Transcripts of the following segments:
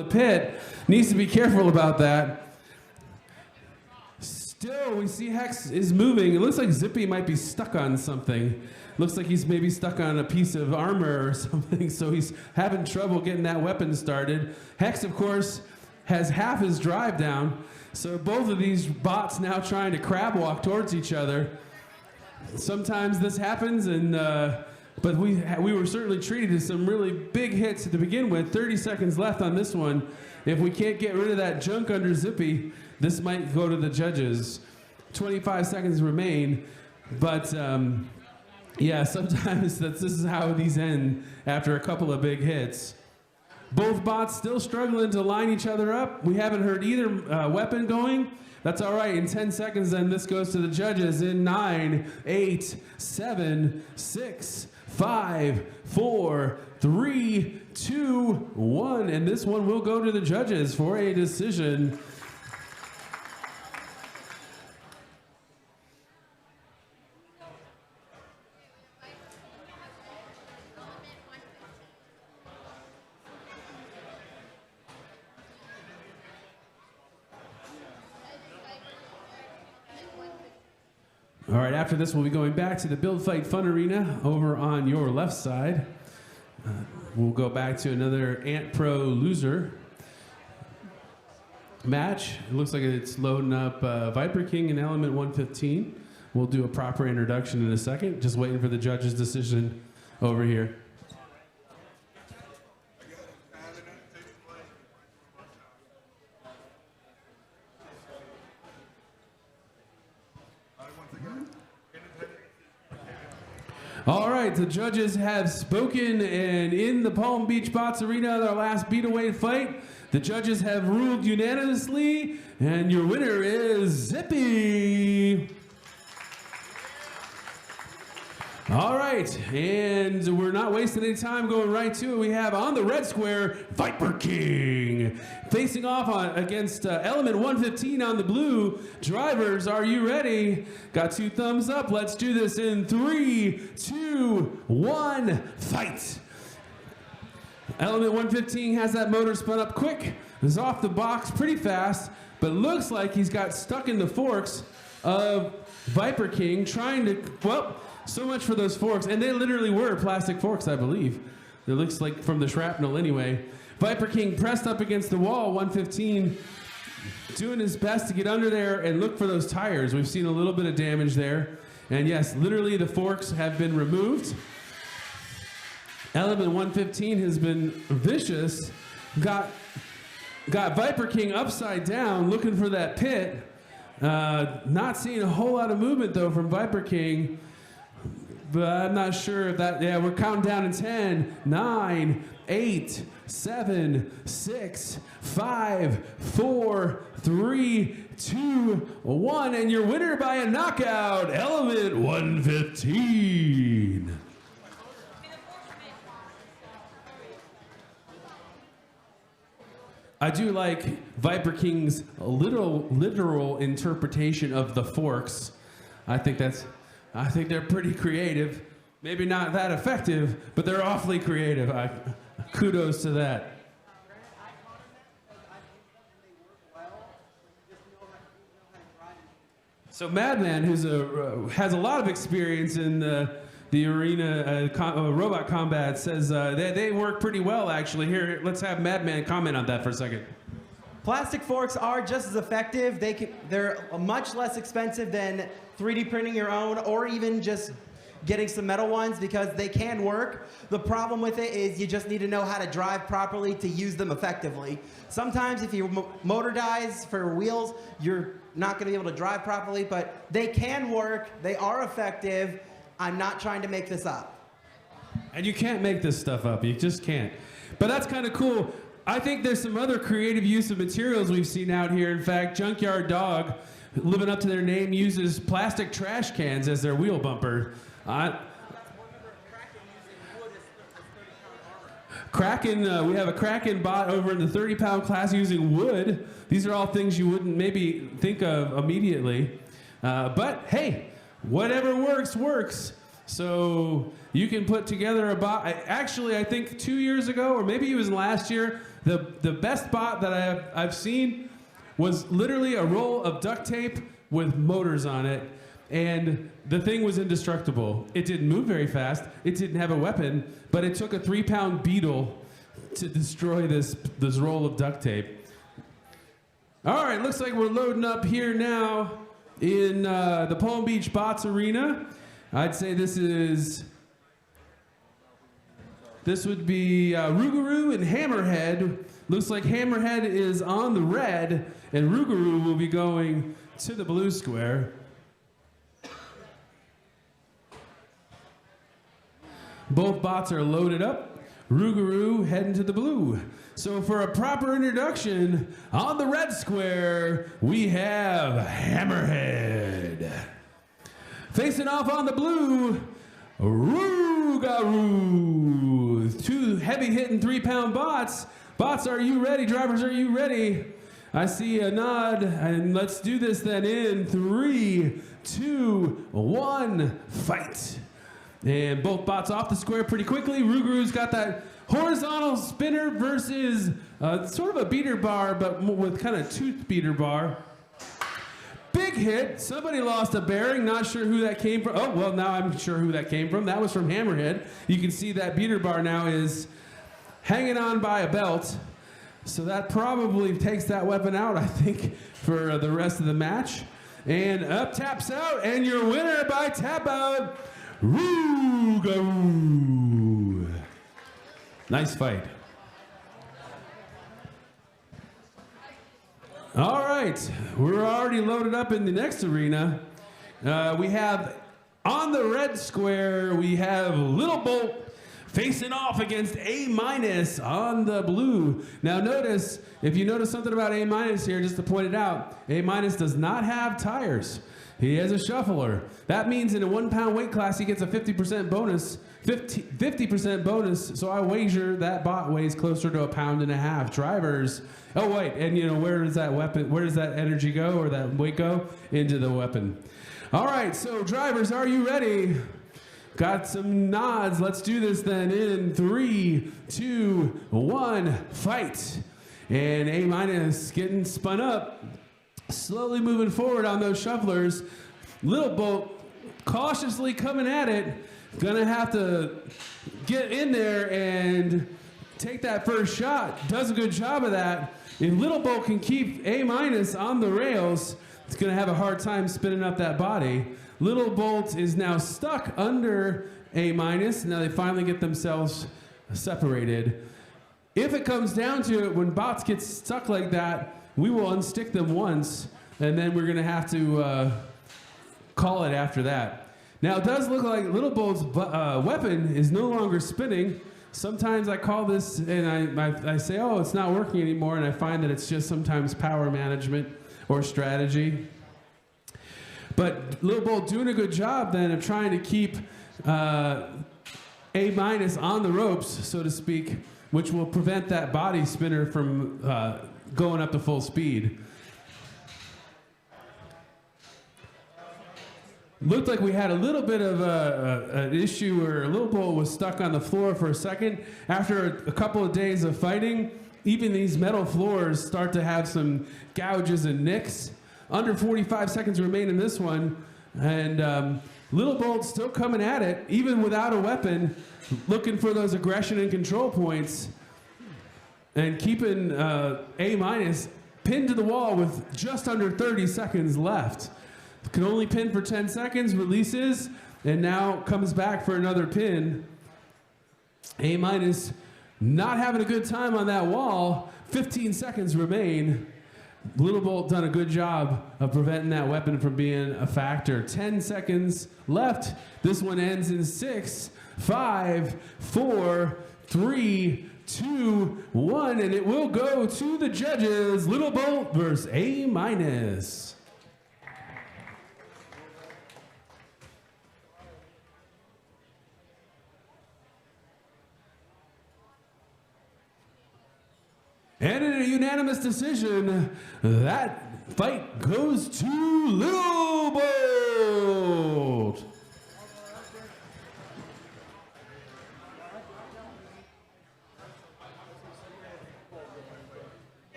The pit needs to be careful about that. Still, we see Hex is moving. It looks like Zippy might be stuck on something. Looks like he's maybe stuck on a piece of armor or something, so he's having trouble getting that weapon started. Hex, of course, has half his drive down, so both of these bots now trying to crab walk towards each other. Sometimes this happens, but we were certainly treated to some really big hits to begin with. 30 seconds left on this one. If we can't get rid of that junk under Zippy, this might go to the judges. 25 seconds remain, but yeah, sometimes this is how these end after a couple of big hits. Both bots still struggling to line each other up. We haven't heard either weapon going. That's all right. In 10 seconds, then this goes to the judges in 9, 8, 7, 6, 5, 4, 3, 2, 1. And this one will go to the judges for a decision. All right, after this, we'll be going back to the Build Fight Fun Arena over on your left side. We'll go back to another Ant Pro loser match. It looks like it's loading up Viper King and Element 115. We'll do a proper introduction in a second. Just waiting for the judge's decision over here. All right, the judges have spoken, and in the Palm Beach Bots Arena, their last beat-away fight, the judges have ruled unanimously, and your winner is Zippy. All right, and we're not wasting any time going right to it. We have on the red square, Viper King. Facing off against Element 115 on the blue. Drivers, are you ready? Got 2 thumbs up. Let's do this in 3, 2, 1, fight. Element 115 has that motor spun up quick. Is off the box pretty fast, but looks like he's got stuck in the forks of Viper King trying to, well, so much for those forks. And they literally were plastic forks, I believe. It looks like from the shrapnel anyway. Viper King pressed up against the wall, 115, doing his best to get under there and look for those tires. We've seen a little bit of damage there. And yes, literally the forks have been removed. Element 115 has been vicious. Got Viper King upside down looking for that pit. Not seeing a whole lot of movement though from Viper King. But I'm not sure if that, yeah, we're counting down in 10, 9, 8, 7, 6, 5, 4, 3, 2, 1, and your winner by a knockout, Element 115. I do like Viper King's literal interpretation of the forks. I think they're pretty creative. Maybe not that effective, but they're awfully creative. Kudos to that. So Madman, who's has a lot of experience in the arena robot combat, says they work pretty well, actually. Here, let's have Madman comment on that for a second. Plastic forks are just as effective. They're much less expensive than 3D printing your own or even just getting some metal ones because they can work. The problem with it is you just need to know how to drive properly to use them effectively. Sometimes if your motor dies for wheels, you're not going to be able to drive properly, but they can work. They are effective. I'm not trying to make this up. And you can't make this stuff up. You just can't. But that's kind of cool. I think there's some other creative use of materials we've seen out here. In fact, Junkyard Dog, living up to their name, uses plastic trash cans as their wheel bumper. Kraken, we have a Kraken bot over in the 30-pound class using wood. These are all things you wouldn't maybe think of immediately. But hey, whatever works, works. So you can put together a bot. Actually, I think 2 years ago, or maybe it was last year, The best bot that I've seen was literally a roll of duct tape with motors on it, and the thing was indestructible. It didn't move very fast. It didn't have a weapon, but it took a 3-pound beetle to destroy this roll of duct tape. All right, looks like we're loading up here now in the Palm Beach Bots Arena. I'd say this would be Rougarou and Hammerhead. Looks like Hammerhead is on the red, and Rougarou will be going to the blue square. Both bots are loaded up. Rougarou heading to the blue. So for a proper introduction, on the red square, we have Hammerhead. Facing off on the blue, Rougarou. 2 heavy-hitting 3-pound bots. Bots, are you ready? Drivers, are you ready? I see a nod, and let's do this then in 3, 2, 1, fight. And both bots off the square pretty quickly. Rougarou's got that horizontal spinner versus sort of a beater bar, but with kind of tooth beater bar. Big hit. Somebody lost a bearing. Not sure who that came from. Oh, well, now I'm sure who that came from. That was from Hammerhead. You can see that beater bar now is hanging on by a belt. So that probably takes that weapon out, I think, for the rest of the match. And up taps out, and your winner by tap out, Rougarou. Nice fight. All right, we're already loaded up in the next arena. We have on the red square, we have Little Bolt facing off against A- on the blue. Now notice, if you notice something about A- here, just to point it out, A- does not have tires. He has a shuffler. That means in a 1-pound weight class, he gets a 50% bonus. 50% bonus, so I wager that bot weighs closer to 1.5 pounds. Drivers, oh wait, and you know, where does that energy go, or that weight go? Into the weapon. All right, so drivers, are you ready? Got some nods. Let's do this then in 3, 2, 1, fight. And A- getting spun up, slowly moving forward on those shufflers. Little Bolt cautiously coming at it. Gonna have to get in there and take that first shot. Does a good job of that. If Little Bolt can keep A- on the rails, it's gonna have a hard time spinning up that body. Little Bolt is now stuck under A-. Now they finally get themselves separated. If it comes down to it, when bots get stuck like that, we will unstick them once, and then we're gonna have to call it after that. Now it does look like Little Bolt's weapon is no longer spinning. Sometimes I call this and I say, oh, it's not working anymore, and I find that it's just sometimes power management or strategy. But Little Bolt doing a good job then of trying to keep A- on the ropes, so to speak, which will prevent that body spinner from going up to full speed. Looked like we had a little bit of an issue where Little Bolt was stuck on the floor for a second. After a couple of days of fighting, even these metal floors start to have some gouges and nicks. Under 45 seconds remain in this one, and Little Bolt still coming at it, even without a weapon, looking for those aggression and control points, and keeping A- pinned to the wall with just under 30 seconds left. Can only pin for 10 seconds, releases, and now comes back for another pin. A- not having a good time on that wall. 15 seconds remain. Little Bolt done a good job of preventing that weapon from being a factor. 10 seconds left. This one ends in 6, 5, 4, 3, 2, 1, and it will go to the judges. Little Bolt versus A-. And in a unanimous decision, that fight goes to Little Bolt.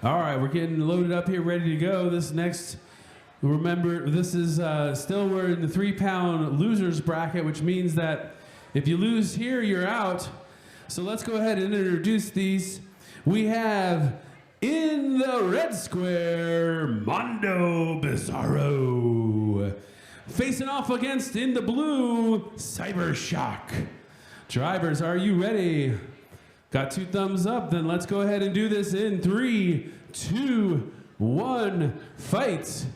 All right, we're getting loaded up here, ready to go. This next, remember, this is still, we're in the 3-pound losers bracket, which means that if you lose here, you're out. So let's go ahead and introduce these. We have in the red square, Mondo Bizarro. Facing off against in the blue, Cyber Shock. Drivers, are you ready? Got 2 thumbs up, then let's go ahead and do this in 3, 2, 1, fight.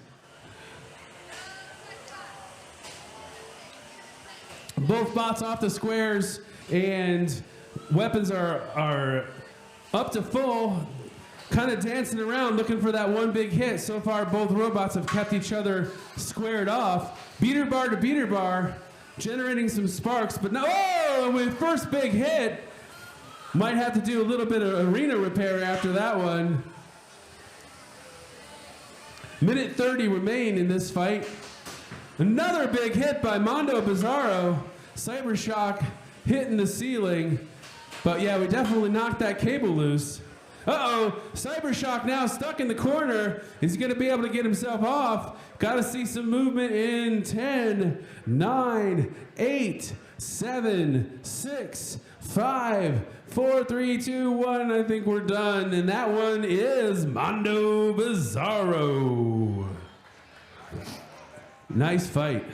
Both bots off the squares and weapons are up to full, kind of dancing around looking for that one big hit. So far, both robots have kept each other squared off. Beater bar to beater bar, generating some sparks, but no, oh, with first big hit, might have to do a little bit of arena repair after that one. Minute 30 remain in this fight. Another big hit by Mondo Bizarro. Cyber Shock hitting the ceiling. But yeah, we definitely knocked that cable loose. Uh-oh, Cyber Shock now stuck in the corner. Is he gonna be able to get himself off? Gotta see some movement in 10, 9, 8, 7, 6, 5, 4, 3, 2, 1. I think we're done. And that one is Mondo Bizarro. Nice fight.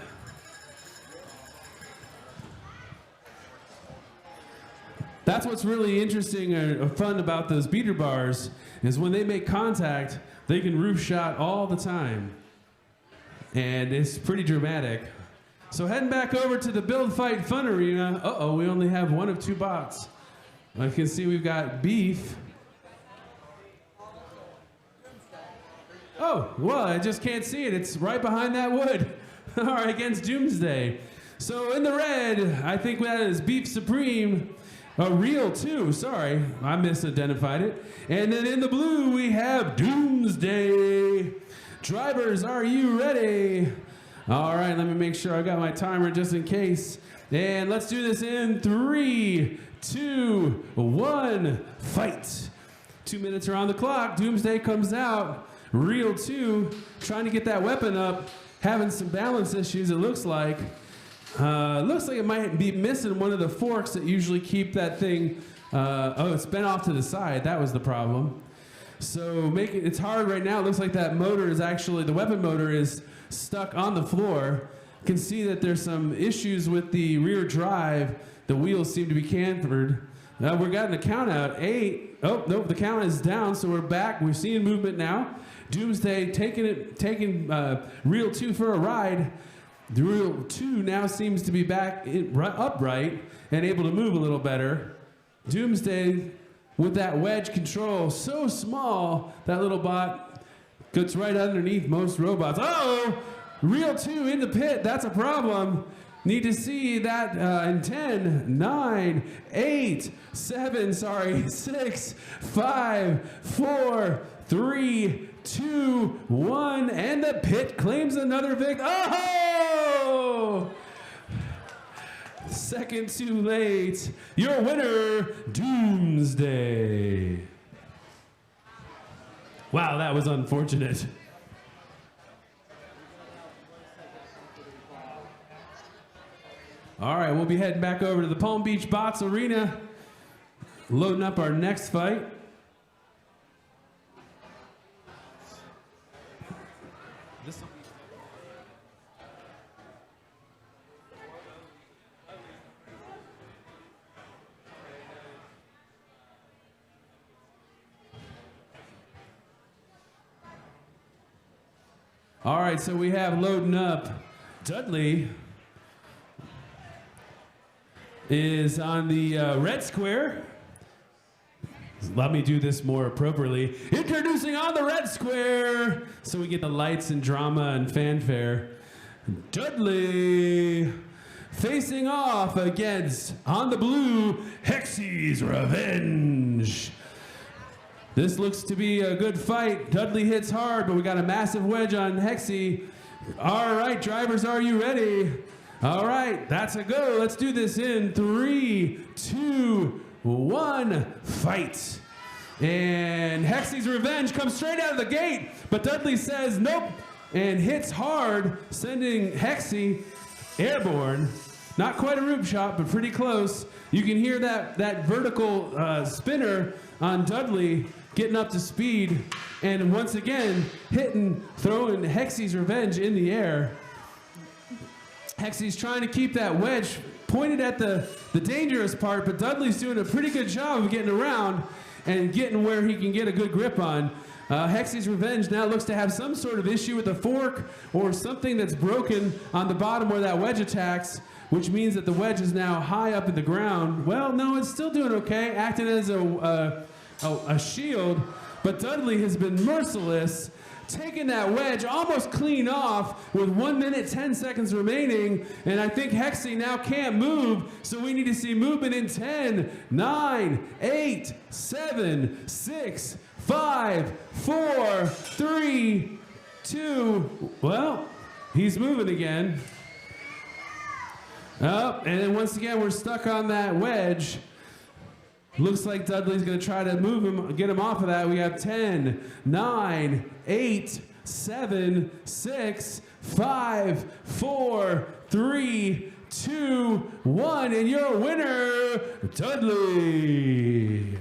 That's what's really interesting or fun about those beater bars is when they make contact, they can roof shot all the time. And it's pretty dramatic. So heading back over to the Build Fight Fun Arena. Uh-oh, we only have 1 of 2 bots. I can see we've got Beef. Oh, well, I just can't see it. It's right behind that wood. All right, against Doomsday. So in the red, I think that is Beef Supreme. Real 2, sorry, I misidentified it. And then in the blue, we have Doomsday. Drivers, are you ready? All right, let me make sure I got my timer just in case. And let's do this in 3, 2, 1, fight. 2 minutes are on the clock. Doomsday comes out. Real 2, trying to get that weapon up, having some balance issues, it looks like. Looks like it might be missing one of the forks that usually keep that thing. Oh, it's bent off to the side. That was the problem. So it's hard right now. It looks like that motor is actually, the weapon motor is stuck on the floor. You can see that there's some issues with the rear drive. The wheels seem to be cambered. We're getting a count out. 8. Oh, nope, the count is down, so we're back. We're seeing movement now. Doomsday taking Real 2 for a ride. The Real 2 now seems to be back upright and able to move a little better. Doomsday with that wedge control, so small, that little bot gets right underneath most robots. Oh, Real 2 in the pit, that's a problem. Need to see that in 10, 9, 8, 7, 6, 5, 4, 3, 2, 1, and the pit claims another victory. Oh! Second too late. Your winner, Doomsday. Wow, that was unfortunate. All right, we'll be heading back over to the Palm Beach Bots Arena, loading up our next fight. All right, so we have loading up. Dudley is on the red square. Let me do this more appropriately. Introducing on the red square, so we get the lights and drama and fanfare. Dudley facing off against, on the blue, Hexy's Revenge. This looks to be a good fight. Dudley hits hard, but we got a massive wedge on Hexy. All right, drivers, are you ready? All right, that's a go. Let's do this in 3, 2, 1, fight. And Hexy's Revenge comes straight out of the gate, but Dudley says nope and hits hard, sending Hexy airborne. Not quite a roop shot, but pretty close. You can hear that vertical spinner on Dudley getting up to speed, and once again throwing Hexy's Revenge in the air. Hexy's trying to keep that wedge pointed at the dangerous part, but Dudley's doing a pretty good job of getting around and getting where he can get a good grip on. Hexy's Revenge now looks to have some sort of issue with the fork or something that's broken on the bottom where that wedge attacks, which means that the wedge is now high up in the ground. Well, no, it's still doing okay, acting as a shield, but Dudley has been merciless, taking that wedge almost clean off with 1 minute, 10 seconds remaining, and I think Hexy now can't move, so we need to see movement in 10, 9, 8, 7, 6, 5, 4, 3, 2, well, he's moving again. Oh, and then once again, we're stuck on that wedge. Looks like Dudley's going to try to move him, get him off of that. We have 10, 9, 8, 7, 6, 5, 4, 3, 2, 1, and your winner, Dudley.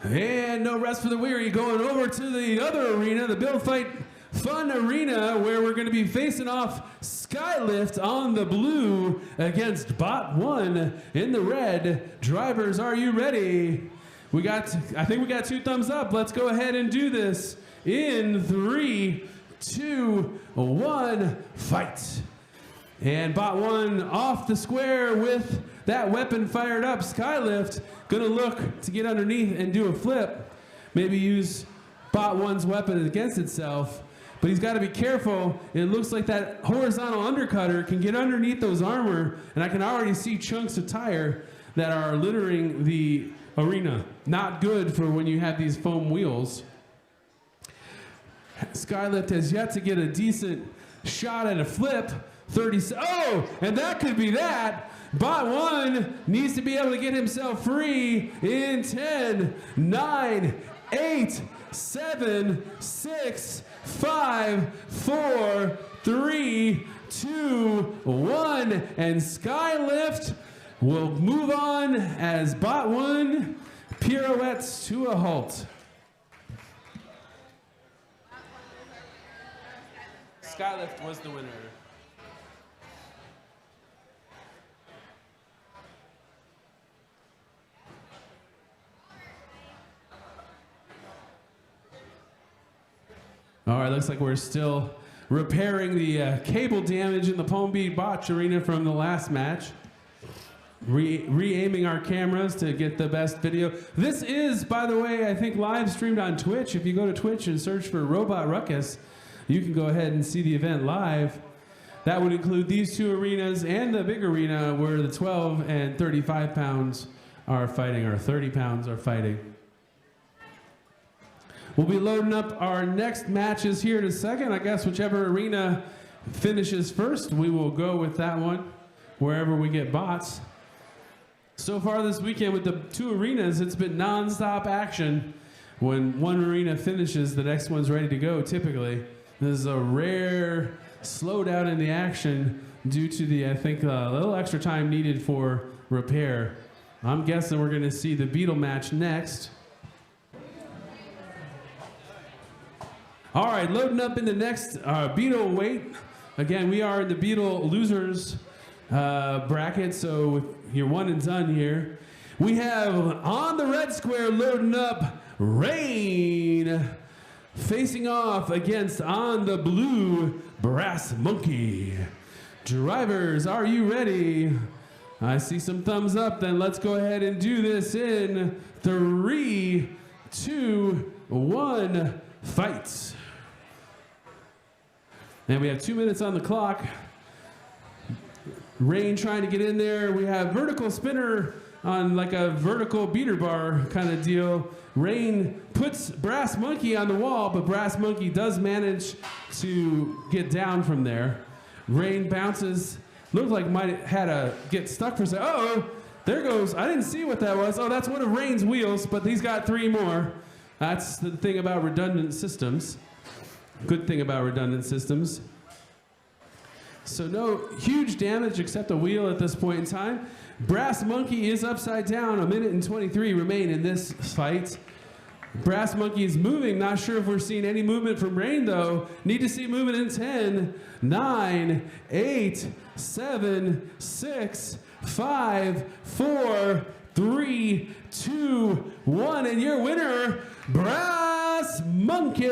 And no rest for the weary, going over to the other arena, the Build Fight Fun Arena, where we're going to be facing off Skylift on the blue against Bot 1 in the red. Drivers, are you ready? I think we got 2 thumbs up. Let's go ahead and do this in 3, 2, 1, fight. And Bot 1 off the square with that weapon fired up. Skylift gonna look to get underneath and do a flip. Maybe use Bot 1's weapon against itself. But he's got to be careful. It looks like that horizontal undercutter can get underneath those armor, and I can already see chunks of tire that are littering the arena. Not good for when you have these foam wheels. Skylift has yet to get a decent shot at a flip. Oh, and that could be that. Bot 1 needs to be able to get himself free in 10, 9, 8, 7, 6, 5, 4, 3, 2, 1, and Skylift will move on as Bot 1 pirouettes to a halt. Skylift was the winner. All right, looks like we're still repairing the cable damage in the Palm Beach Botch Arena from the last match. Re-aiming our cameras to get the best video. This is, by the way, I think live streamed on Twitch. If you go to Twitch and search for Robot Ruckus, you can go ahead and see the event live. That would include these 2 arenas and the big arena where the 12 and 35 pounds are fighting, or 30 pounds are fighting. We'll be loading up our next matches here in a second. I guess whichever arena finishes first, we will go with that one, wherever we get bots. So far this weekend with the 2 arenas, it's been non-stop action. When one arena finishes, the next one's ready to go, typically. There's a rare slowdown in the action due to the, I think, a little extra time needed for repair. I'm guessing we're going to see the Beetle match next. All right, loading up in the next Beetle weight. Again, we are in the Beetle losers bracket, so you're one and done here. We have on the red square loading up Rain, facing off against on the blue Brass Monkey. Drivers, are you ready? I see some thumbs up, then let's go ahead and do this in 3, 2, 1, fight. And we have 2 minutes on the clock. Rain trying to get in there. We have vertical spinner on like a vertical beater bar kind of deal. Rain puts Brass Monkey on the wall, but Brass Monkey does manage to get down from there. Rain bounces. Looked like might had to get stuck for a second. Uh-oh! There goes, I didn't see what that was. Oh, that's one of Rain's wheels, but he's got 3 more. That's the thing about redundant systems. Good thing about redundant systems. So no huge damage except a wheel at this point in time. Brass Monkey is upside down. 1 minute and 23 remain in this fight. Brass Monkey is moving. Not sure if we're seeing any movement from Rain, though. Need to see movement in 10, 9, 8, 7, 6, 5, 4, 3, 2, 1. And your winner, Brass Monkey.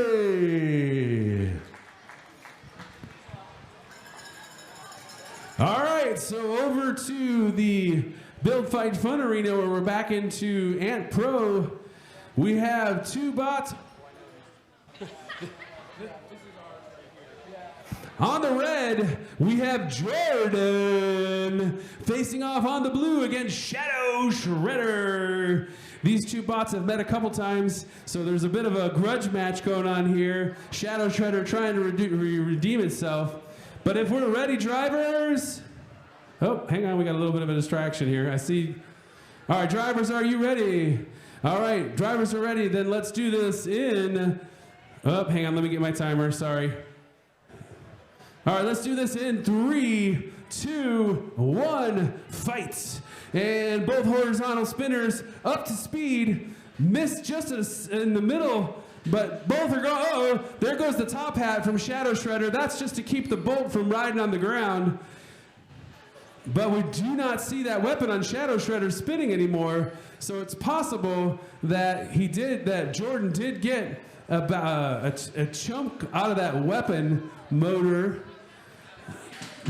All right, so over to the Build Fight Fun Arena where we're back into Ant Pro. We have 2 bots. On the red, we have Jordan facing off on the blue against Shadow Shredder. These 2 bots have met a couple times, so there's a bit of a grudge match going on here. Shadow Shredder trying to redeem itself. But if we're ready, drivers. Oh, hang on, we got a little bit of a distraction here. I see. All right, drivers, are you ready? All right, drivers are ready. Then let's do this in. Oh, hang on, let me get my timer. Sorry. All right, let's do this in 3, 2, 1. Fight. And both horizontal spinners up to speed. Missed just in the middle. But both are going, oh, there goes the top hat from Shadow Shredder. That's just to keep the bolt from riding on the ground. But we do not see that weapon on Shadow Shredder spinning anymore. So it's possible that Jordan did get a chunk out of that weapon motor.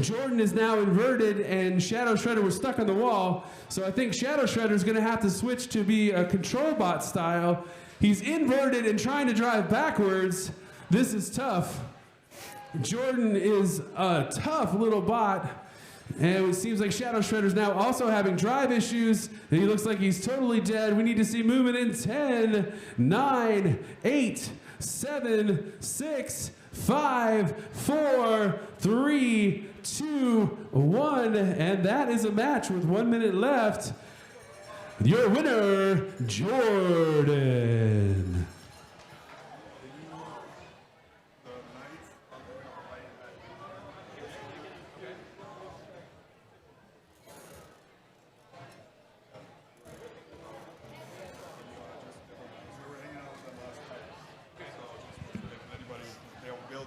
Jordan is now inverted and Shadow Shredder was stuck on the wall. So I think Shadow Shredder is going to have to switch to be a control bot style. He's inverted and trying to drive backwards. This is tough. Jordan is a tough little bot. And it seems like Shadow Shredder's now also having drive issues. And he looks like he's totally dead. We need to see movement in 10, 9, 8, 7, 6, 5, 4, 3, 2, 1. And that is a match with 1 minute left. Your winner, Jordan.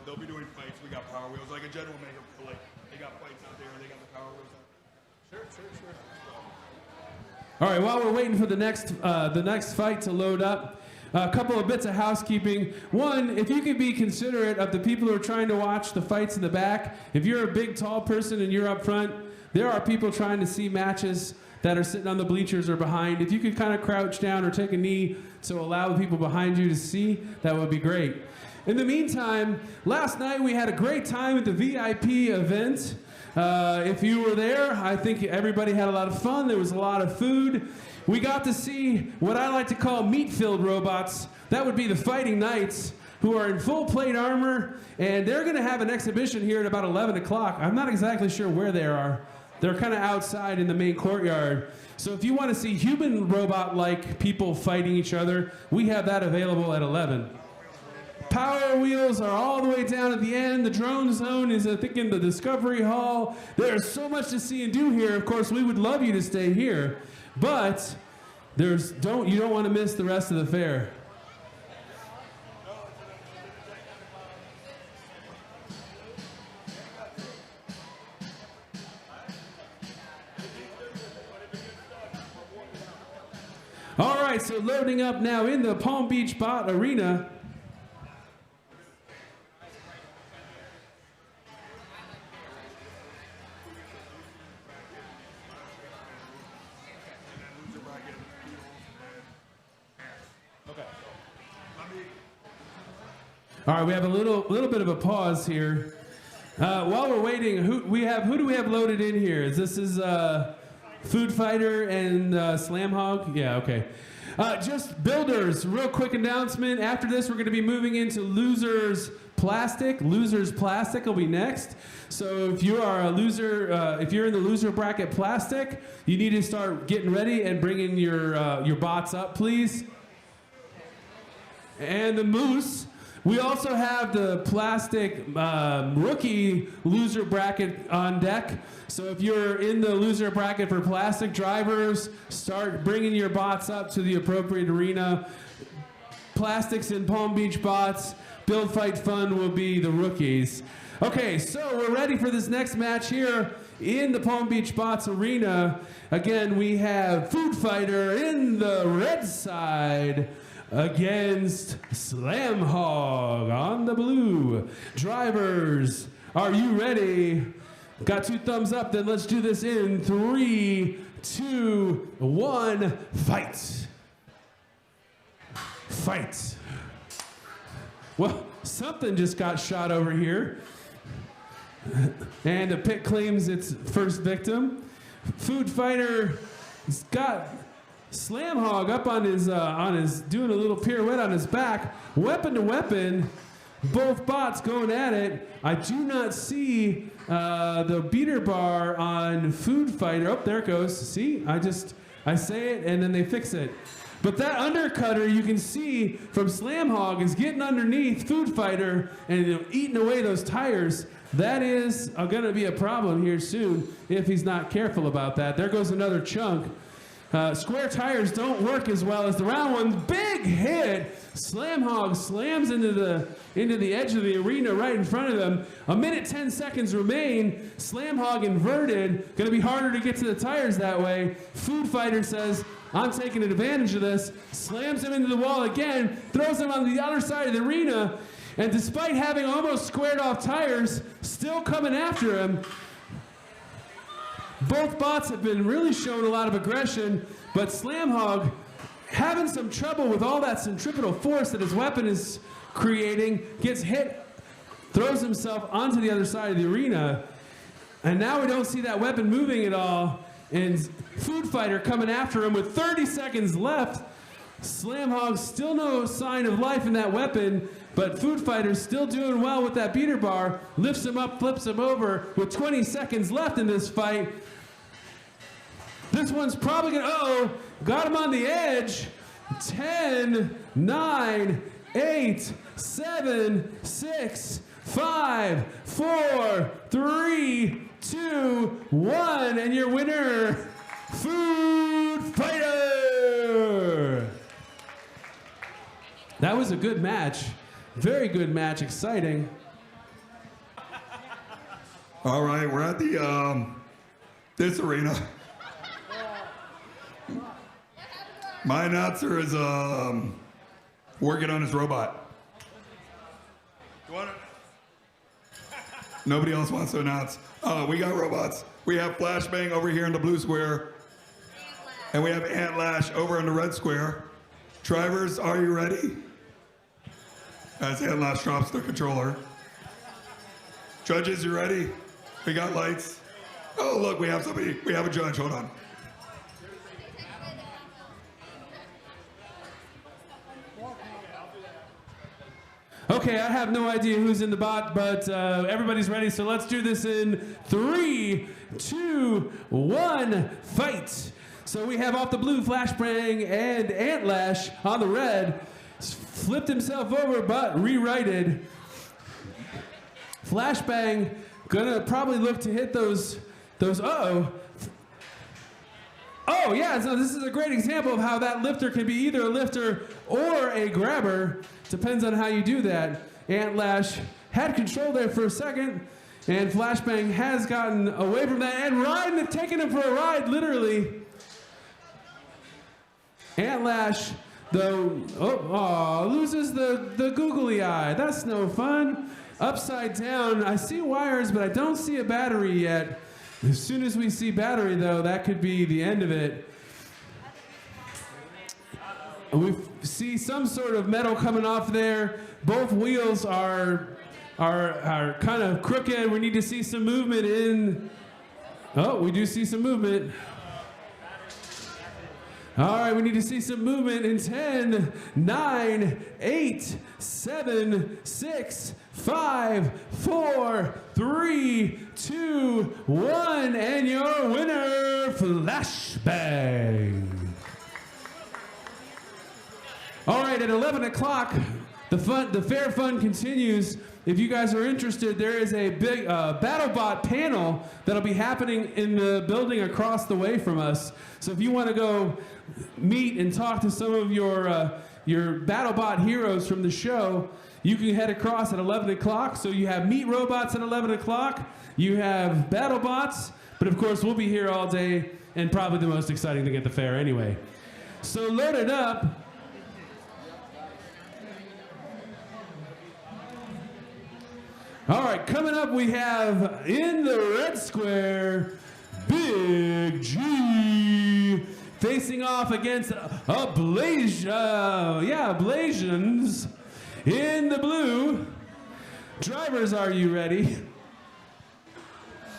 They'll be doing fights. We got Power Wheels, like a general maker. Like they got fights out there. They got the Power Wheels. Sure. All right, while we're waiting for the next fight to load up, a couple of bits of housekeeping. One, if you could be considerate of the people who are trying to watch the fights in the back. If you're a big, tall person and you're up front, there are people trying to see matches that are sitting on the bleachers or behind. If you could kind of crouch down or take a knee to allow the people behind you to see, that would be great. In the meantime, last night we had a great time at the VIP event. If you were there, I think everybody had a lot of fun. There was a lot of food. We got to see what I like to call meat-filled robots. That would be the Fighting Knights, who are in full plate armor, and they're going to have an exhibition here at about 11 o'clock. I'm not exactly sure where they are. They're kind of outside in the main courtyard. So if you want to see human robot-like people fighting each other, we have that available at 11. Power Wheels are all the way down at the end. The drone zone is, I think, in the Discovery Hall. There's so much to see and do here. Of course, we would love you to stay here, but you don't want to miss the rest of the fair. All right, so loading up now in the Palm Beach Bot Arena. All right, we have a little bit of a pause here. While we're waiting, who do we have loaded in here? Is Food Fighter and Slam Hog? Yeah, okay. Just builders, real quick announcement. After this, we're going to be moving into Losers plastic. Losers plastic will be next. So if you are a loser, if you're in the loser bracket plastic, you need to start getting ready and bringing your bots up, please. And the moose. We also have the plastic rookie loser bracket on deck. So if you're in the loser bracket for plastic drivers, start bringing your bots up to the appropriate arena. Plastics and Palm Beach bots, Build Fight Fun will be the rookies. Okay, so we're ready for this next match here in the Palm Beach Bots Arena. Again, we have Food Fighter in the red side against Slam Hog on the blue. Drivers, are you ready? Got 2 thumbs up, then let's do this in 3, 2, 1, fight. Fight. Well, something just got shot over here. And the pit claims its first victim. Food Fighter's got Slam Hog up on his doing a little pirouette on his back, weapon to weapon, both bots going at it. I do not see the beater bar on Food Fighter. Oh, there it goes. See, I say it and then they fix it. But that undercutter you can see from Slam Hog is getting underneath Food Fighter and eating away those tires. That is going to be a problem here soon if he's not careful about that. There goes another chunk. Square tires don't work as well as the round ones. Big hit. Slam Hog slams into the edge of the arena right in front of them. 1:10 seconds remain. Slam Hog inverted. Going to be harder to get to the tires that way. Food Fighter says, I'm taking advantage of this. Slams him into the wall again. Throws him on the other side of the arena. And despite having almost squared off tires, still coming after him. Both bots have been really showing a lot of aggression, but Slam Hog having some trouble with all that centripetal force that his weapon is creating, gets hit, throws himself onto the other side of the arena, and now we don't see that weapon moving at all, and Food Fighter coming after him with 30 seconds left. Slam Hog still no sign of life in that weapon, but Food Fighter's still doing well with that beater bar, lifts him up, flips him over with 20 seconds left in this fight. This one's probably gonna, got him on the edge. 10, 9, 8, 7, 6, 5, 4, 3, 2, 1, and your winner, Food Fighter! That was a good match. Very good match, exciting. All right, we're at the this arena. My announcer is working on his robot. You want it? Nobody else wants to announce. We got robots. We have Flashbang over here in the blue square. And we have Antlash over in the red square. Drivers, are you ready? As Antlash drops the controller. Judges, you ready? We got lights. Oh, look, we have somebody. We have a judge. Hold on. Okay, I have no idea who's in the bot, but everybody's ready, so let's do this in 3, 2, 1, fight! So we have off the blue Flashbang and Antlash on the red. Flipped himself over, but rerighted. Flashbang gonna probably look to hit those, oh yeah, so this is a great example of how that lifter can be either a lifter or a grabber. Depends on how you do that. Antlash had control there for a second, and Flashbang has gotten away from that and taking him for a ride, literally. Antlash, though, loses the googly eye. That's no fun. Upside down, I see wires, but I don't see a battery yet. As soon as we see battery, though, that could be the end of it. We see some sort of metal coming off there. Both wheels are kind of crooked. We need to see some movement in. Oh, we do see some movement. All right, we need to see some movement in 10, 9, 8, 7, 6, 5, 4, 3, 2, 1, and your winner, Flashbang. All right, at 11 o'clock, the fair fun continues. If you guys are interested, there is a big BattleBot panel that'll be happening in the building across the way from us. So if you want to go meet and talk to some of your BattleBot heroes from the show, you can head across at 11 o'clock. So you have Meet Robots at 11 o'clock. You have BattleBots. But of course, we'll be here all day and probably the most exciting thing at the fair anyway. So load it up. All right, coming up we have in the red square, Big G facing off against Ablations in the blue. Drivers, are you ready?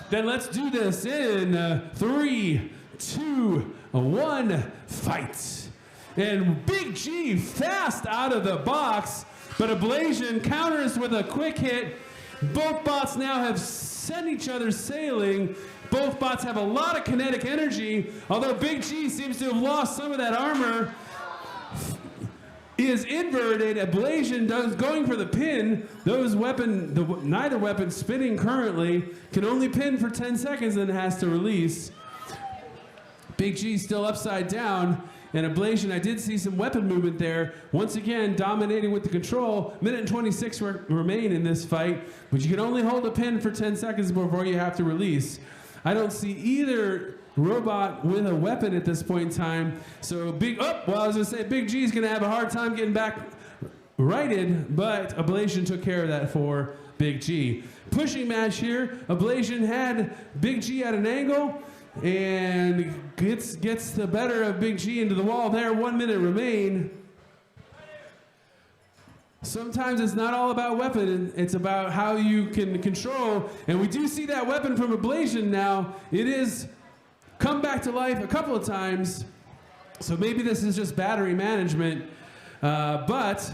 Then let's do this in 3, 2, 1, fight. And Big G fast out of the box, but Ablation counters with a quick hit. Both bots now have sent each other sailing. Both bots have a lot of kinetic energy, although Big G seems to have lost some of that armor. Is inverted. Ablation going for the pin. Neither weapon spinning currently, can only pin for 10 seconds and has to release. Big G still upside down. And Ablation, I did see some weapon movement there. Once again, dominating with the control. Minute and 26 remain in this fight, but you can only hold a pin for 10 seconds before you have to release. I don't see either robot with a weapon at this point in time. So Big G's gonna have a hard time getting back righted, but Ablation took care of that for Big G. Pushing match here. Ablation had Big G at an angle and gets the better of Big G into the wall there. 1 minute remain. Sometimes it's not all about weapon, it's about how you can control. And we do see that weapon from Ablation now. It is come back to life a couple of times. So maybe this is just battery management. But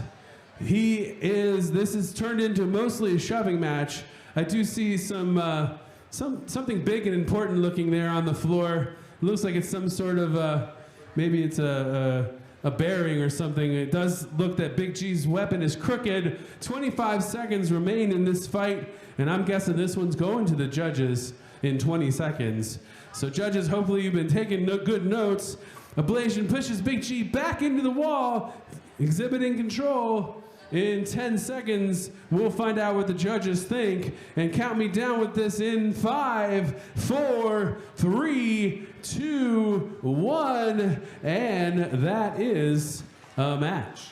this is turned into mostly a shoving match. I do see something big and important looking there on the floor. It looks like it's some sort of, maybe it's a bearing or something. It does look that Big G's weapon is crooked. 25 seconds remain in this fight, and I'm guessing this one's going to the judges in 20 seconds. So judges, hopefully you've been taking good notes. Ablation pushes Big G back into the wall, exhibiting control. In 10 seconds, we'll find out what the judges think. And count me down with this in 5, 4, 3, 2, 1. And that is a match.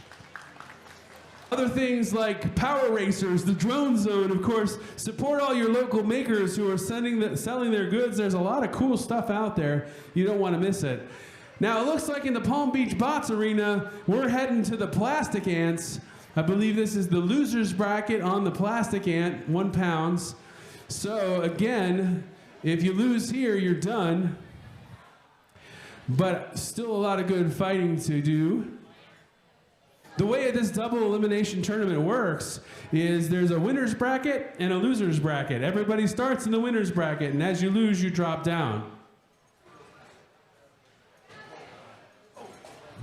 Other things like Power Racers, the Drone Zone, of course, support all your local makers who are selling their goods. There's a lot of cool stuff out there. You don't want to miss it. Now, it looks like in the Palm Beach Bots Arena, we're heading to the Plastic Ants. I believe this is the loser's bracket on the Plastic Ant, 1 pound. So again, if you lose here, you're done. But still a lot of good fighting to do. The way this double elimination tournament works is there's a winner's bracket and a loser's bracket. Everybody starts in the winner's bracket, and as you lose, you drop down.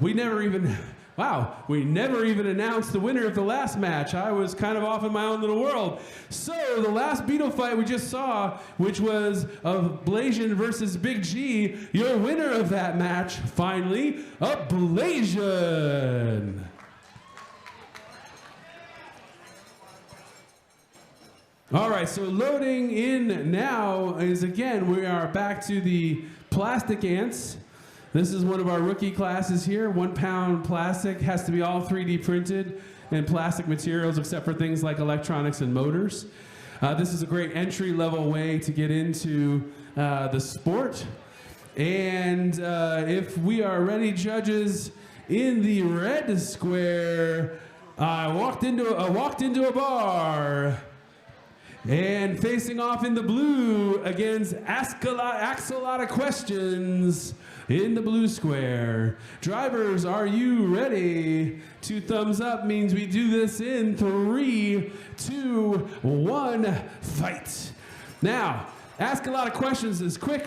We never even announced the winner of the last match. I was kind of off in my own little world. So the last Beetle fight we just saw, which was Ablation versus Big G, your winner of that match, finally, Ablation. All right, so loading in now is, again, we are back to the Plastic Ants. This is one of our rookie classes here. 1 pound plastic, has to be all 3D printed and plastic materials except for things like electronics and motors. This is a great entry-level way to get into the sport. And if we are ready, judges, in the red square, I walked into a bar. And facing off in the blue against Ask a Lot of Questions in the blue square. Drivers, are you ready? 2 thumbs up means we do this in 3, 2, 1, fight. Now, Ask a Lot of Questions is quick.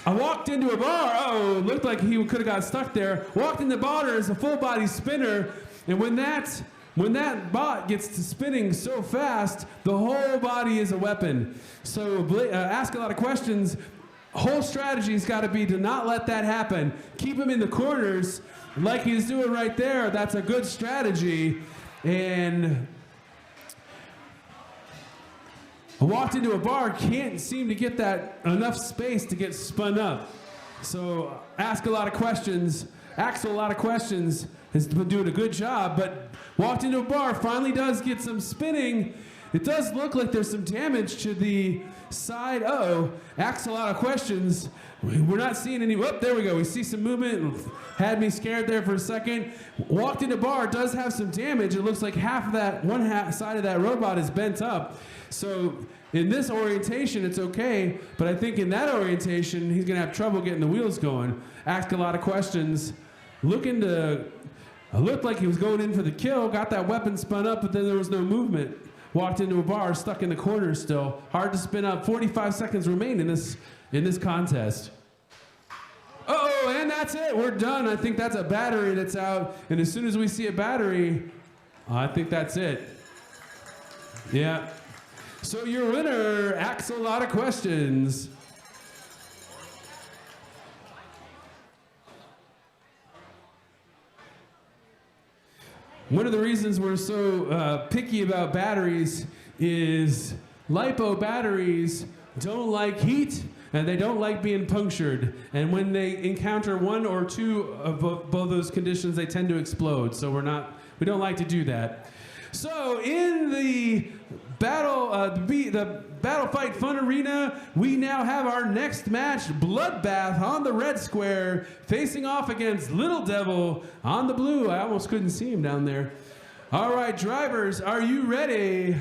I walked into a bar. Oh, looked like he could have got stuck there. Walked in the bar as a full body spinner, and when that bot gets to spinning so fast, the whole body is a weapon. So Ask a Lot of Questions. Whole strategy's got to be to not let that happen. Keep him in the corners like he's doing right there. That's a good strategy. And I walked into a bar, can't seem to get that enough space to get spun up. So Ask a Lot of Questions. Asks a Lot of Questions is doing a good job, but walked into a bar, finally does get some spinning. It does look like there's some damage to the side. Uh-oh, Asks a Lot of Questions. We're not seeing any, whoop, there we go. We see some movement. Had me scared there for a second. Walked into a bar, does have some damage. It looks like half of that, side of that robot is bent up. So in this orientation, it's okay, but I think in that orientation, he's gonna have trouble getting the wheels going. Ask a Lot of Questions. Looked like he was going in for the kill, got that weapon spun up, but then there was no movement. Walked into a bar, stuck in the corner still. Hard to spin up. 45 seconds remain in this contest. Uh-oh, and that's it. We're done. I think that's a battery that's out. And as soon as we see a battery, I think that's it. Yeah. So your winner, Asks a Lot of Questions. One of the reasons we're so picky about batteries is LiPo batteries don't like heat and they don't like being punctured. And when they encounter 1 or 2 of both those conditions, they tend to explode. So we don't like to do that. So in the Battle Fight Fun Arena, we now have our next match, Bloodbath on the red square, facing off against Little Devil on the blue. I almost couldn't see him down there. All right, drivers, are you ready?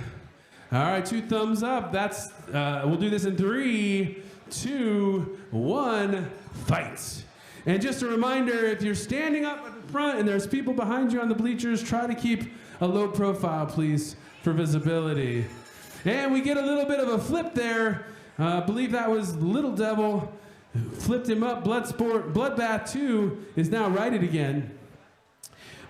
All right, 2 thumbs up. We'll do this in 3, 2, 1, fight. And just a reminder, if you're standing up at the front and there's people behind you on the bleachers, try to keep a low profile, please, for visibility. And we get a little bit of a flip there. I believe that was Little Devil. Flipped him up. Bloodbath 2 is now righted again.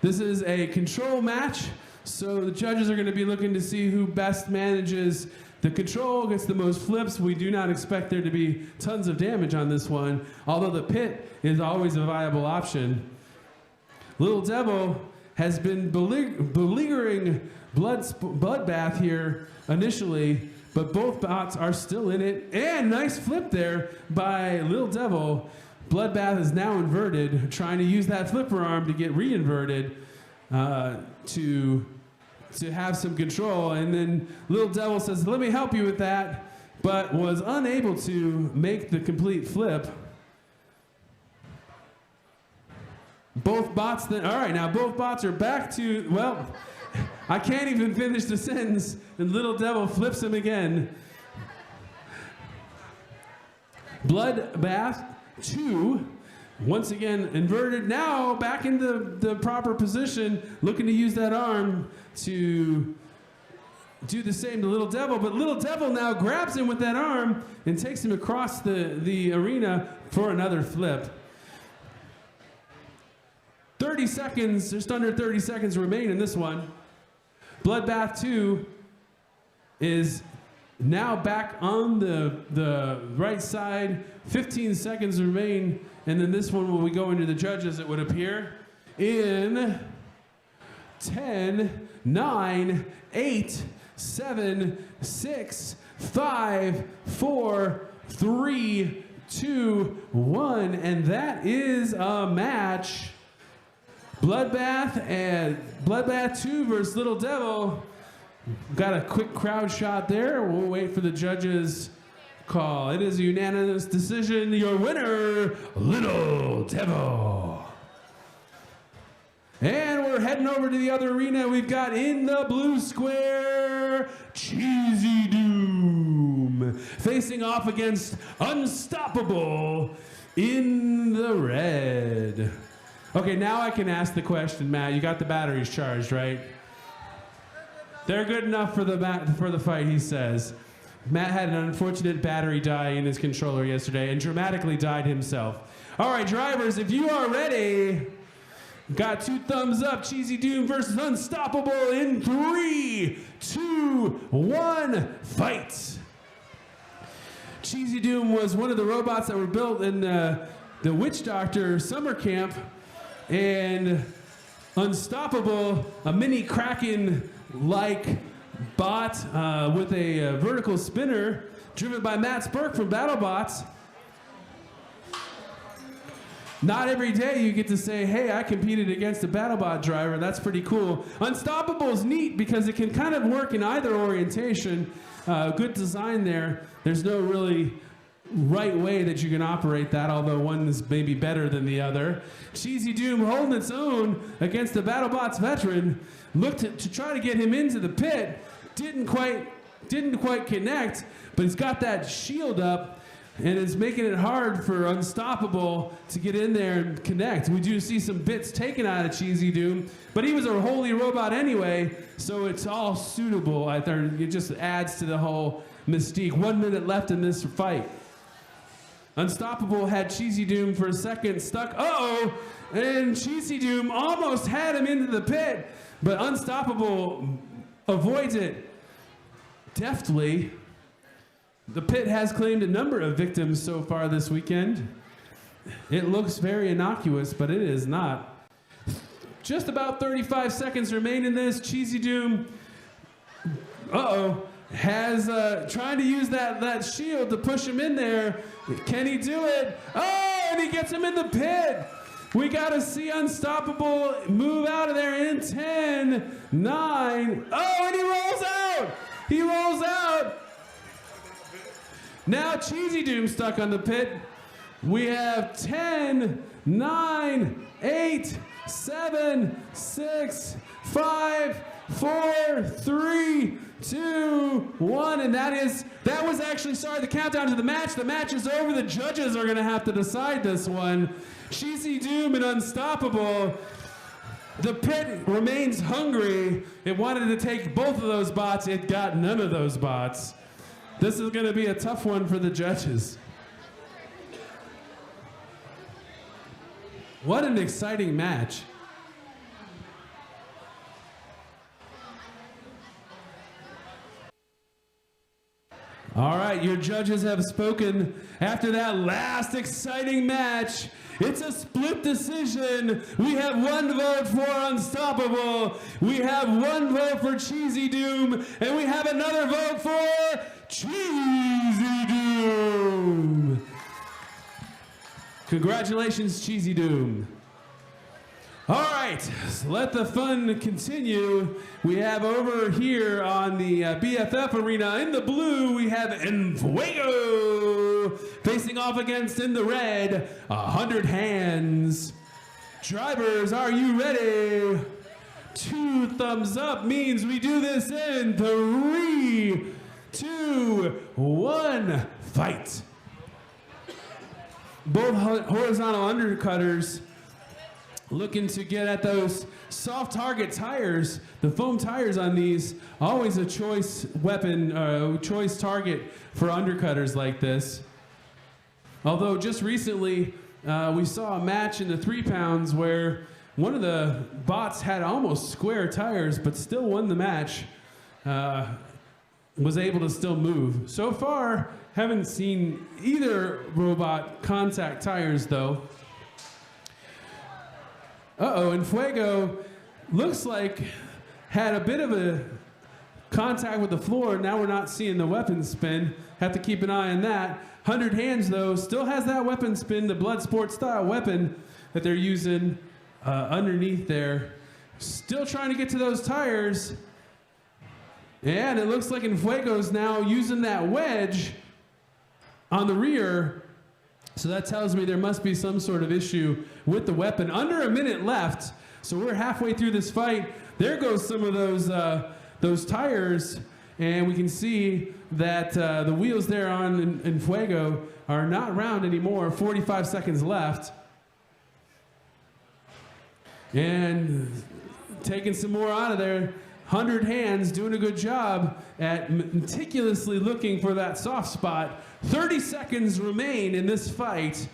This is a control match, so the judges are going to be looking to see who best manages the control, gets the most flips. We do not expect there to be tons of damage on this one, although the pit is always a viable option. Little Devil has been beleaguering Bloodbath here initially, but both bots are still in it. And nice flip there by Little Devil. Bloodbath is now inverted, trying to use that flipper arm to get re-inverted to have some control. And then Little Devil says, let me help you with that, but was unable to make the complete flip. Both bots then, all right, now both bots are back to, well, I can't even finish the sentence, and Little Devil flips him again. Bloodbath 2, once again inverted, now back in the proper position, looking to use that arm to do the same to Little Devil, but Little Devil now grabs him with that arm and takes him across the arena for another flip. 30 seconds, just under 30 seconds remain in this one. Bloodbath 2 is now back on the right side. 15 seconds remain, and then this one, when we go into the judges, it would appear in 10, 9, 8, 7, 6, 5, 4, 3, 2, 1, and that is a match. Bloodbath 2 versus Little Devil. Got a quick crowd shot there. We'll wait for the judges' call. It is a unanimous decision. Your winner, Little Devil. And we're heading over to the other arena. We've got in the blue square, Cheesy Doom, facing off against Unstoppable in the red. Okay, now I can ask the question, Matt. You got the batteries charged, right? They're good enough for the fight, he says. Matt had an unfortunate battery die in his controller yesterday and dramatically died himself. All right, drivers, if you are ready, got 2 thumbs up. Cheesy Doom versus Unstoppable in 3, 2, 1, fight. Cheesy Doom was one of the robots that were built in the Witch Doctor summer camp, and Unstoppable, a mini Kraken-like bot with a vertical spinner, driven by Matt Spurk from BattleBots. Not every day you get to say, hey, I competed against a BattleBot driver. That's pretty cool. Unstoppable is neat because it can kind of work in either orientation. Good design there. There's no really right way that you can operate that, although one is maybe better than the other. Cheesy Doom holding its own against the BattleBots veteran. Looked to try to get him into the pit. Didn't quite connect, but he's got that shield up, and it's making it hard for Unstoppable to get in there and connect. We do see some bits taken out of Cheesy Doom, but he was a holy robot anyway, so it's all suitable. It just adds to the whole mystique. 1 minute left in this fight. Unstoppable had Cheesy Doom for a second stuck. Uh-oh! And Cheesy Doom almost had him into the pit, but Unstoppable avoids it deftly. The pit has claimed a number of victims so far this weekend. It looks very innocuous, but it is not. Just about 35 seconds remain in this. Cheesy Doom, has trying to use that shield to push him in there. Can he do it? Oh, and he gets him in the pit. We got to see Unstoppable move out of there in 10, 9. Oh, and he rolls out. He rolls out. Now Cheesy Doom stuck on the pit. We have 10, 9, 8, 7, 6, 5, 4, 3, 2, 1, and that was actually, the countdown to the match. The match is over. The judges are going to have to decide this one. Cheesy Doom and Unstoppable. The pit remains hungry. It wanted to take both of those bots. It got none of those bots. This is going to be a tough one for the judges. What an exciting match. All right, your judges have spoken after that last exciting match. It's a split decision. We have 1 vote for Unstoppable. We have 1 vote for Cheesy Doom. And we have another vote for Cheesy Doom. Congratulations, Cheesy Doom. All right, so let the fun continue. We have over here on the BFF arena in the blue, we have Enfuego facing off against in the red, 100 Hands. Drivers, are you ready? 2 thumbs up means we do this in 3, 2, 1, fight. Both horizontal undercutters looking to get at those soft target tires. The foam tires on these, always a choice weapon, choice target for undercutters like this. Although just recently, we saw a match in the 3 pounds where one of the bots had almost square tires, but still won the match, was able to still move. So far, haven't seen either robot contact tires though. And Fuego looks like had a bit of a contact with the floor. Now we're not seeing the weapon spin. Have to keep an eye on that. 100 Hands, though, still has that weapon spin, the Bloodsport style weapon that they're using underneath there. Still trying to get to those tires. And it looks like Enfuego's now using that wedge on the rear. So that tells me there must be some sort of issue with the weapon. Under a minute left, So we're halfway through this fight. There goes some of those tires, and we can see that the wheels there on in Fuego are not round anymore. 45 seconds left. And taking some more out of there. 100 Hands doing a good job at meticulously looking for that soft spot. 30 seconds remain in this fight.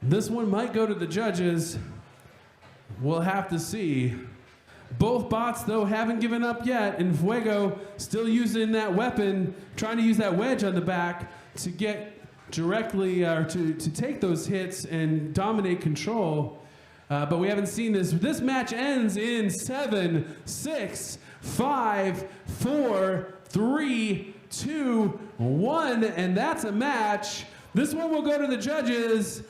This one might go to the judges. We'll have to see. Both bots, though, haven't given up yet. And Fuego still using that weapon, trying to use that wedge on the back to get directly, or to take those hits and dominate control. But we haven't seen this. This match ends in 7, 6, 5, 4, 3, 2, 1. And that's a match. This one will go to the judges.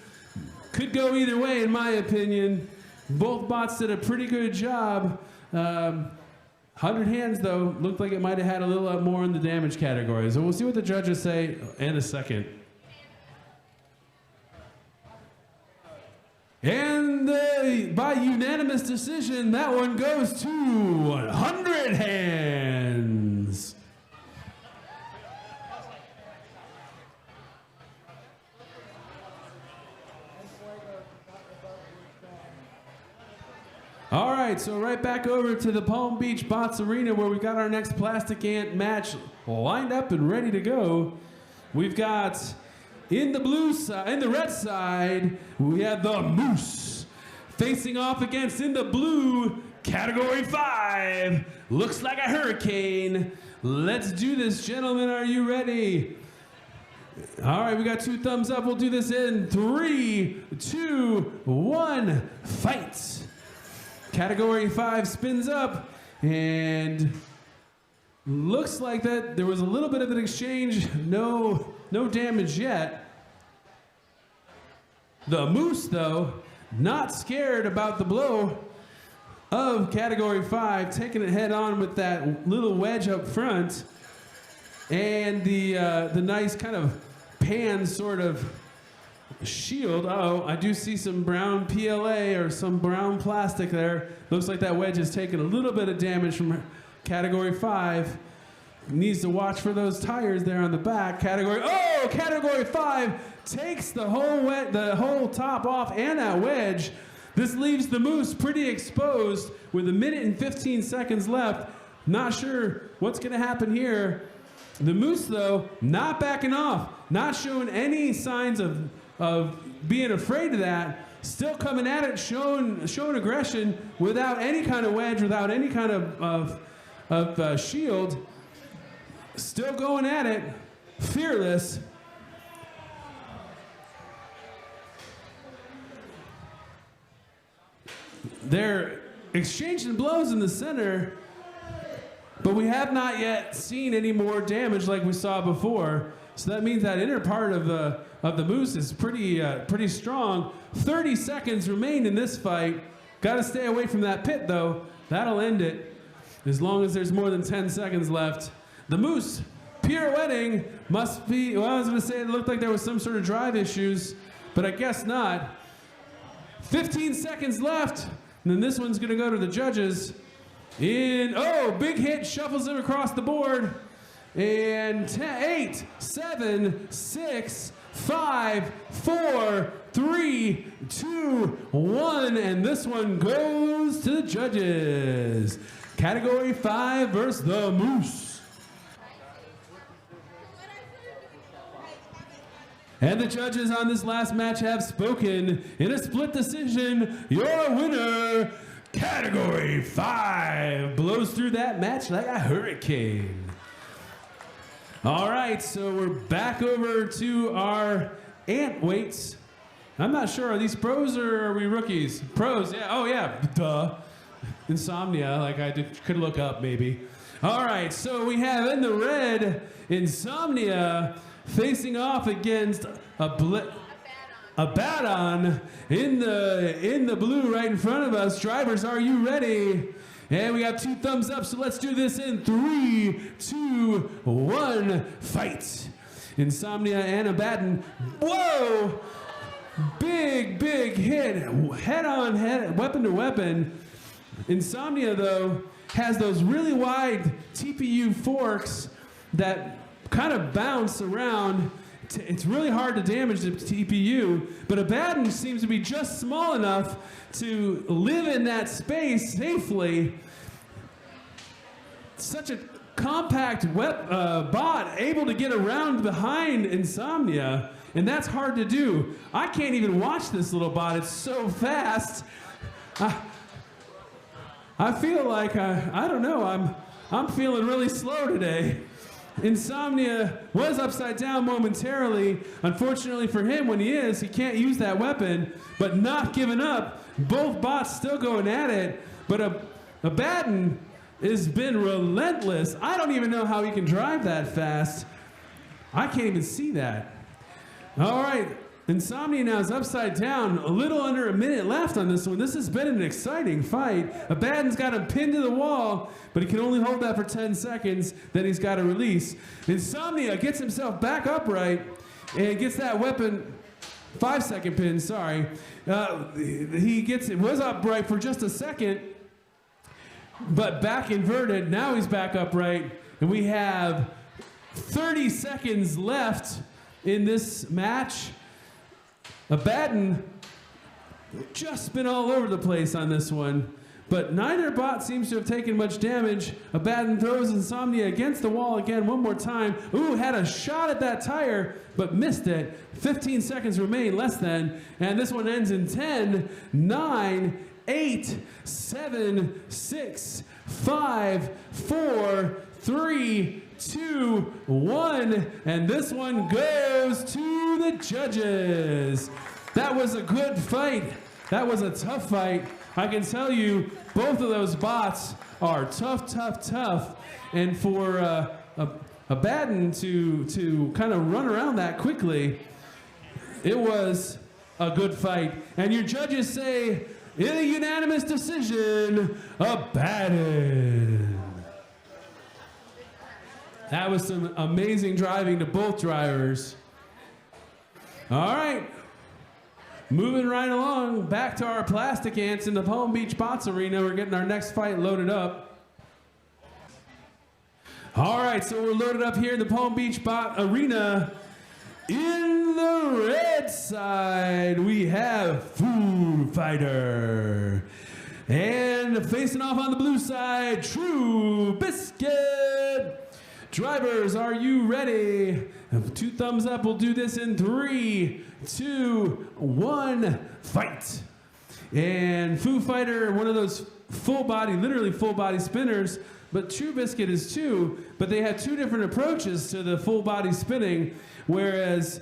Could go either way, in my opinion. Both bots did a pretty good job. 100 Hands, though, looked like it might have had a little more in the damage category. So we'll see what the judges say in a second. And by unanimous decision, that one goes to 100 Hands. All right, so right back over to the Palm Beach Bots Arena where we've got our next Plastic Ant match lined up and ready to go. We've got in the red side, we have the Moose facing off against in the blue, Category 5. Looks like a hurricane. Let's do this, gentlemen. Are you ready? All right, we got 2 thumbs up. We'll do this in 3, 2, 1, fight. Category 5 spins up, and looks like that there was a little bit of an exchange. No damage yet. The Moose, though, not scared about the blow of Category 5, taking it head on with that little wedge up front, and the nice kind of pan sort of shield. Uh-oh, I do see some brown PLA or some brown plastic there. Looks like that wedge has taken a little bit of damage from Category 5. Needs to watch for those tires there on the back. Category 5 takes the whole top off and that wedge. This leaves the Moose pretty exposed with 1 minute and 15 seconds left. Not sure what's going to happen here. The Moose, though, not backing off, not showing any signs of being afraid of that, still coming at it, showing aggression without any kind of wedge, without any kind of shield. Still going at it, fearless. They're exchanging blows in the center, but we have not yet seen any more damage like we saw before. So that means that inner part of the Moose is pretty strong. 30 seconds remain in this fight. Got to stay away from that pit, though. That'll end it as long as there's more than 10 seconds left. The Moose pirouetting must be, well, I was going to say it looked like there was some sort of drive issues, but I guess not. 15 seconds left, and then this one's going to go to the judges. Big hit, shuffles him across the board. And 8, 7, 6, 5, 4, 3, 2, 1, and this one goes to the judges. Category 5 versus the Moose. And the judges on this last match have spoken. In a split decision, your winner, Category 5, blows through that match like a hurricane. All right, so we're back over to our ant weights. I'm not sure, are these pros or are we rookies? Pros, yeah, oh yeah, duh. Insomnia, like I could look up maybe. All right, so we have in the red, Insomnia facing off against Abaddon in the blue right in front of us. Drivers, are you ready? And we got 2 thumbs up, so let's do this in 3, 2, 1, fight. Insomnia and Abaddon. Whoa! Big hit, head on head, weapon to weapon. Insomnia, though, has those really wide TPU forks that kind of bounce around. It's really hard to damage the TPU, but Abaddon seems to be just small enough to live in that space safely. Such a compact bot, able to get around behind Insomnia, and that's hard to do. I can't even watch this little bot, it's so fast. I feel like, I don't know, I'm feeling really slow today. Insomnia was upside down momentarily. Unfortunately for him, when he can't use that weapon, but not giving up. Both bots still going at it, but Abaddon has been relentless. I don't even know how he can drive that fast. I can't even see that. All right, Insomnia now is upside down. A little under a minute left on this one. This has been an exciting fight. Abaddon's got him pinned to the wall, but he can only hold that for 10 seconds. Then he's got to release. Insomnia gets himself back upright and gets that weapon. 5-second pin, sorry. Was upright for just a second, but back inverted. Now he's back upright, and we have 30 seconds left in this match. Abaddon just been all over the place on this one, but neither bot seems to have taken much damage. Abaddon throws Insomnia against the wall again one more time. Ooh, had a shot at that tire, but missed it. 15 seconds remain, less than, and this one ends in 10, 9, 8, 7, 6, 5, 4, 3, 2, 1, and this one goes to the judges. That was a good fight. That was a tough fight. I can tell you, both of those bots are tough. And for Abaddon to kind of run around that quickly, it was a good fight. And your judges say, in a unanimous decision, Abaddon. That was some amazing driving to both drivers. All right, moving right along, back to our plastic ants in the Palm Beach Bots Arena. We're getting our next fight loaded up. All right, so we're loaded up here in the Palm Beach Bot Arena. In the red side, we have Foo Fighter. And facing off on the blue side, True Biscuit. Drivers, are you ready? 2 thumbs up. We'll do this in 3, 2, 1, fight. And Foo Fighter, one of those full body, literally full body spinners, but True Biscuit is too, but they have 2 different approaches to the full body spinning, whereas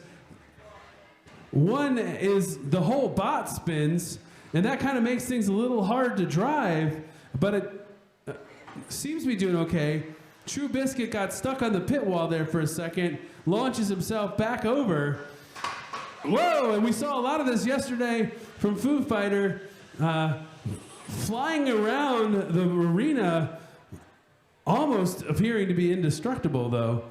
one is the whole bot spins, and that kind of makes things a little hard to drive, but it seems to be doing okay. True Biscuit got stuck on the pit wall there for a second, launches himself back over. Whoa, and we saw a lot of this yesterday from Foo Fighter, flying around the arena, almost appearing to be indestructible though.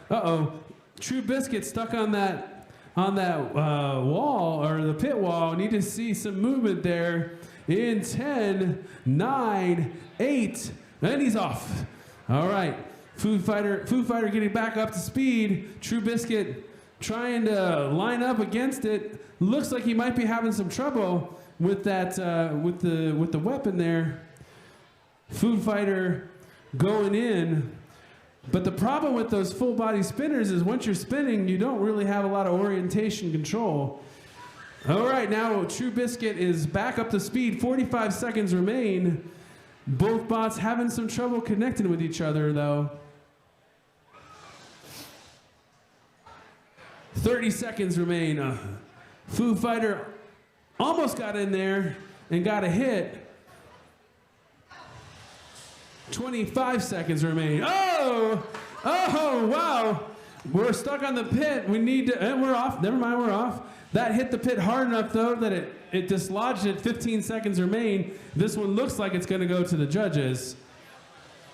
Uh-oh, True Biscuit stuck on that wall, or the pit wall. Need to see some movement there in 10, 9, 8, and he's off. All right, Foo Fighter getting back up to speed. True Biscuit trying to line up against it. Looks like he might be having some trouble with that, with the weapon there. Foo Fighter going in. But the problem with those full body spinners is once you're spinning, you don't really have a lot of orientation control. All right, now True Biscuit is back up to speed. 45 seconds remain. Both bots having some trouble connecting with each other, though. 30 seconds remain. Foo Fighter almost got in there and got a hit. 25 seconds remain. Oh, wow. We're stuck on the pit. We need to, and we're off. Never mind, we're off. That hit the pit hard enough, though, that it dislodged it. 15 seconds remain. This one looks like it's going to go to the judges.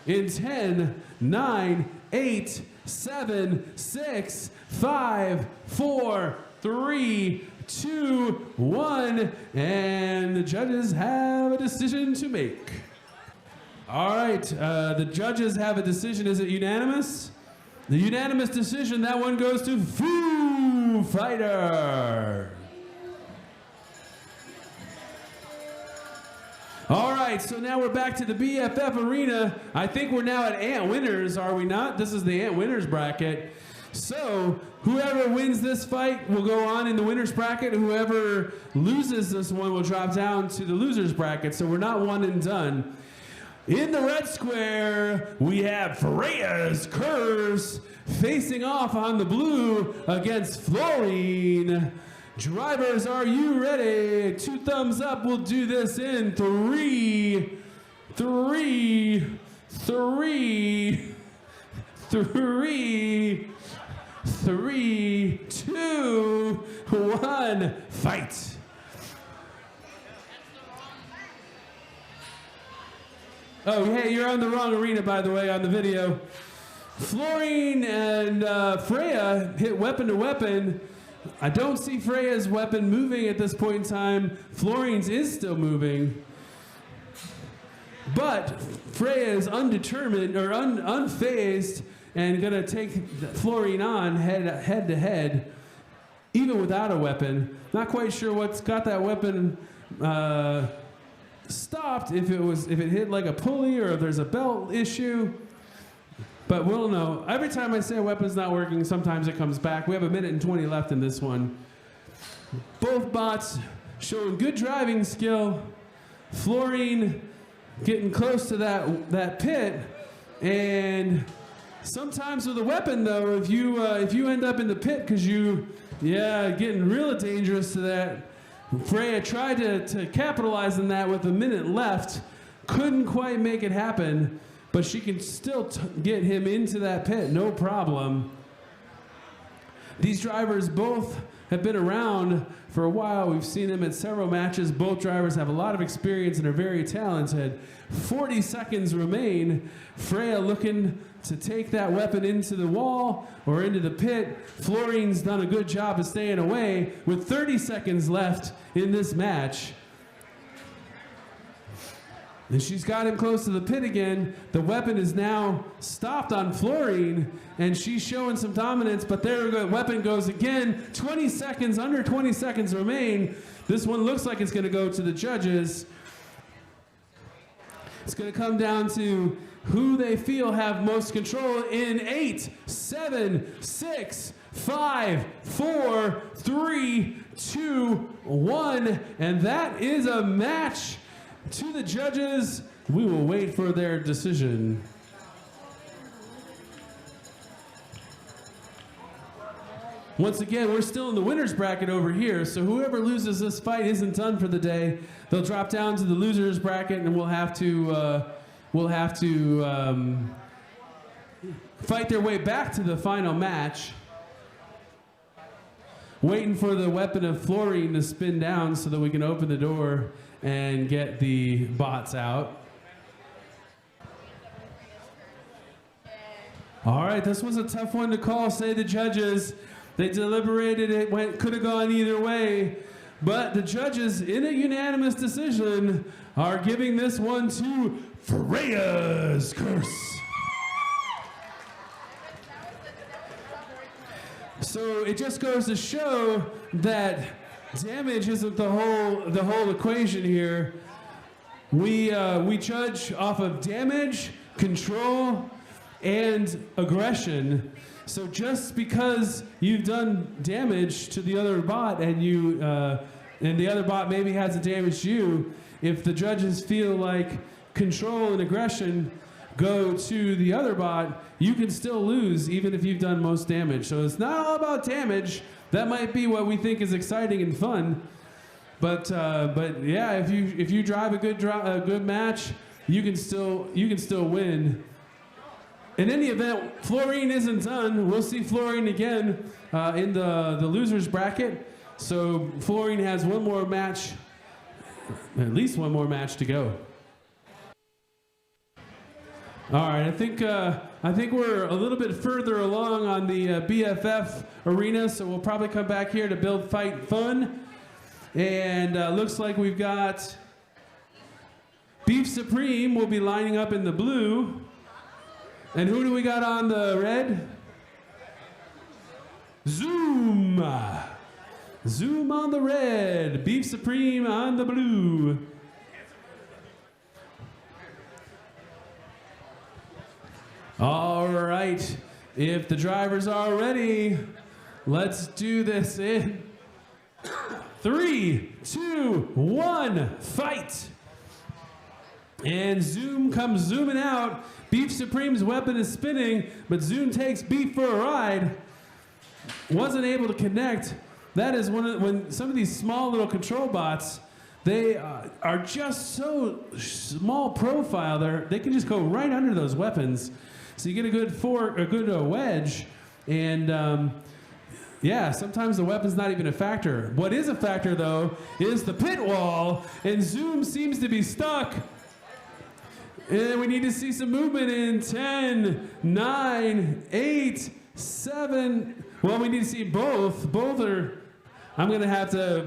In 10, 9, 8, 7, 6, 5, 4, 3, 2, 1, and the judges have a decision to make. All right, the judges have a decision. Is it unanimous? The unanimous decision, that one goes to Foo Fighter. All right, so now we're back to the BFF Arena. I think we're now at Ant Winners, are we not? This is the Ant Winners bracket. So whoever wins this fight will go on in the winners bracket. Whoever loses this one will drop down to the losers bracket. So we're not one and done. In the red square, we have Freya's Curse facing off on the blue against Florine. Drivers, are you ready? 2 thumbs up. We'll do this in 3, 2, 1, fight. Oh, hey, you're on the wrong arena, by the way, on the video. Florine and Freya hit weapon to weapon. I don't see Freya's weapon moving at this point in time. Florine's is still moving. But Freya is undetermined or unfazed and gonna take Florine on head to head, even without a weapon. Not quite sure what's got that weapon stopped, if it hit like a pulley or if there's a belt issue. But we'll know. Every time I say a weapon's not working, sometimes it comes back. We have 1:20 left in this one. Both bots showing good driving skill. Florine getting close to that pit, and sometimes with a weapon though, if you end up in the pit because getting real dangerous to that. Freya tried to capitalize on that with 1 minute left, couldn't quite make it happen, but she can still get him into that pit, no problem. These drivers both have been around for a while. We've seen them at several matches. Both drivers have a lot of experience and are very talented. 40 seconds remain. Freya looking to take that weapon into the wall or into the pit. Florine's done a good job of staying away with 30 seconds left in this match. And she's got him close to the pit again. The weapon is now stopped on Florine, and she's showing some dominance, but there the weapon goes again. 20 seconds, under 20 seconds remain. This one looks like it's gonna go to the judges. It's gonna come down to who they feel have most control in 8, 7, 6, 5, 4, 3, 2, 1, and that is a match. To the judges, we will wait for their decision. Once again, we're still in the winner's bracket over here, so whoever loses this fight isn't done for the day. They'll drop down to the loser's bracket, and we'll have to fight their way back to the final match. Waiting for the weapon of Florine to spin down so that we can open the door and get the bots out. All right, this was a tough one to call, say the judges. They deliberated, could have gone either way, but the judges, in a unanimous decision, are giving this one to Freya's Curse. So it just goes to show that damage isn't the whole equation here. We judge off of damage, control, and aggression. So just because you've done damage to the other bot and the other bot maybe hasn't damaged you, if the judges feel like control and aggression go to the other bot, you can still lose even if you've done most damage. So it's not all about damage. That might be what we think is exciting and fun, but yeah, if you drive a good match, you can still win. In any event, Florine isn't done. We'll see Florine again in the losers bracket. So Florine has one more match, at least one more match to go. All right, I think I think we're a little bit further along on the BFF arena, so we'll probably come back here to Build Fight Fun. And looks like we've got Beef Supreme will be lining up in the blue. And who do we got on the red? Zoom. Zoom on the red. Beef Supreme on the blue. All right. If the drivers are ready, let's do this in 3, 2, 1, fight. And Zoom comes zooming out. Beef Supreme's weapon is spinning, but Zoom takes Beef for a ride. Wasn't able to connect. That is when some of these small little control bots, they are just so small profile. They can just go right under those weapons. So you get a good wedge, and yeah, sometimes the weapon's not even a factor. What is a factor though is the pit wall, and Zoom seems to be stuck. And we need to see some movement in 10, 9, 8, 7. Well, we need to see both. Both are. I'm gonna have to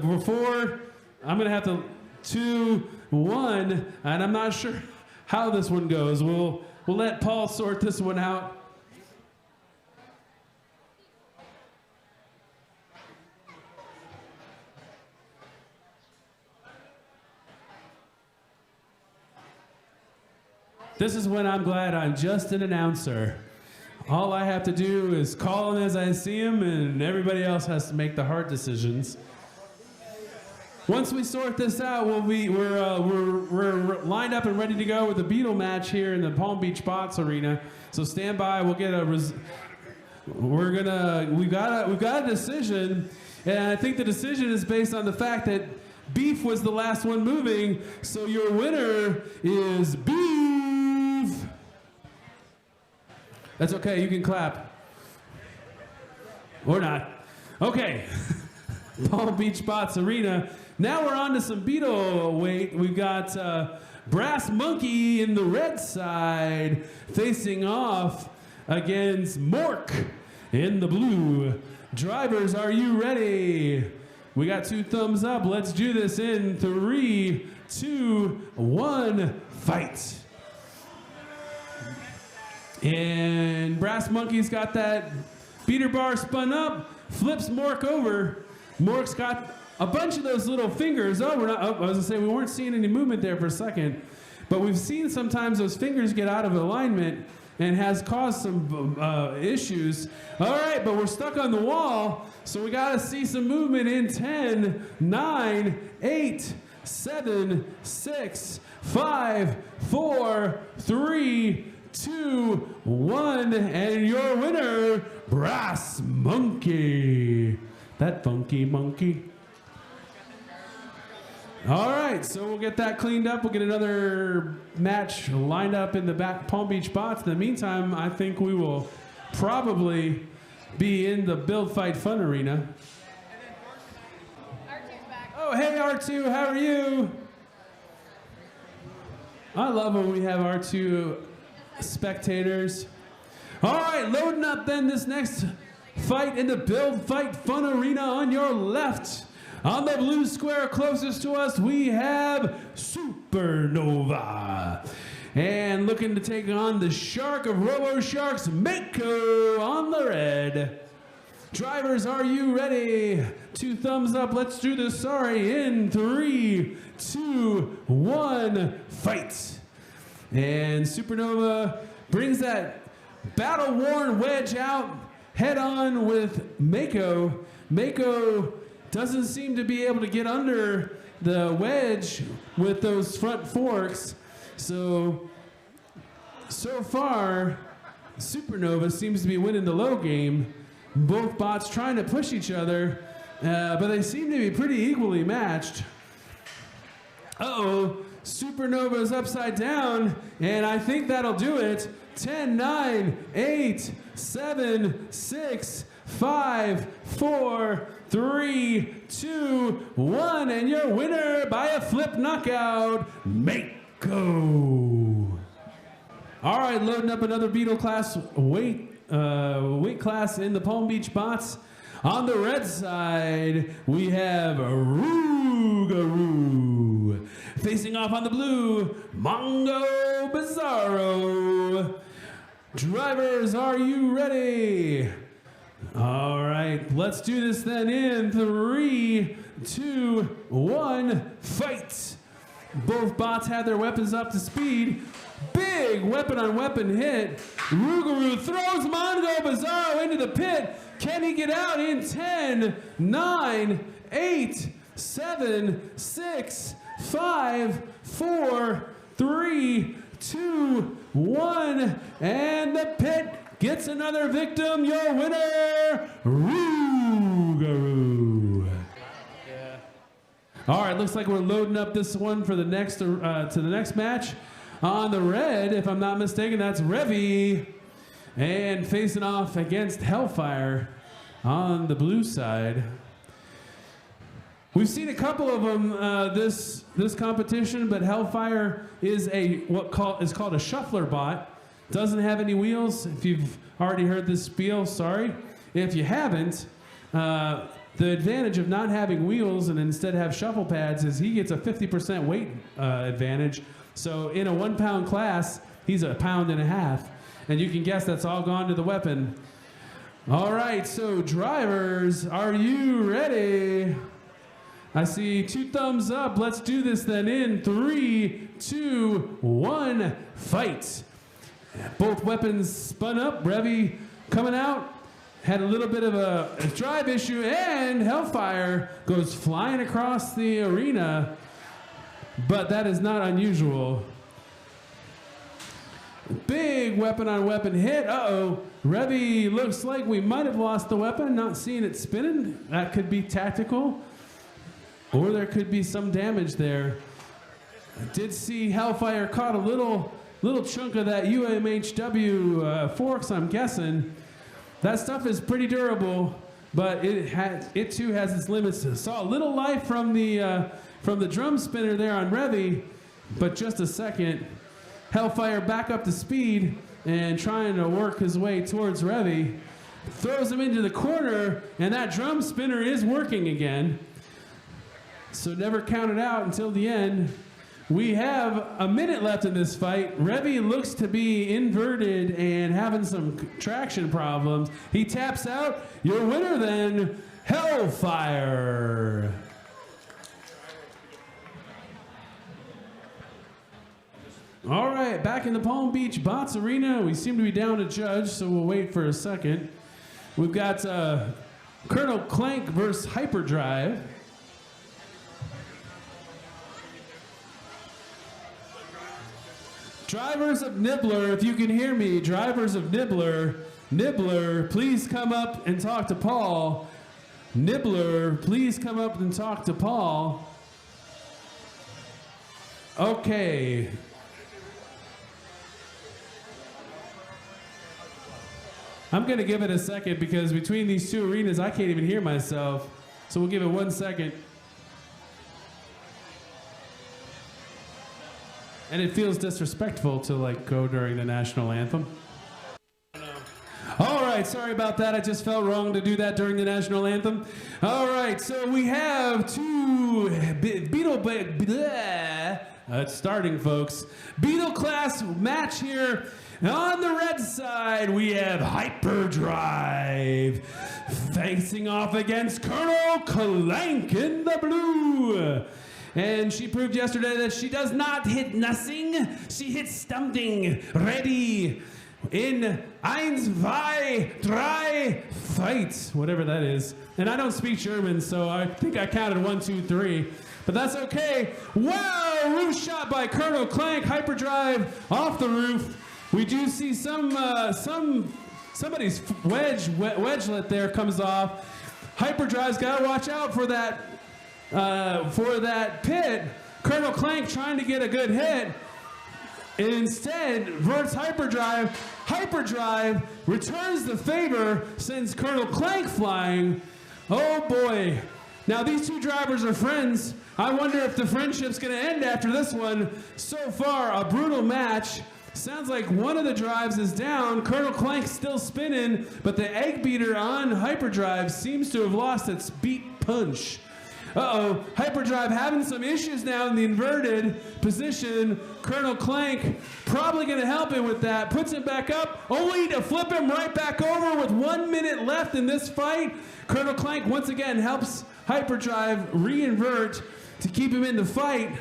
2, 1, and I'm not sure how this one goes. We'll let Paul sort this one out. This is when I'm glad I'm just an announcer. All I have to do is call him as I see him, and everybody else has to make the hard decisions. Once we sort this out, we're lined up and ready to go with the Beetle match here in the Palm Beach Bots Arena. So stand by. We'll get we've got a decision, and I think the decision is based on the fact that Beef was the last one moving. So your winner is Beef. That's okay, you can clap. Or not. Okay. Palm Beach Bots Arena. Now we're on to some Beetle weight. We've got Brass Monkey in the red side facing off against Mork in the blue. Drivers, are you ready? We got 2 thumbs up. Let's do this in 3, 2, 1, fight. And Brass Monkey's got that beater bar spun up, flips Mork over. Mork's got a bunch of those little fingers. I was gonna say we weren't seeing any movement there for a second, but we've seen sometimes those fingers get out of alignment and has caused some issues. All right, but we're stuck on the wall, so we gotta see some movement in 10, 9, 8, 7, 6, 5, 4, 3, 2, 1, and your winner, Brass Monkey. That funky monkey. All right, so we'll get that cleaned up. We'll get another match lined up in the back Palm Beach Bots. In the meantime, I think we will probably be in the Build Fight Fun Arena. Oh, hey R2, how are you? I love when we have R2 spectators. All right, loading up then this next fight in the Build Fight Fun Arena on your left. On the blue square closest to us, we have Supernova. And looking to take on the Shark of Robo Sharks, Mako on the red. Drivers, are you ready? 2 thumbs up, let's do this, sorry, in 3, 2, 1, fight. And Supernova brings that battle-worn wedge out, head on with Mako. Mako doesn't seem to be able to get under the wedge with those front forks. So far, Supernova seems to be winning the low game. Both bots trying to push each other, but they seem to be pretty equally matched. Uh-oh, Supernova's upside down, and I think that'll do it. 10, 9, 8, 7, 6, 5, 4, 3, 2, 1, and your winner by a flip knockout, Mako. All right, loading up another Beetle class weight class in the Palm Beach Bots. On the red side, we have Rougarou. Facing off on the blue, Mongo Bizarro. Drivers, are you ready? All right, let's do this then in 3, 2, 1, fight. Both bots had their weapons up to speed. Big weapon on weapon hit. Rougarou throws Mongo Bizarro into the pit. Can he get out in 10, 9, 8, 7, 6, 5, 4, 3, 2, 1, and the pit gets another victim. Your winner, Rougarou. Yeah. All right, looks like we're loading up this one for the next to the next match. On the red, if I'm not mistaken, that's Revy, and facing off against Hellfire on the blue side. We've seen a couple of them this competition, but Hellfire is what is called a shuffler bot. Doesn't have any wheels. If you've already heard this spiel, sorry. If you haven't, the advantage of not having wheels and instead have shuffle pads is he gets a 50% weight advantage. So in a 1 pound class, he's a 1.5 pounds, and you can guess that's all gone to the weapon. All right, so drivers, are you ready? I see 2 thumbs up. Let's do this then in 3, 2, 1, fight. Both weapons spun up. Revy coming out. Had a little bit of a drive issue, and Hellfire goes flying across the arena. But that is not unusual. Big weapon on weapon hit. Uh-oh. Revy looks like we might have lost the weapon. Not seeing it spinning. That could be tactical. Or there could be some damage there. I did see Hellfire caught a little chunk of that UMHW forks, I'm guessing. That stuff is pretty durable, but it too has its limits. Saw a little life from the drum spinner there on Revy, but just a second. Hellfire back up to speed and trying to work his way towards Revy. Throws him into the corner, and that drum spinner is working again. So never count it out until the end. We have a minute left in this fight. Revy looks to be inverted and having some traction problems. He taps out. Your winner then, Hellfire. All right, back in the Palm Beach Bots Arena. We seem to be down a judge, so we'll wait for a second. We've got Colonel Clank versus Hyperdrive. Drivers of Nibbler, if you can hear me, drivers of Nibbler, please come up and talk to Paul. Nibbler, please come up and talk to Paul. Okay. I'm going to give it a second because between these two arenas, I can't even hear myself. So we'll give it 1 second. And it feels disrespectful to go during the national anthem. All right, sorry about that. I just felt wrong to do that during the national anthem. All right, so we have two it's starting, folks. Beetle class match here. On the red side, we have Hyperdrive facing off against Colonel Clank in the blue. And she proved yesterday that she does not hit nothing. She hits something. Ready in 1, 2, 3, fight. Whatever that is. And I don't speak German, so I think I counted 1, 2, 3. But that's okay. Wow, roof shot by Colonel Clank. Hyperdrive off the roof. We do see somebody's wedgelet there comes off. Hyperdrive's got to watch out for that pit. Colonel Clank trying to get a good hit. And instead, verts Hyperdrive. Hyperdrive returns the favor, sends Colonel Clank flying. Oh boy. Now these two drivers are friends. I wonder if the friendship's going to end after this one. So far, a brutal match. Sounds like one of the drives is down. Colonel Clank's still spinning, but the egg beater on Hyperdrive seems to have lost its beat punch. Uh-oh, Hyperdrive having some issues now in the inverted position. Colonel Clank probably going to help him with that. Puts it back up, only to flip him right back over with 1 minute left in this fight. Colonel Clank once again helps Hyperdrive re-invert to keep him in the fight.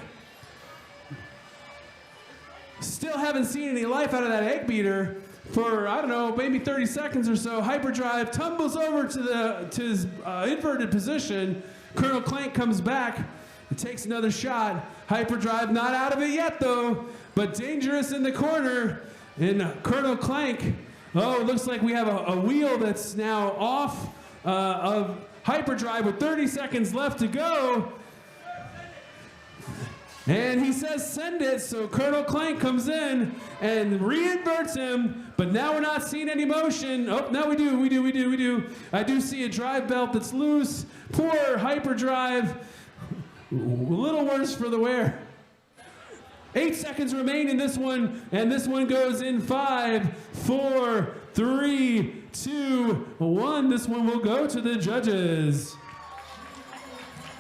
Still haven't seen any life out of that egg beater for, I don't know, maybe 30 seconds or so. Hyperdrive tumbles over to his inverted position. Colonel Clank comes back and takes another shot. Hyperdrive not out of it yet, though, but dangerous in the corner. And Colonel Clank, oh, it looks like we have a wheel that's now off of Hyperdrive with 30 seconds left to go. And he says send it, so Colonel Clank comes in and re-inverts him, but now we're not seeing any motion. Oh, now we do. I do see a drive belt that's loose. Poor Hyperdrive. A little worse for the wear. 8 seconds remain in this one, and this one goes in 5, 4, 3, 2, 1. This one will go to the judges.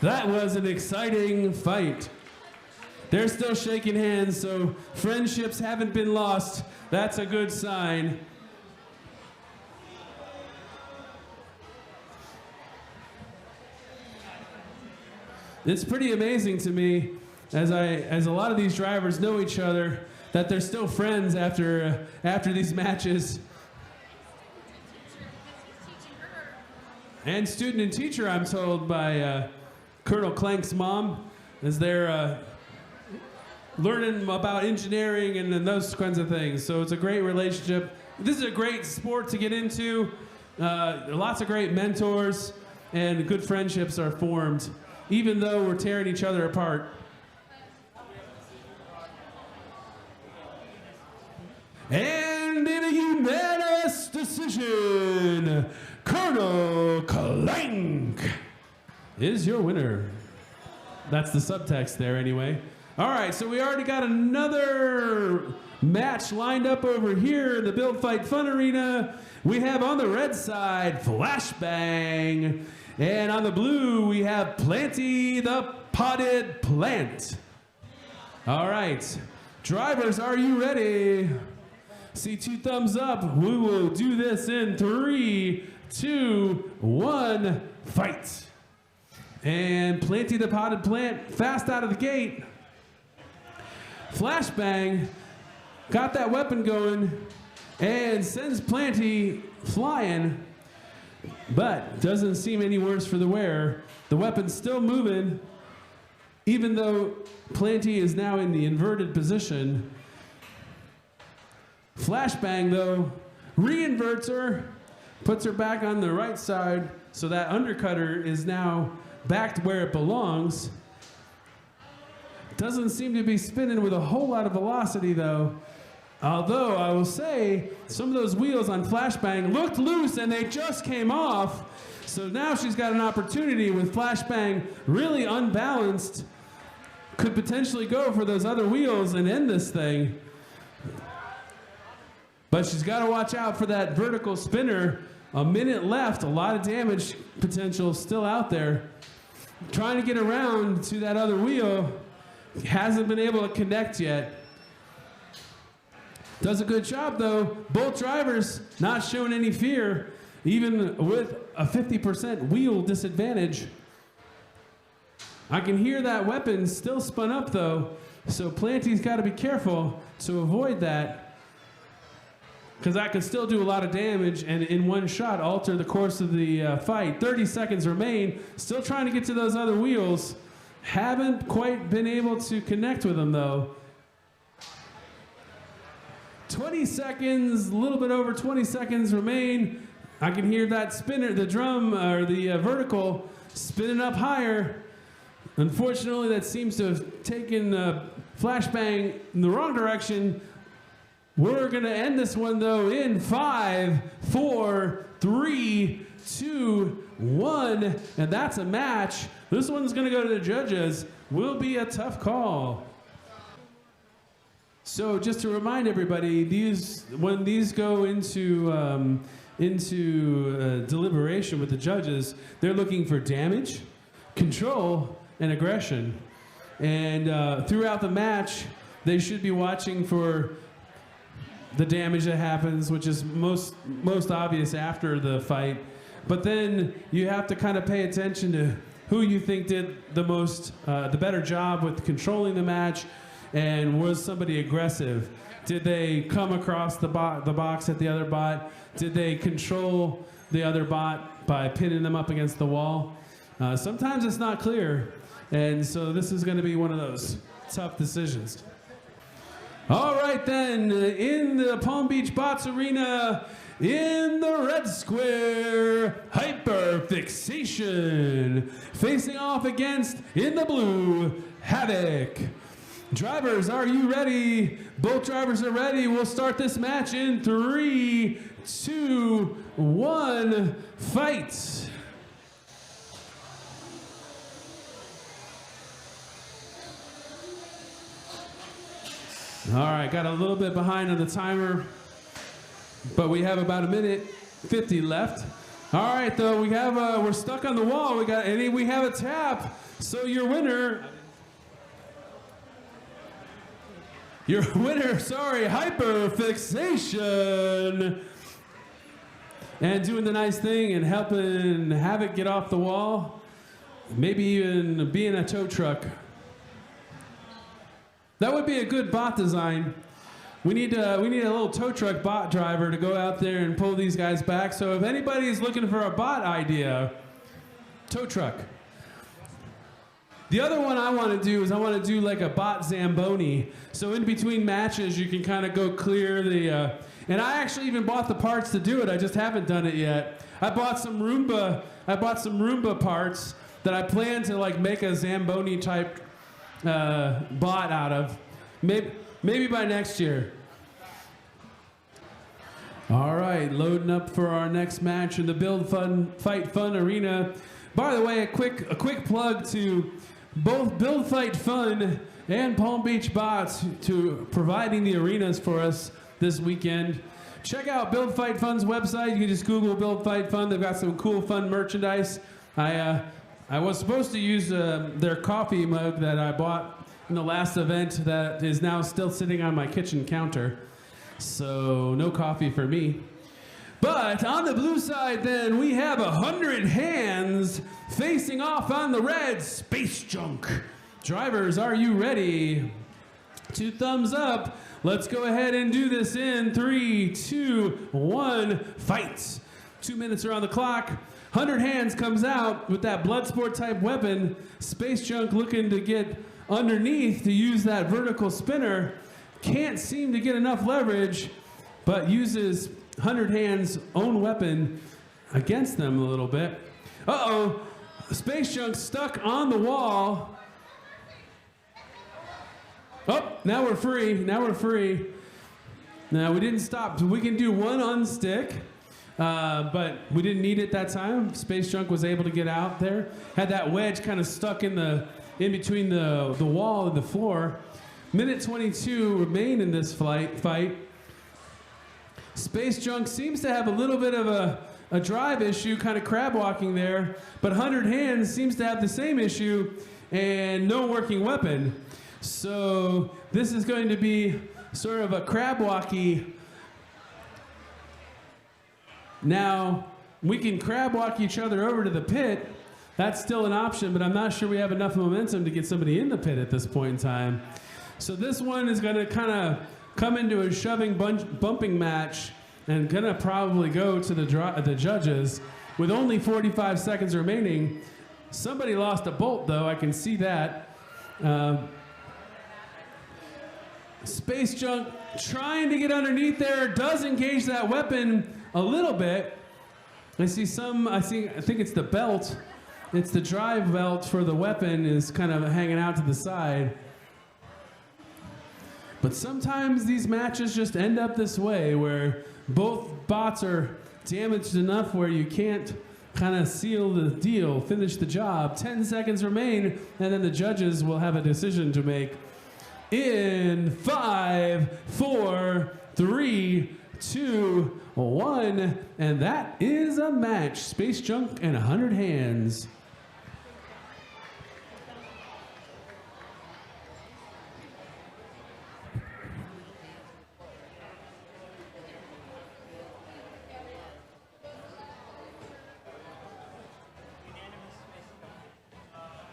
That was an exciting fight. They're still shaking hands, so friendships haven't been lost. That's a good sign. It's pretty amazing to me, as a lot of these drivers know each other, that they're still friends after these matches. And student and teacher, I'm told by Colonel Clank's mom, as they're learning about engineering and those kinds of things. So it's a great relationship. This is a great sport to get into. Lots of great mentors and good friendships are formed, even though we're tearing each other apart. And in a unanimous decision, Colonel Clank is your winner. That's the subtext there anyway. All right, so we already got another match lined up over here in the Build Fight Fun Arena. We have on the red side, Flashbang. And on the blue, we have Planty the Potted Plant. All right, drivers, are you ready? See 2 thumbs up. We will do this in 3, 2, 1, fight. And Planty the Potted Plant, fast out of the gate. Flashbang got that weapon going and sends Planty flying, but doesn't seem any worse for the wearer. The weapon's still moving, even though Planty is now in the inverted position. Flashbang, though, re-inverts her, puts her back on the right side, so that undercutter is now back to where it belongs. Doesn't seem to be spinning with a whole lot of velocity, though. Although, I will say, some of those wheels on Flashbang looked loose and they just came off. So now she's got an opportunity with Flashbang really unbalanced. Could potentially go for those other wheels and end this thing. But she's got to watch out for that vertical spinner. A minute left, a lot of damage potential still out there. Trying to get around to that other wheel. Hasn't been able to connect yet. Does a good job though. Both drivers not showing any fear, even with a 50% wheel disadvantage. I can hear that weapon still spun up though, so Planty's got to be careful to avoid that, because that can still do a lot of damage and in one shot alter the course of the fight. 30 seconds remain. Still trying to get to those other wheels. Haven't quite been able to connect with them though. 20 seconds, a little bit over 20 seconds remain. I can hear that spinner, the drum, or the vertical spinning up higher. Unfortunately, that seems to have taken Flashbang in the wrong direction. We're gonna end this one though in 5, 4, 3, 2, 1, and that's a match. This one's gonna go to the judges. Will be a tough call. So just to remind everybody, when these go into deliberation with the judges, they're looking for damage, control, and aggression. And throughout the match, they should be watching for the damage that happens, which is most obvious after the fight. But then you have to kind of pay attention to who you think did the better job with controlling the match, and was somebody aggressive? Did they come across the box at the other bot? Did they control the other bot by pinning them up against the wall? Sometimes it's not clear, and so this is going to be one of those tough decisions. All right then, in the Palm Beach Bots Arena, in the red square, Hyperfixation, facing off against, in the blue, Havoc. Drivers, are you ready? Both drivers are ready. We'll start this match in 3, 2, 1, fight. All right, got a little bit behind on the timer, but we have about 1:50 left. All right, though, we're stuck on the wall. We have a tap. So your winner, Hyperfixation, and doing the nice thing and helping Havoc get off the wall, maybe even being a tow truck. That would be a good bot design. We need a little tow truck bot driver to go out there and pull these guys back. So if anybody is looking for a bot idea, tow truck. The other one I want to do is like a bot Zamboni. So in between matches, you can kind of go clear the. And I actually even bought the parts to do it. I just haven't done it yet. I bought some Roomba parts that I plan to like make a Zamboni type bot out of, maybe by next year. All right, loading up for our next match in the Build Fun Fight Fun Arena. By the way, a quick plug to both Build Fight Fun and Palm Beach Bots to providing the arenas for us this weekend. Check out Build Fight Fun's website. You can just Google Build Fight Fun. They've got some cool, fun merchandise. I was supposed to use their coffee mug that I bought in the last event that is now still sitting on my kitchen counter. So no coffee for me. But on the blue side then, we have 100 hands facing off on the red, Space Junk. Drivers, are you ready? 2 thumbs up. Let's go ahead and do this in 3, 2, 1, fight. 2 minutes are on the clock. 100 hands comes out with that Bloodsport type weapon. Space Junk looking to get underneath to use that vertical spinner. Can't seem to get enough leverage, but uses 100 hands' own weapon against them a little bit. Uh-oh, Space Junk stuck on the wall. Oh, now we're free. Now we didn't stop. So we can do one unstick. But we didn't need it that time. Space Junk was able to get out there. Had that wedge kind of stuck in between the wall and the floor. 1:22 remain in this fight. Space Junk seems to have a little bit of a drive issue, kind of crab walking there. But 100 hands seems to have the same issue and no working weapon. So this is going to be sort of a crab walkie. Now, we can crab walk each other over to the pit. That's still an option, but I'm not sure we have enough momentum to get somebody in the pit at this point in time. So this one is going to kind of come into a shoving bumping match and going to probably go to the judges with only 45 seconds remaining. Somebody lost a bolt, though. I can see that. Space Junk trying to get underneath there, does engage that weapon a little bit. I think it's the belt. It's the drive belt for the weapon is kind of hanging out to the side. But sometimes these matches just end up this way where both bots are damaged enough where you can't kind of seal the deal, finish the job. 10 seconds remain, and then the judges will have a decision to make. in 5, 4, 3, 2, 1. And that is a match. Space Junk and 100 Hands.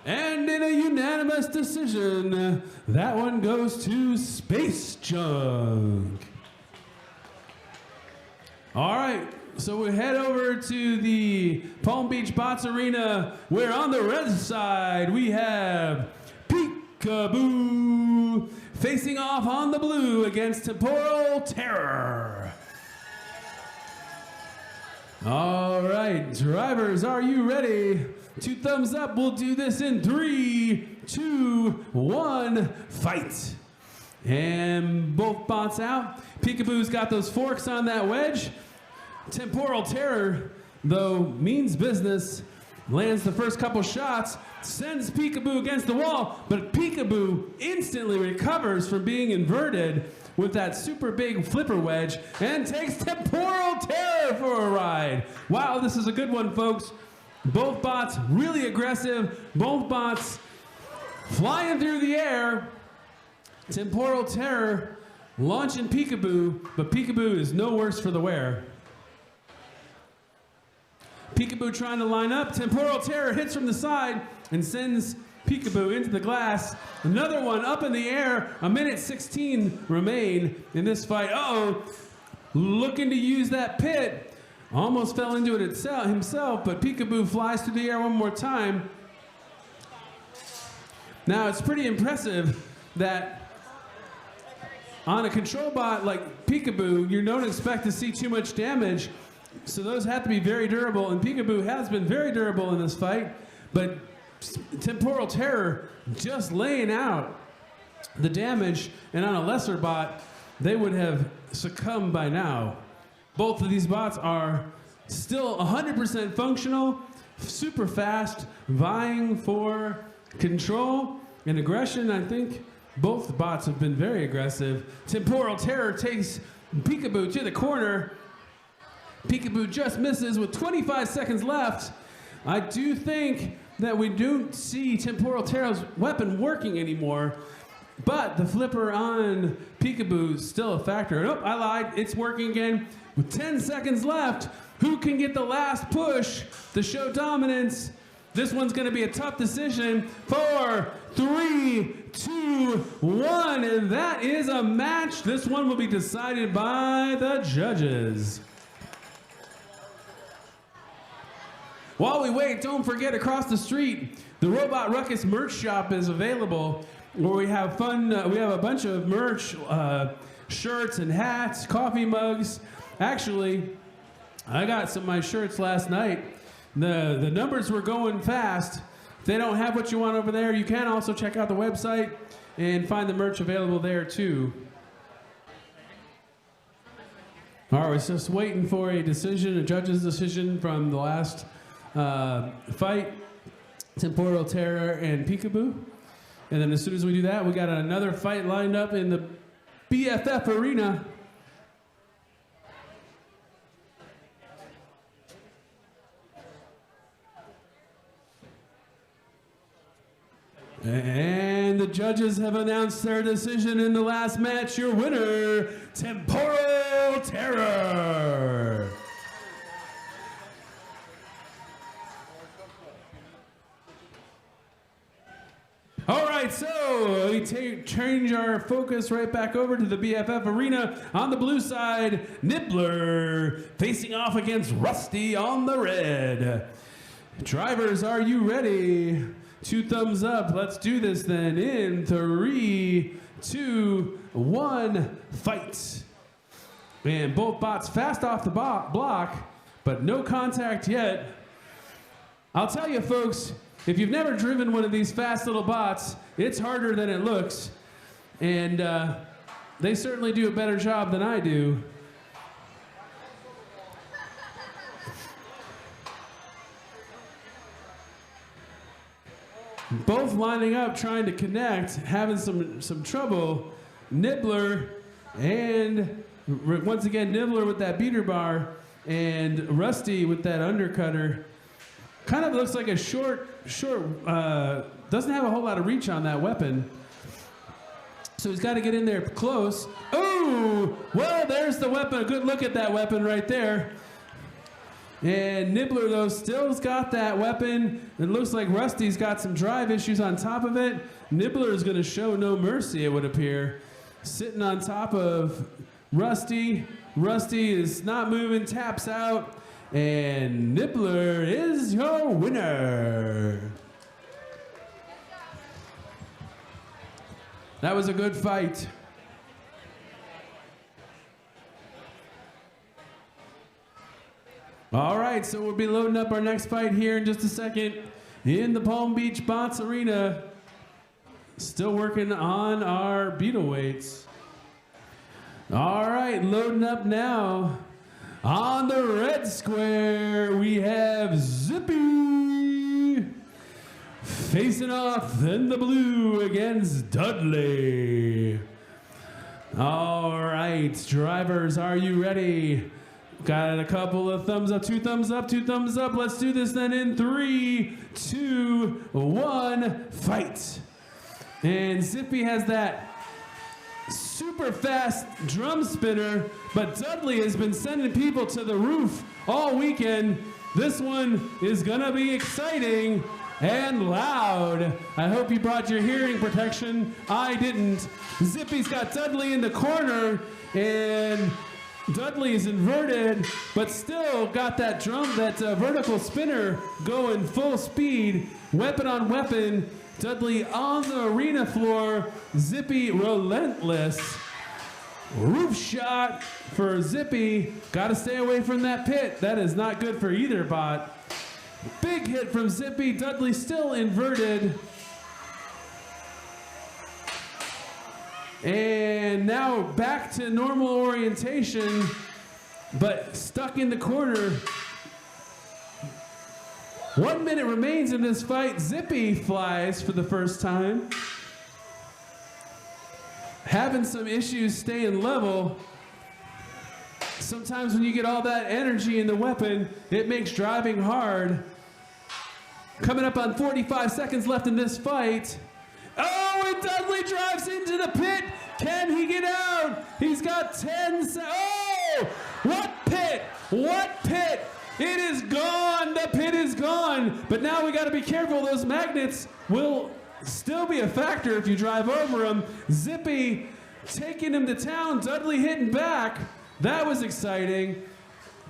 And in a unanimous decision, that one goes to Space Junk. All right, so we head over to the Palm Beach Bots Arena, where on the red side we have Peekaboo facing off on the blue against Temporal Terror. All right, drivers, are you ready? 2 thumbs up. We'll do this in 3, 2, 1, fight. And both bots out. Peekaboo's got those forks on that wedge. Temporal Terror, though, means business. Lands the first couple shots, sends Peekaboo against the wall, but Peekaboo instantly recovers from being inverted with that super big flipper wedge and takes Temporal Terror for a ride. Wow, this is a good one, folks. Both bots really aggressive. Both bots flying through the air. Temporal Terror launching Peekaboo, but Peekaboo is no worse for the wear. Peekaboo trying to line up. Temporal Terror hits from the side and sends Peekaboo into the glass. Another one up in the air. 1:16 remain in this fight. Uh-oh. Looking to use that pit. Almost fell into it himself, but Peekaboo flies through the air one more time. Now, it's pretty impressive that on a control bot like Peekaboo, you don't expect to see too much damage, so those have to be very durable, and Peekaboo has been very durable in this fight, but Temporal Terror just laying out the damage, and on a lesser bot, they would have succumbed by now. Both of these bots are still 100% functional, super fast, vying for control and aggression. I think both bots have been very aggressive. Temporal Terror takes Peekaboo to the corner. Peekaboo just misses with 25 seconds left. I do think that we don't see Temporal Terror's weapon working anymore, but the flipper on Peekaboo is still a factor. Oh, I lied, it's working again. With 10 seconds left, who can get the last push to show dominance? This one's gonna be a tough decision. 4, 3, 2, 1, and that is a match. This one will be decided by the judges. While we wait, don't forget across the street, the Robot Ruckus merch shop is available, where we have fun. We have a bunch of merch, shirts and hats, coffee mugs. Actually, I got some of my shirts last night. The numbers were going fast. If they don't have what you want over there, you can also check out the website and find the merch available there too. All right, we're just waiting for a decision, a judge's decision from the last fight, Temporal Terror and Peekaboo. And then as soon as we do that, we got another fight lined up in the BFF Arena. And the judges have announced their decision in the last match. Your winner, Temporal Terror. All right, so we change our focus right back over to the BFF Arena. On the blue side, Nibbler facing off against Rusty on the red. Drivers, are you ready? 2 thumbs up. Let's do this then in 3, 2, 1, fight. And both bots fast off the block, but no contact yet. I'll tell you, folks, if you've never driven one of these fast little bots, it's harder than it looks. And they certainly do a better job than I do. both lining up, trying to connect, having some trouble. Nibbler and once again Nibbler with that beater bar and Rusty with that undercutter. Kind of looks like a short, doesn't have a whole lot of reach on that weapon. So he's got to get in there close. Oh, well, there's the weapon. A good look at that weapon right there. And Nibbler, though, still's got that weapon. It looks like Rusty's got some drive issues on top of it. Nibbler is going to show no mercy, it would appear. Sitting on top of Rusty. Rusty is not moving, taps out. And Nibbler is your winner. That was a good fight. All right, so we'll be loading up our next fight here in just a second in the Palm Beach Bots Arena. Still working on our Beetle weights. All right, loading up now. On the red square, we have Zippy facing off in the blue against Dudley. All right, drivers, are you ready? Got a couple of thumbs up, two thumbs up, two thumbs up. Let's do this then in 3, 2, 1, fight. And Zippy has that super fast drum spinner, but Dudley has been sending people to the roof all weekend. This one is gonna be exciting and loud. I hope you brought your hearing protection. I didn't. Zippy's got Dudley in the corner, and Dudley is inverted, but still got that vertical spinner going full speed, weapon on weapon. Dudley on the arena floor, Zippy relentless. Roof shot for Zippy. Gotta stay away from that pit. That is not good for either bot. Big hit from Zippy. Dudley still inverted. And now back to normal orientation, but stuck in the corner. 1 minute remains in this fight. Zippy flies for the first time. Having some issues staying level. Sometimes when you get all that energy in the weapon, it makes driving hard. Coming up on 45 seconds left in this fight. Oh, and Dudley drives into the pit. Can he get out? He's got 10 seconds. Oh, what pit? What pit? It is gone. The pit is gone. But now we got to be careful. Those magnets will still be a factor if you drive over them. Zippy taking him to town. Dudley hitting back. That was exciting.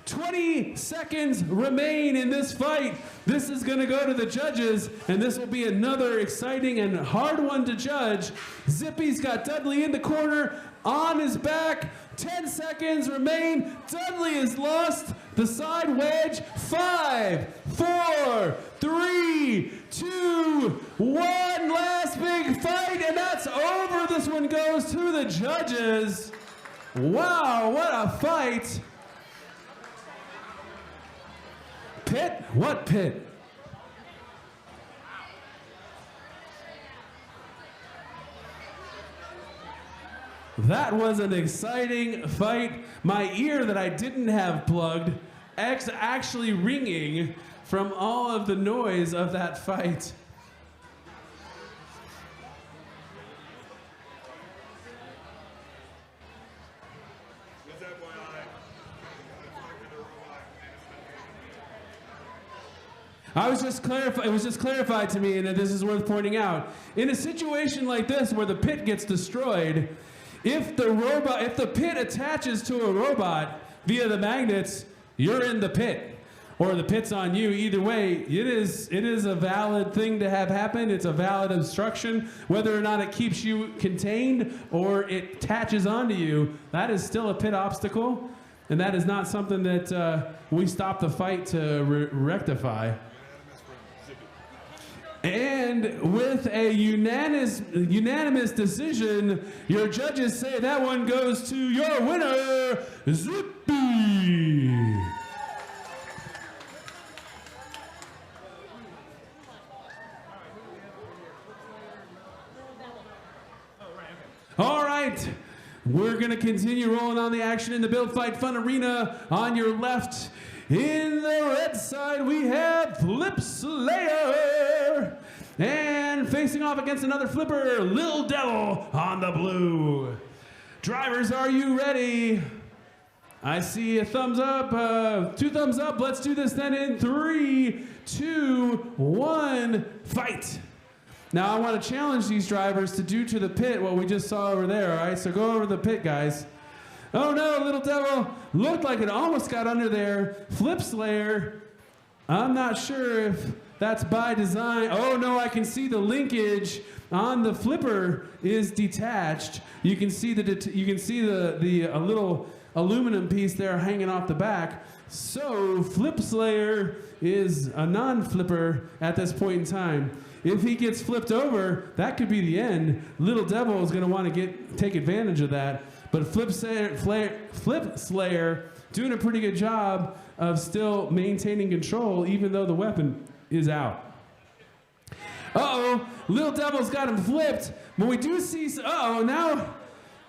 20 seconds remain in this fight. This is going to go to the judges, and this will be another exciting and hard one to judge. Zippy's got Dudley in the corner, on his back. 10 seconds remain. Dudley has lost the side wedge. 5, 4, 3, 2, 1. Last big fight, and that's over. This one goes to the judges. Wow, what a fight. Pit? What pit? That was an exciting fight. My ear that I didn't have plugged actually ringing from all of the noise of that fight. It was just clarified to me, and this is worth pointing out. In a situation like this where the pit gets destroyed, if the pit attaches to a robot via the magnets, you're in the pit, or the pit's on you. Either way, it is a valid thing to have happen. It's a valid obstruction. Whether or not it keeps you contained or it attaches onto you, that is still a pit obstacle, and that is not something that we stop the fight to rectify. And with a unanimous decision, your judges say that one goes to your winner, Zippy. right. We're going to continue rolling on the action in the Build Fight Fun Arena. On your left, in the red side, we have Flip Slayer. And facing off against another flipper, Lil Devil on the blue. Drivers, are you ready? I see a thumbs up, 2 thumbs up. Let's do this then in 3, 2, 1, fight. Now I want to challenge these drivers to do to the pit what we just saw over there, all right? So go over to the pit, guys. Oh no, Little Devil looked like it almost got under there. Flip Slayer, I'm not sure if that's by design. Oh no, I can see the linkage on the flipper is detached. You can see the a little aluminum piece there hanging off the back. So Flip Slayer is a non-flipper at this point in time. If he gets flipped over, that could be the end. Little Devil is going to want to take advantage of that. But Flip Slayer doing a pretty good job of still maintaining control even though the weapon is out. Uh-oh, Little Devil's got him flipped, but we do see, now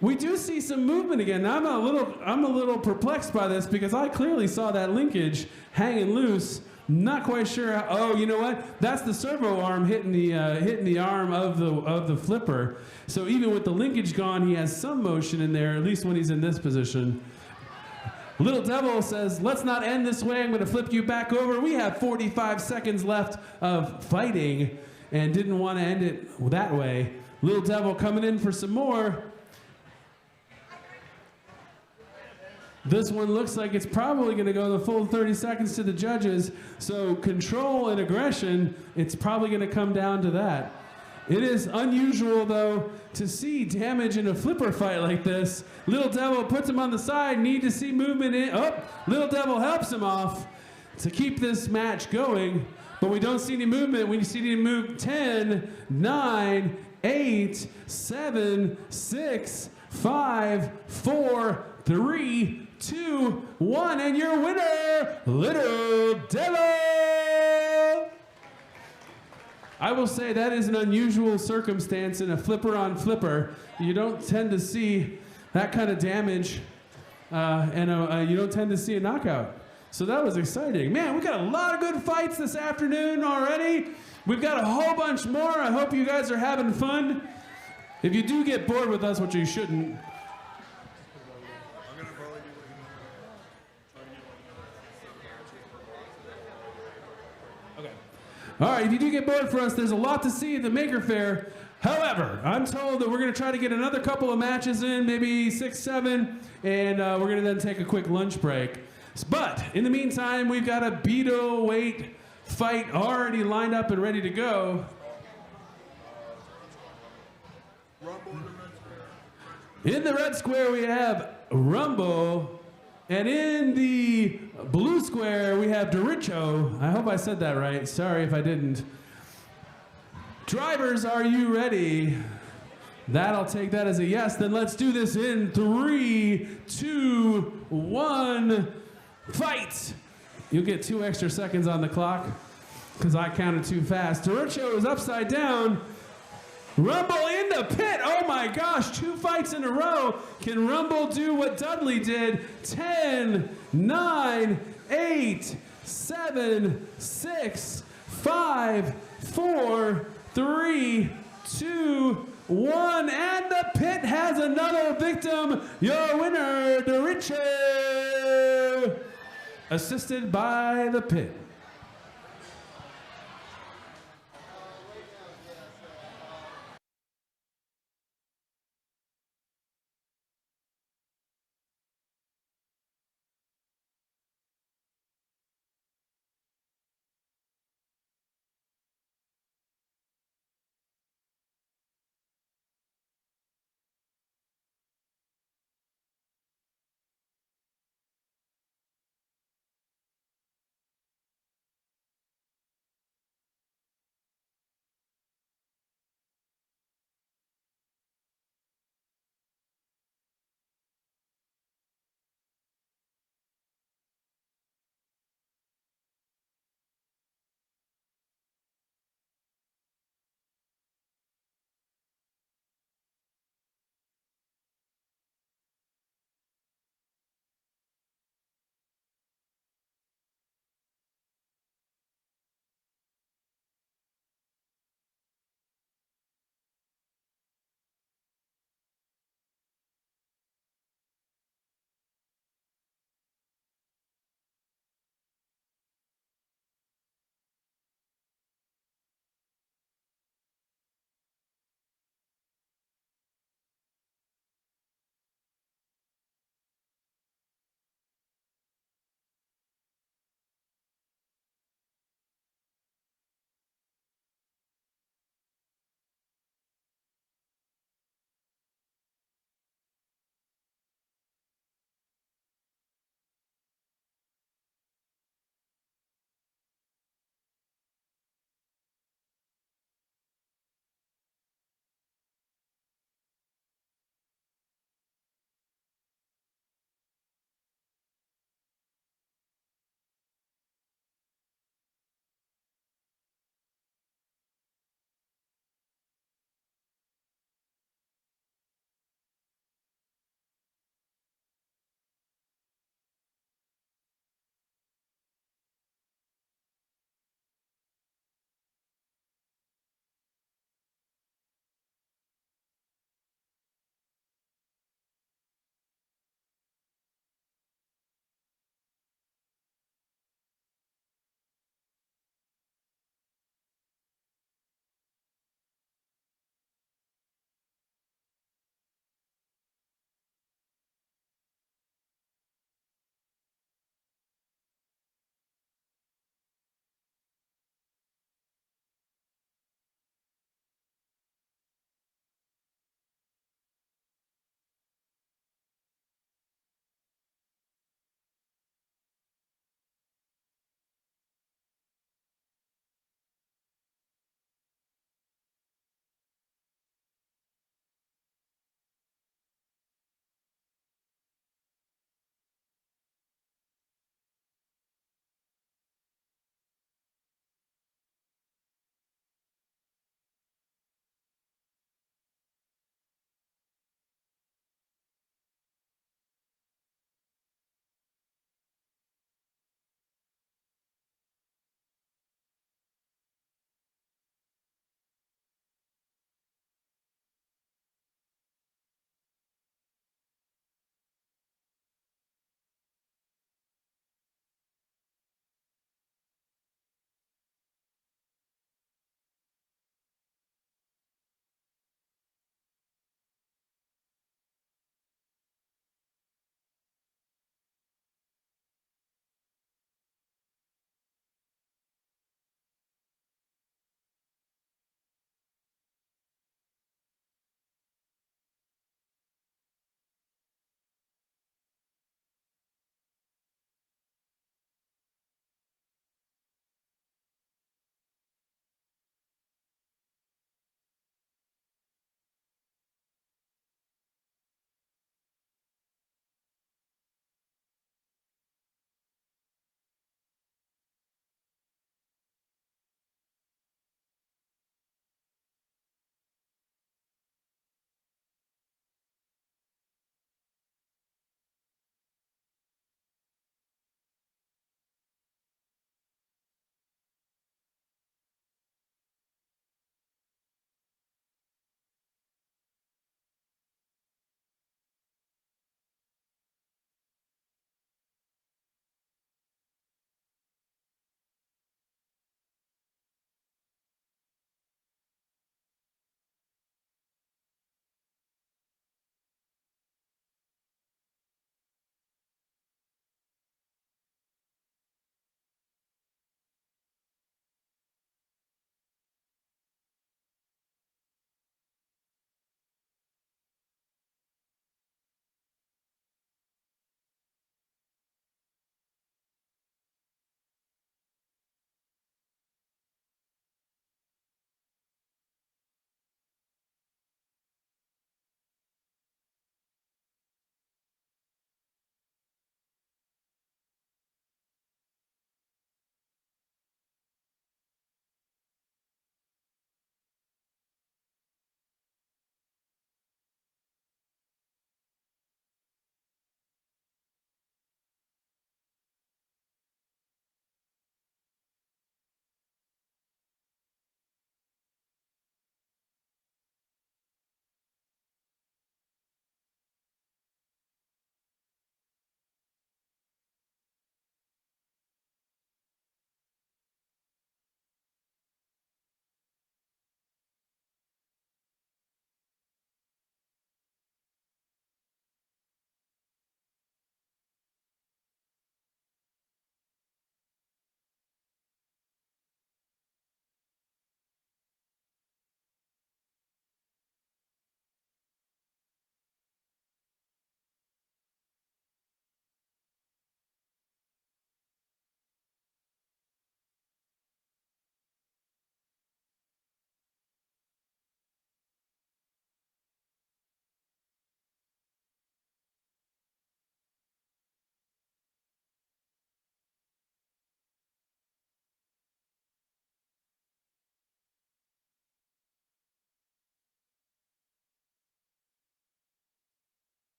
we do see some movement again. I'm a little perplexed by this because I clearly saw that linkage hanging loose. Not quite sure. Oh, you know what? That's the servo arm hitting the arm of the flipper. So even with the linkage gone, he has some motion in there, at least when he's in this position. Little Devil says, let's not end this way. I'm going to flip you back over. We have 45 seconds left of fighting and didn't want to end it that way. Little Devil coming in for some more. This one looks like it's probably going to go the full 30 seconds to the judges. So control and aggression, it's probably going to come down to that. It is unusual, though, to see damage in a flipper fight like this. Little Devil puts him on the side. Need to see movement in. Oh, Little Devil helps him off to keep this match going. But we don't see any movement. We see him move 10, 9, 8, 7, 6, 5, 4, 3, 2, 1, and your winner, Little Devil! I will say that is an unusual circumstance in a flipper on flipper. You don't tend to see that kind of damage, and you don't tend to see a knockout. So that was exciting. Man, we got a lot of good fights this afternoon already. We've got a whole bunch more. I hope you guys are having fun. If you do get bored with us, which you shouldn't, all right, if you do get bored for us, there's a lot to see at the Maker Faire. However, I'm told that we're going to try to get another couple of matches in, maybe 6, 7, and we're going to then take a quick lunch break. But in the meantime, we've got a Beto weight fight already lined up and ready to go. In the red square, we have Rumble. And in the blue square, we have Doricho. I hope I said that right. Sorry if I didn't. Drivers, are you ready? I'll take that as a yes. Then let's do this in 3, 2, 1, fight! You'll get 2 extra seconds on the clock because I counted too fast. Doricho is upside down. Rumble in the pit. Oh my gosh, 2 fights in a row. Can Rumble do what Dudley did? 10, 9, 8, 7, 6, 5, 4, 3, 2, 1. And the pit has another victim. Your winner, Doricho. Assisted by the pit.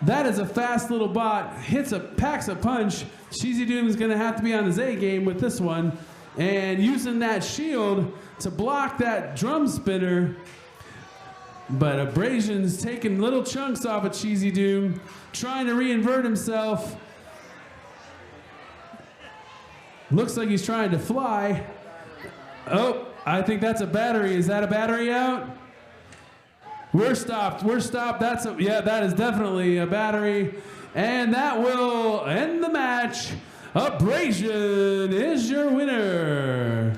That is a fast little bot. Packs a punch. Cheesy Doom is going to have to be on his A game with this one. And using that shield to block that drum spinner. But Abrasion's taking little chunks off of Cheesy Doom, trying to reinvert himself. Looks like he's trying to fly. Oh, I think that's a battery. Is that a battery out? We're stopped. We're stopped. Yeah, that is definitely a battery. And that will end the match. Abrasion is your winner.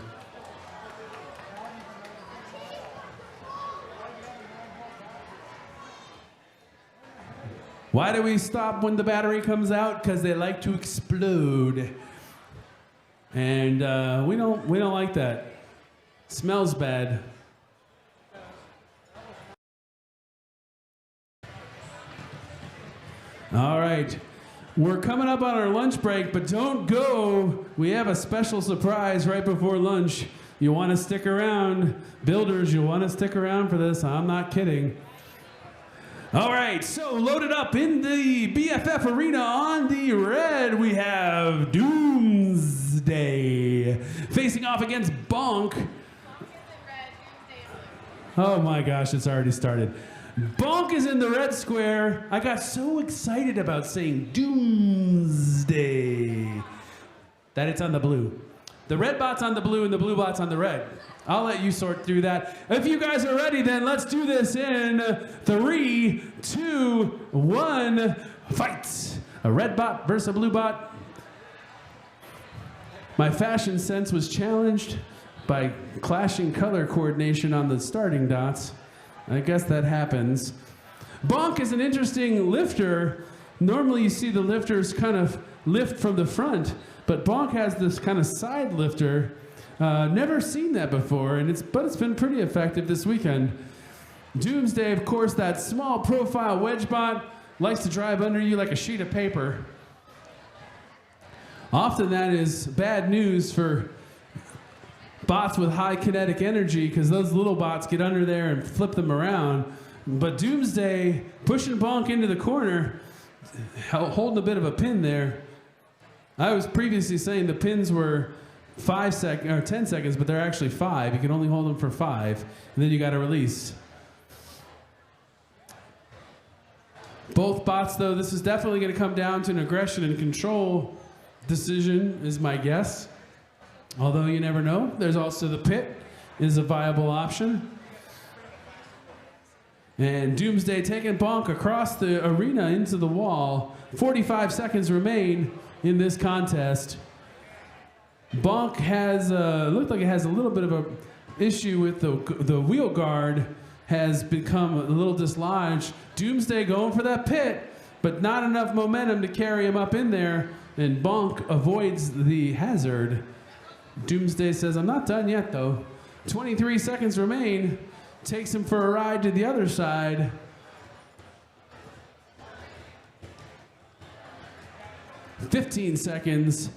Why do we stop when the battery comes out? Because they like to explode. And we don't like that. Smells bad. All right. We're coming up on our lunch break, but don't go. We have a special surprise right before lunch. You want to stick around. Builders, you want to stick around for this. I'm not kidding. All right, so loaded up in the BFF arena on the red, we have Doomsday facing off against Bonk. Oh my gosh, it's already started. Bonk is in the red square. I got so excited about saying Doomsday that it's on the blue. The red bot's on the blue and the blue bot's on the red. I'll let you sort through that. If you guys are ready, then let's do this in 3, 2, 1, fight! A red bot versus a blue bot. My fashion sense was challenged by clashing color coordination on the starting dots. I guess that happens. Bonk is an interesting lifter. Normally you see the lifters kind of lift from the front, but Bonk has this kind of side lifter. Never seen that before, but it's been pretty effective this weekend. Doomsday, of course, that small profile wedge bot, likes to drive under you like a sheet of paper. Often that is bad news for bots with high kinetic energy because those little bots get under there and flip them around. But Doomsday pushing Bonk into the corner, holding a bit of a pin there. I was previously saying the pins were 10 seconds, but they're actually 5. You can only hold them for 5, and then you got to release. Both bots, though, this is definitely going to come down to an aggression and control decision, is my guess. Although you never know. There's also the pit is a viable option. And Doomsday taking Bonk across the arena into the wall. 45 seconds remain in this contest. Bonk has, looked like it has a little bit of a issue with the wheel guard has become a little dislodged. Doomsday going for that pit, but not enough momentum to carry him up in there, and Bonk avoids the hazard. Doomsday says, I'm not done yet though. 23 seconds remain, takes him for a ride to the other side. "15 seconds.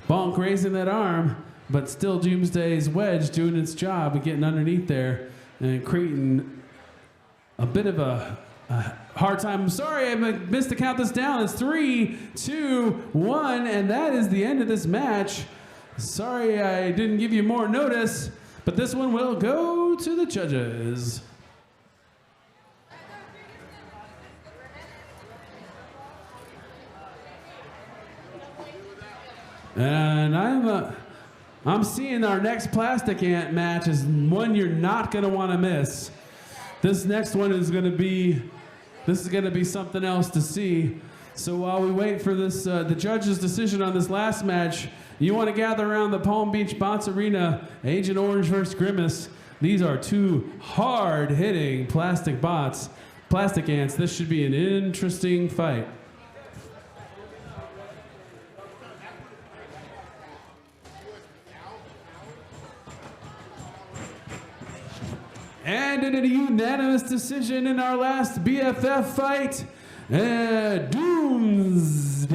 Bonk raising that arm, but still Doomsday's wedge doing its job of getting underneath there and creating a bit of a hard time. I'm sorry, I missed to count this down. It's 3, 2, 1, and that is the end of this match. Sorry I didn't give you more notice, but this one will go to the judges. And I'm seeing our next Plastic Ant match is one you're not going to want to miss. This next one is going to be something else to see. So while we wait for this, the judge's decision on this last match, you want to gather around the Palm Beach Bots Arena, Agent Orange versus Grimace. These are two hard-hitting plastic ants. This should be an interesting fight. And in a unanimous decision in our last BFF fight, Doomsday.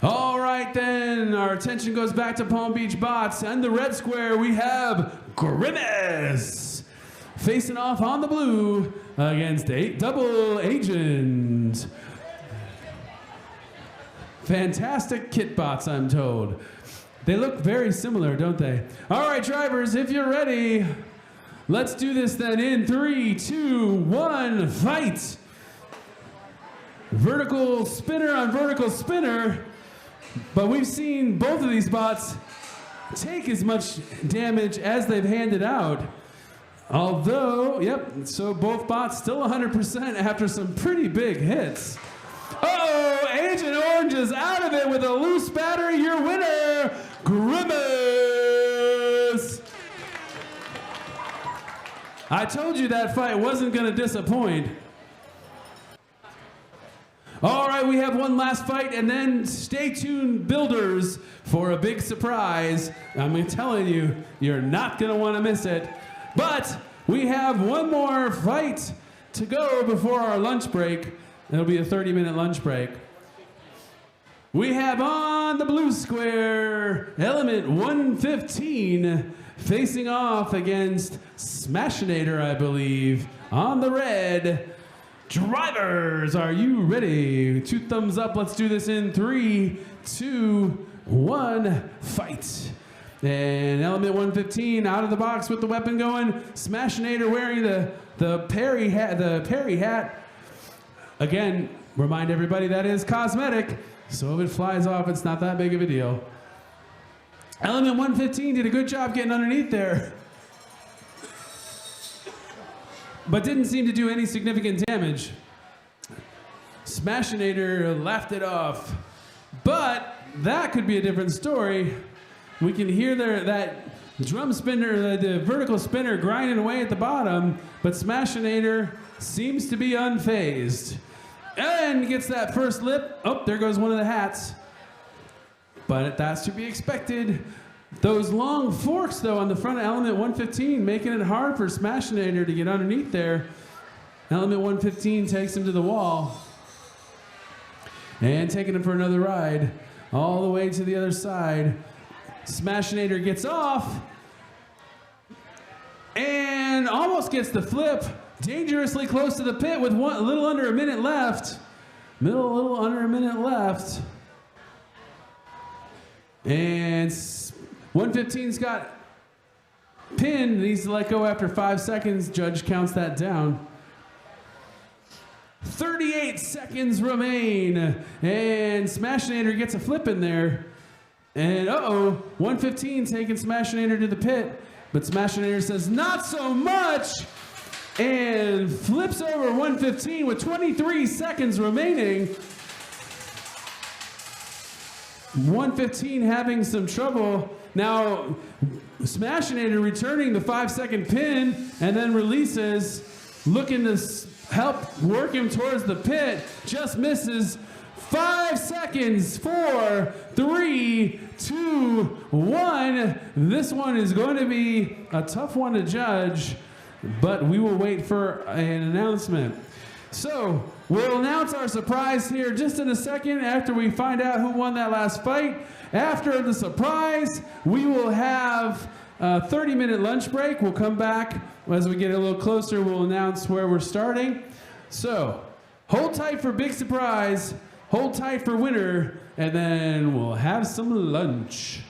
All right then, our attention goes back to Palm Beach Bots. And the red square, we have Grimace. facing off on the blue against Double Agent. Fantastic kit bots, I'm told. They look very similar, don't they? All right, drivers, if you're ready, let's do this then in 3, 2, 1, fight! Vertical spinner on vertical spinner, but we've seen both of these bots take as much damage as they've handed out. Although, yep, so both bots still 100% after some pretty big hits. Uh-oh, Agent Orange is out of it with a loose battery. Your winner, Grimace. I told you that fight wasn't going to disappoint. All right, we have one last fight, and then stay tuned, builders, for a big surprise. I'm telling you, you're not going to want to miss it. But we have one more fight to go before our lunch break. It'll be a 30-minute lunch break. We have on the blue square, Element 115, facing off against Smashinator, I believe. On the red, drivers, are you ready? 2 thumbs up, let's do this in 3, 2, 1, fight. And Element 115 out of the box with the weapon going. Smashinator wearing the Perry hat. Again, remind everybody that is cosmetic, so if it flies off, it's not that big of a deal. Element 115 did a good job getting underneath there, but didn't seem to do any significant damage. Smashinator laughed it off, but that could be a different story. We can hear that drum spinner, the vertical spinner grinding away at the bottom, but Smashinator seems to be unfazed. And gets that first lip. Oh, there goes one of the hats. But that's to be expected. Those long forks, though, on the front of Element 115, making it hard for Smashinator to get underneath there. Element 115 takes him to the wall. And taking him for another ride. All the way to the other side. Smashinator gets off. And almost gets the flip. Dangerously close to the pit with a little under a minute left. Little under a minute left. And 115's got pinned. Needs to let go after 5 seconds. Judge counts that down. 38 seconds remain. And Smashinator gets a flip in there. And uh-oh, 115 taking Smashinator to the pit. But Smashinator says, not so much! And flips over 115 with 23 seconds remaining. 115 having some trouble. Now, Smashinator returning the 5-second pin and then releases, looking to help work him towards the pit. Just misses. 5 seconds, 4, 3, 2, 1. This one is going to be a tough one to judge. But we will wait for an announcement. So, we'll announce our surprise here just in a second after we find out who won that last fight. After the surprise, we will have a 30-minute lunch break. We'll come back as we get a little closer. We'll announce where we're starting. So, hold tight for big surprise, hold tight for winner, and then we'll have some lunch.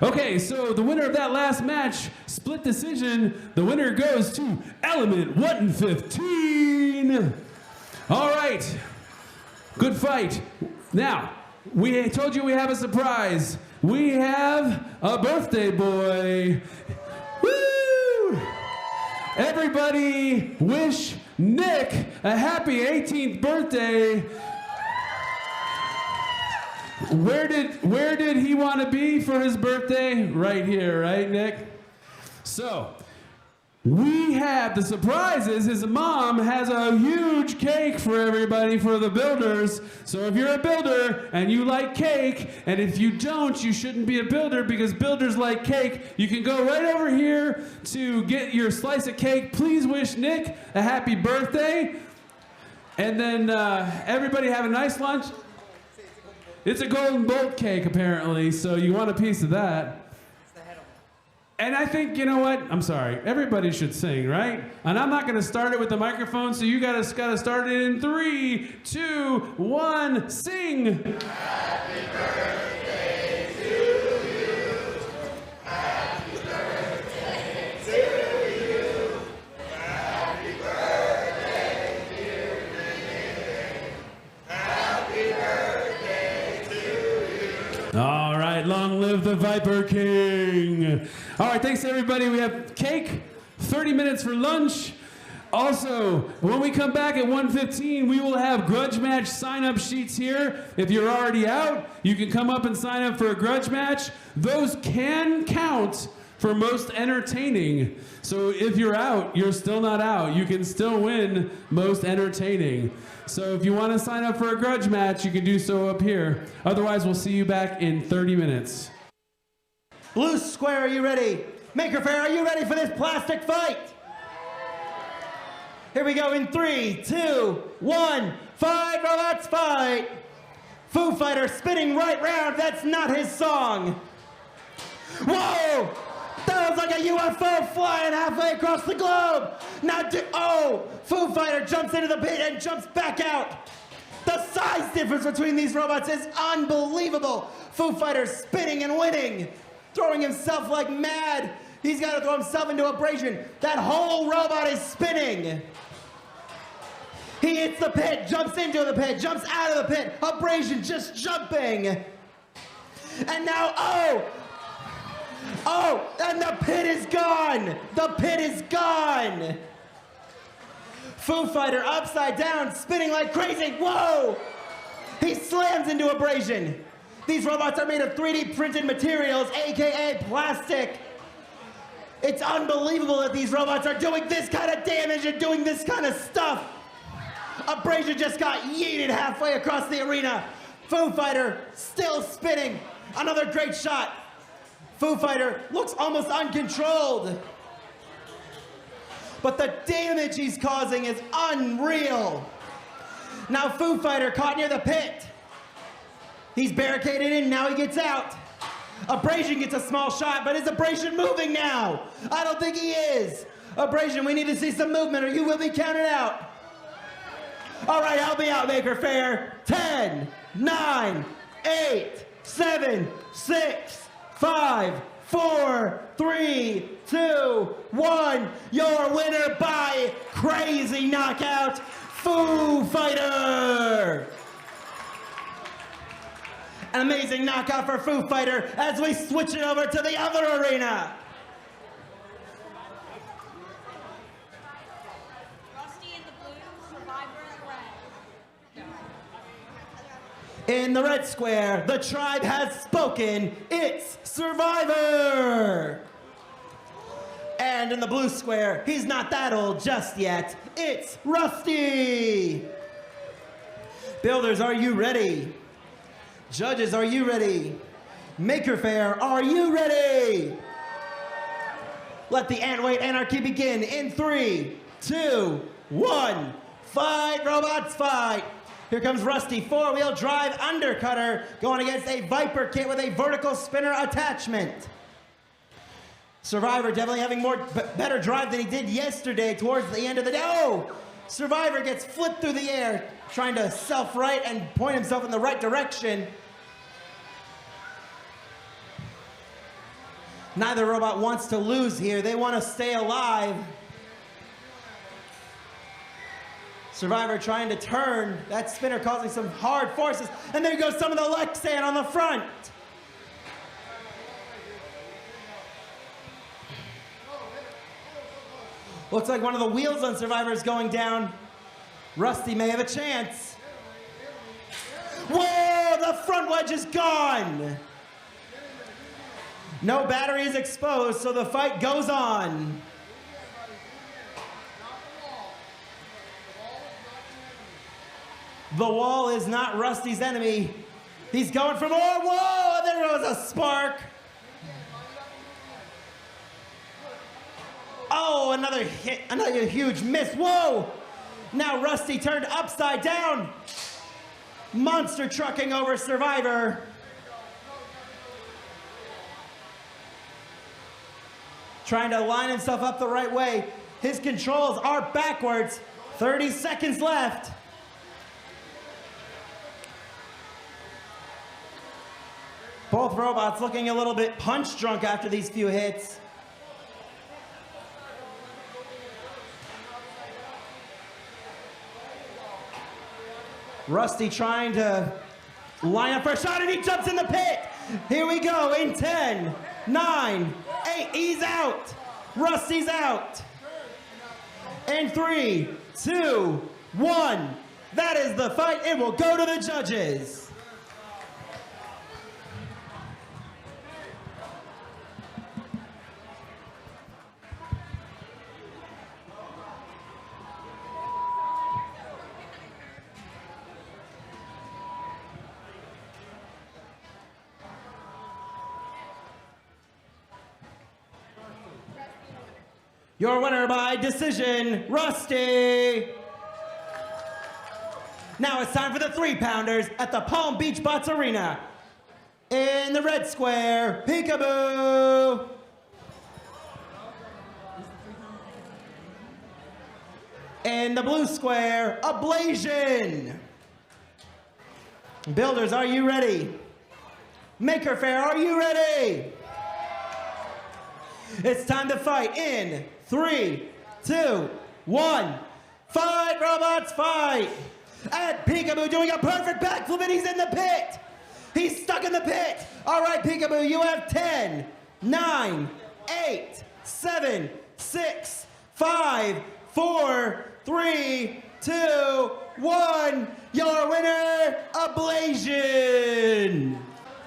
Okay, so the winner of that last match, split decision, the winner goes to Element 115. All right, good fight. Now, we told you we have a surprise. We have a birthday boy. Woo! Everybody wish Nick a happy 18th birthday. Where did he want to be for his birthday? Right here, right, Nick? So, we have the surprises. His mom has a huge cake for everybody, for the builders. So if you're a builder and you like cake, and if you don't, you shouldn't be a builder because builders like cake, you can go right over here to get your slice of cake. Please wish Nick a happy birthday. And then everybody have a nice lunch. It's a golden bolt cake, apparently, so you want a piece of that. And I think, you know what? I'm sorry. Everybody should sing, right? And I'm not going to start it with the microphone, so you guys got to start it in 3, 2, 1, sing. Happy birthday to you. Happy birthday to you. Happy birthday, dear Nick. Happy birthday to you. All right, long live the Viper King. All right, thanks everybody. We have cake, 30 minutes for lunch. Also, when we come back at 1:15, we will have grudge match sign-up sheets here. If you're already out, you can come up and sign up for a grudge match. Those can count for most entertaining. So if you're out, you're still not out. You can still win most entertaining. So if you want to sign up for a grudge match, you can do so up here. Otherwise, we'll see you back in 30 minutes. Blue Square, are you ready? Maker Faire, are you ready for this plastic fight? Here we go in 3, 2, 1, fight, robots, fight! Foo Fighter spinning right round, that's not his song. Whoa! That was like a UFO flying halfway across the globe! Now, Foo Fighter jumps into the pit and jumps back out! The size difference between these robots is unbelievable! Foo Fighter spinning and winning! Throwing himself like mad. He's got to throw himself into abrasion. That whole robot is spinning. He hits the pit, jumps into the pit, jumps out of the pit. Abrasion just jumping. And now, and the pit is gone. The pit is gone. Foo Fighter upside down, spinning like crazy. Whoa! He slams into abrasion. These robots are made of 3D printed materials, AKA plastic. It's unbelievable that these robots are doing this kind of damage and doing this kind of stuff. Abrasion just got yeeted halfway across the arena. Foo Fighter still spinning. Another great shot. Foo Fighter looks almost uncontrolled. But the damage he's causing is unreal. Now Foo Fighter caught near the pit. He's barricaded in, now he gets out. Abrasion gets a small shot, but is Abrasion moving now? I don't think he is. Abrasion, we need to see some movement or you will be counted out. All right, help me out, Maker Faire. 10, 9, 8, 7, 6, 5, 4, 3, 2, 1. Your winner by crazy knockout, Foo Fighter. An amazing knockout for Foo Fighter as we switch it over to the other arena. Rusty in the blue, Survivor in the red. In the red square, the tribe has spoken. It's Survivor. And in the blue square, he's not that old just yet. It's Rusty. Builders, are you ready? Judges, are you ready? Maker Faire, are you ready? Let the Antweight Anarchy begin in 3, 2, 1. Fight, robots, fight. Here comes Rusty, four-wheel drive undercutter, going against a Viper kit with a vertical spinner attachment. Survivor definitely having better drive than he did yesterday towards the end of the day. Oh! Survivor gets flipped through the air, trying to self-right and point himself in the right direction. Neither robot wants to lose here. They want to stay alive. Survivor trying to turn. That spinner causing some hard forces. And there goes some of the Lexan on the front. Looks like one of the wheels on Survivor is going down. Rusty may have a chance. Whoa, the front wedge is gone. No battery is exposed, so the fight goes on. The wall is not Rusty's enemy. He's going for more. Whoa, there was a spark. Oh, another hit, another huge miss. Whoa! Now Rusty turned upside down. Monster trucking over Survivor. trying to line himself up the right way. His controls are backwards. 30 seconds left. Both robots looking a little bit punch drunk after these few hits. Rusty trying to line up for a shot, and he jumps in the pit. Here we go in 10, 9, 8, he's out. Rusty's out. In 3, 2, 1. That is the fight. It will go to the judges. Your winner by decision, Rusty. Now it's time for the 3-pounders at the Palm Beach Bots Arena. In the red square, Peekaboo. In the blue square, Ablation. Builders, are you ready? Maker Faire, are you ready? It's time to fight in 3, 2, 1. Fight, robots, fight! And Peekaboo doing a perfect backflip, and he's in the pit! He's stuck in the pit! All right, Peekaboo, you have 10, 9, 8, 7, 6, 5, 4, 3, 2, 1. Your winner, Ablation!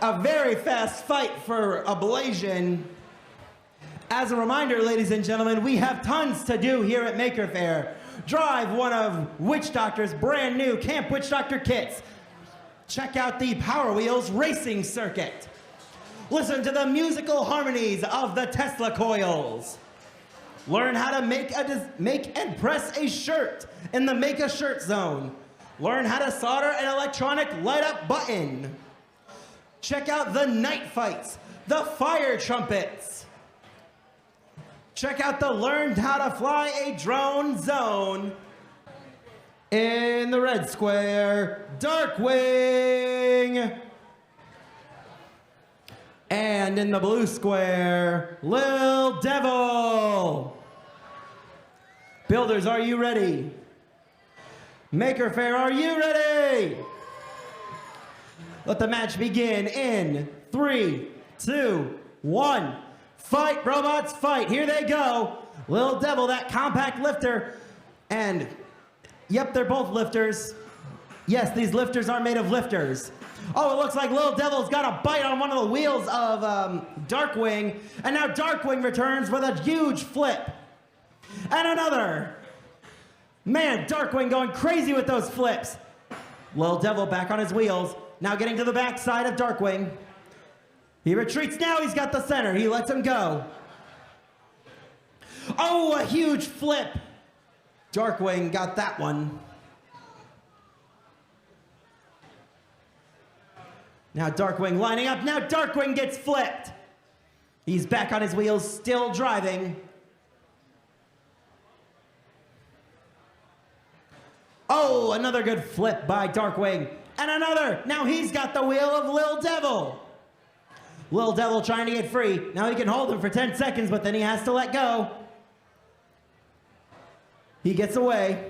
A very fast fight for Ablation. As a reminder, ladies and gentlemen, we have tons to do here at Maker Faire. Drive one of Witch Doctor's brand new Camp Witch Doctor kits. Check out the Power Wheels racing circuit. Listen to the musical harmonies of the Tesla coils. Learn how to make and press a shirt in the Make a Shirt Zone. Learn how to solder an electronic light-up button. Check out the night fights, the fire trumpets. Check out the Learn How to Fly a Drone Zone. In the red square, Darkwing. And in the blue square, Lil Devil. Builders, are you ready? Maker Faire, are you ready? Let the match begin in 3, 2, 1. Fight, robots, fight. Here they go. Lil Devil, that compact lifter. And, yep, they're both lifters. Yes, these lifters are made of lifters. Oh, it looks like Lil Devil's got a bite on one of the wheels of Darkwing. And now Darkwing returns with a huge flip. And another. Man, Darkwing going crazy with those flips. Lil Devil back on his wheels. Now getting to the back side of Darkwing. He retreats now, he's got the center. He lets him go. Oh, a huge flip. Darkwing got that one. Now Darkwing lining up. Now Darkwing gets flipped. He's back on his wheels, still driving. Oh, another good flip by Darkwing. And another. Now he's got the wheel of Lil Devil. Lil Devil trying to get free. Now he can hold him for 10 seconds, but then he has to let go. He gets away.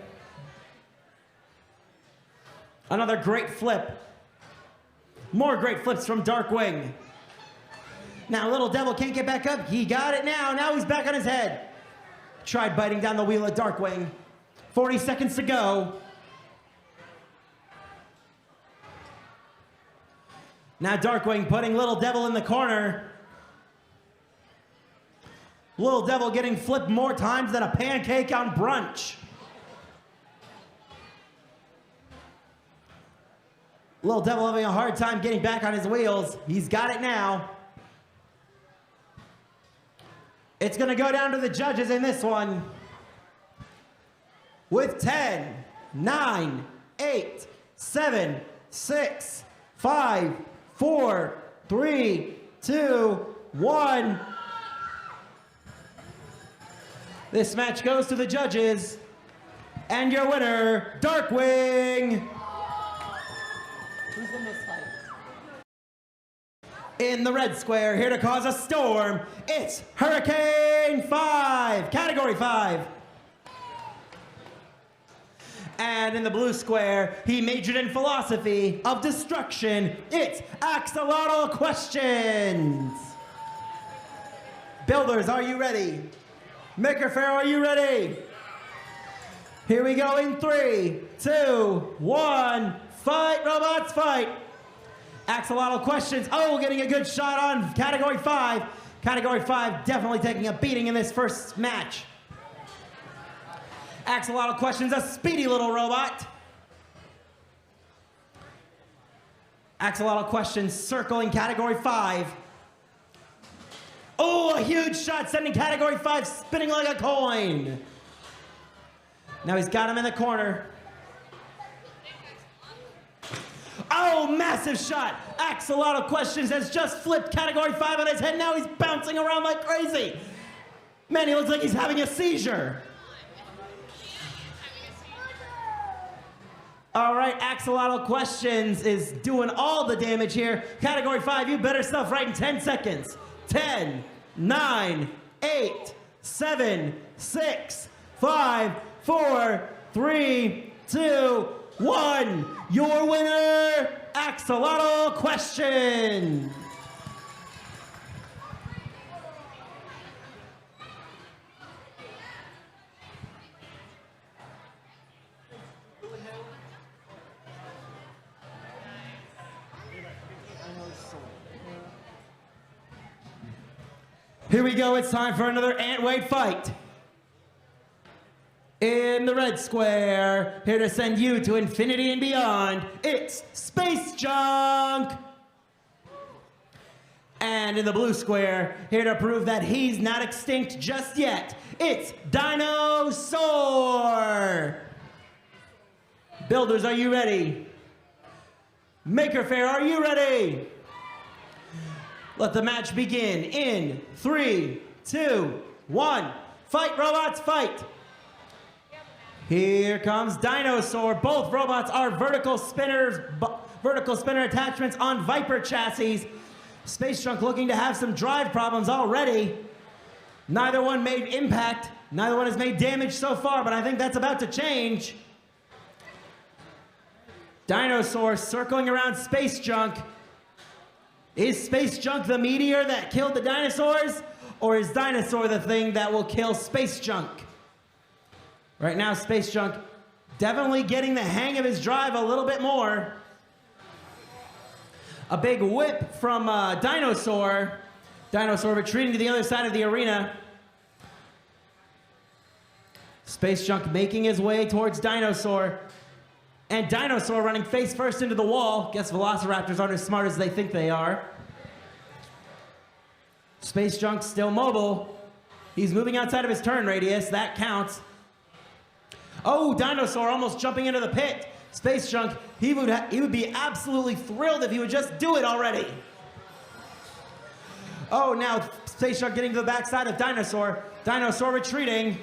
Another great flip. More great flips from Darkwing. Now Lil Devil can't get back up. He got it now. Now he's back on his head. Tried biting down the wheel of Darkwing. 40 seconds to go. Now Darkwing putting Lil Devil in the corner. Lil Devil getting flipped more times than a pancake on brunch. Lil Devil having a hard time getting back on his wheels. He's got it now. It's gonna go down to the judges in this one. With 10, 9, 8, 7, 6, 5, 4, 3, 2, 1. This match goes to the judges. And your winner, Darkwing. Who's the misfight? In the red square, here to cause a storm, it's Hurricane 5, Category 5. And in the blue square, he majored in philosophy of destruction, it's Axolotl Questions. Builders, are you ready? Maker Faire, are you ready? Here we go in 3, 2, 1, fight, robots, fight. Axolotl Questions, oh, getting a good shot on Category 5. Category 5 definitely taking a beating in this first match. Axolotl Questions, a speedy little robot. Axolotl Questions circling Category 5. Oh, a huge shot sending Category 5 spinning like a coin. Now he's got him in the corner. Oh, massive shot. Axolotl Questions has just flipped Category 5 on his head. Now he's bouncing around like crazy. Man, he looks like he's having a seizure. All right, Axolotl Questions is doing all the damage here. Category 5, you better stuff right in 10 seconds. 10, 9, 8, 7, 6, 5, 4, 3, 2, 1. Your winner, Axolotl Question. Here we go, it's time for another ant-weight fight. In the red square, here to send you to infinity and beyond, it's Space Junk! And in the blue square, here to prove that he's not extinct just yet, it's Dinosaur! Builders, are you ready? Maker Faire, are you ready? Let the match begin in 3, 2, 1. Fight, robots, fight! Here comes Dinosaur. Both robots are vertical spinner attachments on Viper chassis. Space Junk looking to have some drive problems already. Neither one made impact. Neither one has made damage so far, but I think that's about to change. Dinosaur circling around Space Junk. Is Space Junk the meteor that killed the dinosaurs? Or is Dinosaur the thing that will kill Space Junk? Right now, Space Junk definitely getting the hang of his drive a little bit more. A big whip from Dinosaur. Dinosaur retreating to the other side of the arena. Space Junk making his way towards Dinosaur. And Dinosaur running face first into the wall. Guess Velociraptors aren't as smart as they think they are. Space Junk still mobile. He's moving outside of his turn radius. That counts. Oh, Dinosaur almost jumping into the pit. Space Junk, he would be absolutely thrilled if he would just do it already. Oh, now Space Junk getting to the backside of Dinosaur. Dinosaur retreating.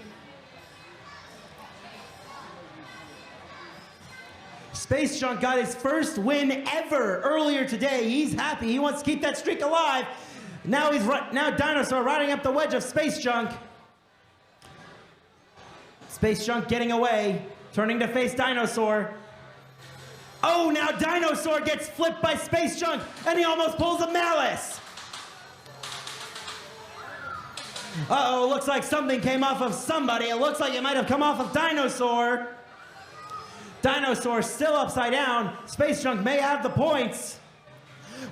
Space Junk got his first win ever earlier today. He's happy. He wants to keep that streak alive. Now Dinosaur riding up the wedge of Space Junk. Space Junk getting away, turning to face Dinosaur. Oh, now Dinosaur gets flipped by Space Junk, and he almost pulls a Malice. Uh-oh, looks like something came off of somebody. It looks like it might have come off of Dinosaur. Dinosaur still upside down. Space Junk may have the points.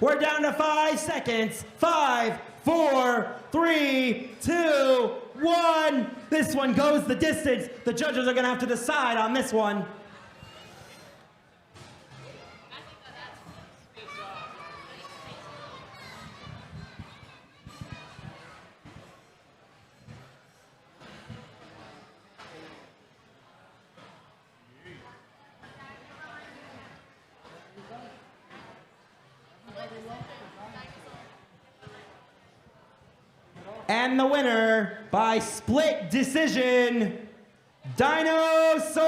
We're down to 5 seconds. 5, 4, 3, 2, 1. This one goes the distance. The judges are going to have to decide on this one. And the winner by split decision, Dinosaur.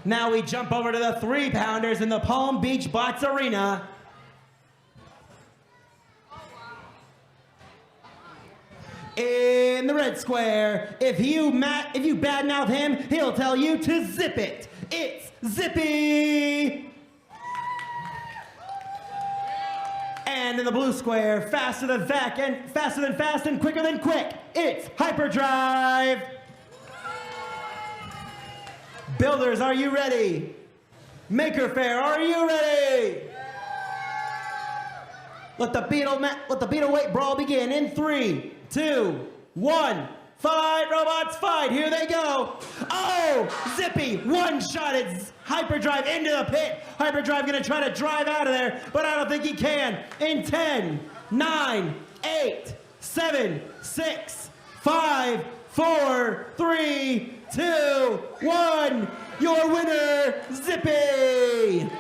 Now we jump over to the 3-pounders in the Palm Beach Bots Arena. In the red square, if you badmouth him, he'll tell you to zip it. It's Zippy. And in the blue square, faster than fast and quicker than quick, it's Hyperdrive. Builders, are you ready? Maker Faire, are you ready? Let the beetle weight brawl begin in 3, 2, 1. Fight, robots, fight. Here they go. Oh, Zippy one-shotted Hyperdrive into the pit. Hyperdrive gonna try to drive out of there, but I don't think he can. In 10, 9, 8, 7, 6, 5, 4, 3, 2, 1. Your winner, Zippy.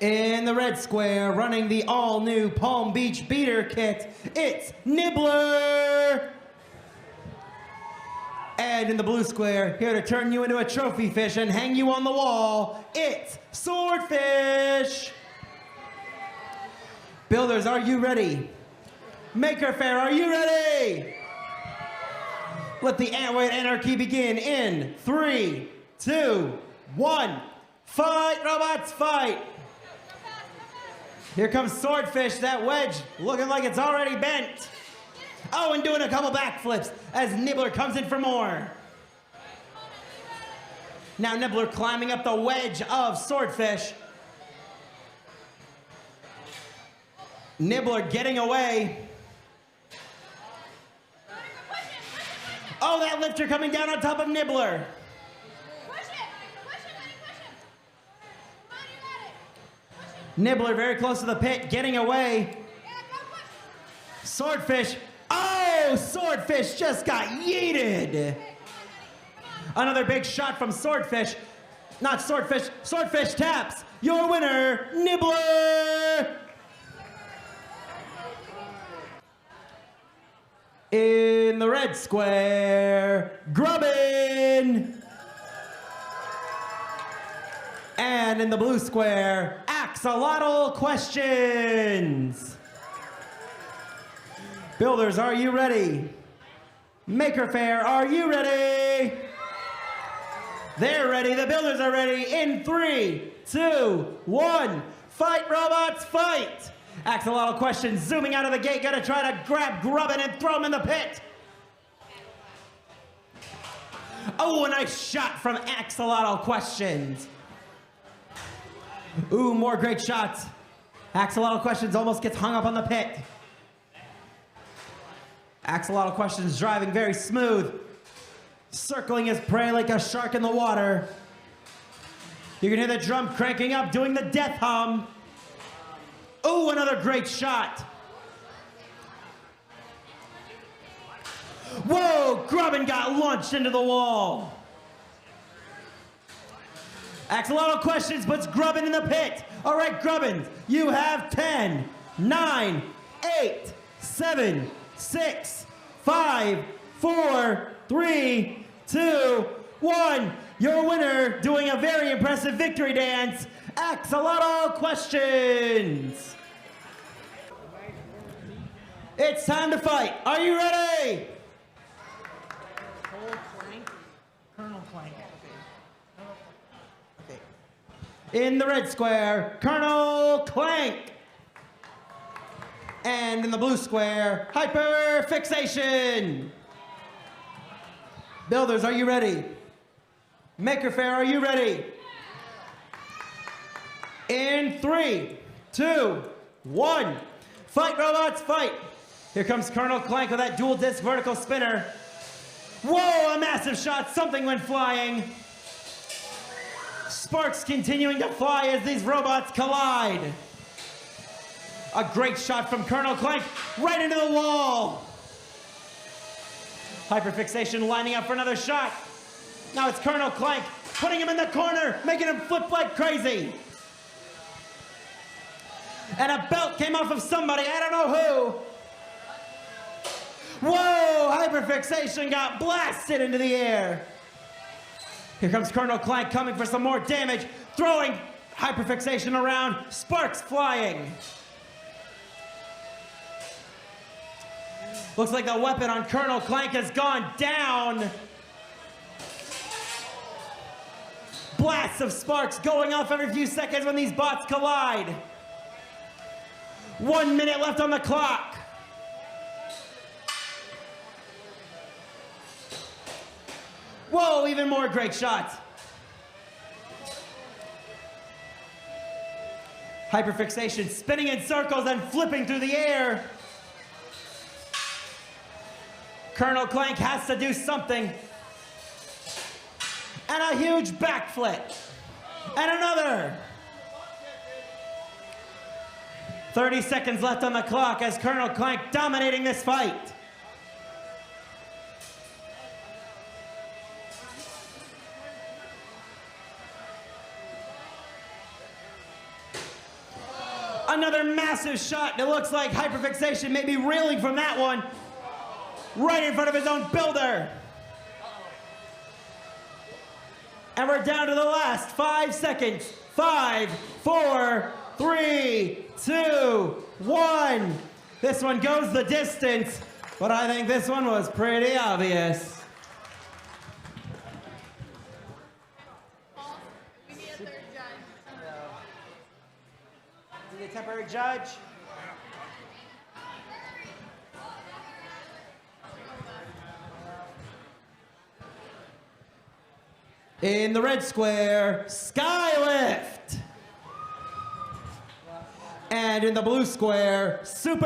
In the red square, running the all-new Palm Beach Beater kit, it's Nibbler. And in the blue square, here to turn you into a trophy fish and hang you on the wall, it's Swordfish. Builders, are you ready? Maker Faire, are you ready? Let the Antwood Anarchy begin in 3, 2, 1. Fight, robots, fight. Here comes Swordfish, that wedge looking like it's already bent. Oh, and doing a couple backflips as Nibbler comes in for more. Now Nibbler climbing up the wedge of Swordfish. Nibbler getting away. Oh, that lifter coming down on top of Nibbler. Nibbler very close to the pit, getting away. Swordfish. Oh, Swordfish just got yeeted. Another big shot from Swordfish. Not Swordfish. Swordfish taps. Your winner, Nibbler. In the red square, Grubbin. And in the blue square, Axolotl questions. Builders, are you ready? Maker Faire, are you ready? They're ready, the builders are ready. In 3, 2, 1. Fight, robots, fight. Axolotl questions zooming out of the gate, gonna try to grab Grubbin and throw him in the pit. Oh, a nice shot from Axolotl questions. Ooh, more great shots. Axolotl questions almost gets hung up on the pit. Axolotl questions driving very smooth, circling his prey like a shark in the water. You can hear the drum cranking up, doing the death hum. Ooh, another great shot. Whoa, Grubbin got launched into the wall. Axolotl questions puts Grubbin in the pit. All right, Grubbin, you have 10, 9, 8, 7, 6, 5, 4, 3, 2, 1. Your winner, doing a very impressive victory dance, Axolotl questions. It's time to fight. Are you ready? Colonel Clank. In the red square, Colonel Clank. And in the blue square, Hyperfixation. Builders, are you ready? Maker Faire, are you ready? In 3, 2, 1. Fight, robots, fight. Here comes Colonel Clank with that dual disc vertical spinner. Whoa, a massive shot. Something went flying. Sparks continuing to fly as these robots collide. A great shot from Colonel Clank right into the wall. Hyperfixation lining up for another shot. Now it's Colonel Clank putting him in the corner, making him flip like crazy. And a belt came off of somebody, I don't know who. Whoa, hyperfixation got blasted into the air. Here comes Colonel Clank coming for some more damage, throwing hyperfixation around, sparks flying. Looks like the weapon on Colonel Clank has gone down. Blasts of sparks going off every few seconds when these bots collide. 1 minute left on the clock. Whoa, even more great shots. Hyperfixation spinning in circles and flipping through the air. Colonel Clank has to do something. And a huge backflip. And another. 30 seconds left on the clock as Colonel Clank dominating this fight. Another massive shot. It looks like hyperfixation may be reeling from that one. Right in front of his own builder. And we're down to the last 5 seconds. 5, 4, 3, 2, 1. This one goes the distance, but I think this one was pretty obvious. We need a third judge. Need a temporary judge? In the red square, Skylift. And in the blue square, Supernova.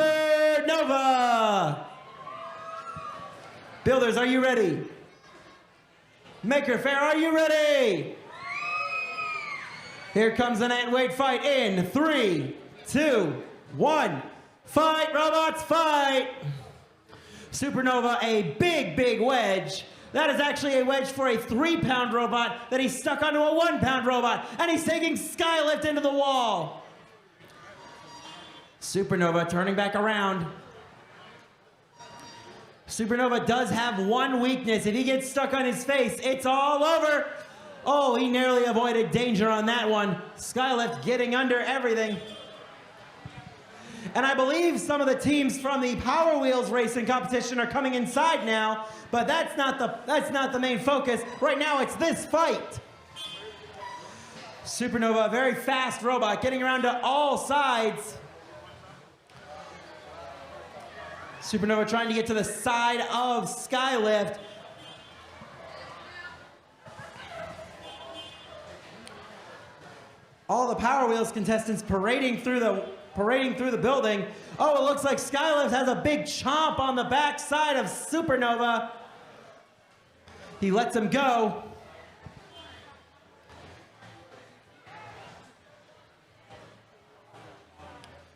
Builders, are you ready? Maker Faire, are you ready? Here comes an ant-weight fight in 3, 2, 1. Fight, robots, fight! Supernova, a big, big wedge. That is actually a wedge for a 3-pound robot that he stuck onto a 1-pound robot, and he's taking Skylift into the wall. Supernova turning back around. Supernova does have one weakness. If he gets stuck on his face, it's all over. Oh, he narrowly avoided danger on that one. Skylift getting under everything. And I believe some of the teams from the Power Wheels racing competition are coming inside now, but that's not the main focus. Right now it's this fight. Supernova, a very fast robot, getting around to all sides. Supernova trying to get to the side of Skylift. All the Power Wheels contestants parading through the building. Oh, it looks like Skylift has a big chomp on the back side of Supernova. He lets him go.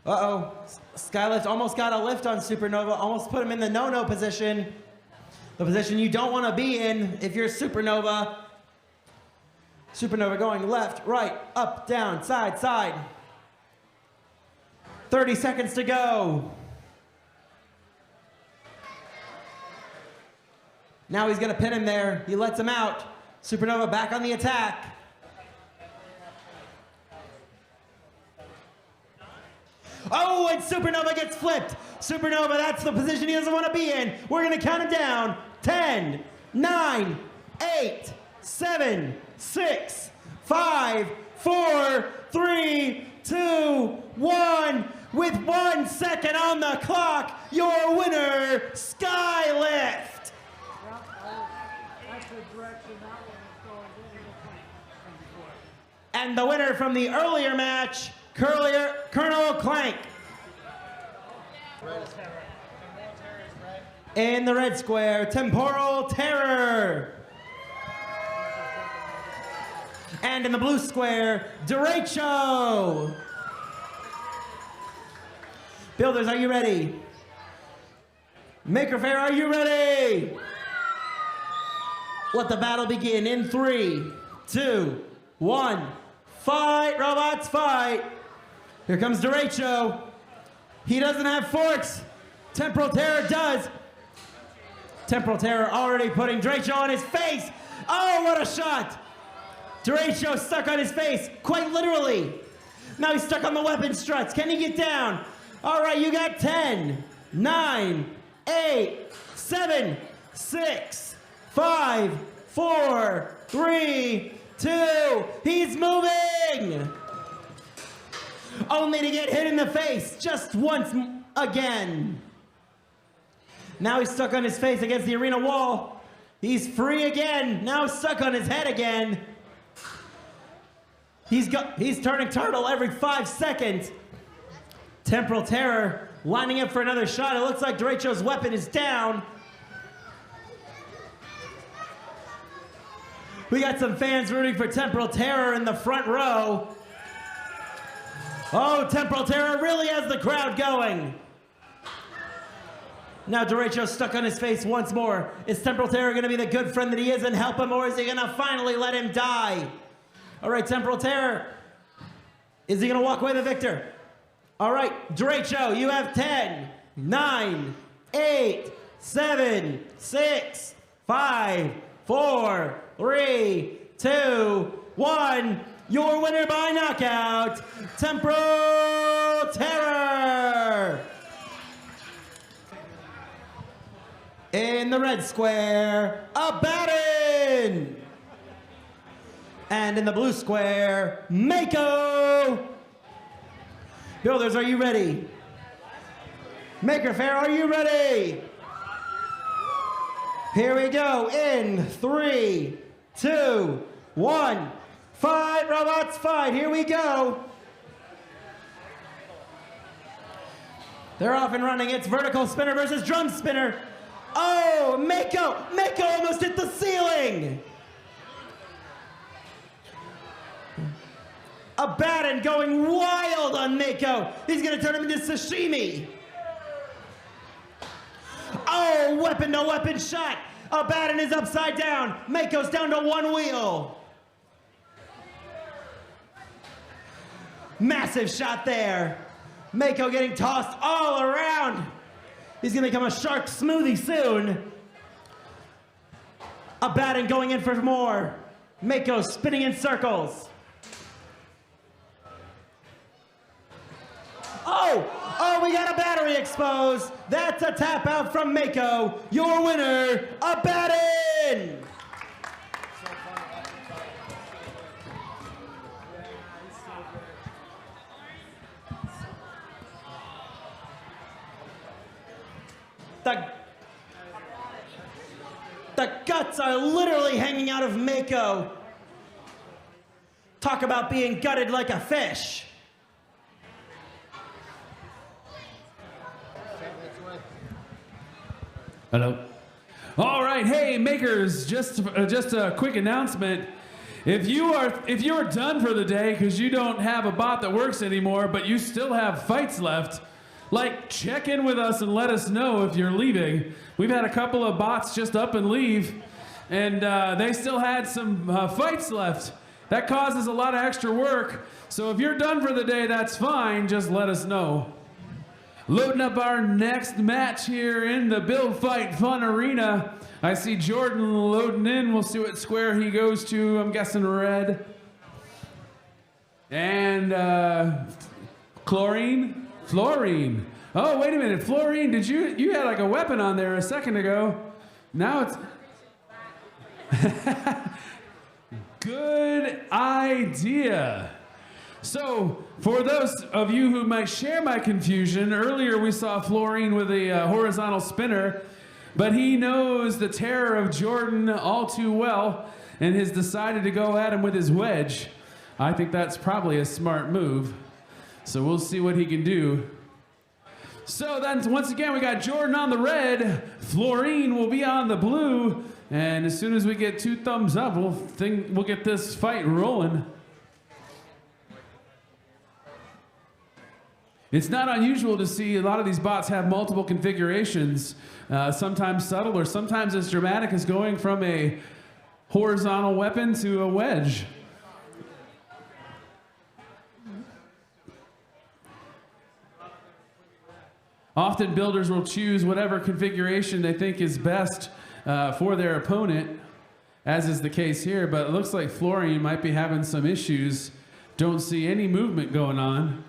Uh-oh. Skylift almost got a lift on Supernova, almost put him in the no-no position. The position you don't want to be in if you're Supernova. Supernova going left, right, up, down, side, side. 30 seconds to go. Now he's going to pin him there. He lets him out. Supernova back on the attack. Oh, and Supernova gets flipped. Supernova, that's the position he doesn't want to be in. We're going to count it down. 10, 9, 8, 7, 6, 5, 4, 3, 2, 1. With 1 second on the clock, your winner, Skylift. That's the direction that one is going in the before. And the winner from the earlier match, Colonel Clank. In the red square, Temporal Terror. And in the blue square, Derecho. Builders, are you ready? Maker Faire, are you ready? Let the battle begin in 3, 2, 1. Fight, robots, fight. Here comes Derecho. He doesn't have forks. Temporal Terror does. Temporal Terror already putting Derecho on his face. Oh, what a shot. Derecho stuck on his face, quite literally. Now he's stuck on the weapon struts. Can he get down? All right, you got 10, 9, 8, 7, 6, 5, 4, 3, 2. He's moving! Only to get hit in the face just once again. Now he's stuck on his face against the arena wall. He's free again. Now stuck on his head again. He's turning turtle every 5 seconds. Temporal Terror lining up for another shot. It looks like Derecho's weapon is down. We got some fans rooting for Temporal Terror in the front row. Oh, Temporal Terror really has the crowd going. Now Derecho's stuck on his face once more. Is Temporal Terror going to be the good friend that he is and help him, or is he going to finally let him die? All right, Temporal Terror. Is he going to walk away the victor? All right, Derecho, you have 10, 9, 8, 7, 6, 5, 4, 3, 2, 1. Your winner by knockout, Temporal Terror. In the red square, Abaddon. And in the blue square, Mako. Builders, are you ready? Maker Faire, are you ready? Here we go in 3, 2, 1. Fight, robots, fight. Here we go. They're off and running. It's vertical spinner versus drum spinner. Oh, Mako almost hit the ceiling. Abaddon going wild on Mako. He's gonna turn him into sashimi. Oh, weapon to weapon shot. Abaddon is upside down. Mako's down to one wheel. Massive shot there. Mako getting tossed all around. He's gonna become a shark smoothie soon. Abaddon going in for more. Mako spinning in circles. Oh, we got a battery exposed. That's a tap out from Mako. Your winner, Abaddon. The guts are literally hanging out of Mako. Talk about being gutted like a fish. Hello. All right, hey makers, just a quick announcement. If you're done for the day because you don't have a bot that works anymore, but you still have fights left, like check in with us and let us know if you're leaving. We've had a couple of bots just up and leave, and they still had some fights left. That causes a lot of extra work. So if you're done for the day, that's fine. Just let us know. Loading up our next match here in the Build Fight Fun Arena. I see Jordan loading in. We'll see what square he goes to. I'm guessing red. And Fluorine. Oh, wait a minute. Fluorine, you had like a weapon on there a second ago. Now it's... Good idea. So, for those of you who might share my confusion, earlier we saw Fluorine with a horizontal spinner, but he knows the terror of Jordan all too well and has decided to go at him with his wedge. I think that's probably a smart move. So we'll see what he can do. So then, once again, we got Jordan on the red, Fluorine will be on the blue, and as soon as we get 2 thumbs up, we'll get this fight rolling. It's not unusual to see a lot of these bots have multiple configurations, sometimes subtle or sometimes as dramatic as going from a horizontal weapon to a wedge. Often builders will choose whatever configuration they think is best for their opponent, as is the case here, but it looks like Florian might be having some issues. Don't see any movement going on.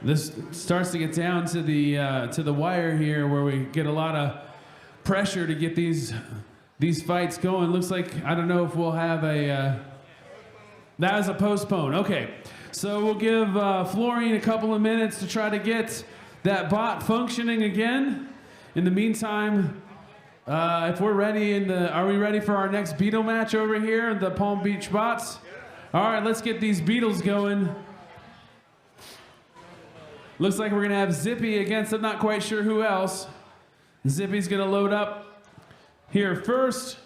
This starts to get down to the wire here, where we get a lot of pressure to get these fights going. Looks like, I don't know if we'll have a that was a postpone. Okay, so we'll give Florian a couple of minutes to try to get that bot functioning again. In the meantime, if we're ready are we ready for our next Beetle match over here, the Palm Beach Bots? All right, let's get these Beetles going. Looks like we're gonna have Zippy against, I'm not quite sure who else. Zippy's gonna load up here first.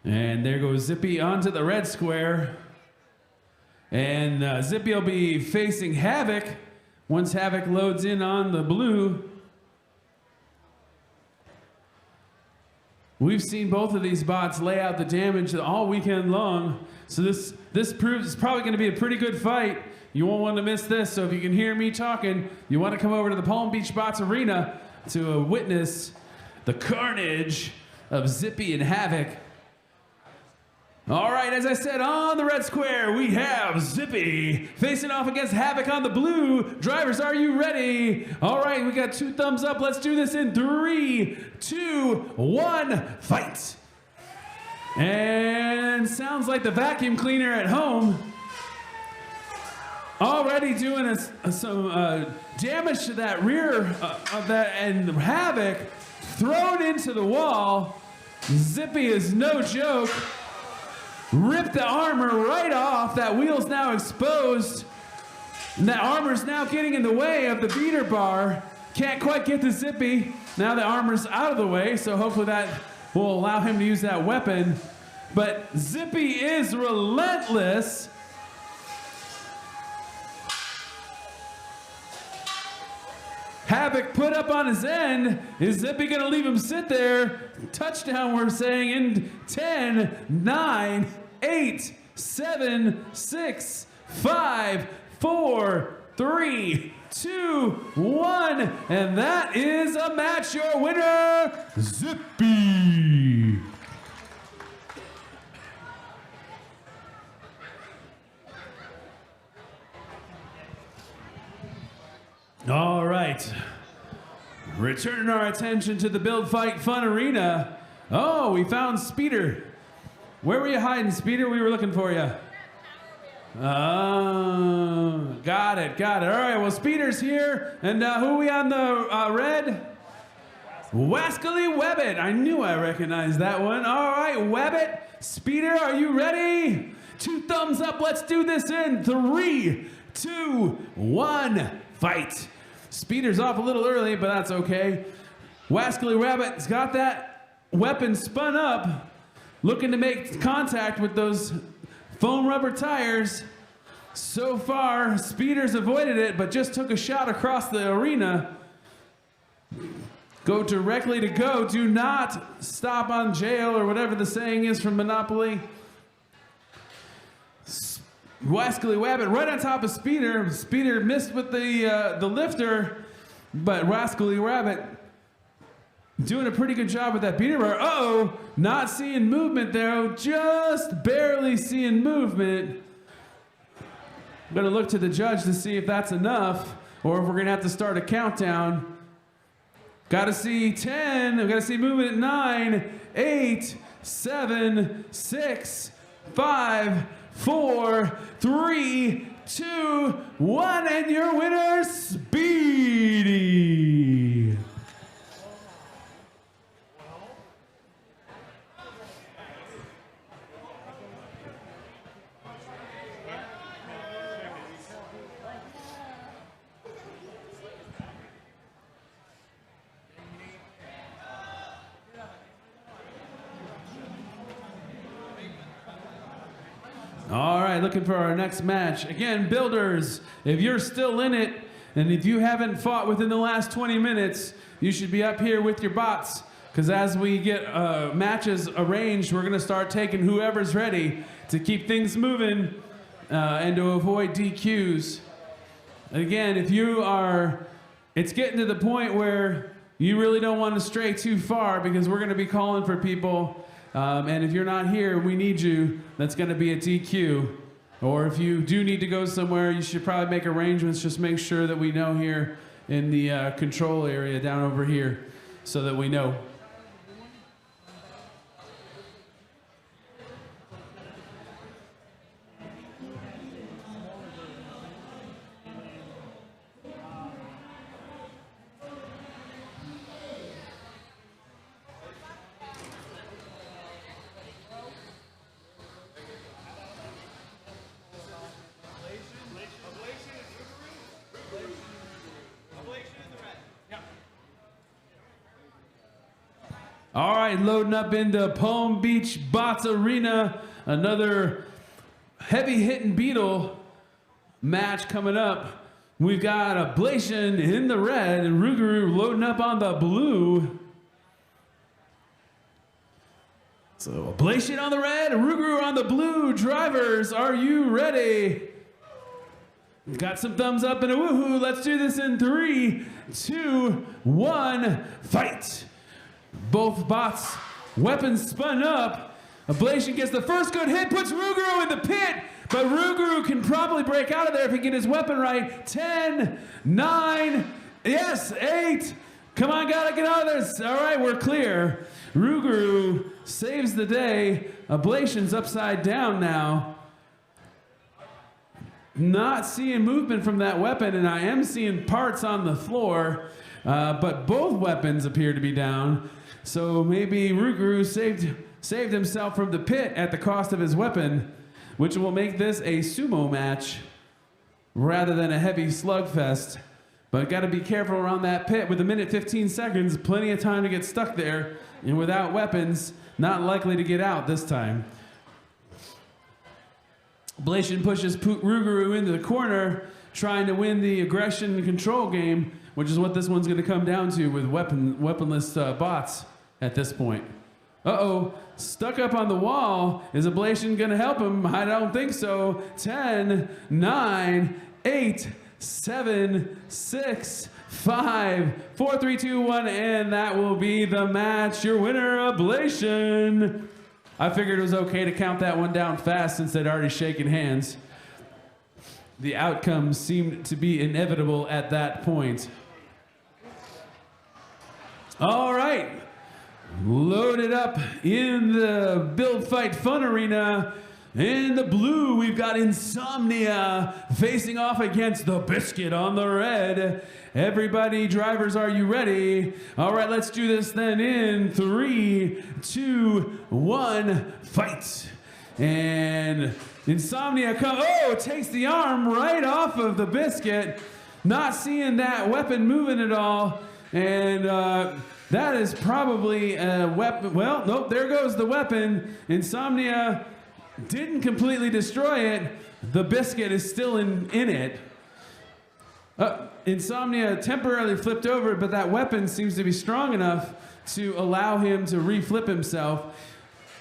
And there goes Zippy onto the red square. And Zippy will be facing Havoc once Havoc loads in on the blue. We've seen both of these bots lay out the damage all weekend long, so this proves it's probably going to be a pretty good fight. You won't want to miss this, so if you can hear me talking, you want to come over to the Palm Beach Bots Arena to witness the carnage of Zippy and Havoc. All right, as I said, on the red square, we have Zippy facing off against Havoc on the blue. Drivers, are you ready? All right, we got 2 thumbs up. Let's do this in 3, 2, 1, fight. And sounds like the vacuum cleaner at home already doing some damage to that rear of that, and Havoc thrown into the wall. Zippy is no joke. Ripped the armor right off. That wheel's now exposed. And that armor's now getting in the way of the beater bar. Can't quite get to Zippy. Now the armor's out of the way, so hopefully that will allow him to use that weapon. But Zippy is relentless. Havoc put up on his end. Is Zippy gonna leave him sit there? Touchdown, we're saying, in 10, 9, 8, 7, 6, 5, 4, 3, 2, 1. And that is a match. Your winner, Zippy. All right. Returning our attention to the Build Fight Fun Arena. Oh, we found Speeder. Where were you hiding, Speeder? We were looking for you. Oh, got it. All right, well, Speeder's here. And who are we on the red? Wascally Webbit. I knew I recognized that one. All right, Webbit. Speeder, are you ready? 2 thumbs up. Let's do this in 3, 2, 1, fight. Speeder's off a little early, but that's okay. Wascally Rabbit's got that weapon spun up, looking to make contact with those foam rubber tires. So far, Speeder's avoided it, but just took a shot across the arena. Go directly to go. Do not stop on jail, or whatever the saying is from Monopoly. Wascally Wabbit right on top of Speeder. Speeder missed with the lifter, but Wascally Rabbit doing a pretty good job with that beater bar. Uh-oh, not seeing movement there, just barely seeing movement. I'm gonna look to the judge to see if that's enough, or if we're gonna have to start a countdown. Gotta see 10, we gotta see movement at 9, 8, 7, 6, 5, 4, 3, 2, 1, and your winner, Speedy. right, looking for our next match. Again, builders, if you're still in it, and if you haven't fought within the last 20 minutes, you should be up here with your bots. Because as we get matches arranged, we're going to start taking whoever's ready to keep things moving and to avoid DQs. Again, if you are, it's getting to the point where you really don't want to stray too far because we're going to be calling for people. And if you're not here, we need you. That's going to be a DQ. Or if you do need to go somewhere, you should probably make arrangements. Just make sure that we know here in the control area down over here so that we know. All right, loading up into Palm Beach Bots Arena. Another heavy-hitting Beetle match coming up. We've got Ablation in the red and Rougarou loading up on the blue. So Ablation on the red, Rougarou on the blue. Drivers, are you ready? Got some thumbs up and a woohoo. Let's do this in 3, 2, 1, fight. Both bots, weapons spun up. Ablation gets the first good hit, puts Rougarou in the pit, but Rougarou can probably break out of there if he get his weapon right. 10, 9, yes, 8. Come on, gotta get out of this. All right, we're clear. Rougarou saves the day. Ablation's upside down now. Not seeing movement from that weapon, and I am seeing parts on the floor, but both weapons appear to be down. So maybe Rougarou saved himself from the pit at the cost of his weapon, which will make this a sumo match rather than a heavy slugfest. But got to be careful around that pit. With 1minute 15 seconds, plenty of time to get stuck there, and without weapons, not likely to get out this time. Ablation pushes Rougarou into the corner, trying to win the aggression and control game, which is what this one's going to come down to with weaponless bots at this point. Uh-oh, stuck up on the wall. Is Ablation going to help him? I don't think so. 10, 9, 8, 7, 6, 5, 4, 3, 2, 1, and that will be the match. Your winner, Ablation. I figured it was okay to count that one down fast since they'd already shaken hands. The outcome seemed to be inevitable at that point. All right, loaded up in the Build Fight Fun Arena. In the blue, we've got Insomnia facing off against the Biscuit on the red. Everybody, drivers, are you ready? All right, let's do this then in 3, 2, 1, fight. And Insomnia takes the arm right off of the Biscuit. Not seeing that weapon moving at all. And that is probably a weapon. Well, nope, there goes the weapon. Insomnia didn't completely destroy it. The Biscuit is still in it. Insomnia temporarily flipped over, but that weapon seems to be strong enough to allow him to reflip himself.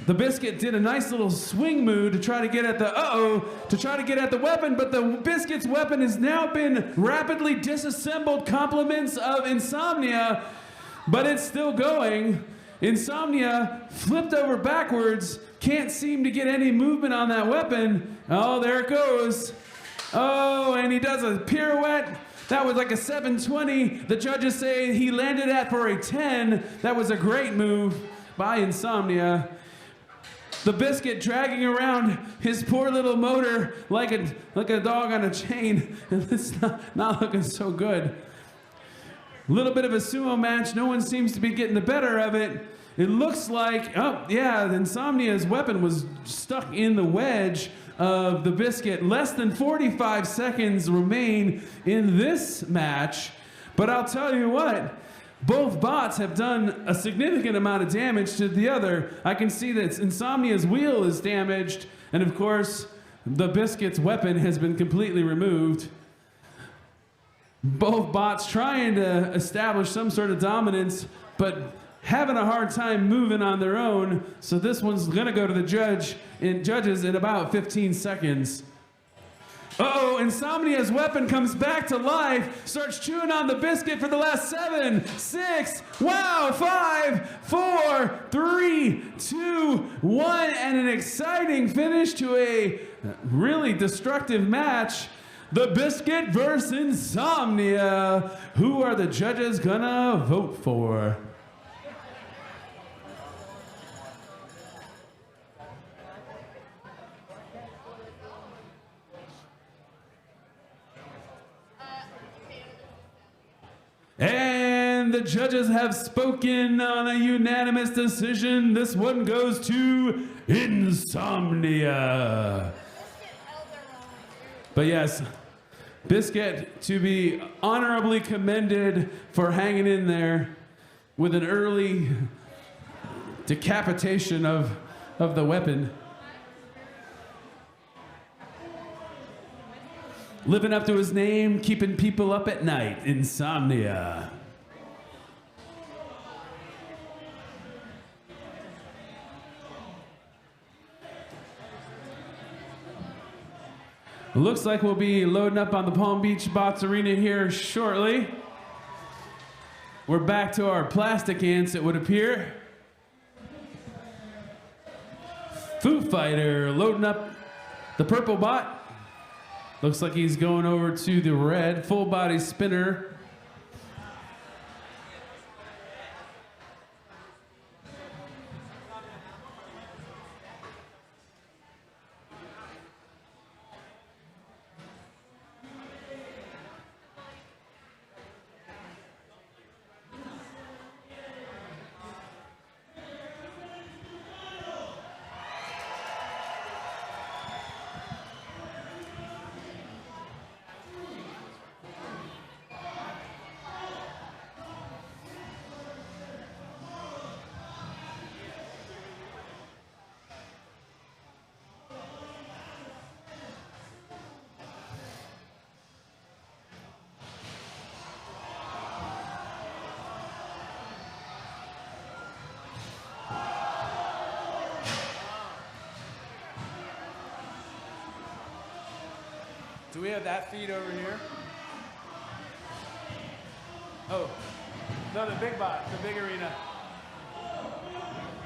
The Biscuit did a nice little swing move to try to get at the weapon, but the Biscuit's weapon has now been rapidly disassembled. Compliments of Insomnia, but it's still going. Insomnia flipped over backwards, can't seem to get any movement on that weapon. Oh, there it goes. Oh, and he does a pirouette. That was like a 720. The judges say he landed at for a 10. That was a great move by Insomnia. The Biscuit dragging around his poor little motor like a dog on a chain. It's not looking so good. A little bit of a sumo match. No one seems to be getting the better of it. It looks like, Insomnia's weapon was stuck in the wedge of the Biscuit. Less than 45 seconds remain in this match. But I'll tell you what, both bots have done a significant amount of damage to the other. I can see that Insomnia's wheel is damaged, and of course, the Biscuit's weapon has been completely removed. Both bots trying to establish some sort of dominance, but having a hard time moving on their own. So this one's gonna go to the judges in about 15 seconds. Uh-oh, Insomnia's weapon comes back to life, starts chewing on the Biscuit for the last 7, 6, 5, 4, 3, 2, 1, and an exciting finish to a really destructive match. The Biscuit versus Insomnia. Who are the judges gonna vote for? And the judges have spoken on a unanimous decision. This one goes to Insomnia. But yes, Biscuit to be honorably commended for hanging in there with an early decapitation of the weapon. Living up to his name, keeping people up at night, Insomnia. Looks like we'll be loading up on the Palm Beach Bots Arena here shortly. We're back to our plastic ants, it would appear. Foo Fighter loading up the purple bot. Looks like he's going over to the red full body spinner. Do we have that feed over here? Oh, no, the big bot, the big arena.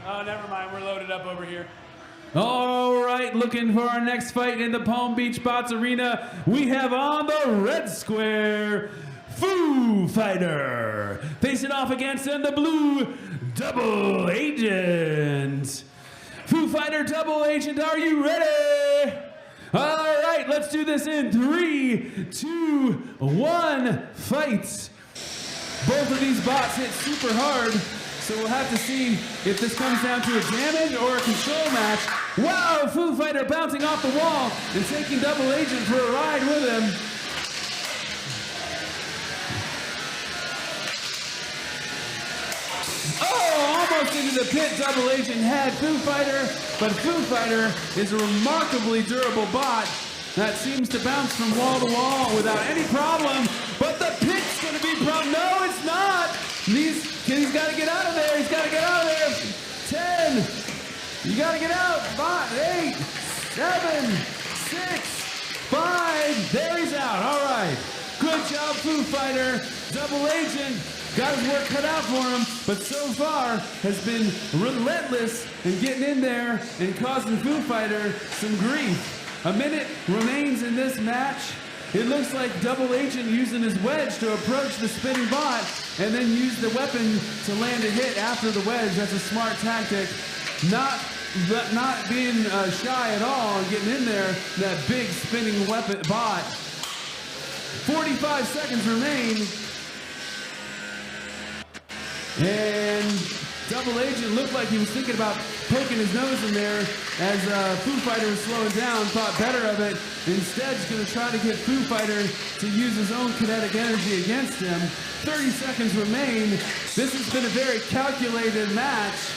Oh, never mind, we're loaded up over here. All right, looking for our next fight in the Palm Beach Bots Arena. We have on the red square, Foo Fighter. Facing off against in the blue, Double Agent. Foo Fighter, Double Agent, are you ready? All right, let's do this in 3, 2, 1, fight. Both of these bots hit super hard, so we'll have to see if this comes down to a damage or a control match. Wow, Foo Fighter bouncing off the wall and taking Double Agent for a ride with him. Oh, almost into the pit. Double Agent had Foo Fighter, but Foo Fighter is a remarkably durable bot that seems to bounce from wall to wall without any problem. But the pit's going to be problem. No, it's not. He's got to get out of there. He's got to get out of there. 10. You got to get out. 8, 7, 6, 5. There he's out. All right. Good job, Foo Fighter. Double Agent got his work cut out for him, but so far has been relentless in getting in there and causing Foo Fighter some grief. A minute remains in this match. It looks like Double Agent using his wedge to approach the spinning bot and then use the weapon to land a hit after the wedge. That's a smart tactic. Not being shy at all and getting in there, that big spinning weapon bot. 45 seconds remain. And Double Agent looked like he was thinking about poking his nose in there as Foo Fighter was slowing down, thought better of it. Instead, he's going to try to get Foo Fighter to use his own kinetic energy against him. 30 seconds remain. This has been a very calculated match,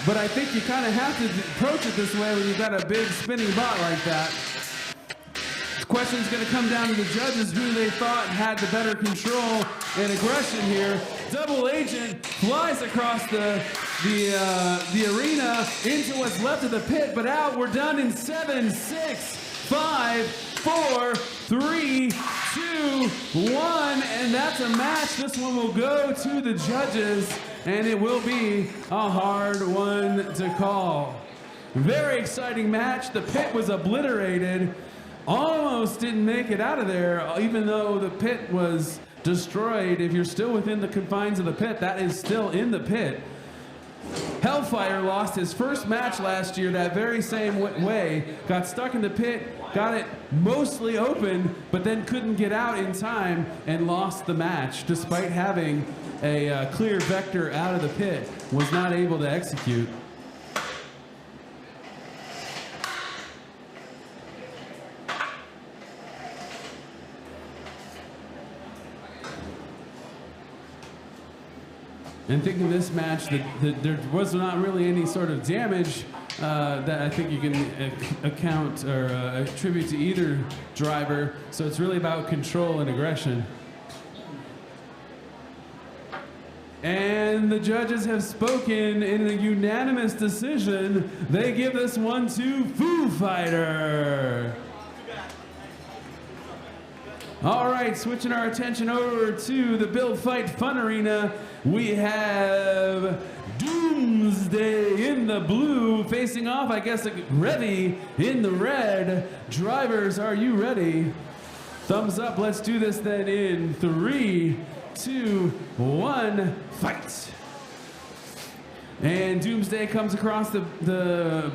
but I think you kind of have to approach it this way when you've got a big spinning bot like that. question's going to come down to the judges who they thought had the better control and aggression here. Double Agent flies across the arena into what's left of the pit, but out. We're done in 7, 6, 5, 4, 3, 2, 1, and that's a match. This one will go to the judges, and it will be a hard one to call. Very exciting match. The pit was obliterated. Almost didn't make it out of there, even though the pit was destroyed. If you're still within the confines of the pit, that is still in the pit. Hellfire lost his first match last year that very same way. Got stuck in the pit, got it mostly open, but then couldn't get out in time and lost the match despite having a clear vector out of the pit. Was not able to execute. And thinking this match, there was not really any sort of damage that I think you can account or attribute to either driver. So it's really about control and aggression. And the judges have spoken in a unanimous decision. They give this one to Foo Fighter. All right, switching our attention over to the Build Fight Fun Arena, we have Doomsday in the blue facing off, I guess, Revy in the red. Drivers, are you ready? Thumbs up, let's do this then in 3, 2, 1, fight. And Doomsday comes across the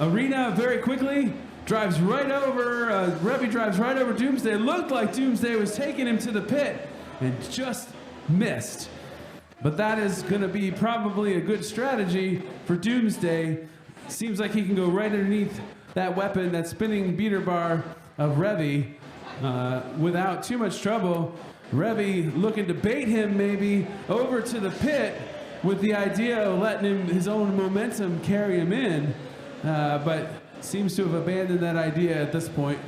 arena very quickly. Drives right over, Revy drives right over Doomsday. It looked like Doomsday was taking him to the pit and just missed. But that is going to be probably a good strategy for Doomsday. Seems like he can go right underneath that weapon, that spinning beater bar of Revy without too much trouble. Revy looking to bait him maybe over to the pit with the idea of letting him, his own momentum carry him in. But seems to have abandoned that idea at this point.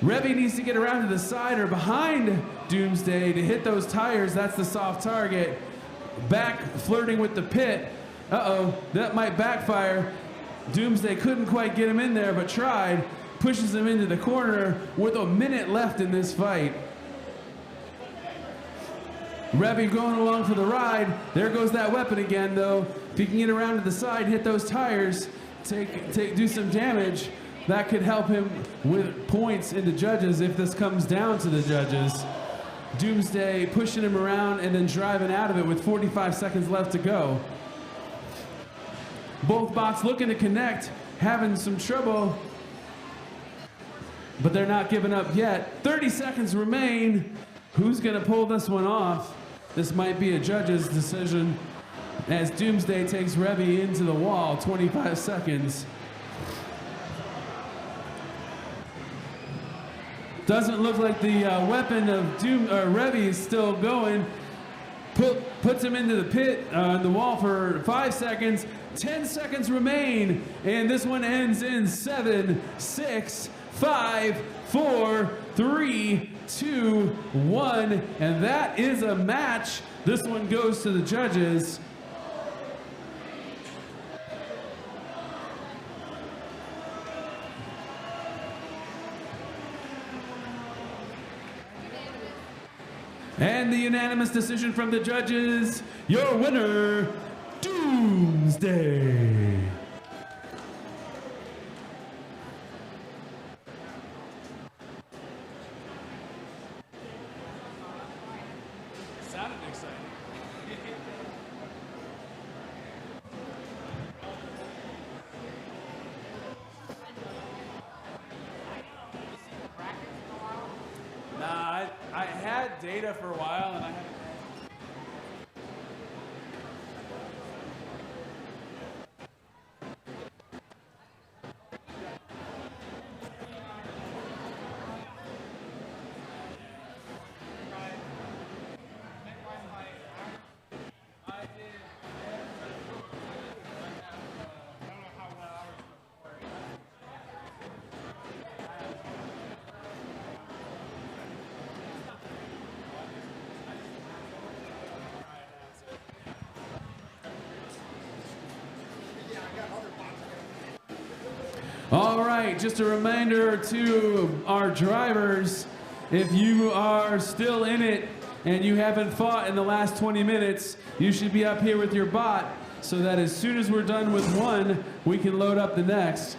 Revy needs to get around to the side or behind Doomsday to hit those tires. That's the soft target. Back flirting with the pit. Uh-oh, that might backfire. Doomsday couldn't quite get him in there, but tried. Pushes him into the corner with a minute left in this fight. Revy going along for the ride. There goes that weapon again, though. If he can get around to the side, hit those tires, do some damage, that could help him with points in the judges if this comes down to the judges. Doomsday pushing him around and then driving out of it with 45 seconds left to go. Both bots looking to connect, having some trouble, but they're not giving up yet. 30 seconds remain. Who's gonna pull this one off? This might be a judge's decision as Doomsday takes Revy into the wall, 25 seconds. Doesn't look like the weapon of Revy is still going. Puts him into the pit, the wall for 5 seconds. 10 seconds remain, and this one ends in 7, 6, 5, 4, 3, 2, 1, and that is a match. This one goes to the judges. And the unanimous decision from the judges, your winner, Doomsday. Sounded exciting. Nah, I had data for a while and I haven't. right, just a reminder to our drivers, if you are still in it and you haven't fought in the last 20 minutes, you should be up here with your bot so that as soon as we're done with one, we can load up the next.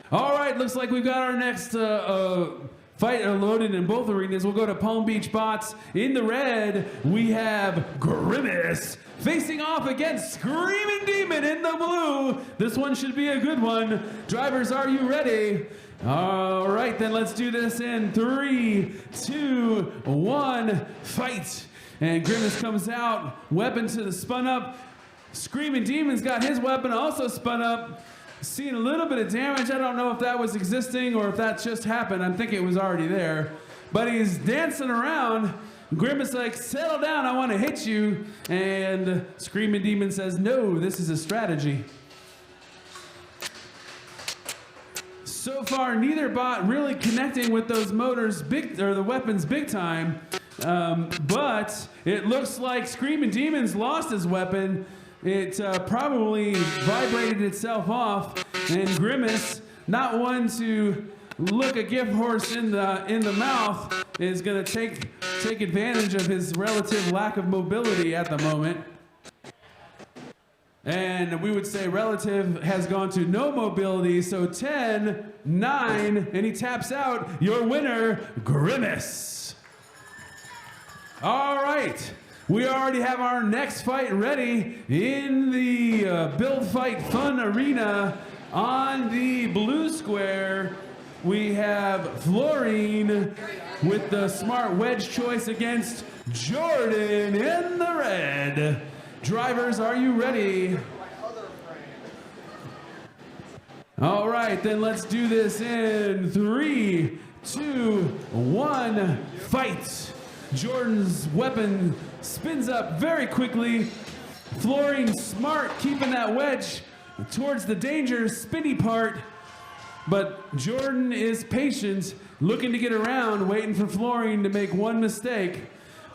All right, looks like we've got our next fight loaded in both arenas. We'll go to Palm Beach Bots. In the red, we have Grimace facing off against Screaming Demon in the blue. This one should be a good one. Drivers, are you ready? All right, then let's do this in 3, 2, 1, fight. And Grimace comes out, weapon to the spun up. Screaming Demon's got his weapon also spun up. Seeing a little bit of damage. I don't know if that was existing or if that just happened. I think it was already there. But he's dancing around. Grimace like, settle down, I want to hit you. And Screaming Demon says, no, this is a strategy. So far, neither bot really connecting with those motors big, or the weapons big time. But it looks like Screaming Demon's lost his weapon. It probably vibrated itself off, and Grimace, not one to look a gift horse in the mouth, is going to take advantage of his relative lack of mobility at the moment. And we would say relative has gone to no mobility, so 10, 9, and he taps out. Your winner, Grimace. All right. We already have our next fight ready in the Build Fight Fun Arena. On the blue square, we have Florine with the smart wedge choice against Jordan in the red. Drivers, are you ready? All right, then let's do this in 3, 2, 1, fight. Jordan's weapon spins up very quickly. Florine smart, keeping that wedge towards the dangerous spinny part. But Jordan is patient, looking to get around, waiting for Florine to make one mistake.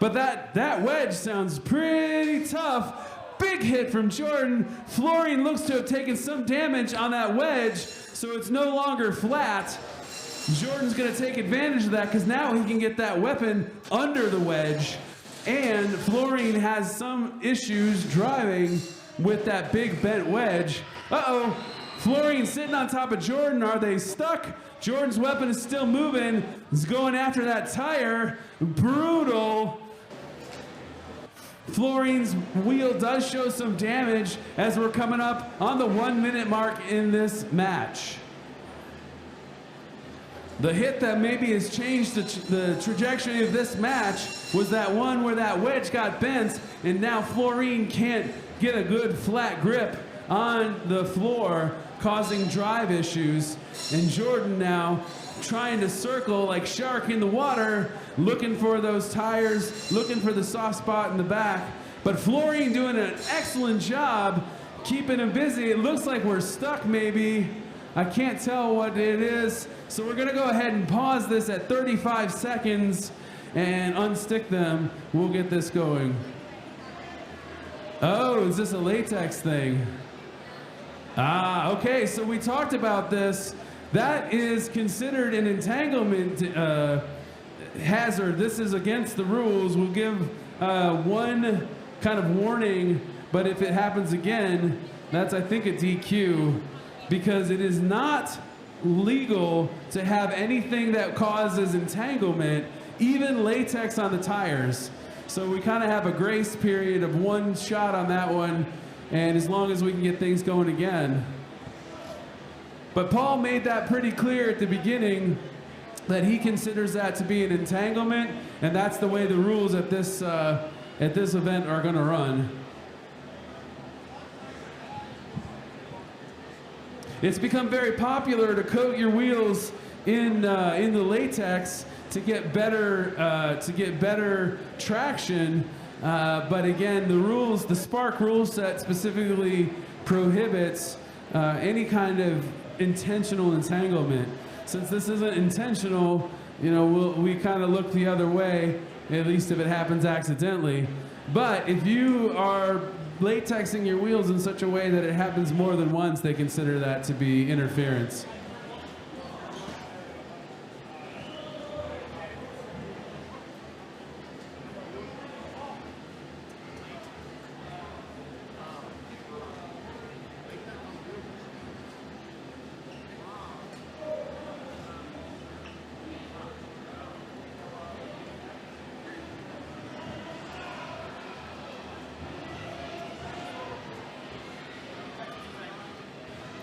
But that wedge sounds pretty tough. Big hit from Jordan. Florine looks to have taken some damage on that wedge, so it's no longer flat. Jordan's gonna take advantage of that because now he can get that weapon under the wedge. And Florine has some issues driving with that big bent wedge. Uh-oh, Florine sitting on top of Jordan. Are they stuck? Jordan's weapon is still moving. He's going after that tire. Brutal. Florine's wheel does show some damage as we're coming up on the 1 minute mark in this match. The hit that maybe has changed the trajectory of this match was that one where that wedge got bent, and now Florine can't get a good flat grip on the floor, causing drive issues. And Jordan now trying to circle like shark in the water, looking for those tires, looking for the soft spot in the back. But Florine doing an excellent job keeping him busy. It looks like we're stuck maybe. I can't tell what it is. So we're gonna go ahead and pause this at 35 seconds and unstick them. We'll get this going. Oh, is this a latex thing? Ah, okay, so we talked about this. That is considered an entanglement hazard. This is against the rules. We'll give one kind of warning, but if it happens again, that's, I think, a DQ, because it is not legal to have anything that causes entanglement, even latex on the tires. So we kind of have a grace period of one shot on that one, and as long as we can get things going again. But Paul made that pretty clear at the beginning that he considers that to be an entanglement, and that's the way the rules at this event are going to run. It's become very popular to coat your wheels in the latex to get better traction. But again, the Spark rule set specifically prohibits any kind of intentional entanglement. Since this isn't intentional, we kind of look the other way, at least if it happens accidentally. But if you are latexing your wheels in such a way that it happens more than once, they consider that to be interference.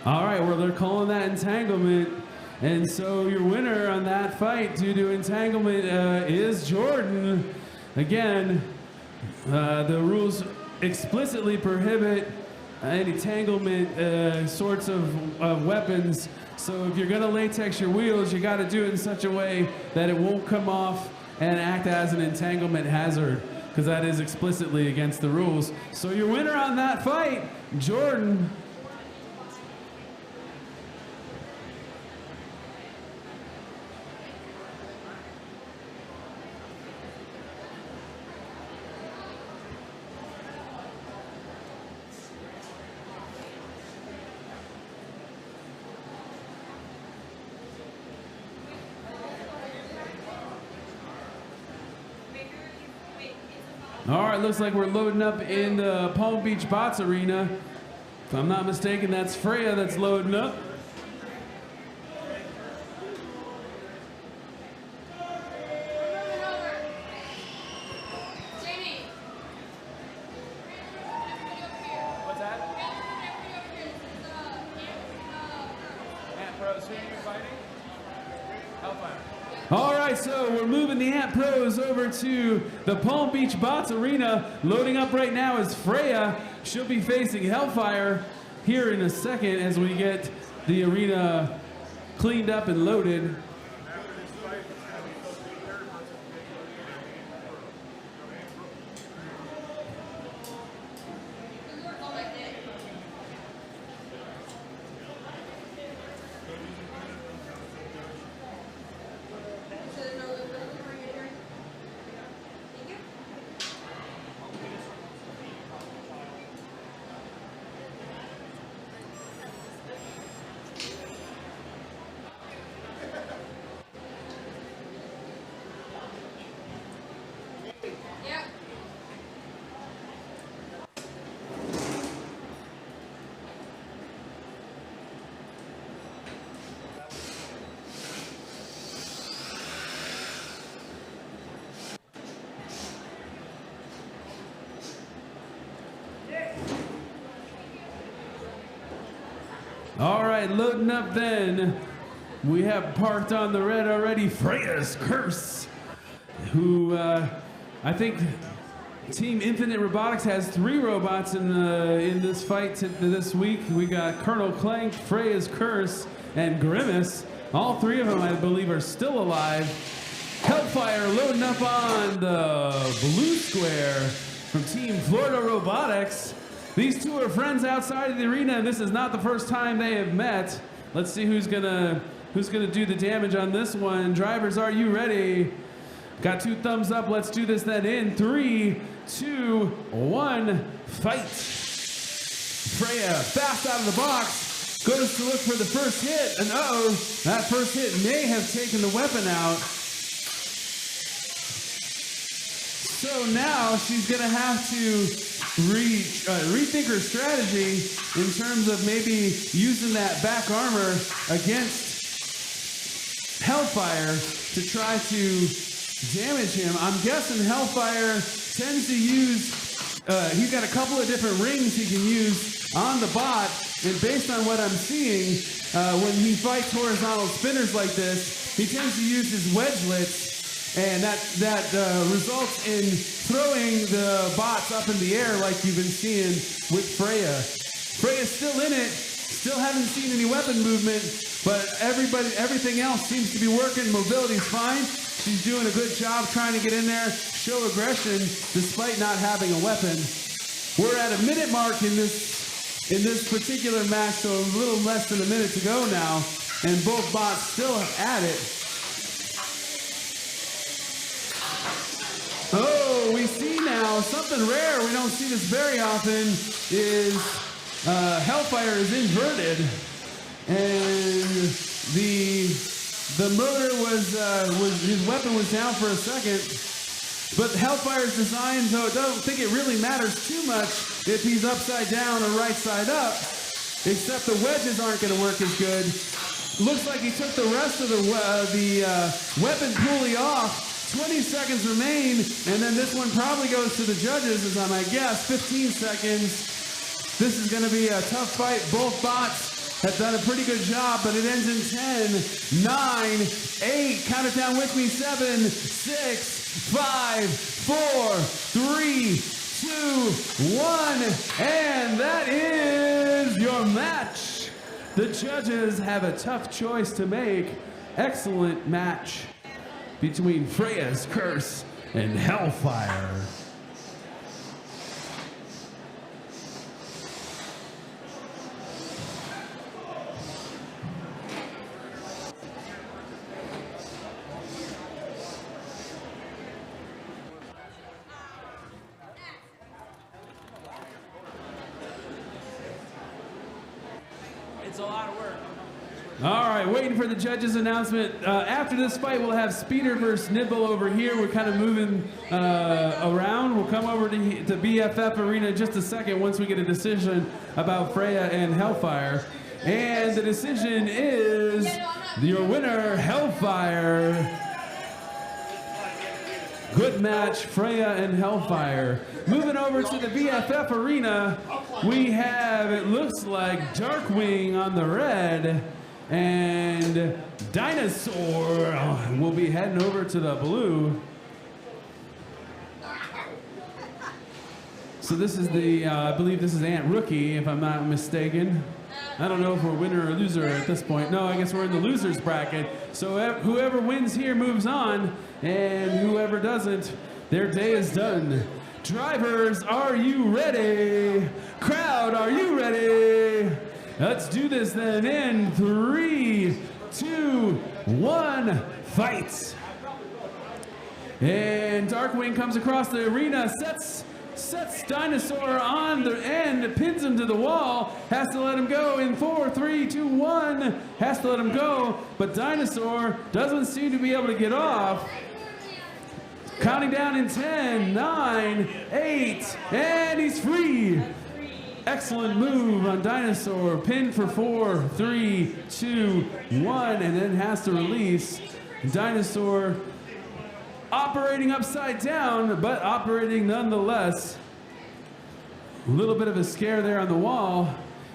All right, well, they're calling that entanglement. And so your winner on that fight due to entanglement is Jordan. Again, the rules explicitly prohibit any entanglement sorts of weapons. So if you're going to latex your wheels, you got to do it in such a way that it won't come off and act as an entanglement hazard, because that is explicitly against the rules. So your winner on that fight, Jordan. All right, looks like we're loading up in the Palm Beach Bots Arena. If I'm not mistaken, that's Freya that's loading up. What's that? Ant Pros, who are you fighting? Hellfire. All right, so we're moving the Ant Pros over to the Palm Beach Bots Arena. Loading up right now is Freya. She'll be facing Hellfire here in a second as we get the arena cleaned up and loaded. All right, loading up then. We have parked on the red already Freya's Curse, who I think Team Infinite Robotics has 3 robots in this fight this week. We got Colonel Clank, Freya's Curse, and Grimace. All 3 of them, I believe, are still alive. Hellfire loading up on the blue square from Team Florida Robotics. These 2 are friends outside of the arena, and this is not the first time they have met. Let's see who's gonna do the damage on this one. Drivers, are you ready? Got 2 thumbs up. Let's do this then in 3, 2, 1, fight. Freya, fast out of the box, goes to look for the first hit, and uh-oh, that first hit may have taken the weapon out. So now she's gonna have to rethink her strategy in terms of maybe using that back armor against Hellfire to try to damage him. I'm guessing Hellfire tends to use, he's got a couple of different rings he can use on the bot, and based on what I'm seeing, when he fights horizontal spinners like this, he tends to use his wedgelets, and that results in throwing the bots up in the air like you've been seeing with Freya. Freya's still in it, still haven't seen any weapon movement, but everything else seems to be working. Mobility's fine. She's doing a good job trying to get in there, show aggression, despite not having a weapon. We're at a minute mark in this particular match, so a little less than a minute to go now, and both bots still at it. Oh, we see now something rare. We don't see this very often. Is Hellfire is inverted, and the motor was his weapon was down for a second. But Hellfire is designed so I don't think it really matters too much if he's upside down or right side up, except the wedges aren't going to work as good. Looks like he took the rest of the weapon pulley off. 20 seconds remain, and then this one probably goes to the judges, as I might guess. 15 seconds. This is going to be a tough fight. Both bots have done a pretty good job, but it ends in 10, 9, 8. Count it down with me. 7, 6, 5, 4, 3, 2, 1. And that is your match. The judges have a tough choice to make. Excellent match between Freya's Curse and Hellfire. It's a lot of work. All right, waiting for the judges' announcement. After this fight, we'll have Speeder versus Nibble over here. We're kind of moving around. We'll come over to BFF Arena in just a second once we get a decision about Freya and Hellfire. And the decision is your winner, Hellfire. Good match, Freya and Hellfire. Moving over to the BFF Arena, we have, it looks like, Darkwing on the red, and Dinosaur will be heading over to the blue. So this is the, I believe this is Ant Rookie, if I'm not mistaken. I don't know if we're winner or loser at this point. No, I guess we're in the losers bracket. So whoever wins here moves on, and whoever doesn't, their day is done. Drivers, are you ready? Crowd, are you ready? Let's do this then in 3, 2, 1, fight. And Darkwing comes across the arena, sets Dinosaur on the end, pins him to the wall, has to let him go in 4, 3, 2, 1, has to let him go, but Dinosaur doesn't seem to be able to get off. Counting down in 10, 9, 8, and he's free. Excellent move on Dinosaur, pinned for 4, 3, 2, 1, and then has to release. Dinosaur operating upside down, but operating nonetheless. A little bit of a scare there on the wall.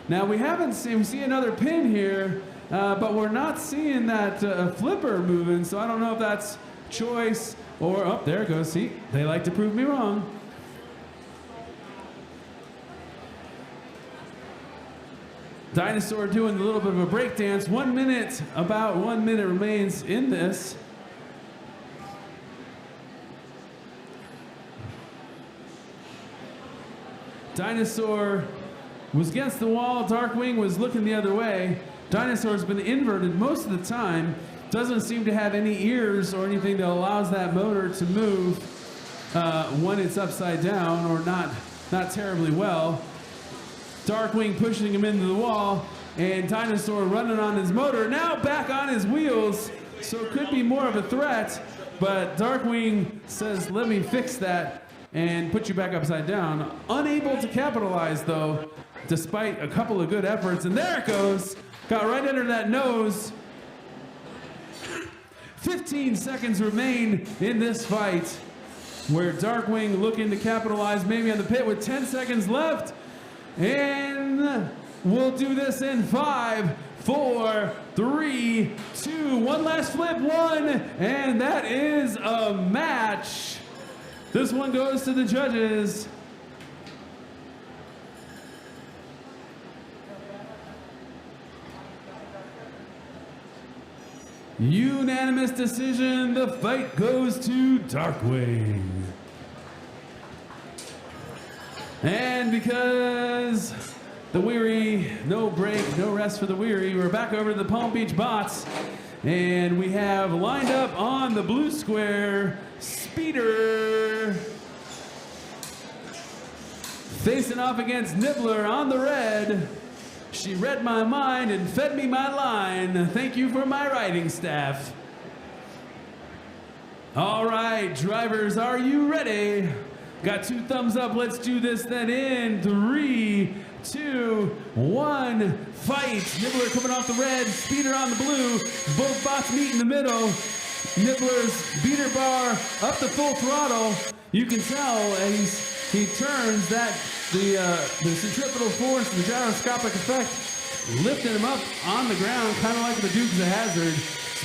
Now we see another pin here, but we're not seeing that flipper moving, so I don't know if that's choice or, oh, there it goes. See, they like to prove me wrong. Dinosaur doing a little bit of a break dance. 1 minute, about 1 minute remains in this. Dinosaur was against the wall. Darkwing was looking the other way. Dinosaur's been inverted most of the time. Doesn't seem to have any ears or anything that allows that motor to move when it's upside down, or not terribly well. Darkwing pushing him into the wall, and Dinosaur running on his motor, now back on his wheels, so it could be more of a threat, but Darkwing says, let me fix that and put you back upside down. Unable to capitalize, though, despite a couple of good efforts, and there it goes, got right under that nose. 15 seconds remain in this fight. where Darkwing looking to capitalize maybe on the pit with 10 seconds left. And we'll do this in 5, 4, 3, 2, one last flip, one, and that is a match. This one goes to the judges. Unanimous decision, the fight goes to Darkwing. And because the weary, no break, no rest for the weary, we're back over to the Palm Beach Bots. And we have lined up on the blue square, Speeder. Facing off against Nibbler on the red. She read my mind and fed me my line. Thank you for my writing staff. All right, drivers, are you ready? Got 2 thumbs up. Let's do this then in 3, 2, 1, fight. Nibbler coming off the red, Speeder on the blue. Both bots meet in the middle. Nibbler's beater bar up to full throttle. You can tell as he turns that the centripetal force, the gyroscopic effect, lifting him up on the ground, kind of like the Dukes of Hazzard.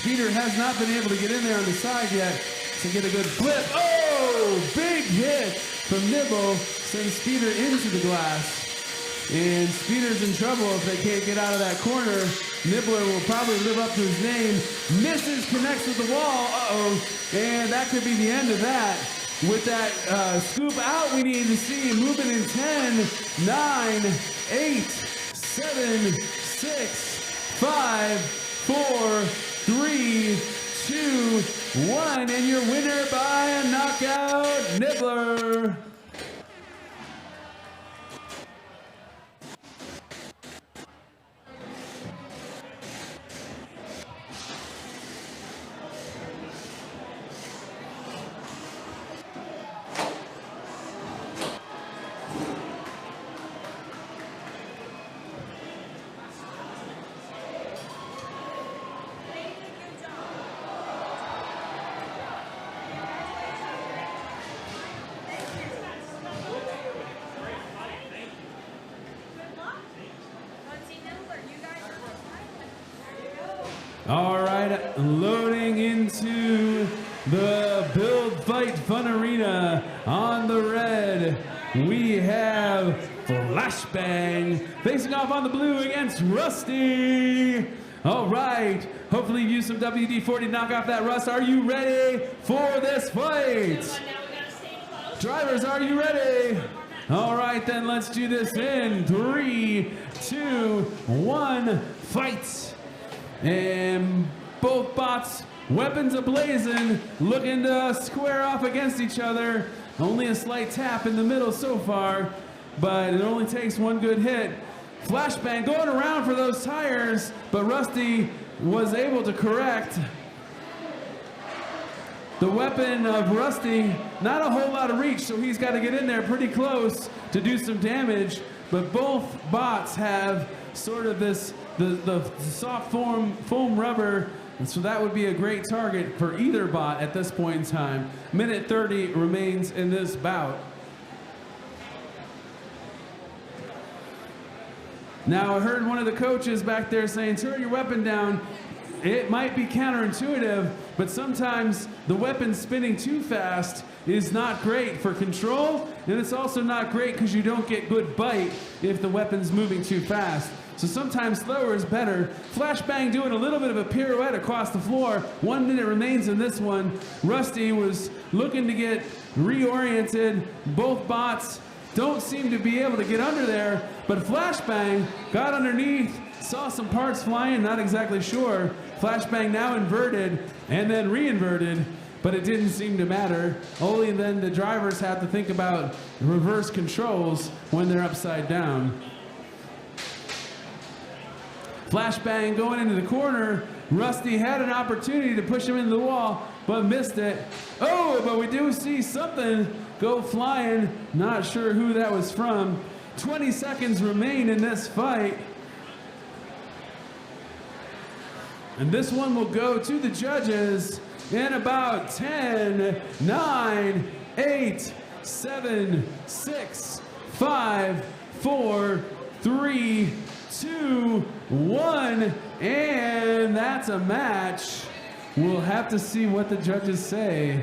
Speeder has not been able to get in there on the side yet to get a good flip. Oh, big hit from Nibble sends Speeder into the glass. And Speeder's in trouble if they can't get out of that corner. Nibbler will probably live up to his name. Misses, connects with the wall. Uh-oh. And that could be the end of that. With that scoop out, we need to see moving in 10, 9, 8, 7, 6, 5, 4, 3, 2, 1. And your winner by a knockout, Nibbler. All right, loading into the Build Fight Fun Arena on the red, we have Flashbang facing off on the blue against Rusty. All right, hopefully you use some WD-40 to knock off that rust. Are you ready for this fight? Drivers, are you ready? All right, then let's do this in 3, 2, 1, fight. And both bots, weapons ablazing, looking to square off against each other. Only a slight tap in the middle so far, but it only takes one good hit. Flashbang going around for those tires, but Rusty was able to correct. The weapon of Rusty, not a whole lot of reach, so he's got to get in there pretty close to do some damage, but both bots have sort of this the soft foam rubber, so that would be a great target for either bot at this point in time. Minute 30 remains in this bout. Now I heard one of the coaches back there saying, turn your weapon down. It might be counterintuitive, but sometimes the weapon spinning too fast is not great for control, and it's also not great because you don't get good bite if the weapon's moving too fast. So sometimes slower is better. Flashbang doing a little bit of a pirouette across the floor. 1 minute remains in this one. Rusty was looking to get reoriented. Both bots don't seem to be able to get under there, but Flashbang got underneath, saw some parts flying, not exactly sure. Flashbang now inverted and then re-inverted, but it didn't seem to matter. Only then the drivers have to think about reverse controls when they're upside down. Flashbang going into the corner. Rusty had an opportunity to push him into the wall, but missed it. Oh, but we do see something go flying. Not sure who that was from. 20 seconds remain in this fight. And this one will go to the judges in about 10, 9, 8, 7, 6, 5, 4, 3, 2, 1, and that's a match. We'll have to see what the judges say.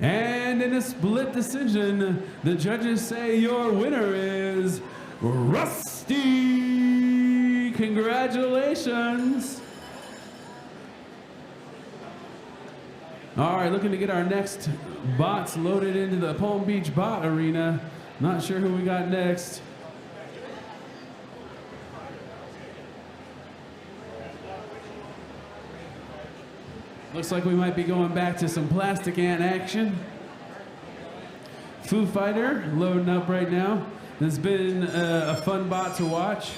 And in a split decision, the judges say your winner is Rusty. Congratulations. All right, looking to get our next bots loaded into the Palm Beach Bot Arena. Not sure who we got next. Looks like we might be going back to some Plastic Ant action. Foo Fighter loading up right now. It's been a fun bot to watch.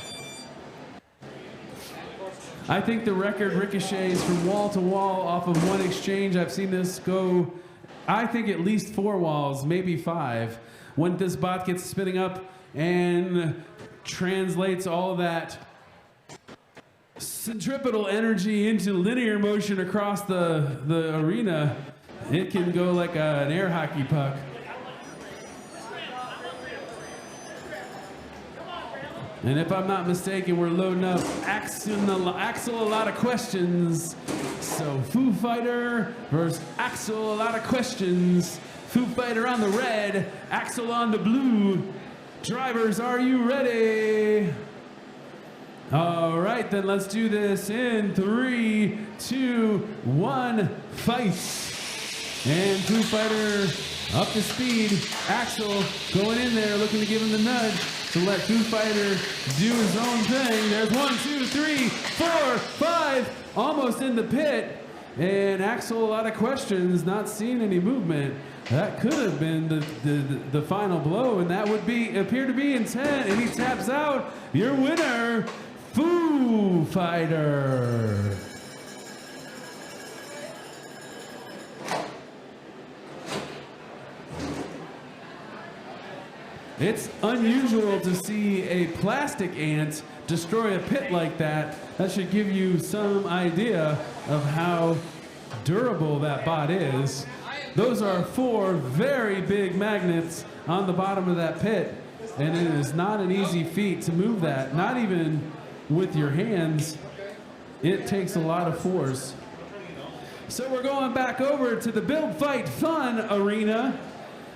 I think the record ricochets from wall to wall off of one exchange. I've seen this go, I think at least 4 walls, maybe 5. When this bot gets spinning up and translates all that centripetal energy into linear motion across the arena, it can go like an air hockey puck. And if I'm not mistaken, we're loading up Axel, a lot of questions. So Foo Fighter versus Axel, a lot of questions. Foo Fighter on the red, Axel on the blue. Drivers, are you ready? All right, then let's do this in 3, 2, 1, fight. And Foo Fighter up to speed. Axel going in there, looking to give him the nudge to let Foo Fighter do his own thing. There's 1, 2, 3, 4, 5, almost in the pit. And Axel, a lot of questions, not seeing any movement. That could have been the final blow, and that would appear to be intent. And he taps out. Your winner, Foo Fighter. It's unusual to see a plastic ant destroy a pit like that. That should give you some idea of how durable that bot is. Those are 4 very big magnets on the bottom of that pit, and it is not an easy feat to move that, not even with your hands. It takes a lot of force. So we're going back over to the Build Fight Fun Arena.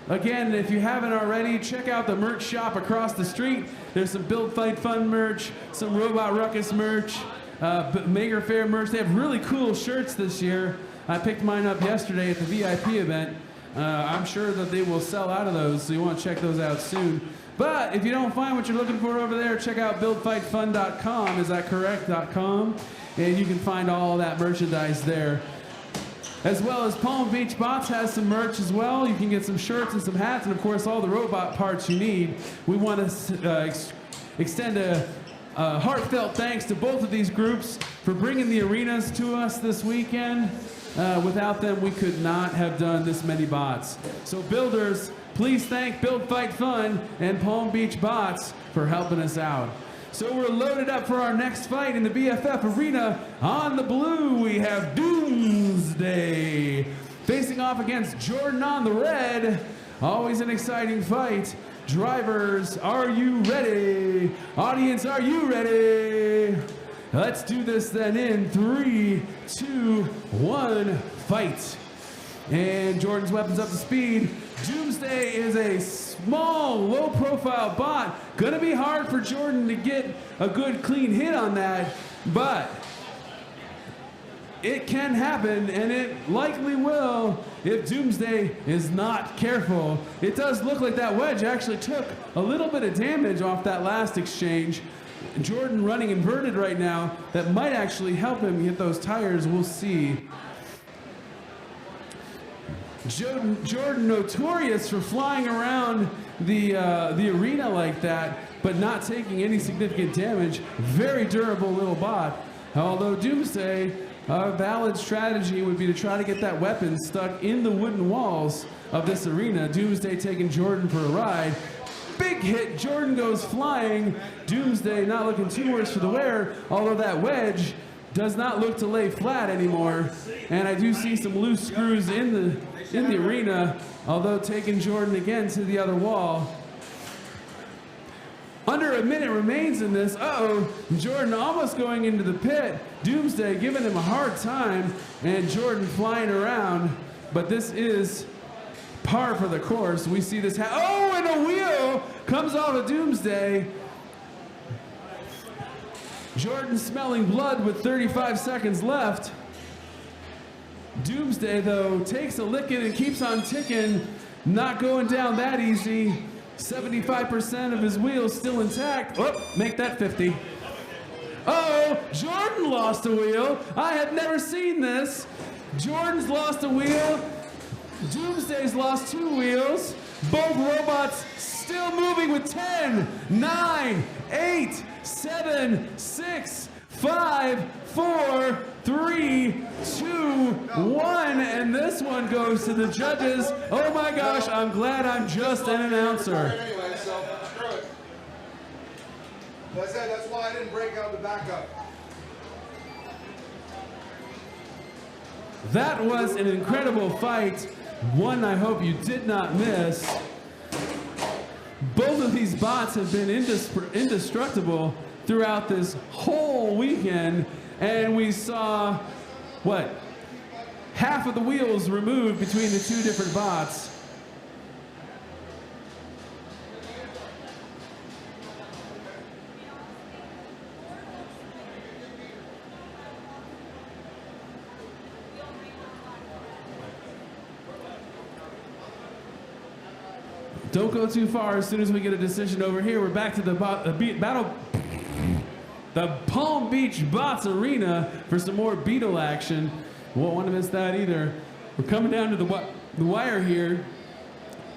Again, if you haven't already, check out the merch shop across the street. There's some Build Fight Fun merch, some Robot Ruckus merch, Maker Faire merch. They have really cool shirts this year. I picked mine up yesterday at the VIP event. I'm sure that they will sell out of those, so you want to check those out soon. But if you don't find what you're looking for over there, check out buildfightfun.com. Is that correct? .com? And you can find all that merchandise there. As well as Palm Beach Bots has some merch as well. You can get some shirts and some hats, and of course all the robot parts you need. We want to extend a heartfelt thanks to both of these groups for bringing the arenas to us this weekend. Without them, we could not have done this many bots. So builders, please thank Build Fight Fun and Palm Beach Bots for helping us out. So we're loaded up for our next fight in the BFF Arena. On the blue, we have Doomsday facing off against Jordan on the red. Always an exciting fight. Drivers, are you ready? Audience, are you ready? Let's do this then in 3, 2, 1, fight. And Jordan's weapon's up to speed. Doomsday is a small, low-profile bot. Gonna be hard for Jordan to get a good, clean hit on that, but it can happen, and it likely will if Doomsday is not careful. It does look like that wedge actually took a little bit of damage off that last exchange. Jordan running inverted right now. That might actually help him hit those tires. We'll see. Jordan notorious for flying around the arena like that, but not taking any significant damage. Very durable little bot. Although Doomsday A valid strategy would be to try to get that weapon stuck in the wooden walls of this arena. Doomsday taking Jordan for a ride. Big hit, Jordan goes flying. Doomsday not looking too worse for the wear, although that wedge does not look to lay flat anymore. And I do see some loose screws in the arena, although taking Jordan again to the other wall. Under a minute remains in this. Uh-oh, Jordan almost going into the pit. Doomsday giving him a hard time, and Jordan flying around. But this is par for the course. We see this oh, and a wheel comes off of Doomsday. Jordan smelling blood with 35 seconds left. Doomsday, though, takes a licking and keeps on ticking. Not going down that easy. 75% of his wheels still intact. Oh, make that 50. Oh, Jordan lost a wheel. I have never seen this. Jordan's lost a wheel. Doomsday's lost 2 wheels. Both robots still moving with 10, 9, 8, 7, 6, 5, 4, 3, 2, 1, and this one goes to the judges. Oh my gosh, I'm glad I'm just an announcer. Anyway, so screw it. That's why I didn't break out the backup. That was an incredible fight. One I hope you did not miss. Both of these bots have been indestructible throughout this whole weekend, and we saw, what, half of the wheels removed between the 2 different bots. Don't go too far. As soon as we get a decision over here, we're back to the Palm Beach Bots Arena for some more Beetle action. Won't want to miss that either. We're coming down to the wire here.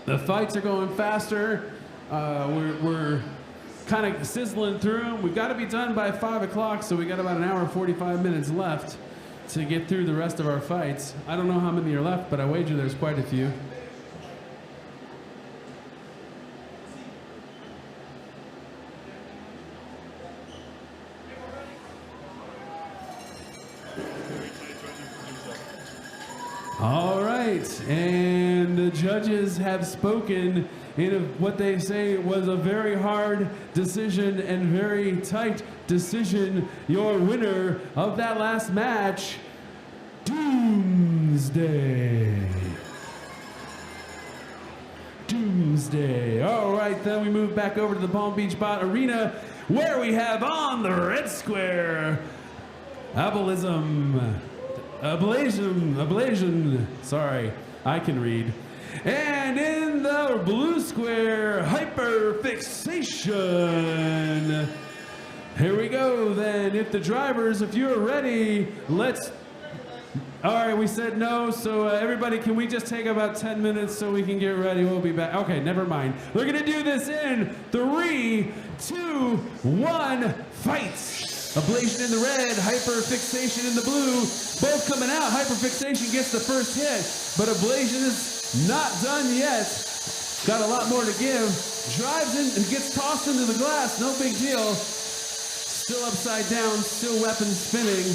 The fights are going faster. We're kind of sizzling through them. We've got to be done by 5 o'clock, so we got about an hour and 45 minutes left to get through the rest of our fights. I don't know how many are left, but I wager there's quite a few. All right, and the judges have spoken in what they say was a very hard decision and very tight decision. Your winner of that last match, Doomsday. Doomsday. All right, then we move back over to the Palm Beach Bot Arena, where we have on the red square, Ablation, sorry, I can read. And in the blue square, Hyperfixation. Here we go then. If the drivers, if you're ready, let's... All right, we said no, so everybody, can we just take about 10 minutes so we can get ready? We'll be back. Okay, never mind. We're gonna do this in 3, 2, 1, fight! Ablation in the red, Hyperfixation in the blue, both coming out. Hyperfixation gets the first hit, but Ablation is not done yet. Got a lot more to give. Drives in and gets tossed into the glass, no big deal. Still upside down, still weapon spinning.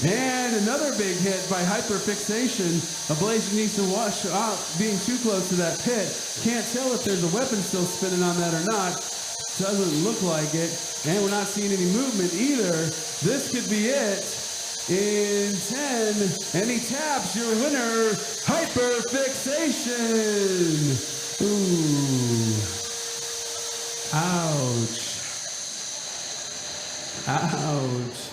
And another big hit by Hyperfixation. Ablation needs to watch out being too close to that pit. Can't tell if there's a weapon still spinning on that or not. Doesn't look like it, and we're not seeing any movement either. This could be it in 10, and he taps your winner, Hyperfixation. Ooh. Ouch. Ouch.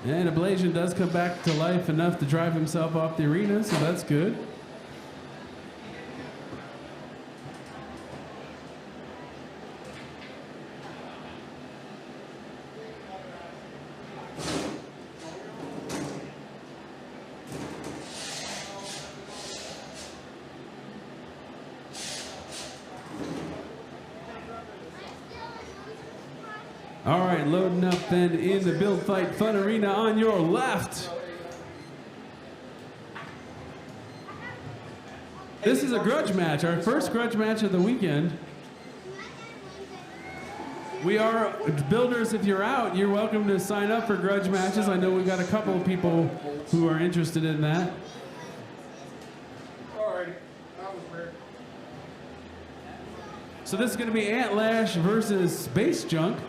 And Ablation does come back to life enough to drive himself off the arena, so that's good. All right, loading up then in the Build Fight Fun Arena on your left. This is a grudge match, our first grudge match of the weekend. We are builders. If you're out, you're welcome to sign up for grudge matches. I know we've got a couple of people who are interested in that. Alrighty, that was weird. So this is going to be Antlash versus Space Junk.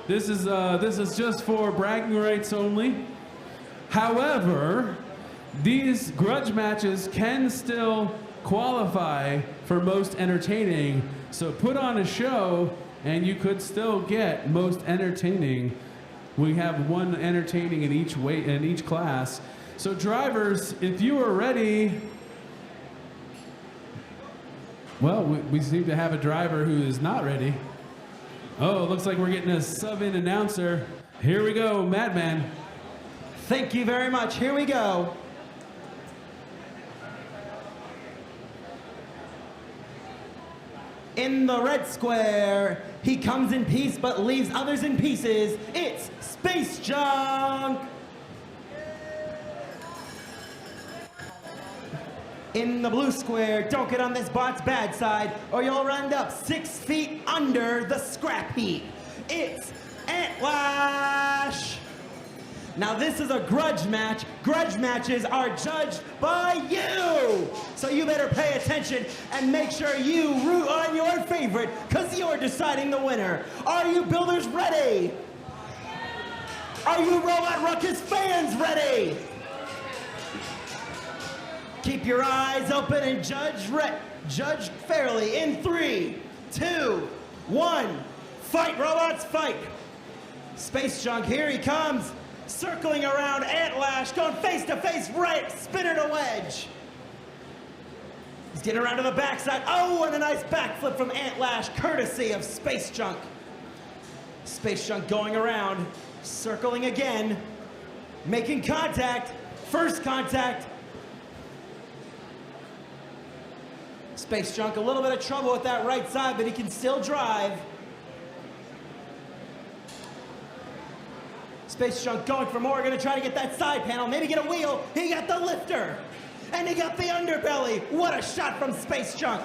This is just for bragging rights only. However, these grudge matches can still qualify for most entertaining. So put on a show and you could still get most entertaining. We have one entertaining in each weight in each class. So drivers, if you are ready, well, we seem to have a driver who is not ready. Oh, it looks like we're getting a sub-in announcer. Here we go, Madman. Thank you very much. Here we go. In the red square, he comes in peace but leaves others in pieces. It's Space Junk. In the blue square, don't get on this bot's bad side or you'll end up 6 feet under the scrap heap. It's Antlash. Now this is a grudge match. Grudge matches are judged by you. So you better pay attention and make sure you root on your favorite because you're deciding the winner. Are you builders ready? Are you Robot Ruckus fans ready? Keep your eyes open and judge fairly in 3, 2, 1. Fight, robots, fight. Space Junk, here he comes. Circling around Antlash, going face to face, right, spinner to wedge. He's getting around to the backside. Oh, and a nice backflip from Antlash, courtesy of Space Junk. Space Junk going around, circling again, making contact, first contact. Space Junk, a little bit of trouble with that right side, but he can still drive. Space Junk going for more, gonna try to get that side panel, maybe get a wheel. He got the lifter, and he got the underbelly. What a shot from Space Junk.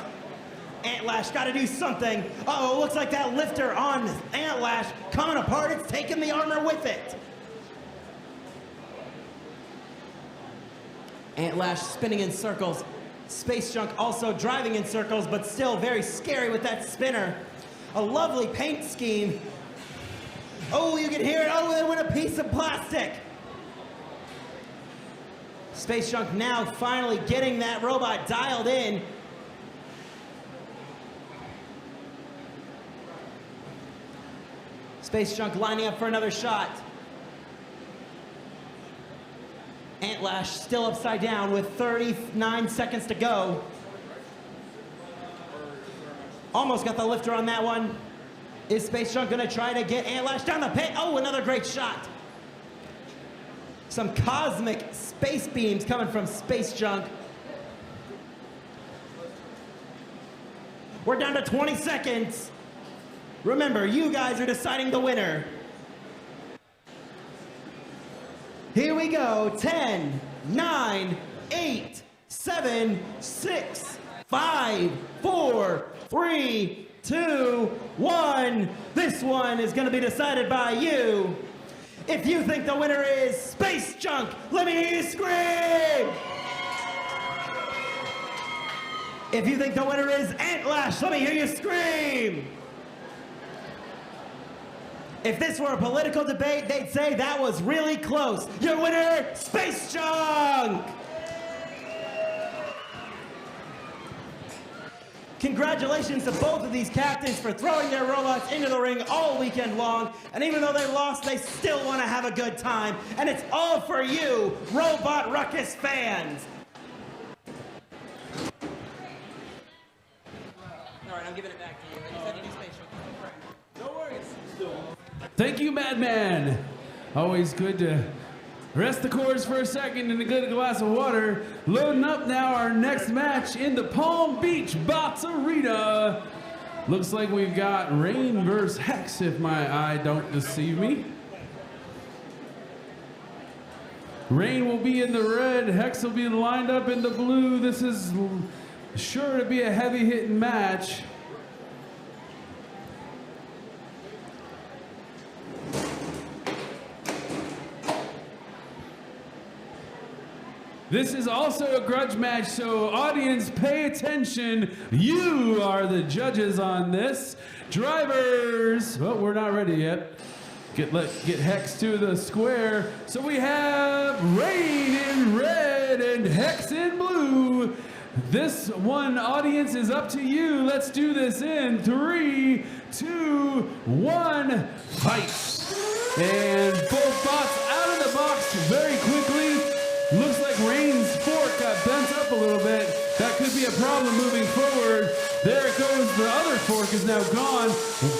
Antlash gotta do something. Uh-oh, looks like that lifter on Antlash coming apart. It's taking the armor with it. Antlash spinning in circles. Space Junk also driving in circles, but still very scary with that spinner. A lovely paint scheme. Oh, you can hear it. Oh, they went a piece of plastic. Space Junk now finally getting that robot dialed in. Space Junk lining up for another shot. Antlash still upside down with 39 seconds to go. Almost got the lifter on that one. Is Space Junk gonna try to get Antlash down the pit? Oh, another great shot. Some cosmic space beams coming from Space Junk. We're down to 20 seconds. Remember, you guys are deciding the winner. Here we go. 10, 9, 8, 7, 6, 5, 4, 3, 2, 1. This one is going to be decided by you. If you think the winner is Space Junk, let me hear you scream. If you think the winner is Antlash, let me hear you scream. If this were a political debate, they'd say that was really close. Your winner, Space Junk! Congratulations to both of these captains for throwing their robots into the ring all weekend long. And even though they lost, they still want to have a good time. And it's all for you, Robot Ruckus fans. All right, I'm giving it back to you. I just had to do Space Junk. No worries. Thank you, Madman. Always good to rest the cores for a second and a good glass of water. Loading up now our next match in the Palm Beach Bots Arena. Looks like we've got Rain versus Hex, if my eye don't deceive me. Rain will be in the red, Hex will be lined up in the blue. This is sure to be a heavy-hitting match. This is also a grudge match, so audience, pay attention. You are the judges on this. Drivers, well, we're not ready yet. Get Hex to the square. So we have Rain in red and Hex in blue. This one, audience, is up to you. Let's do this in 3, 2, 1, fight. And both bots out of the box very quickly. Looks like Rain's fork got bent up a little bit. That could be a problem moving forward. There it goes. The other fork is now gone.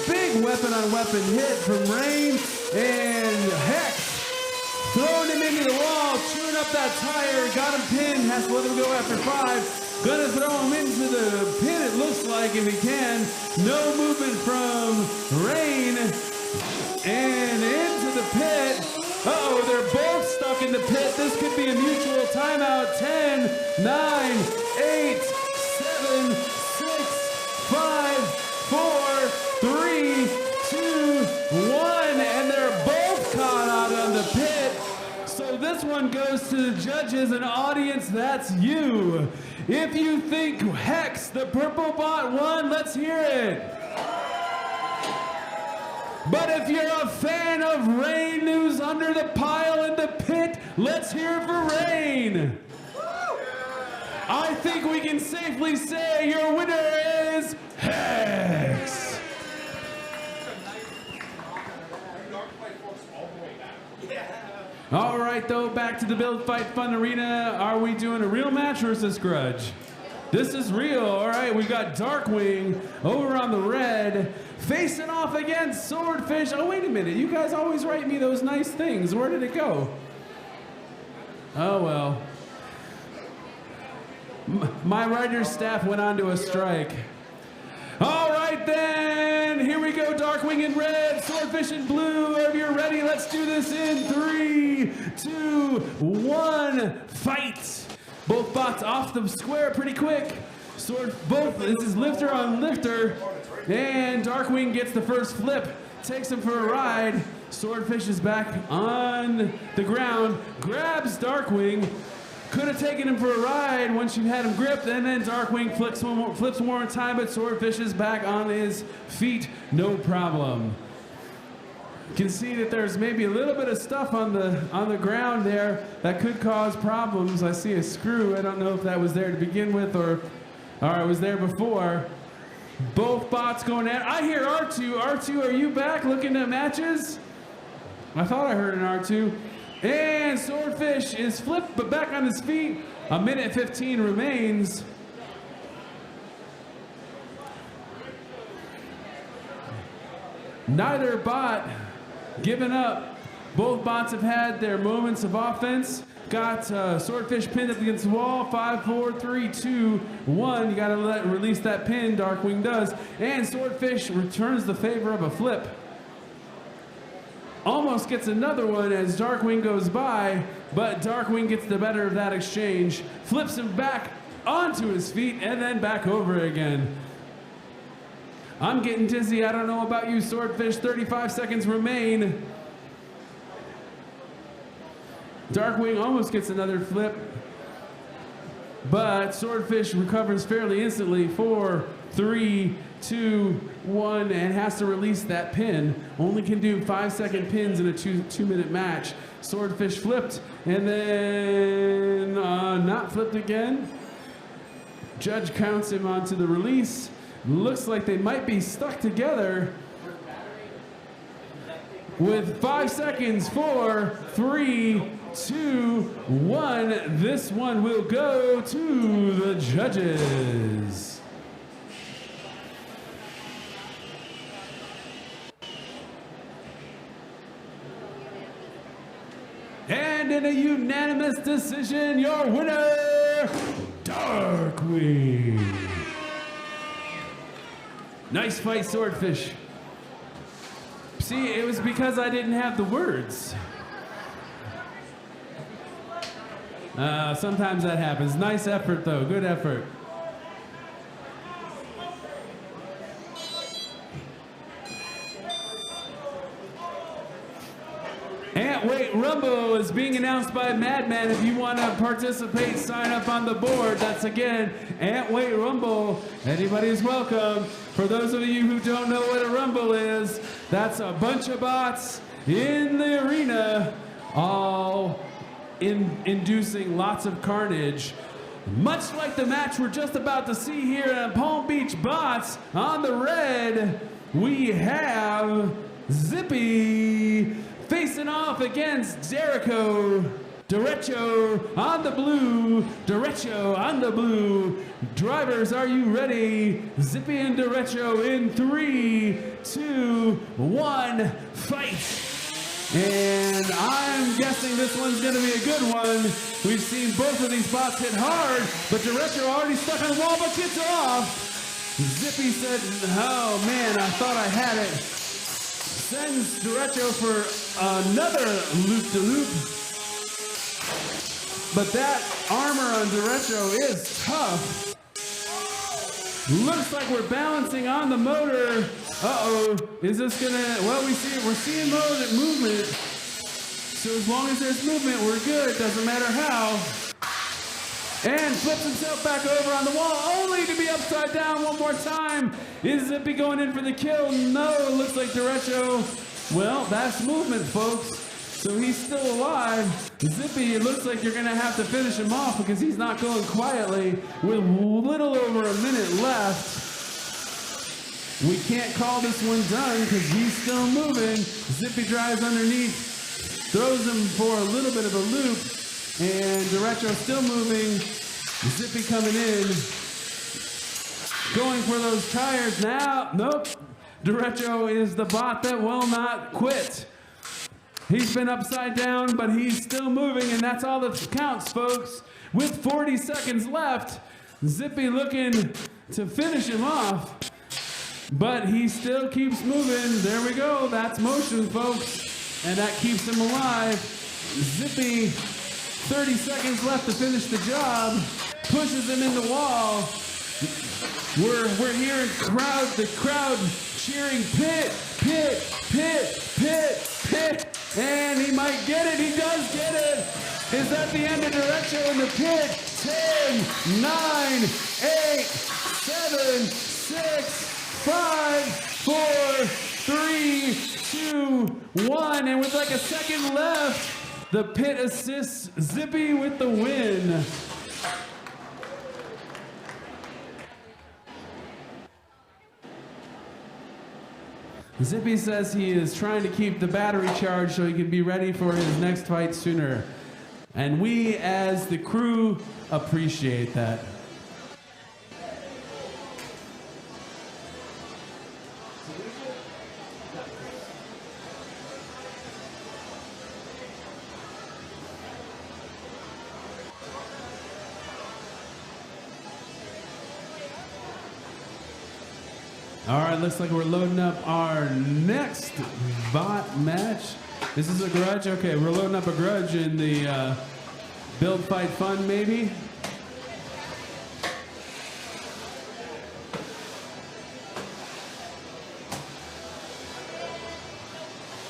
Big weapon-on-weapon hit from Rain. And Hex throwing him into the wall, chewing up that tire. Got him pinned. Has to let him go after 5. Gonna throw him into the pin, it looks like, if he can. No movement from Rain. And into the pit. Uh-oh, they're both stuck in the pit. This could be a mutual timeout. 10, 9, 8, 7, 6, 5, 4, 3, 2, 1. And they're both caught out of the pit. So this one goes to the judges and audience. That's you. If you think Hex, the purple bot, won, let's hear it. But if you're a fan of Rain who's under the pile in the pit, let's hear it for Rain. I think we can safely say your winner is Hex. All right, though, back to the Build Fight Fun Arena. Are we doing a real match or is this grudge? This is real. All right, we've got Darkwing over on the red, facing off against Swordfish. Oh, wait a minute. You guys always write me those nice things. Where did it go? Oh, well. My writer's staff went on to a strike. All right, then. Here we go. Darkwing in red, Swordfish in blue. If you're ready, let's do this in 3, 2, 1, fight. Both bots off the square pretty quick. This is lifter on lifter. And Darkwing gets the first flip. Takes him for a ride. Swordfish is back on the ground. Grabs Darkwing. Could have taken him for a ride once you had him gripped. And then Darkwing flips one more time, but Swordfish is back on his feet. No problem. You can see that there's maybe a little bit of stuff on the ground there that could cause problems. I see a screw. I don't know if that was there to begin with or it was there before. Both bots going at it. I hear R2. R2, are you back looking at matches? I thought I heard an R2. And Swordfish is flipped but back on his feet. 1:15 remains. Neither bot giving up. Both bots have had their moments of offense. Got Swordfish pinned up against the wall. 5, 4, 3, 2, 1. You gotta release that pin. Darkwing does. And Swordfish returns the favor of a flip. Almost gets another one as Darkwing goes by, but Darkwing gets the better of that exchange. Flips him back onto his feet and then back over again. I'm getting dizzy. I don't know about you, Swordfish. 35 seconds remain. Darkwing almost gets another flip, but Swordfish recovers fairly instantly. 4, 3, 2, 1, and has to release that pin. Only can do 5-second pins in a two-minute match. Swordfish flipped, and then not flipped again. Judge counts him onto the release. Looks like they might be stuck together. With 5 seconds, 4, 3, 2, 1. This one will go to the judges. And in a unanimous decision, your winner, Darkwing. Nice fight, Swordfish. See, it was because I didn't have the words. Sometimes that happens. Nice effort, though. Good effort. Antweight Rumble is being announced by Madman. If you want to participate, sign up on the board. That's again, Antweight Rumble. Anybody is welcome. For those of you who don't know what a Rumble is, that's a bunch of bots in the arena, all inducing lots of carnage. Much like the match we're just about to see here at Palm Beach Bots. On the red, we have Zippy facing off against Jericho. Derecho on the blue. Derecho on the blue. Drivers, are you ready? Zippy and Derecho in 3, 2, 1, fight. And I'm guessing this one's going to be a good one. We've seen both of these bots hit hard, but Derecho already stuck on the wall, but gets off. Zippy said, oh man, I thought I had it. Sends Derecho for another loop-de-loop. But that armor on Derecho is tough. Looks like we're balancing on the motor. Uh-oh, is this gonna, well, we're seeing movement. So as long as there's movement, we're good, doesn't matter how. And flips himself back over on the wall, only to be upside down one more time. Is Zippy going in for the kill? No, it looks like Derecho, well, that's movement, folks. So he's still alive. Zippy, it looks like you're gonna have to finish him off because he's not going quietly with little over a minute left. We can't call this one done because he's still moving. Zippy drives underneath, throws him for a little bit of a loop, and Derecho still moving. Zippy coming in, going for those tires now. Nope, Derecho is the bot that will not quit. He's been upside down, but he's still moving, and that's all that counts, folks. With 40 seconds left, Zippy looking to finish him off, but he still keeps moving. There we go. That's motion, folks, and that keeps him alive. Zippy, 30 seconds left to finish the job, pushes him in the wall. We're hearing the crowd cheering, pit, pit, pit, pit, pit. And he might get it. He does get it. Is that the end of Derecho in the pit? 10, 9, 8, 7, 6, 5, 4, 3, 2, 1. And with like a second left, the pit assists Zippy with the win. Zippy says he is trying to keep the battery charged so he can be ready for his next fight sooner. And we, as the crew, appreciate that. All right, looks like we're loading up our next bot match. This is a grudge? Okay, we're loading up a grudge in the Build Fight Fun, maybe?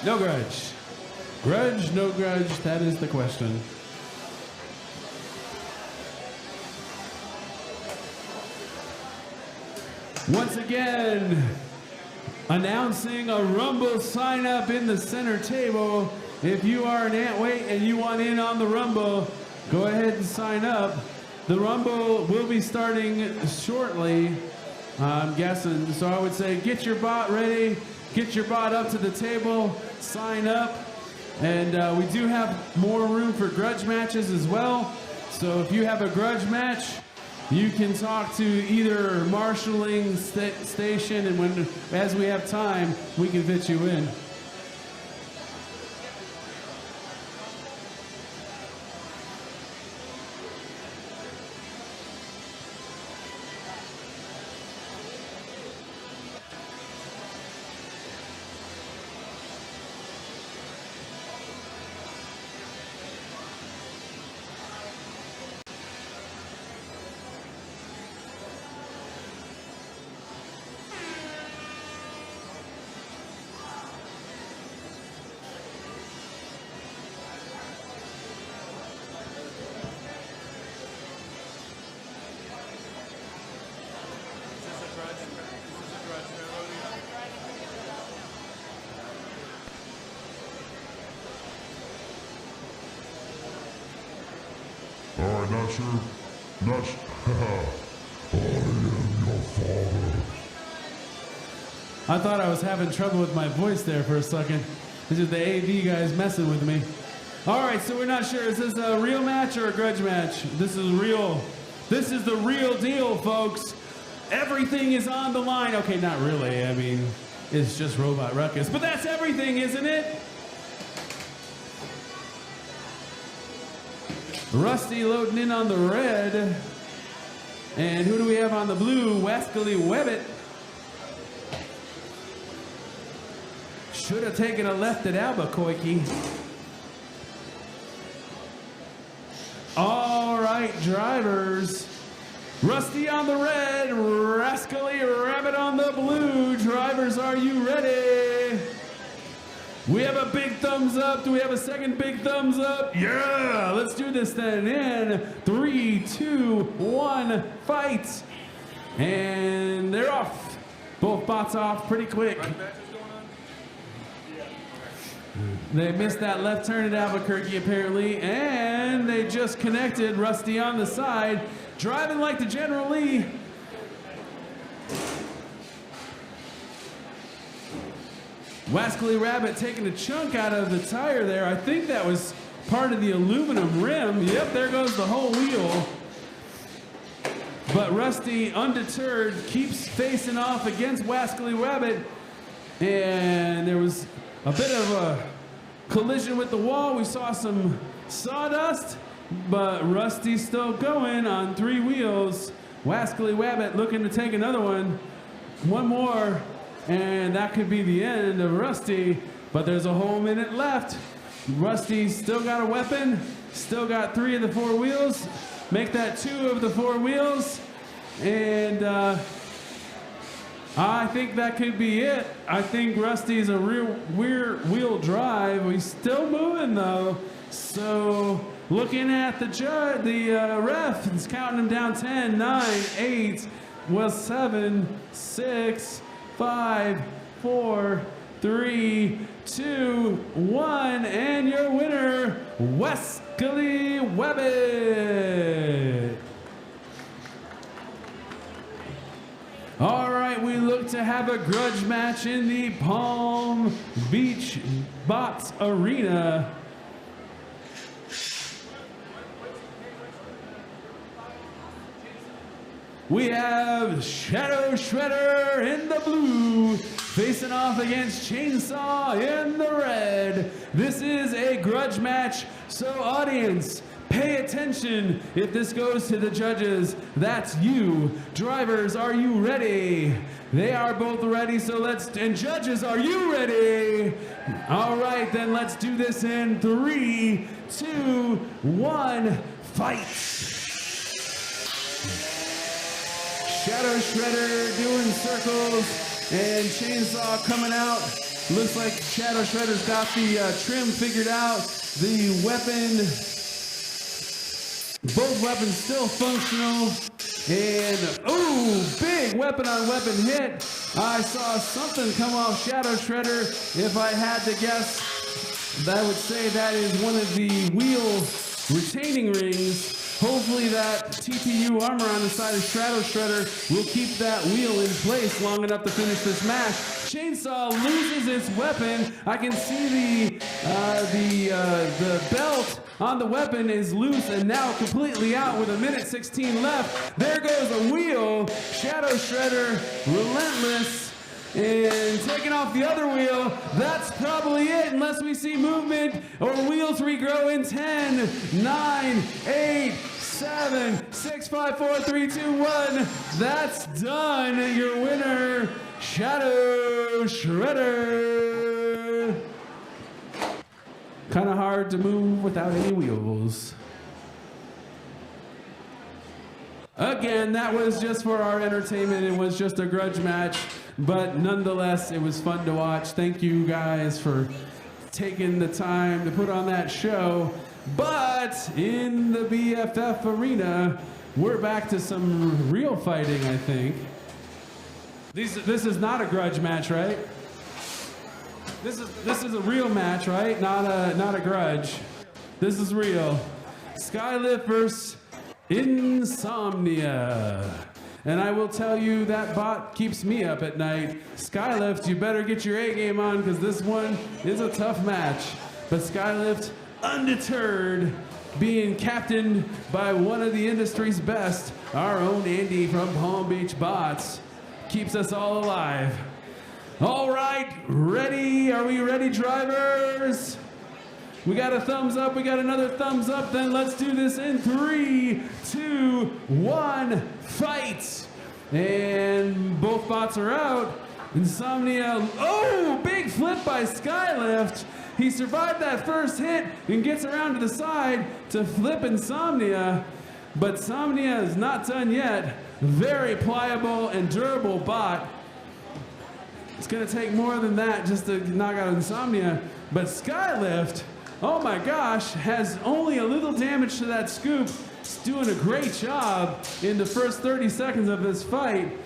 No grudge. Grudge, no grudge, that is the question. Once again, announcing a Rumble sign up in the center table. If you are an Antweight and you want in on the Rumble, go ahead and sign up. The Rumble will be starting shortly, I'm guessing. So I would say get your bot ready, get your bot up to the table, sign up. And we do have more room for grudge matches as well. So if you have a grudge match, you can talk to either marshalling station, and as we have time, we can fit you in. Natcher. Natch, haha. I am your father. I thought I was having trouble with my voice there for a second. This is the AV guys messing with me. All right, so we're not sure. Is this a real match or a grudge match? This is real. This is the real deal, folks. Everything is on the line. Okay, not really. I mean, it's just Robot Ruckus. But that's everything, isn't it? Rusty loading in on the red. And who do we have on the blue? Wascally Webbit. Should have taken a left at Albuquerque. All right, drivers. Rusty on the red, Rascally Rabbit on the blue. Drivers, are you ready? We have a big thumbs up. Do we have a second big thumbs up? Yeah, let's do this then. In 3, 2, 1, fight. And they're off. Both bots off pretty quick. They missed that left turn at Albuquerque apparently, and they just connected. Rusty on the side, driving like the General Lee. Wascally Rabbit taking a chunk out of the tire there. I think that was part of the aluminum rim. Yep, there goes the whole wheel. But Rusty, undeterred, keeps facing off against Wascally Rabbit. And there was a bit of a collision with the wall. We saw some sawdust, but Rusty's still going on 3 wheels. Wascally Rabbit looking to take another one. One more, and that could be the end of Rusty, but there's a whole minute left. Rusty still got a weapon, still got 3 of the 4 wheels. Make that 2 of the 4 wheels, and I think that could be it. I think Rusty's a real wheel drive. He's still moving though. So looking at the ref, he's counting him down 10, 9, 8, 7, 6, 5, 4, 3, 2, 1, and your winner, Wascally Webbit. All right, we look to have a grudge match in the Palm Beach Bots Arena. We have Shadow Shredder in the blue, facing off against Chainsaw in the red. This is a grudge match, so audience, pay attention. If this goes to the judges, that's you. Drivers, are you ready? They are both ready, so and judges, are you ready? All right, then let's do this in 3, 2, 1, fight. Shadow Shredder doing circles and Chainsaw coming out. Looks like Shadow Shredder's got the trim figured out. The weapon, both weapons still functional. And, ooh, big weapon on weapon hit. I saw something come off Shadow Shredder. If I had to guess, I would say that is one of the wheel retaining rings. Hopefully that TPU armor on the side of Shadow Shredder will keep that wheel in place long enough to finish this match. Chainsaw loses its weapon. I can see the belt on the weapon is loose and now completely out with 1:16 left. There goes a wheel. Shadow Shredder, relentless. And taking off the other wheel, that's probably it unless we see movement or wheels regrow in 10, 9, 8, 7, 6, 5, 4, 3, 2, 1. That's done. Your winner, Shadow Shredder. Kind of hard to move without any wheels. Again, that was just for our entertainment. It was just a grudge match. But nonetheless, it was fun to watch. Thank you guys for taking the time to put on that show. But in the BFF arena, we're back to some real fighting, I think. This is not a grudge match, right? This is a real match, right? Not a grudge. This is real. Skylift versus Insomnia. And I will tell you that bot keeps me up at night. Skylift, you better get your A game on because this one is a tough match. But Skylift, undeterred, being captained by one of the industry's best, our own Andy from Palm Beach Bots, keeps us all alive. All right, ready? Are we ready, drivers? We got a thumbs up, we got another thumbs up, then let's do this in 3, 2, 1, fight! And both bots are out. Insomnia, oh, big flip by Skylift. He survived that first hit and gets around to the side to flip Insomnia. But Insomnia is not done yet. Very pliable and durable bot. It's gonna take more than that just to knock out Insomnia. But Skylift, oh my gosh, has only a little damage to that scoop. He's doing a great job in the first 30 seconds of this fight.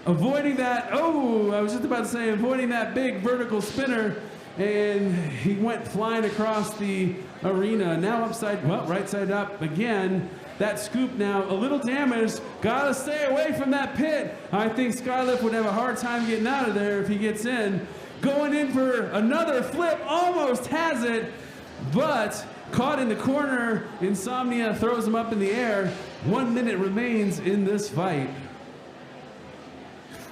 Avoiding that, oh, I was just about to say, avoiding that big vertical spinner, and he went flying across the arena. Now upside, well, right side up again. That scoop now, a little damaged. Gotta stay away from that pit. I think Skylift would have a hard time getting out of there if he gets in. Going in for another flip, almost has it, but caught in the corner. Insomnia throws him up in the air. 1 minute remains in this fight.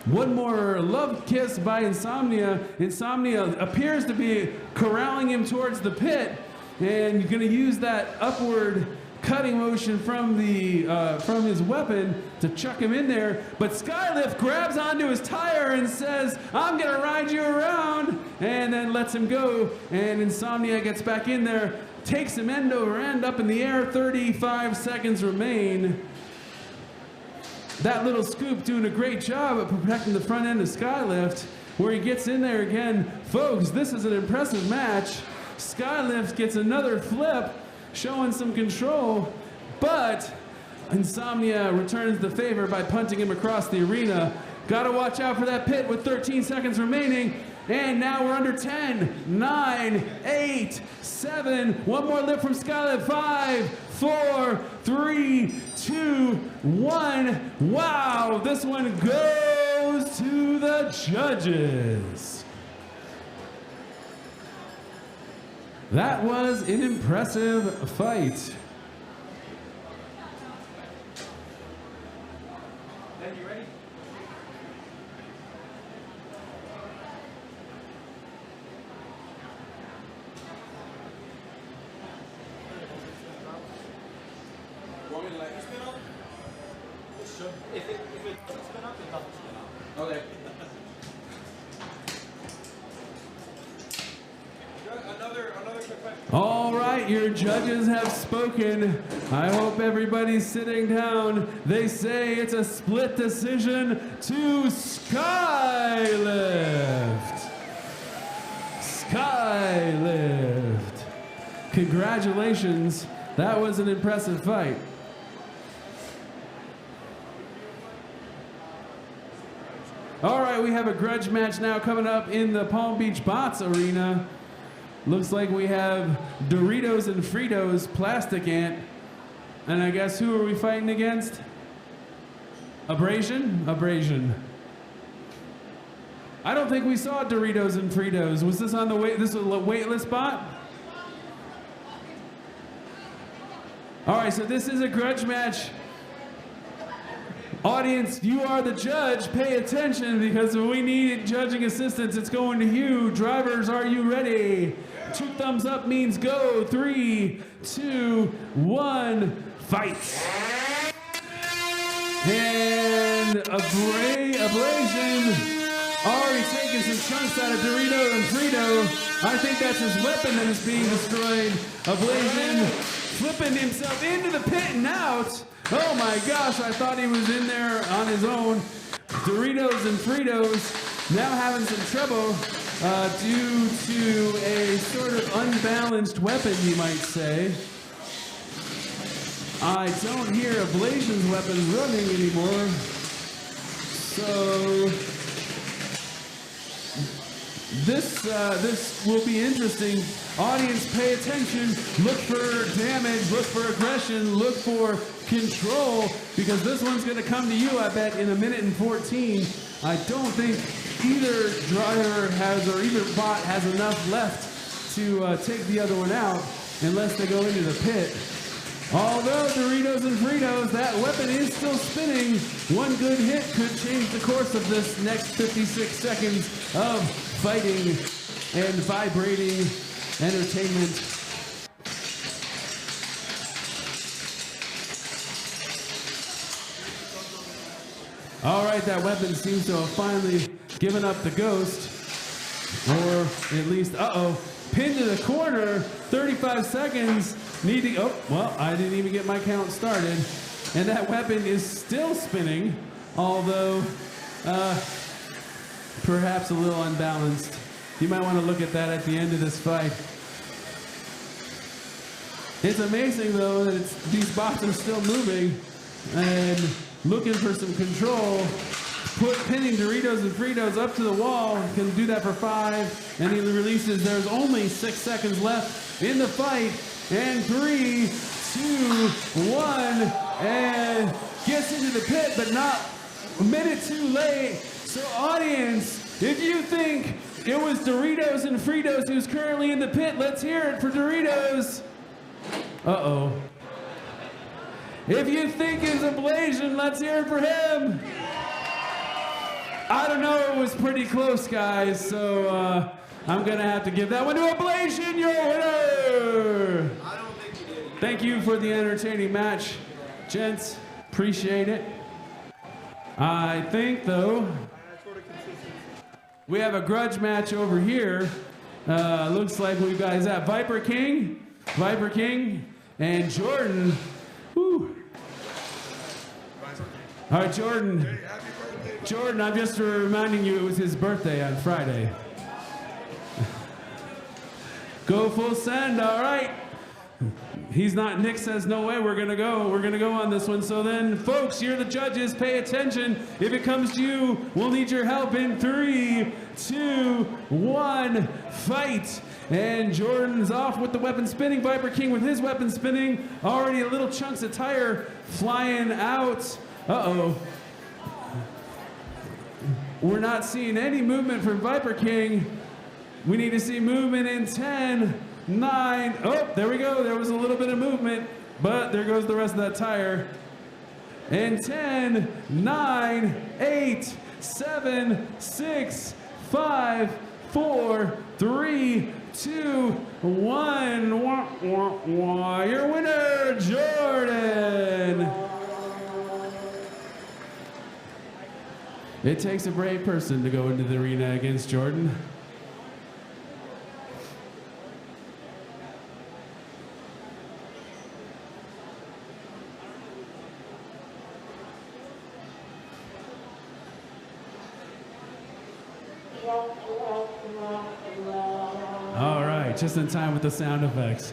One more love kiss by Insomnia. Insomnia appears to be corralling him towards the pit, and you're gonna use that upward cutting motion from his weapon to chuck him in there. But Skylift grabs onto his tire and says, I'm gonna ride you around, and then lets him go. And Insomnia gets back in there, takes him end over end up in the air. 35 seconds remain. That little scoop doing a great job at protecting the front end of Skylift, where he gets in there again. Folks, this is an impressive match. Skylift gets another flip, showing some control, but Insomnia returns the favor by punting him across the arena. Gotta watch out for that pit with 13 seconds remaining. And now we're under 10, 9, 8, 7. One more lip from Skylift. 5, 4, 3, 2, 1. Wow, this one goes to the judges. That was an impressive fight. Ben, you ready? Want me to let you spin up? It should. If it doesn't spin up, it doesn't spin up. Okay. Another quick question. All right, your judges have spoken. I hope everybody's sitting down. They say it's a split decision to Skylift. Skylift. Congratulations. That was an impressive fight. All right, we have a grudge match now coming up in the Palm Beach Bots Arena. Looks like we have Doritos and Fritos Plastic Ant. And I guess who are we fighting against? Abrasion? Abrasion. I don't think we saw Doritos and Fritos. Was this on the wait? This was a waitlist bot? All right, so this is a grudge match. Audience, you are the judge. Pay attention because we need judging assistance. It's going to you. Drivers, are you ready? 2 thumbs up means go. 3, 2, 1, fight. And Abrasion already taking some chunks out of Dorito and Frito. I think that's his weapon that is being destroyed. Abrasion flipping himself into the pit and out. Oh my gosh, I thought he was in there on his own. Doritos and Fritos now having some trouble due to a sort of unbalanced weapon, you might say. I don't hear Abrasion's weapon running anymore. So this will be interesting. Audience, pay attention. Look for damage. Look for aggression. Look for control, because this one's going to come to you, I bet, in 1:14. I don't think either driver has, or either bot has enough left to take the other one out unless they go into the pit. Although Doritos and Fritos, that weapon is still spinning. One good hit could change the course of this next 56 seconds of fighting and vibrating entertainment. All right, that weapon seems to have finally given up the ghost. Or at least, pinned to the corner, 35 seconds. Needing, I didn't even get my count started. And that weapon is still spinning, although perhaps a little unbalanced. You might want to look at that at the end of this fight. It's amazing, though, that these bots are still moving and looking for some control. Pinning Doritos and Fritos up to the wall. Can do that for 5, and he releases. There's only 6 seconds left in the fight. And 3, 2, 1, and gets into the pit, but not a minute too late. So audience, if you think it was Doritos and Fritos who's currently in the pit, let's hear it for Doritos. If you think it's Ablation, let's hear it for him. I don't know, it was pretty close, guys, so I'm gonna have to give that one to Ablation, your winner! Thank you for the entertaining match, gents. Appreciate it. I think, though, we have a grudge match over here. Looks like we guys have Viper King, and Jordan. Whew. All right, Jordan. Jordan, I'm just reminding you it was his birthday on Friday. Go full send, all right. He's not, Nick says, no way, we're gonna go on this one. So then, folks, you're the judges, pay attention. If it comes to you, we'll need your help in 3, 2, 1, fight. And Jordan's off with the weapon spinning, Viper King with his weapon spinning. Already a little chunks of tire flying out. We're not seeing any movement from Viper King. We need to see movement in 10, 9, there we go. There was a little bit of movement, but there goes the rest of that tire. And 10, 9, 8, 7, 6, 5, 4, 3, 2, 1. Your winner, Jordan. It takes a brave person to go into the arena against Jordan. All right, just in time with the sound effects.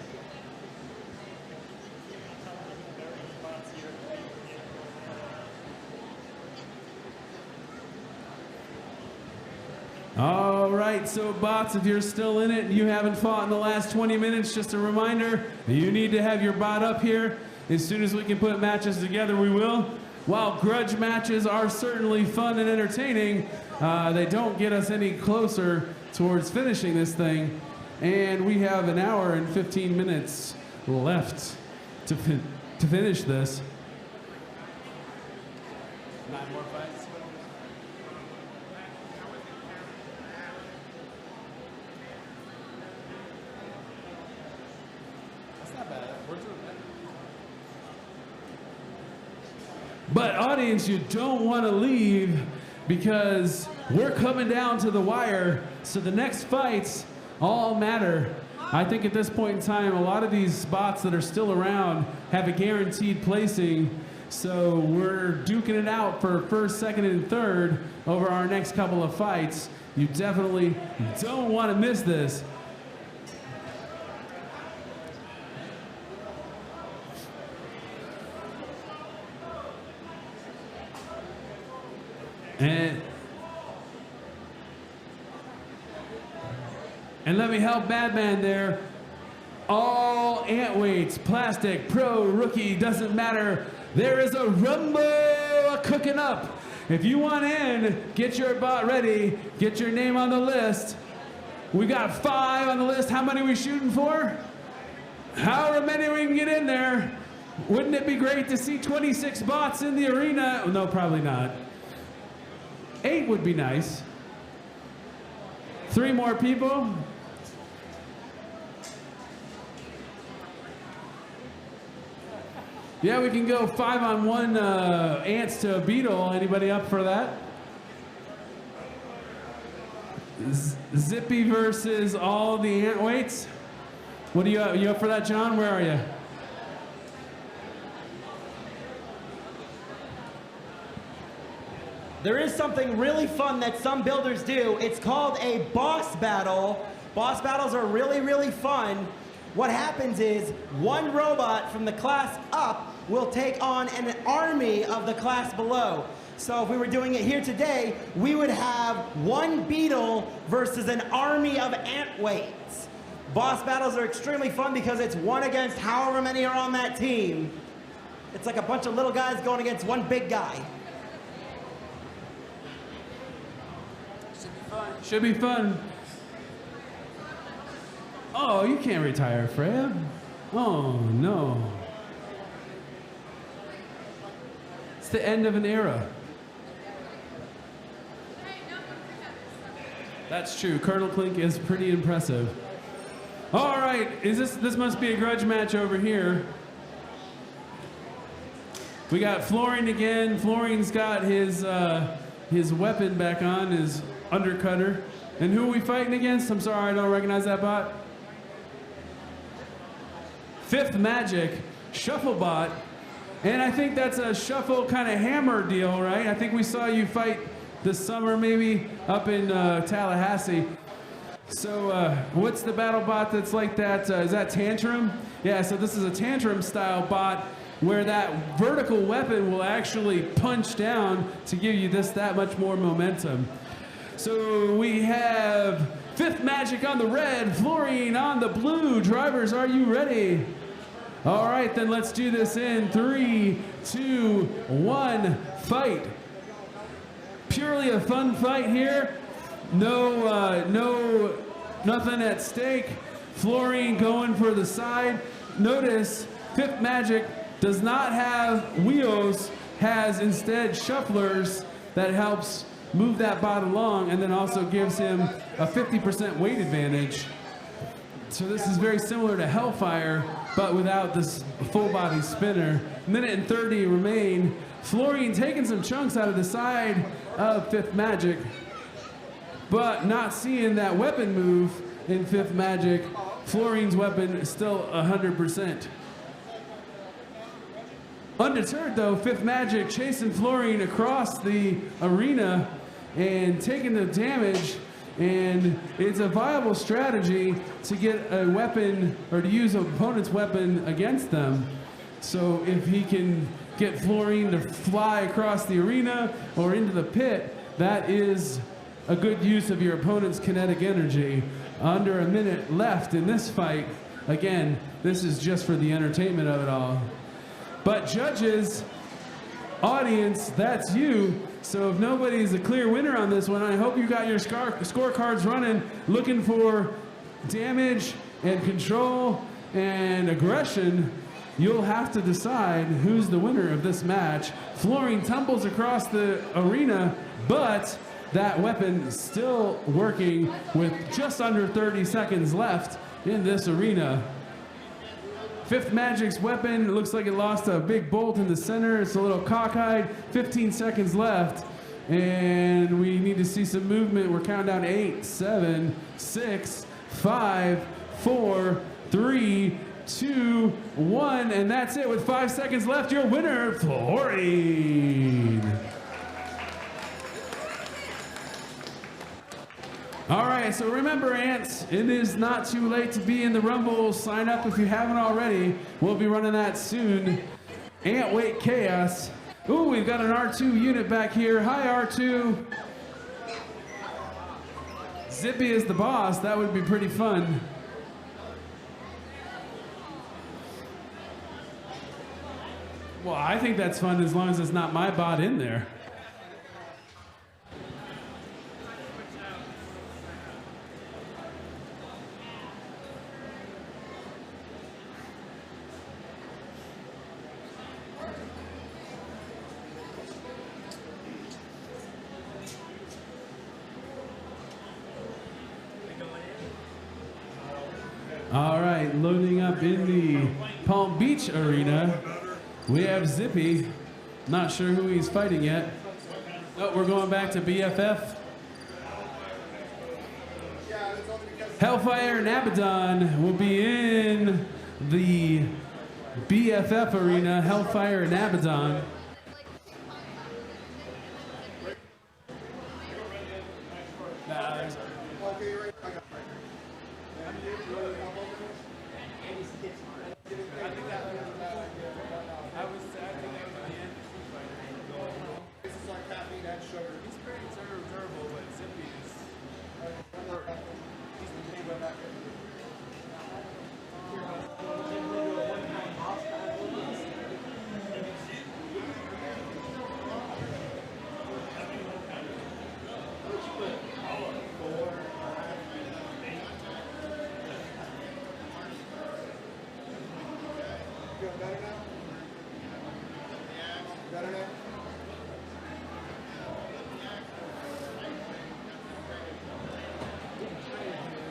All right, so bots, if you're still in it and you haven't fought in the last 20 minutes, just a reminder, you need to have your bot up here. As soon as we can put matches together, we will. While grudge matches are certainly fun and entertaining, they don't get us any closer towards finishing this thing. And we have an hour and 15 minutes left to finish this. 9 more fights. That's not bad. We're doing that. But audience, you don't want to leave because we're coming down to the wire. So the next fights all matter. I think at this point in time, a lot of these spots that are still around have a guaranteed placing. So we're duking it out for first, second, and third over our next couple of fights. You definitely don't want to miss this. And And let me help Madman there. All ant weights, plastic, pro, rookie, doesn't matter. There is a rumble cooking up. If you want in, get your bot ready, get your name on the list. We got 5 on the list. How many are we shooting for? However many we can get in there. Wouldn't it be great to see 26 bots in the arena? No, probably not. 8 would be nice. 3 more people. Yeah, we can go 5-on-1 ants to a beetle. Anybody up for that? Zippy versus all the ant weights. What are you up for that, John? Where are you? There is something really fun that some builders do. It's called a boss battle. Boss battles are really, really fun. What happens is one robot from the class up will take on an army of the class below. So if we were doing it here today, we would have one beetle versus an army of ant weights. Boss battles are extremely fun because it's one against however many are on that team. It's like a bunch of little guys going against one big guy. Should be fun. Oh, you can't retire, Freya. Oh, no. It's the end of an era. That's true. Colonel Klink is pretty impressive. All right, this must be a grudge match over here. We got Florian again. Florian's got his weapon back on, his undercutter. And who are we fighting against? I'm sorry, I don't recognize that bot. Fifth Magic, Shufflebot. And I think that's a shuffle kind of hammer deal, right? I think we saw you fight this summer maybe up in Tallahassee. So what's the battle bot that's like that? Is that Tantrum? Yeah, so this is a Tantrum style bot where that vertical weapon will actually punch down to give you that much more momentum. So we have Fifth Magic on the red, Florian on the blue. Drivers, are you ready? All right, then let's do this in 3, 2, 1, fight. Purely a fun fight here. Nothing at stake. Florian going for the side. Notice Fifth Magic does not have wheels, has instead shufflers that helps move that bot along and then also gives him a 50% weight advantage. So this is very similar to Hellfire, but without this full body spinner. Minute and 30 remain. Florian taking some chunks out of the side of Fifth Magic, but not seeing that weapon move in Fifth Magic. Florian's weapon is still 100%. Undeterred though, Fifth Magic chasing Florian across the arena and taking the damage, and it's a viable strategy to get a weapon or to use an opponent's weapon against them. So if he can get Florian to fly across the arena or into the pit, that is a good use of your opponent's kinetic energy. Under a minute left in this fight. Again, this is just for the entertainment of it all. But judges, audience, that's you. So if nobody's a clear winner on this one, I hope you got your scorecards running, looking for damage and control and aggression. You'll have to decide who's the winner of this match. Florian tumbles across the arena, but that weapon is still working with just under 30 seconds left in this arena. Fifth Magic's weapon looks like it lost a big bolt in the center. It's a little cockeyed. 15 seconds left, and we need to see some movement. We're counting down 8, 7, 6, 5, 4, 3, 2, 1, and that's it. With 5 seconds left, your winner, Florian. All right, so remember, ants, it is not too late to be in the Rumble. Sign up if you haven't already. We'll be running that soon. Ant Weight Chaos. Ooh, we've got an R2 unit back here. Hi, R2. Zippy is the boss, that would be pretty fun. Well, I think that's fun as long as it's not my bot in there. All right, loading up in the Palm Beach arena. We have Zippy. Not sure who he's fighting yet. Oh, we're going back to BFF. Hellfire and Abaddon will be in the BFF arena. Hellfire and Abaddon.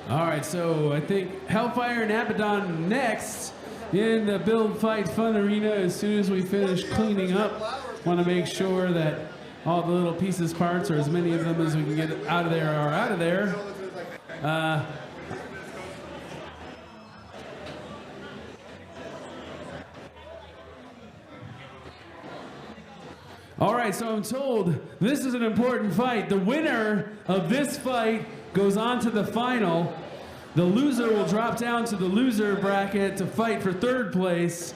All right, so I think Hellfire and Abaddon next in the Build Fight Fun arena as soon as we finish cleaning up. Want to make sure that all the little pieces, parts, or as many of them as we can get out of there are out of there. All right, so I'm told this is an important fight. The winner of this fight goes on to the final. The loser will drop down to the loser bracket to fight for third place,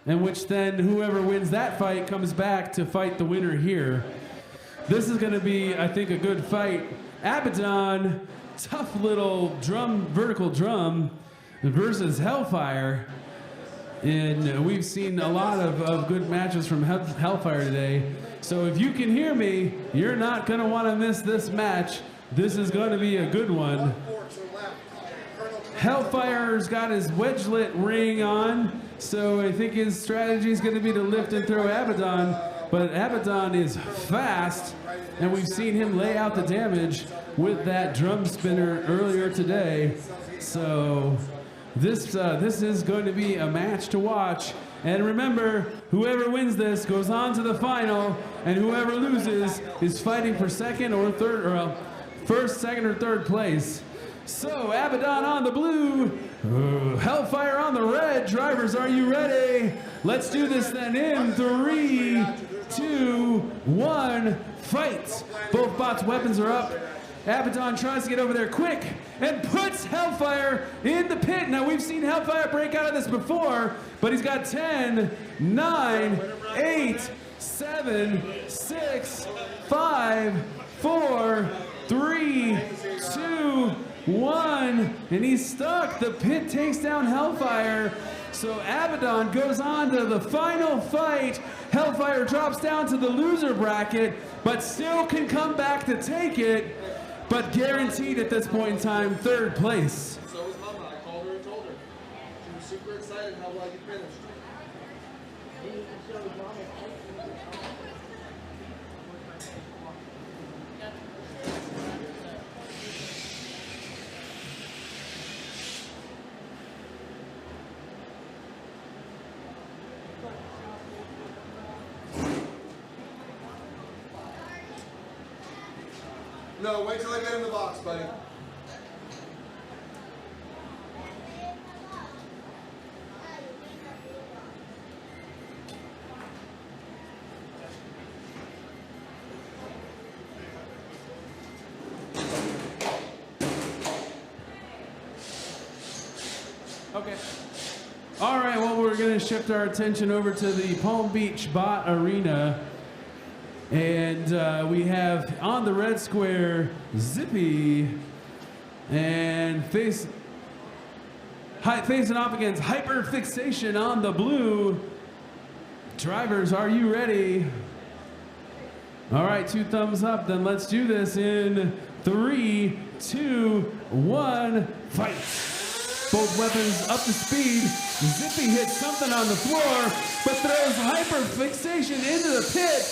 in which then whoever wins that fight comes back to fight the winner here. This is going to be, I think, a good fight. Abaddon, tough little drum, vertical drum, versus Hellfire. And we've seen a lot of good matches from Hellfire today. So if you can hear me, you're not going to want to miss this match. This is going to be a good one. Hellfire's got his wedgelet ring on, so I think his strategy is going to be to lift and throw Abaddon. But Abaddon is fast, and we've seen him lay out the damage with that drum spinner earlier today. So this is going to be a match to watch. And remember, whoever wins this goes on to the final, and whoever loses is fighting for second or third, or first, second, or third place. So Abaddon on the blue, Hellfire on the red. Drivers, are you ready? Let's do this then in 3, 2, 1, fight. Both bots' weapons are up. Abaddon tries to get over there quick and puts Hellfire in the pit. Now we've seen Hellfire break out of this before, but he's got 10, 9, 8, 7, 6, 5, 4, 3, 2, 1, and he's stuck. The pit takes down Hellfire. So Abaddon goes on to the final fight. Hellfire drops down to the loser bracket, but still can come back to take it, but guaranteed at this point in time, third place. So was Mama. I called her and told her. She was super excited how well you finished. No, wait till I get in the box, buddy. Okay. All right, well, we're going to shift our attention over to the Palm Beach Bot Arena. And we have on the red square, Zippy. And facing off against Hyperfixation on the blue. Drivers, are you ready? All right, 2 thumbs up. Then let's do this in 3, 2, 1, fight. Both weapons up to speed. Zippy hits something on the floor, but throws Hyperfixation into the pit.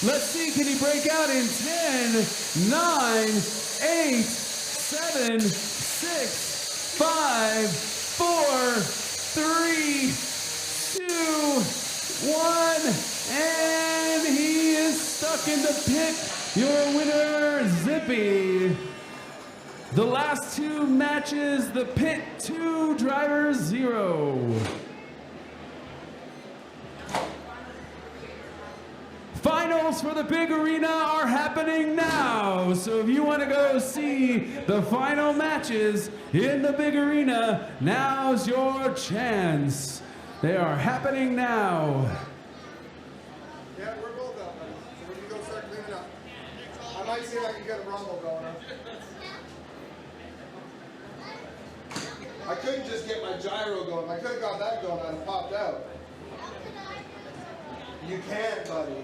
Let's see, can he break out in 10, 9, 8, 7, 6, 5, 4, 3, 2, 1, and he is stuck in the pit. Your winner, Zippy. The last 2 matches, the pit 2, drivers 0. Finals for the big arena are happening now. So if you want to go see the final matches in the big arena, now's your chance. They are happening now. Yeah, we're both out, buddy. So we can go start cleaning up. I might see if I can get a rumble going on. I couldn't just get my gyro going. If I could have got that going, I'd have popped out. You can't, buddy.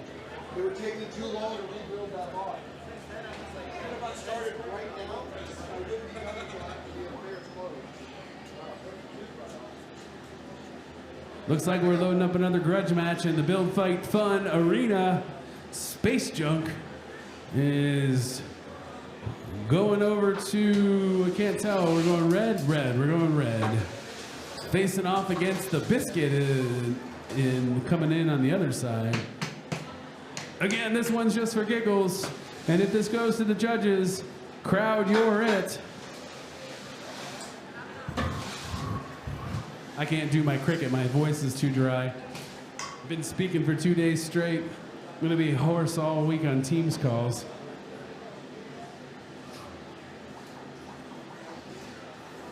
It would take me too long to rebuild that bot. If I started right now, I wouldn't be coming to have to be a fair close. Looks like we're loading up another grudge match in the Build Fight Fun Arena. Space Junk is going over to, I can't tell, we're going red, we're going red. Facing off against the Biscuit in coming in on the other side. Again, this one's just for giggles. And if this goes to the judges, crowd, you're it. I can't do my cricket, my voice is too dry. I've been speaking for 2 days straight. I'm gonna be hoarse all week on Teams calls.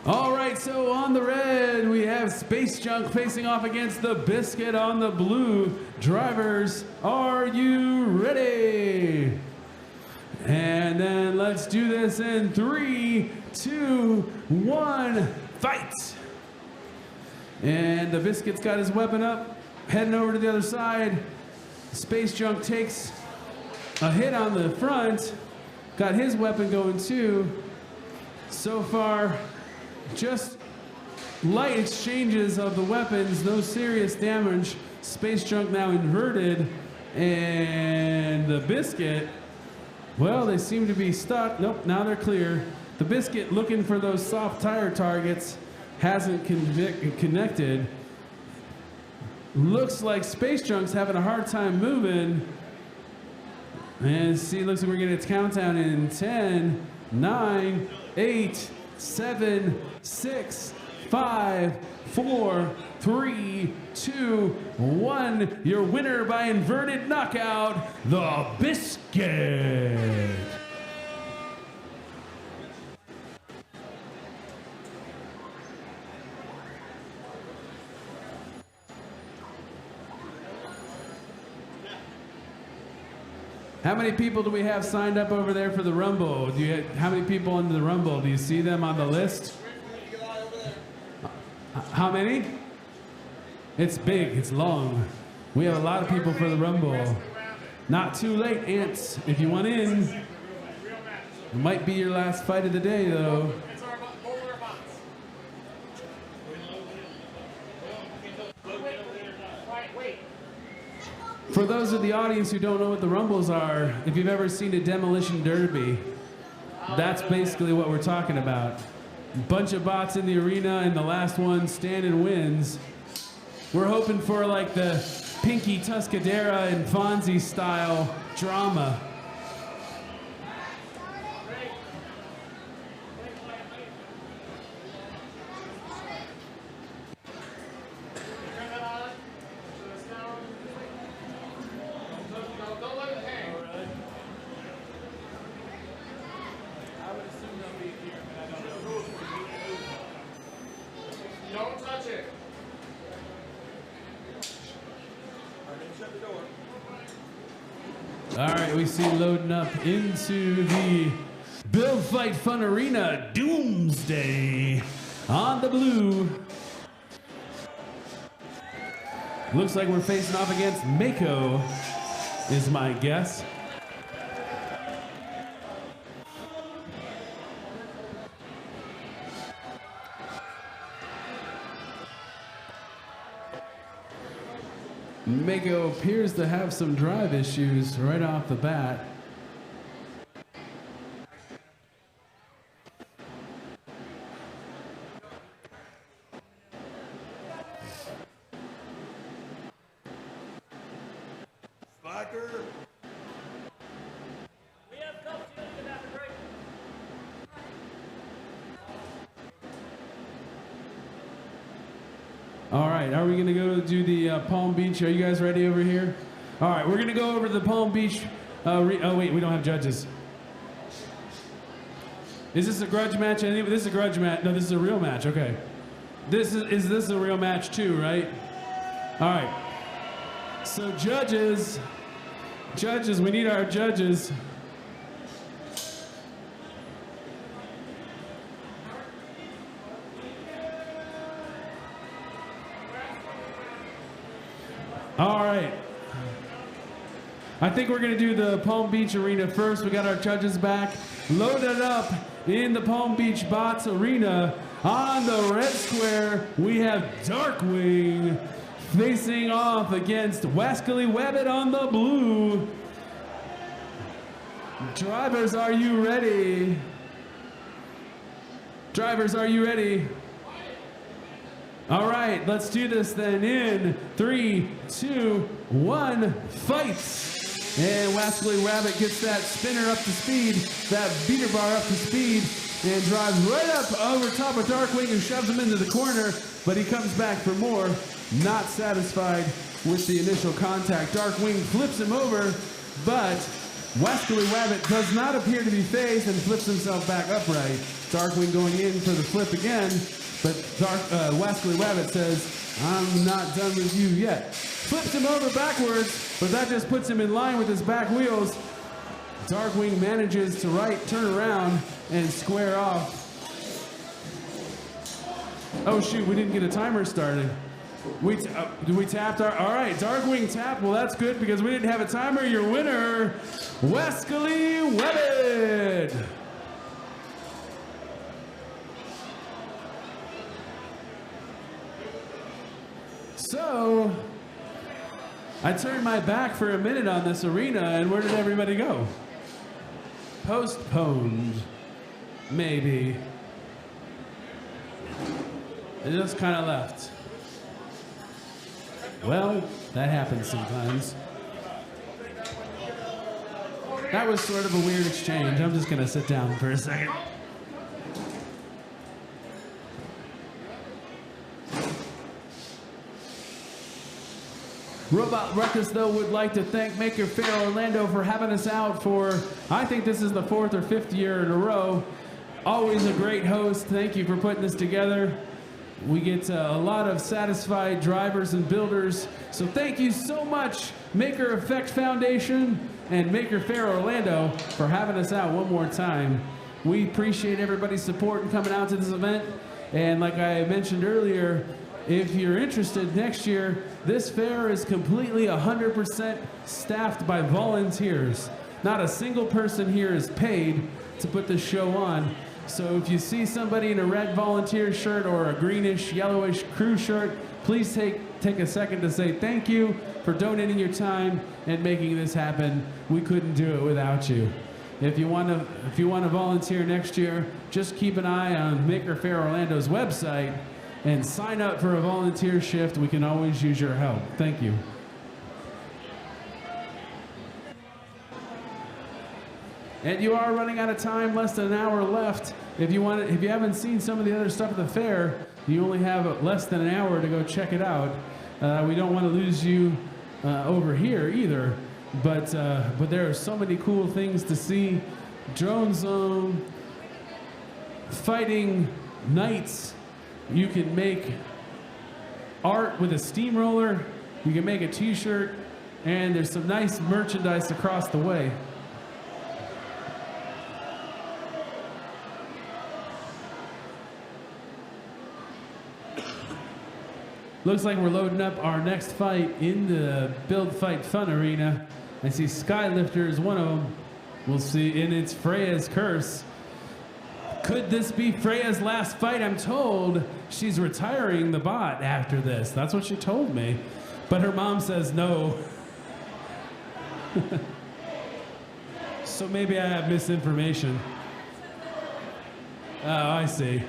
All right, so on the red, we have Space Junk facing off against the Biscuit on the blue. Drivers, are you ready? And then let's do this in 3, 2, 1, fight. And the Biscuit's got his weapon up, heading over to the other side. Space Junk takes a hit on the front, got his weapon going too. So far, just light exchanges of the weapons, no serious damage. Space Junk now inverted, and the Biscuit, well, they seem to be stuck. Nope, now they're clear. The Biscuit looking for those soft tire targets, hasn't connected. Looks like Space Junk's having a hard time moving. And see, looks like we're getting a countdown in 10, 9, 8, 7, 6, 5, 4, 3, 2, 1. Your winner by inverted knockout, the Biscuit. How many people do we have signed up over there for the Rumble? How many people in the Rumble? Do you see them on the list? How many? It's big, it's long. We have a lot of people for the Rumble. Not too late, Ants. If you want in, it might be your last fight of the day, though. For those of the audience who don't know what the Rumbles are, if you've ever seen a demolition derby, that's basically what we're talking about. Bunch of bots in the arena, and the last one standing wins. We're hoping for like the Pinky Tuscadera and Fonzie style drama. Don't touch it. All right, we see loading up into the Build Fight Fun Arena Doomsday on the blue. Looks like we're facing off against Mako, is my guess. Mako appears to have some drive issues right off the bat. Slacker. We have Coach Julian at the break. All right, are we gonna go do the Palm Beach? Are you guys ready over here? All right, we're gonna go over to the Palm Beach. Oh wait, we don't have judges. Is this a grudge match? This is a grudge match. No, this is a real match. Okay. Is this a real match too, right? All right. So judges, we need our judges. All right. I think we're gonna do the Palm Beach Arena first. We got our judges back. Loaded up in the Palm Beach Bots Arena. On the red square, we have Darkwing facing off against Wascally Wabbit on the blue. Drivers, are you ready? Drivers, are you ready? All right, let's do this then in 3, 2, 1, fight! And Wascally Wabbit gets that spinner up to speed, that beater bar up to speed, and drives right up over top of Darkwing and shoves him into the corner, but he comes back for more, not satisfied with the initial contact. Darkwing flips him over, but Wascally Wabbit does not appear to be phased and flips himself back upright. Darkwing going in for the flip again, but Wascally Wabbit says, I'm not done with you yet. Flips him over backwards, but that just puts him in line with his back wheels. Darkwing manages to turn around and square off. Oh shoot, we didn't get a timer started. We tapped our, all right, Darkwing tapped. Well, that's good because we didn't have a timer. Your winner, Wascally Wabbit. So, I turned my back for a minute on this arena, and where did everybody go? Postponed. Maybe. It just kind of left. Well, that happens sometimes. That was sort of a weird exchange. I'm just going to sit down for a second. Robot Ruckus, though, would like to thank Maker Faire Orlando for having us out for, I think this is the 4th or 5th year in a row. Always a great host. Thank you for putting this together. We get a lot of satisfied drivers and builders. So thank you so much, Maker Effect Foundation and Maker Faire Orlando, for having us out one more time. We appreciate everybody's support and coming out to this event. And like I mentioned earlier, if you're interested next year, this fair is completely 100% staffed by volunteers. Not a single person here is paid to put this show on. So if you see somebody in a red volunteer shirt or a greenish, yellowish crew shirt, please take a second to say thank you for donating your time and making this happen. We couldn't do it without you. If you want to volunteer next year, just keep an eye on Maker Faire Orlando's website and sign up for a volunteer shift. We can always use your help. Thank you. And you are running out of time, less than an hour left. If you haven't seen some of the other stuff at the fair, you only have less than an hour to go check it out. We don't want to lose you over here either, but there are so many cool things to see. Drone Zone, fighting knights. You can make art with a steamroller. You can make a t-shirt, and there's some nice merchandise across the way. Looks like we're loading up our next fight in the Build Fight Fun Arena. I see Skylifter is one of them. We'll see, and it's Freya's Curse. Could this be Freya's last fight? I'm told she's retiring the bot after this. That's what she told me. But her mom says no. So maybe I have misinformation. Oh, I see.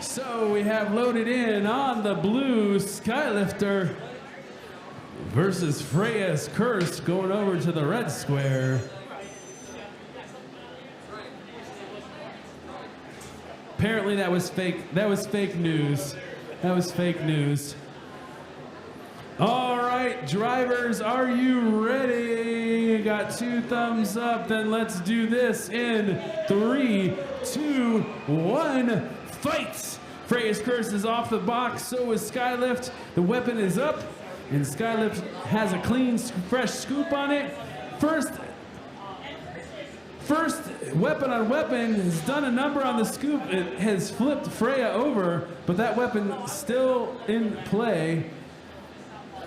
So we have loaded in on the blue Skylifter versus Freya's Curse going over to the red square. Apparently that was fake. That was fake news. That was fake news. All right, drivers, are you ready? Got 2 thumbs up. Then let's do this in 3, 2, 1. Fight! Freya's Curse is off the box. So is Skylift. The weapon is up, and Skylift has a clean, fresh scoop on it. First weapon on weapon has done a number on the scoop. It has flipped Freya over, but that weapon still in play.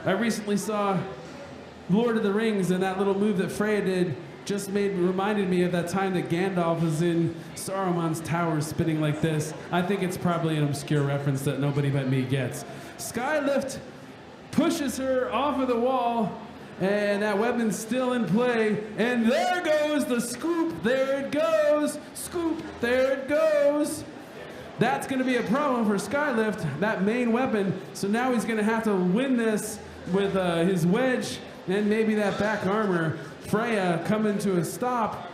I recently saw Lord of the Rings, and that little move that Freya did just reminded me of that time that Gandalf was in Saruman's tower spinning like this. I think it's probably an obscure reference that nobody but me gets. Skylift pushes her off of the wall, and that weapon's still in play. And there goes the scoop. There it goes. Scoop. There it goes. That's going to be a problem for Skylift, that main weapon. So now he's going to have to win this with his wedge and maybe that back armor. Freya coming to a stop.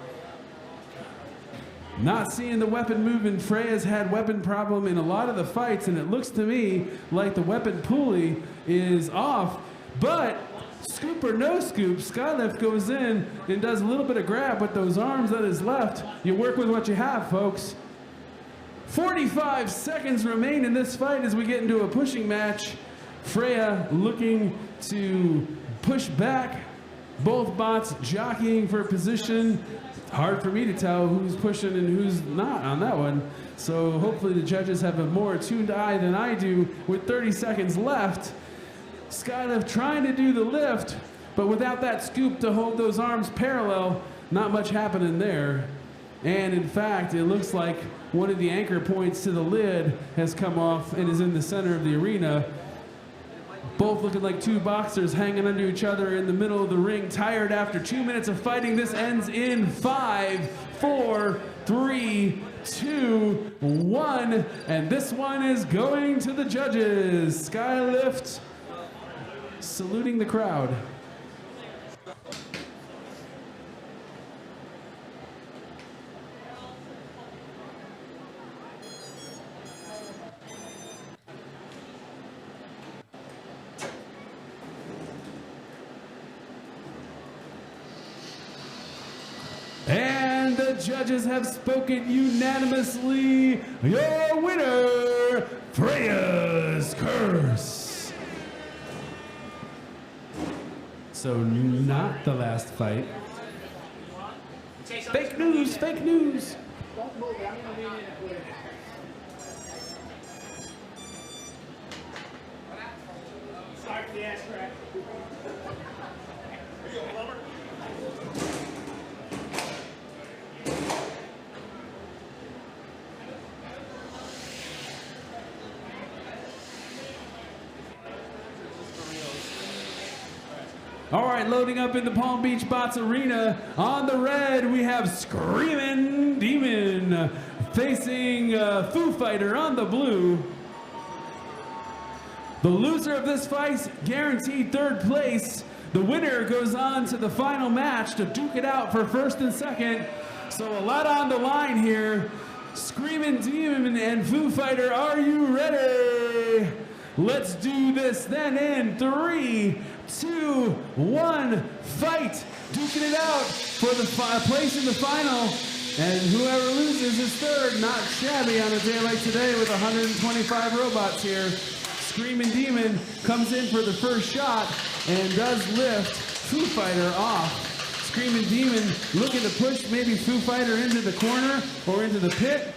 Not seeing the weapon moving. Freya's had weapon problem in a lot of the fights, and it looks to me like the weapon pulley is off. But scoop or no scoop, Skylift goes in and does a little bit of grab with those arms that is left. You work with what you have, folks. 45 seconds remain in this fight as we get into a pushing match. Freya looking to push back. Both bots jockeying for position. Hard for me to tell who's pushing and who's not on that one. So hopefully the judges have a more attuned eye than I do. With 30 seconds left, Skylift trying to do the lift, but without that scoop to hold those arms parallel, not much happening there. And in fact, it looks like one of the anchor points to the lid has come off and is in the center of the arena. Both looking like 2 boxers hanging under each other in the middle of the ring, tired after 2 minutes of fighting. This ends in 5, 4, 3, 2, 1. And this one is going to the judges. Skylift saluting the crowd. And the judges have spoken unanimously. Your winner, Freya's Curse. So not the last fight. Fake news, fake news. Don't move it. I'm going to lean in it with it. Sorry for the ass crack. All right, loading up in the Palm Beach Bots Arena. On the red, we have Screamin' Demon facing Foo Fighter on the blue. The loser of this fight guaranteed 3rd place. The winner goes on to the final match to duke it out for 1st and 2nd. So a lot on the line here. Screamin' Demon and Foo Fighter, are you ready? Let's do this then in 3, 2, 1, fight! Duking it out for the place in the final. And whoever loses is 3rd. Not shabby on a day like today with 125 robots here. Screamin' Demon comes in for the first shot and does lift Foo Fighter off. Screamin' Demon looking to push maybe Foo Fighter into the corner or into the pit.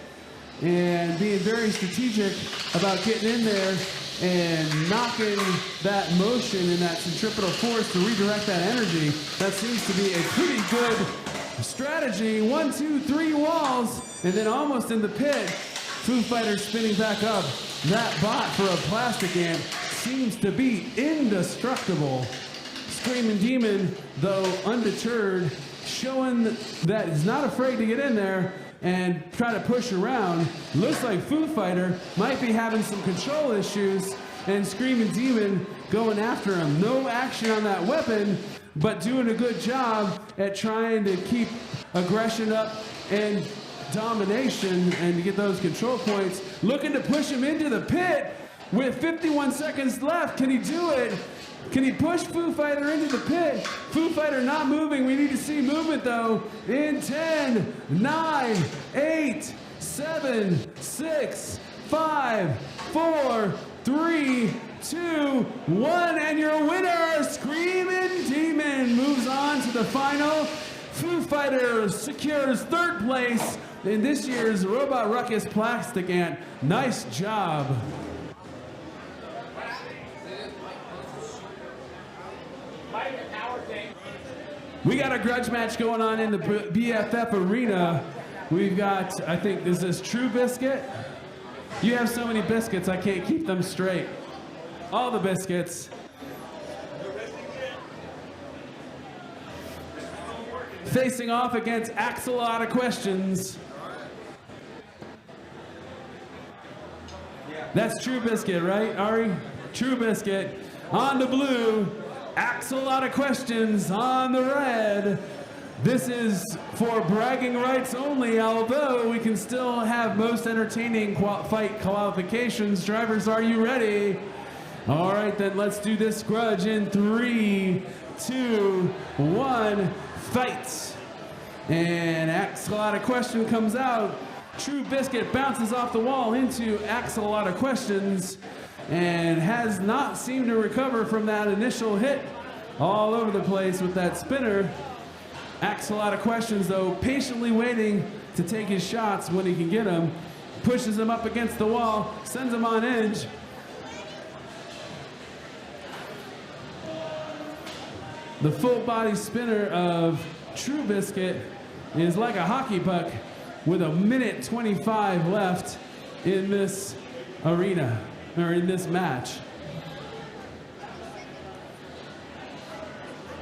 and being very strategic about getting in there and knocking that motion and that centripetal force to redirect that energy. That seems to be a pretty good strategy. 1, 2, 3 walls, and then almost in the pit. Foo Fighters spinning back up. That bot for a plastic ant seems to be indestructible. Screaming Demon, though undeterred, showing that he's not afraid to get in there and try to push around. Looks like Foo Fighter might be having some control issues, and Screaming Demon going after him. No action on that weapon, but doing a good job at trying to keep aggression up and domination and to get those control points. Looking to push him into the pit with 51 seconds left. Can he do it? Can he push Foo Fighter into the pit? Foo Fighter not moving. We need to see movement though. In 10, 9, 8, 7, 6, 5, 4, 3, 2, 1, and your winner, Screaming Demon, moves on to the final. Foo Fighters secures 3rd place in this year's Robot Ruckus Plastic Ant. Nice job. We got a grudge match going on in the BFF arena. We've got, I think, is this True Biscuit? You have so many biscuits, I can't keep them straight. All the biscuits. Facing off against Axolotl Questions. That's True Biscuit, right, Ari? True Biscuit on the blue. Axolotl Questions on the red. This is for bragging rights only, although we can still have most entertaining fight qualifications. Drivers, are you ready? All right, then let's do this grudge in 3, 2, 1, fight. And Axolotl Question comes out. True Biscuit bounces off the wall into Axolotl Questions and has not seemed to recover from that initial hit. All over the place with that spinner. Axolotl Questions, though, patiently waiting to take his shots when he can get them. Pushes him up against the wall, sends him on edge. The full body spinner of True Biscuit is like a hockey puck with 1:25 left in this arena, or in this match.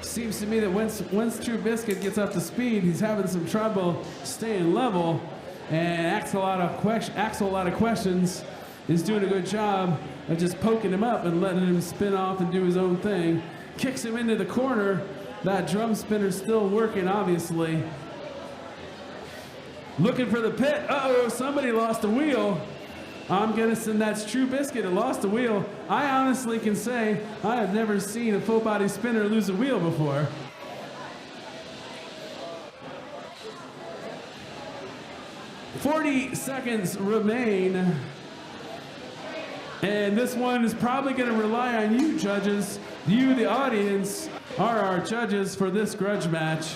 Seems to me that once True Biscuit gets up to speed, he's having some trouble staying level, and Axolotl Questions is doing a good job of just poking him up and letting him spin off and do his own thing. Kicks him into the corner. That drum spinner's still working, obviously. Looking for the pit. Uh-oh, somebody lost a wheel. I'm guessing that's True Biscuit that lost a wheel. I honestly can say I have never seen a full body spinner lose a wheel before. "40 seconds remain. And this one is probably going to rely on you, judges. You, the audience, are our judges for this grudge match.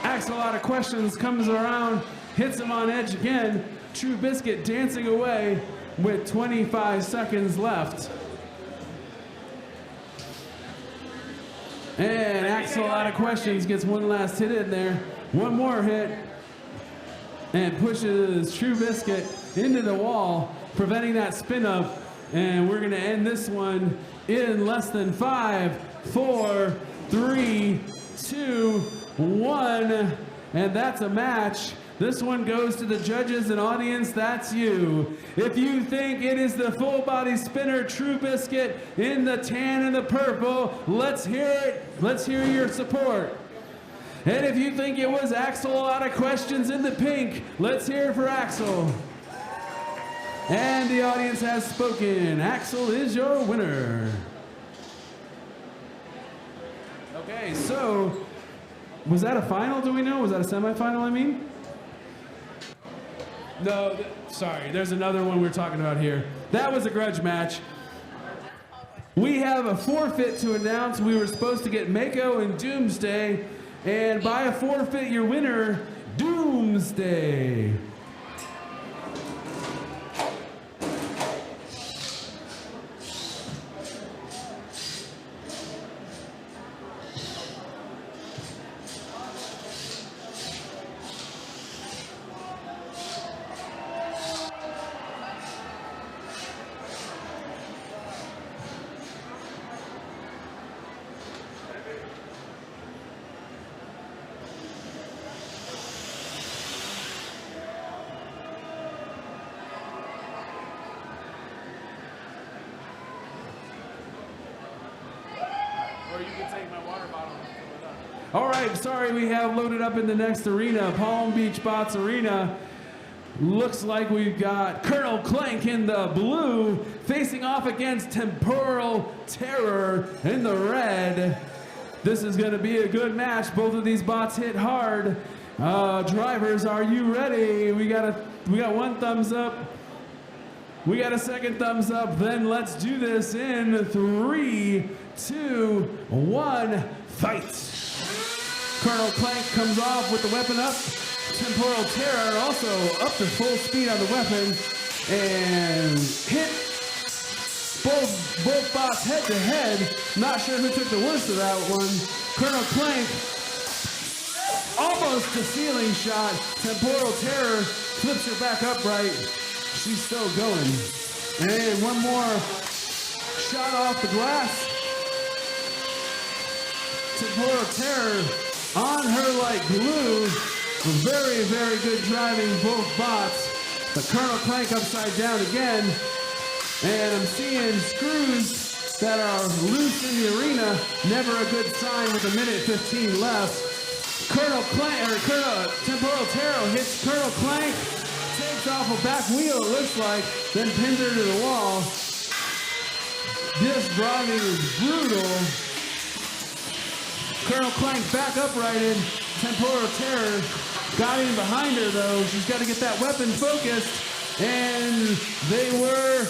Axolotl Questions comes around, hits him on edge again. True Biscuit dancing away with 25 seconds left. And Axolotl Questions gets one last hit in there. One more hit. And pushes True Biscuit into the wall, preventing that spin up. And we're going to end this one in less than 5, 4, 3, 2, 1. And that's a match. This one goes to the judges and audience. That's you. If you think it is the full body spinner True Biscuit in the tan and the purple, let's hear it. Let's hear your support. And if you think it was Axolotl Questions in the pink, let's hear it for Axel. And the audience has spoken. Axel is your winner. Okay, so was that a final, do we know? Was that a semifinal, I mean? No, sorry, there's another one we're talking about here. That was a grudge match. We have a forfeit to announce. We were supposed to get Mako and Doomsday, and by a forfeit, your winner, Doomsday. Or you can take my water bottle and fill it up. All right, sorry, we have loaded up in the next arena, Palm Beach Bots Arena. Looks like we've got Colonel Clank in the blue facing off against Temporal Terror in the red. This is going to be a good match. Both of these bots hit hard. Drivers, are you ready? We got one thumbs up. We got a second thumbs up. Then let's do this in 3, 2, 1, fight. Colonel Clank comes off with the weapon up. Temporal Terror also up to full speed on the weapon and hit both bots head to head. Not sure who took the worst of that one. Colonel Clank almost a ceiling shot. Temporal Terror flips her back upright. She's still going. And one more shot off the glass. Temporal Terror on her like glue. Very, very good driving, both bots. The Colonel Clank upside down again. And I'm seeing screws that are loose in the arena. Never a good sign with 1:15 left. Temporal Terror hits Colonel Clank, takes off a back wheel, it looks like, then pins her to the wall. This driving is brutal. Colonel Clank back uprighted. Temporal Terror got in behind her though. She's got to get that weapon focused. And they were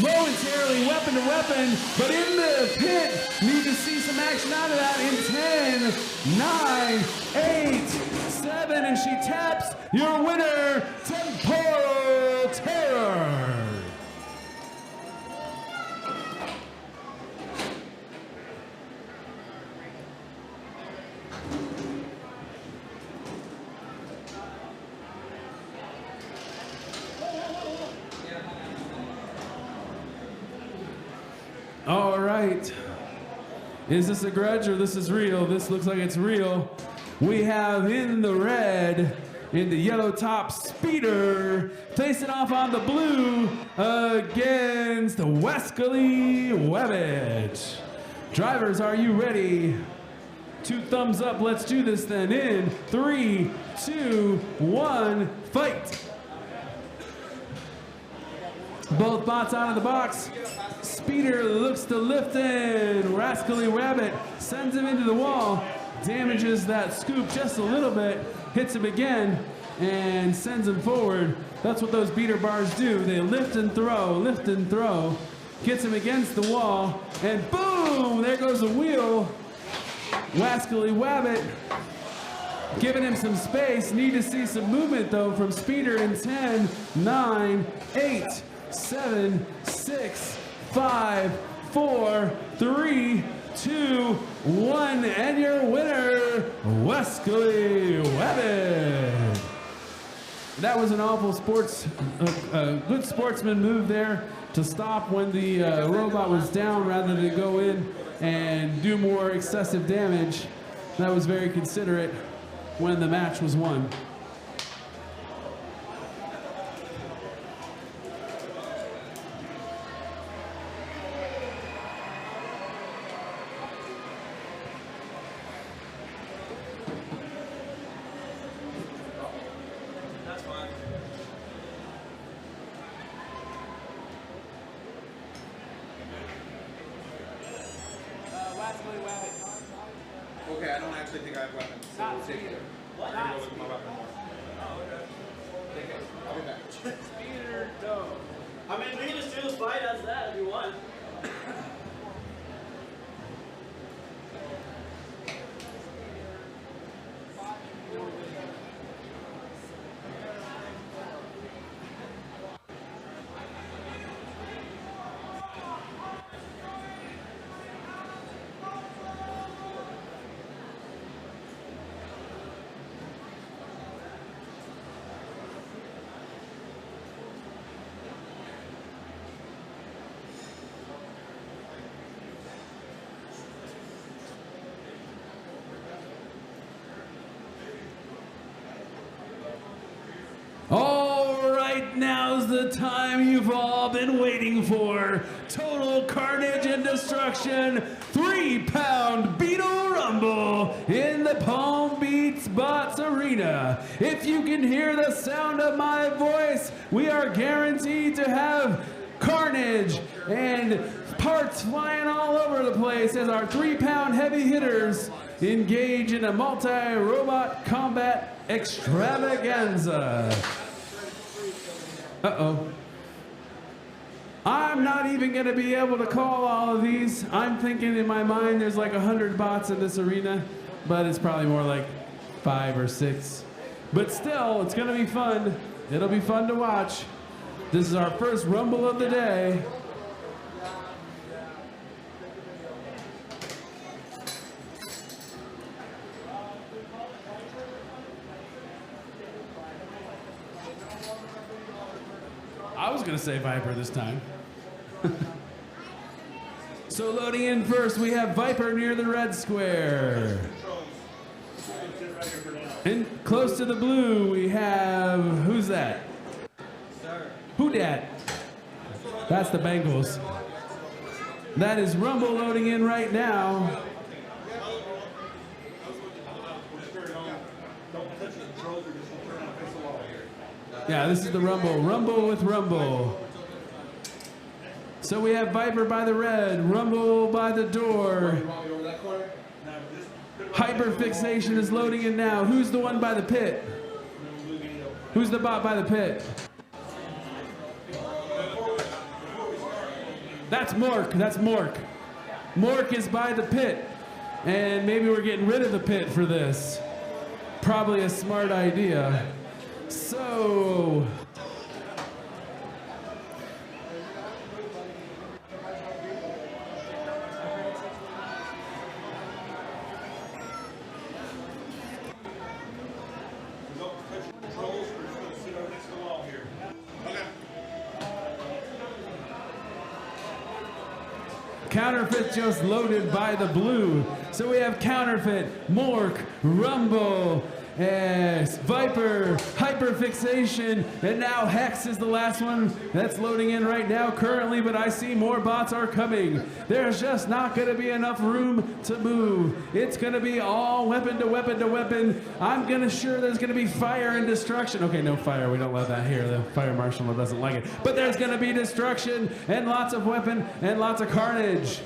momentarily weapon to weapon, but in the pit, need to see some action out of that in 10, 9, 8, 7, and she taps your winner, Temporal Terror. All right. Is this a grudge or this is real? This looks like it's real. We have in the red, in the yellow top, Speeder, facing off on the blue against Wescally Webbage. Drivers, are you ready? 2 thumbs up. Let's do this then in 3, 2, 1, fight. Both bots out of the box. Speeder looks to lift in. Rascally Rabbit sends him into the wall, damages that scoop just a little bit, hits him again, and sends him forward. That's what those beater bars do. They lift and throw, gets him against the wall, and boom, there goes the wheel. Rascally Rabbit giving him some space. Need to see some movement though from Speeder in 10, 9, 8, 7, 6, 5, 4, 3, 2, 1, and your winner, Wescally Webbage. That was an awful good sportsman move there to stop when the robot was down rather than go in and do more excessive damage. That was very considerate when the match was won. Okay, I don't actually think I have weapons, so we'll take it. What? I'm gonna go look at my weapon more. Oh, okay. Take it. I'll be back. Speeder, go. I mean, we can just do the fight as that if you want. the time you've all been waiting for. Total carnage and destruction. 3-pound Beetle Rumble in the Palm Beach Bots Arena. If you can hear the sound of my voice, we are guaranteed to have carnage and parts flying all over the place as our 3-pound heavy hitters engage in a multi-robot combat extravaganza. Uh-oh. I'm not even going to be able to call all of these. I'm thinking in my mind there's like 100 bots in this arena, but it's probably more like 5 or 6. But still, it's going to be fun. It'll be fun to watch. This is our first Rumble of the day. I was gonna say Viper this time. So loading in first, we have Viper near the red square. And close to the blue, we have, who's that? Who dat? That's the Bengals. That is Rumble loading in right now. Yeah, this is the Rumble. Rumble with Rumble. So we have Viper by the red, Rumble by the door. Hyperfixation is loading in now. Who's the one by the pit? Who's the bot by the pit? That's Mork. That's Mork. Mork is by the pit. And maybe we're getting rid of the pit for this. Probably a smart idea. So, Counterfeit just loaded by the blue. So we have Counterfeit, Mork, Rumble, Viper, Hyperfixation, and now Hex is the last one that's loading in right now currently, but I see more bots are coming. There's just not going to be enough room to move. It's going to be all weapon to weapon to weapon. I'm going to sure there's going to be fire and destruction. Okay, no fire. We don't let that here. The fire marshal doesn't like it. But there's going to be destruction and lots of weapon and lots of carnage.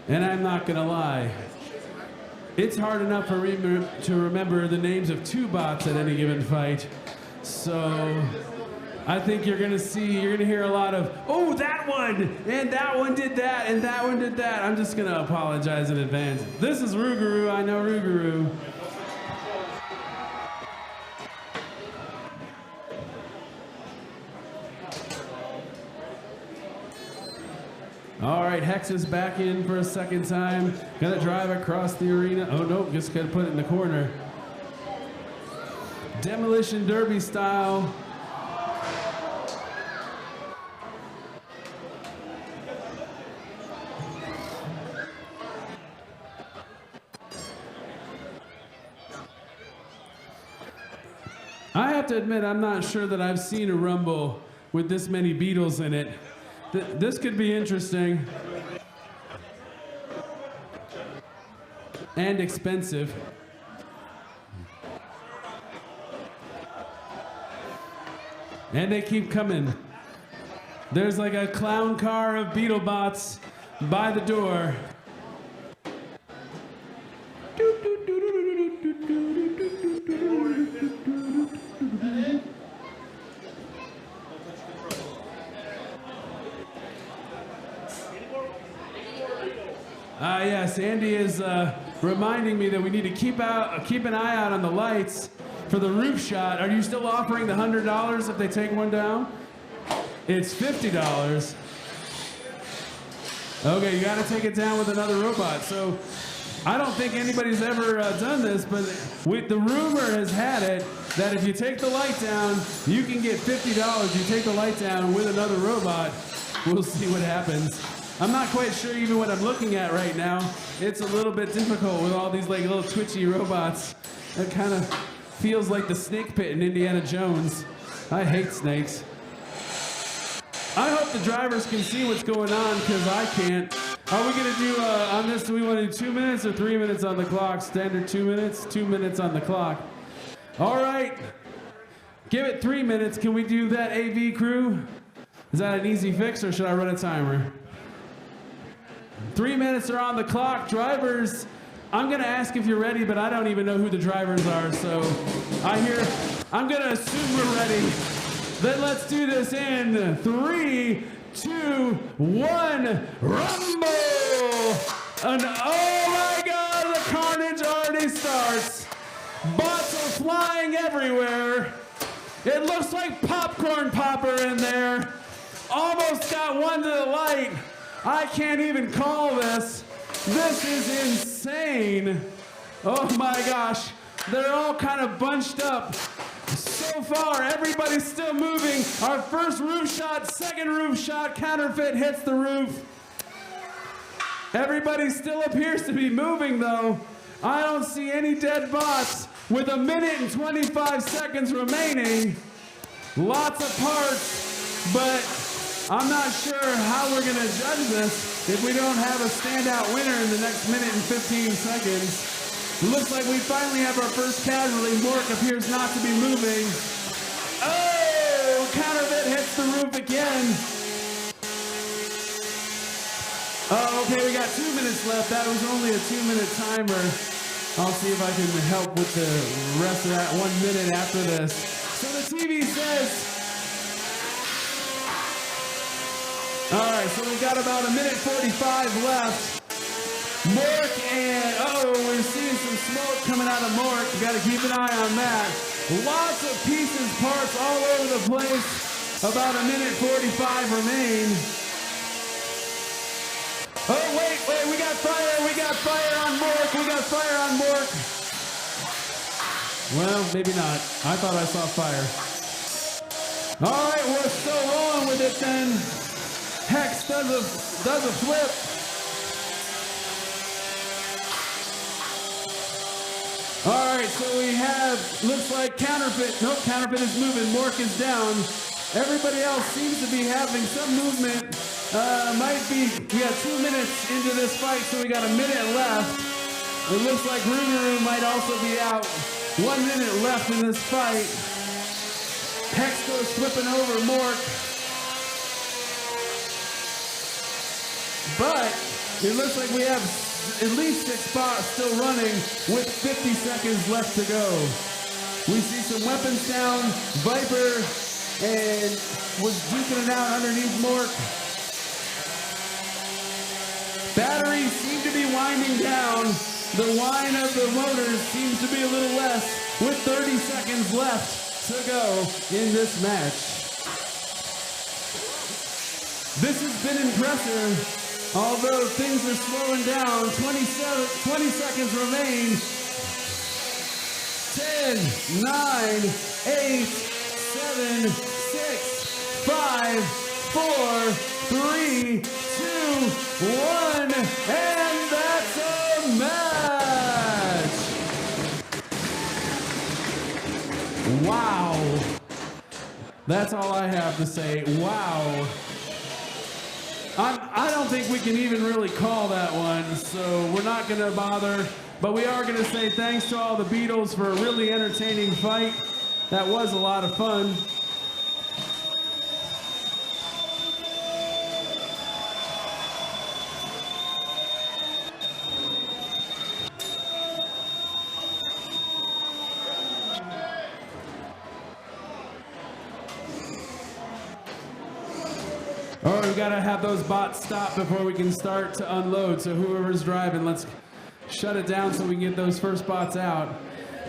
And I'm not gonna lie, it's hard enough for me to remember the names of 2 bots at any given fight. So I think you're gonna hear a lot of, oh, that one, and that one did that, and that one did that. I'm just gonna apologize in advance. This is Rougarou, I know Rougarou. All right, Hex is back in for a second time. Gonna drive across the arena. Oh no, just gonna put it in the corner. Demolition Derby style. I have to admit, I'm not sure that I've seen a Rumble with this many Beetles in it. This could be interesting. And expensive. And they keep coming. There's like a clown car of BeetleBots by the door. Yes, Andy is reminding me that we need to keep an eye out on the lights for the roof shot. Are you still offering the $100 if they take one down? It's $50. Okay, you got to take it down with another robot. So I don't think anybody's ever done this, but the rumor has had it that if you take the light down, you can get $50. You take the light down with another robot. We'll see what happens. I'm not quite sure even what I'm looking at right now. It's a little bit difficult with all these like little twitchy robots. It kind of feels like the snake pit in Indiana Jones. I hate snakes. I hope the drivers can see what's going on because I can't. Are we gonna do on this, do we wanna do 2 minutes or 3 minutes on the clock? Standard 2 minutes? 2 minutes on the clock. All right, give it 3 minutes. Can we do that, AV crew? Is that an easy fix or should I run a timer? 3 minutes are on the clock. Drivers, I'm gonna ask if you're ready, but I don't even know who the drivers are, so I'm gonna assume we're ready. Then let's do this in 3, 2, 1, rumble! And oh my God, the carnage already starts. Bots are flying everywhere. It looks like popcorn popper in there. Almost got one to the light. I can't even call this. This is insane. Oh my gosh. They're all kind of bunched up. So far, everybody's still moving. Our first roof shot, second roof shot, counterfeit hits the roof. Everybody still appears to be moving though. I don't see any dead bots with 1 minute and 25 seconds remaining. Lots of parts, but I'm not sure how we're gonna judge this if we don't have a standout winner in the next minute and 15 seconds. Looks like we finally have our first casualty. Mork appears not to be moving. Oh, counterfeit hits the roof again. Oh, okay, we got 2 minutes left. That was only a 2-minute timer. I'll see if I can help with the rest of that 1 minute after this. So the TV says, all right, so we've got about 1 minute 45 left. Mork and, we're seeing some smoke coming out of Mork. You gotta keep an eye on that. Lots of pieces, parts all over the place. About 1 minute 45 remain. Oh, wait, we got fire on Mork, Well, maybe not. I thought I saw fire. All right, we're still rolling with it then. Hex does a flip. All right, so we have, looks like counterfeit. Nope, counterfeit is moving. Mork is down. Everybody else seems to be having some movement. We got 2 minutes into this fight, so we got 1 minute left. It looks like Rougarou might also be out. 1 minute left in this fight. Hex goes flipping over Mork. But it looks like we have at least 6 spots still running with 50 seconds left to go. We see some weapons down. Viper and was duking it out underneath Mork. Batteries seem to be winding down. The whine of the motors seems to be a little less with 30 seconds left to go in this match. This has been impressive. Although things are slowing down, 20 seconds remain. 10, 9, 8, 7, 6, 5, 4, 3, 2, 1, and that's a match! Wow. That's all I have to say. Wow. I don't think we can even really call that one, so we're not going to bother. But we are going to say thanks to all the Beatles for a really entertaining fight. That was a lot of fun. All right, we gotta have those bots stop before we can start to unload. So whoever's driving, let's shut it down so we can get those first bots out.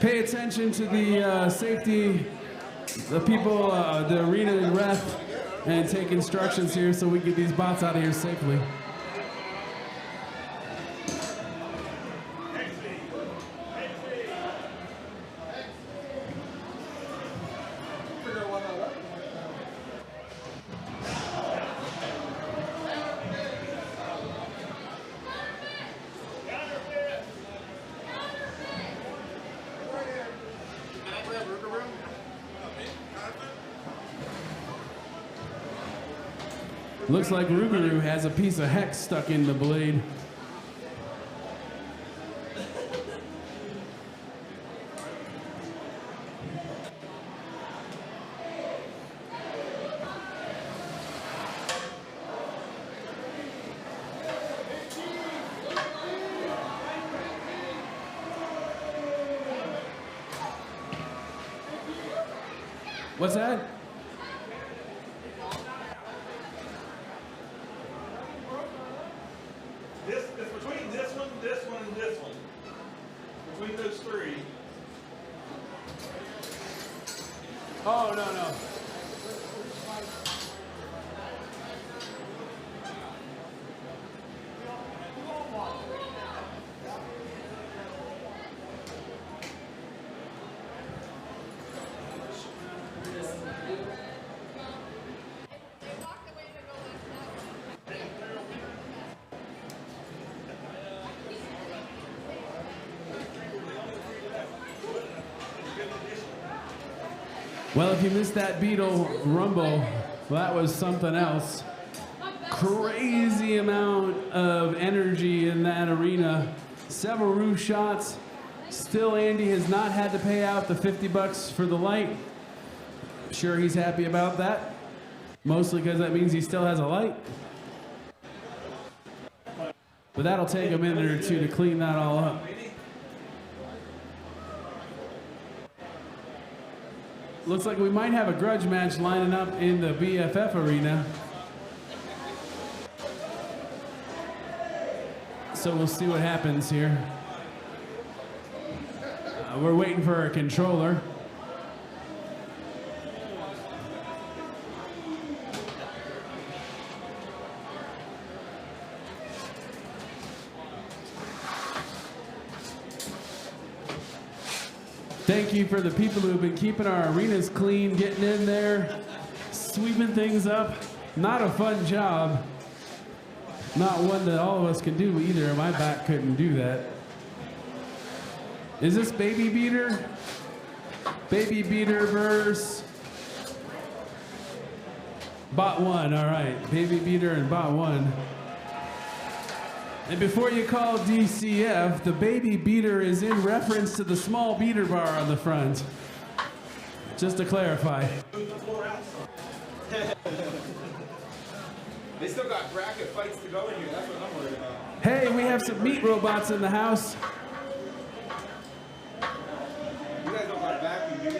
Pay attention to the safety, the people, the arena and ref, and take instructions here so we get these bots out of here safely. Looks like Rougarou has a piece of hex stuck in the blade. What's that? It's between this one, and this one. Between those three. Oh, no, no. Well, if you missed that Beetle Rumble, that was something else. Crazy amount of energy in that arena. Several roof shots. Still, Andy has not had to pay out the $50 for the light. I'm sure he's happy about that. Mostly because that means he still has a light. But that'll take a minute or two to clean that all up. Looks like we might have a grudge match lining up in the BFF arena. So we'll see what happens here. We're waiting for a controller. Thank you for the people who have been keeping our arenas clean, getting in there, sweeping things up. Not a fun job. Not one that all of us can do either. My back couldn't do that. Is this Baby Beater? Baby Beater versus Bot 1, all right. Baby Beater and Bot 1. And before you call DCF, the Baby Beater is in reference to the small beater bar on the front. Just to clarify. They still got bracket fights to go in here. That's what I'm worried about. Hey, we have some meat robots in the house. You guys don't got a vacuum,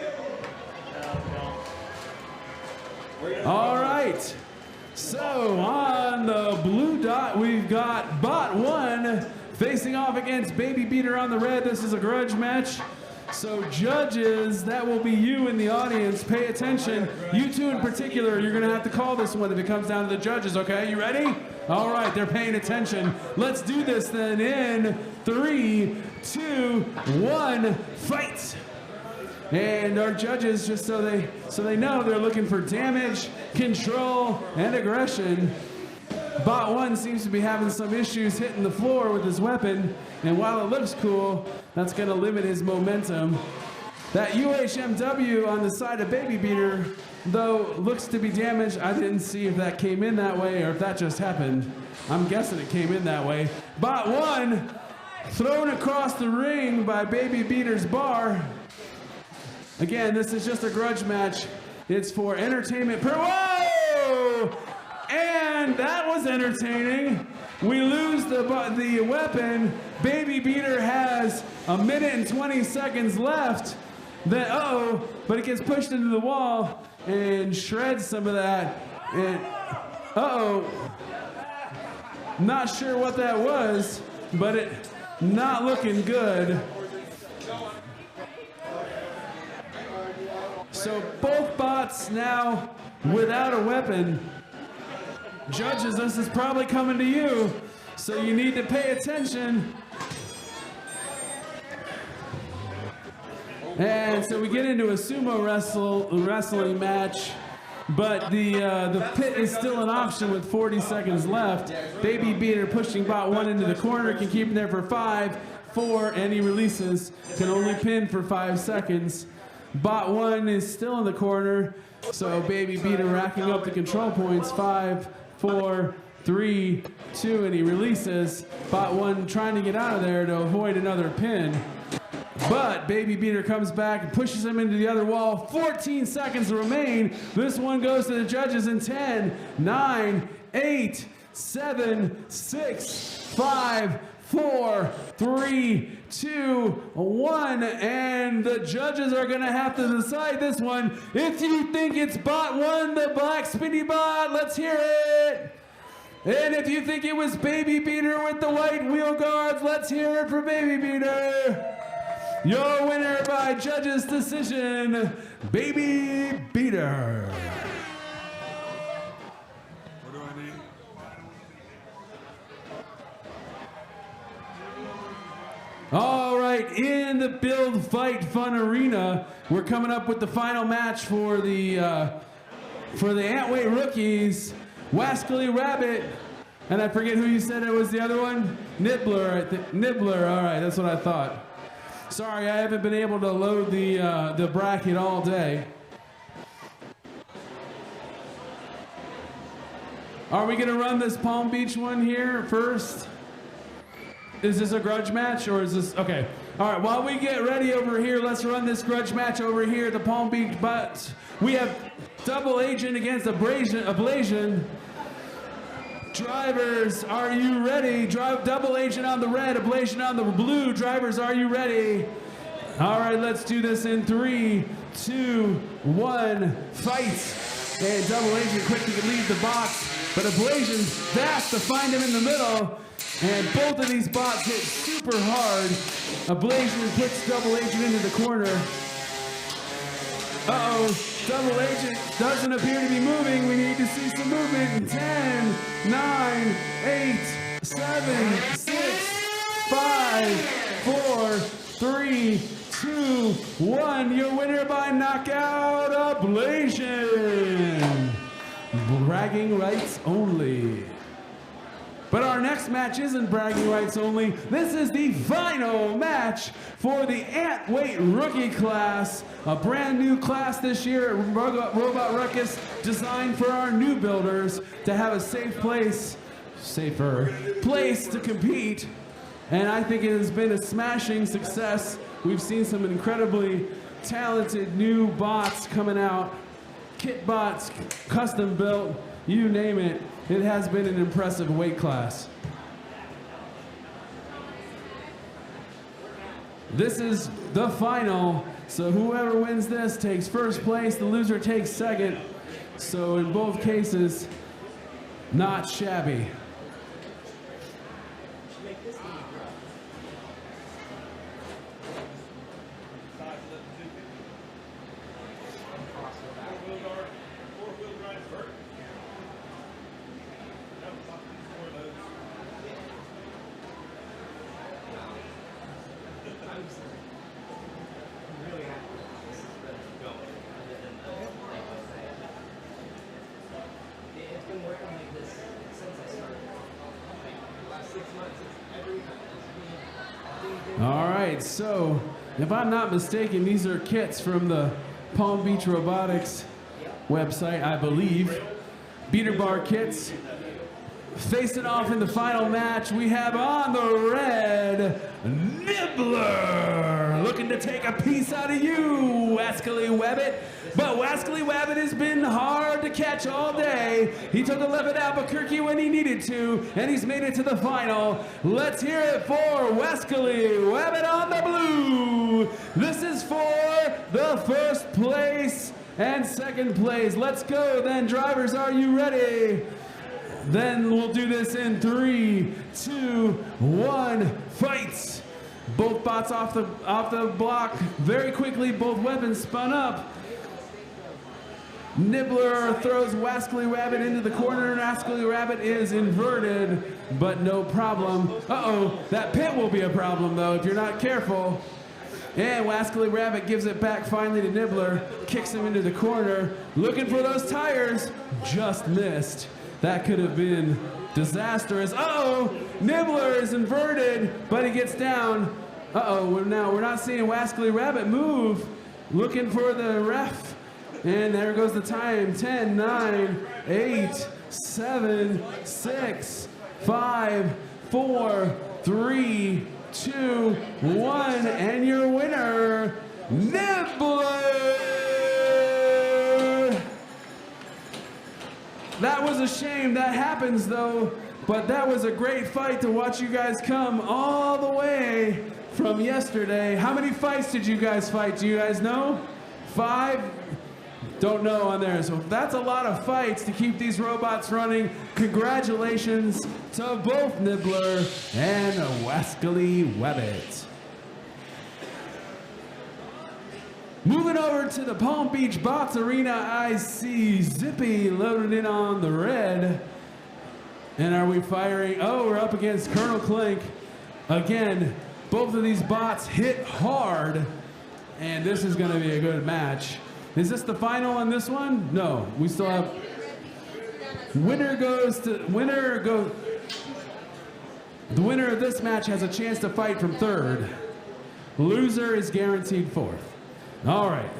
do you? All right. So on the blue dot, we've got Bot 1 facing off against Baby Beater on the red. This is a grudge match. So judges, that will be you in the audience. Pay attention. You two in particular, you're going to have to call this one if it comes down to the judges, okay? You ready? All right, they're paying attention. Let's do this then in 3, 2, 1, fight! And our judges, just so they know, they're looking for damage, control, and aggression. Bot 1 seems to be having some issues hitting the floor with his weapon, and while it looks cool, that's going to limit his momentum. That UHMW on the side of Baby Beater, though, looks to be damaged. I didn't see if that came in that way or if that just happened. I'm guessing it came in that way. Bot 1 thrown across the ring by Baby Beater's bar. Again, this is just a grudge match. It's for entertainment. Whoa! And that was entertaining. We lose the weapon. Baby Beater has 1 minute and 20 seconds left. Then, but it gets pushed into the wall and shreds some of that. And, not sure what that was, but it not looking good. So both bots now without a weapon. Judges, this is probably coming to you, so you need to pay attention. And so we get into a sumo wrestling match, but the pit is still an option with 40 seconds left. Baby Beater pushing bot 1 into the corner, can keep him there for 5, 4, and he releases. Can only pin for 5 seconds. Bot 1 is still in the corner, so Baby Beater racking up the control points. 5, 4, 3, 2, and he releases. Bot 1 trying to get out of there to avoid another pin. But Baby Beater comes back and pushes him into the other wall. 14 seconds remain. This one goes to the judges in 10, 9, 8, 7, 6, 5, 4, 3, 2, 1. And the judges are going to have to decide this one. If you think it's bot 1, the black spinny bot, let's hear it. And if you think it was Baby Beater with the white wheel guards, let's hear it for Baby Beater. Your winner by judges' decision, Baby Beater. What do I need? All right, in the Build Fight Fun Arena, we're coming up with the final match for the Antweight rookies. Wascally Rabbit, and I forget who you said it was the other one? Nibbler, I think. Nibbler, all right, that's what I thought. Sorry, I haven't been able to load the bracket all day. Are we gonna run this Palm Beach one here first? Is this a grudge match or is this, okay. All right, while we get ready over here, let's run this grudge match over here at the Palm Beach, but we have Double Agent against Ablation. Drivers, are you ready? Double Agent on the red, Ablation on the blue. Drivers, are you ready? All right, let's do this in 3, 2, 1, fight. And Double Agent quick to leave the box, but Ablation fast to find him in the middle. And both of these bots hit super hard. Ablation puts Double Agent into the corner. Uh-oh, Double Agent doesn't appear to be moving. We need to see some movement in 10, 9, 8, 7, 6, 5, 4, 3, 2, 1. Your winner by knockout, Ablation. Bragging rights only. But our next match isn't bragging rights only. This is the final match for the Antweight rookie class. A brand new class this year at Robot Ruckus, designed for our new builders to have a safer place to compete. And I think it has been a smashing success. We've seen some incredibly talented new bots coming out. Kit bots, custom built, you name it. It has been an impressive weight class. This is the final, so whoever wins this takes first place, the loser takes second. So in both cases, not shabby. All right, so if I'm not mistaken, these are kits from the Palm Beach Robotics website, I believe. Beater bar kits. Facing off in the final match, we have on the red, Nibbler, looking to take a piece out of you, Wascally Wabbit. But Wascally Wabbit has been hard to catch all day. He took a left at Albuquerque when he needed to, and he's made it to the final. Let's hear it for Wascally Wabbit on the blue. This is for the first place and second place. Let's go then, drivers, are you ready? Then we'll do this in 3, 2, 1, fights. Both bots off the block very quickly, both weapons spun up. Nibbler throws Wascally Rabbit into the corner, and Wascally Rabbit is inverted, but no problem. Uh-oh, that pit will be a problem though if you're not careful. And Wascally Rabbit gives it back finally to Nibbler, kicks him into the corner, looking for those tires, just missed. That could have been disastrous. Uh-oh, Nibbler is inverted, but he gets down. Uh-oh, we're not seeing Wascally Rabbit move, looking for the ref. And there goes the time, 10, 9, 8, 7, 6, 5, 4, 3, 2, 1, and your winner, Nibbler! That was a shame. That happens though, but that was a great fight to watch you guys come all the way from yesterday. How many fights did you guys fight? Do you guys know? 5? Don't know on there. So that's a lot of fights to keep these robots running. Congratulations to both Nibbler and Wascally Rabbit. Moving over to the Palm Beach Box Arena, I see Zippy loaded in on the red. And are we firing? Oh, we're up against Colonel Clank. Again, both of these bots hit hard. And this is going to be a good match. Is this the final on this one? No, we still have. The winner of this match has a chance to fight from third. Loser is guaranteed fourth. All right.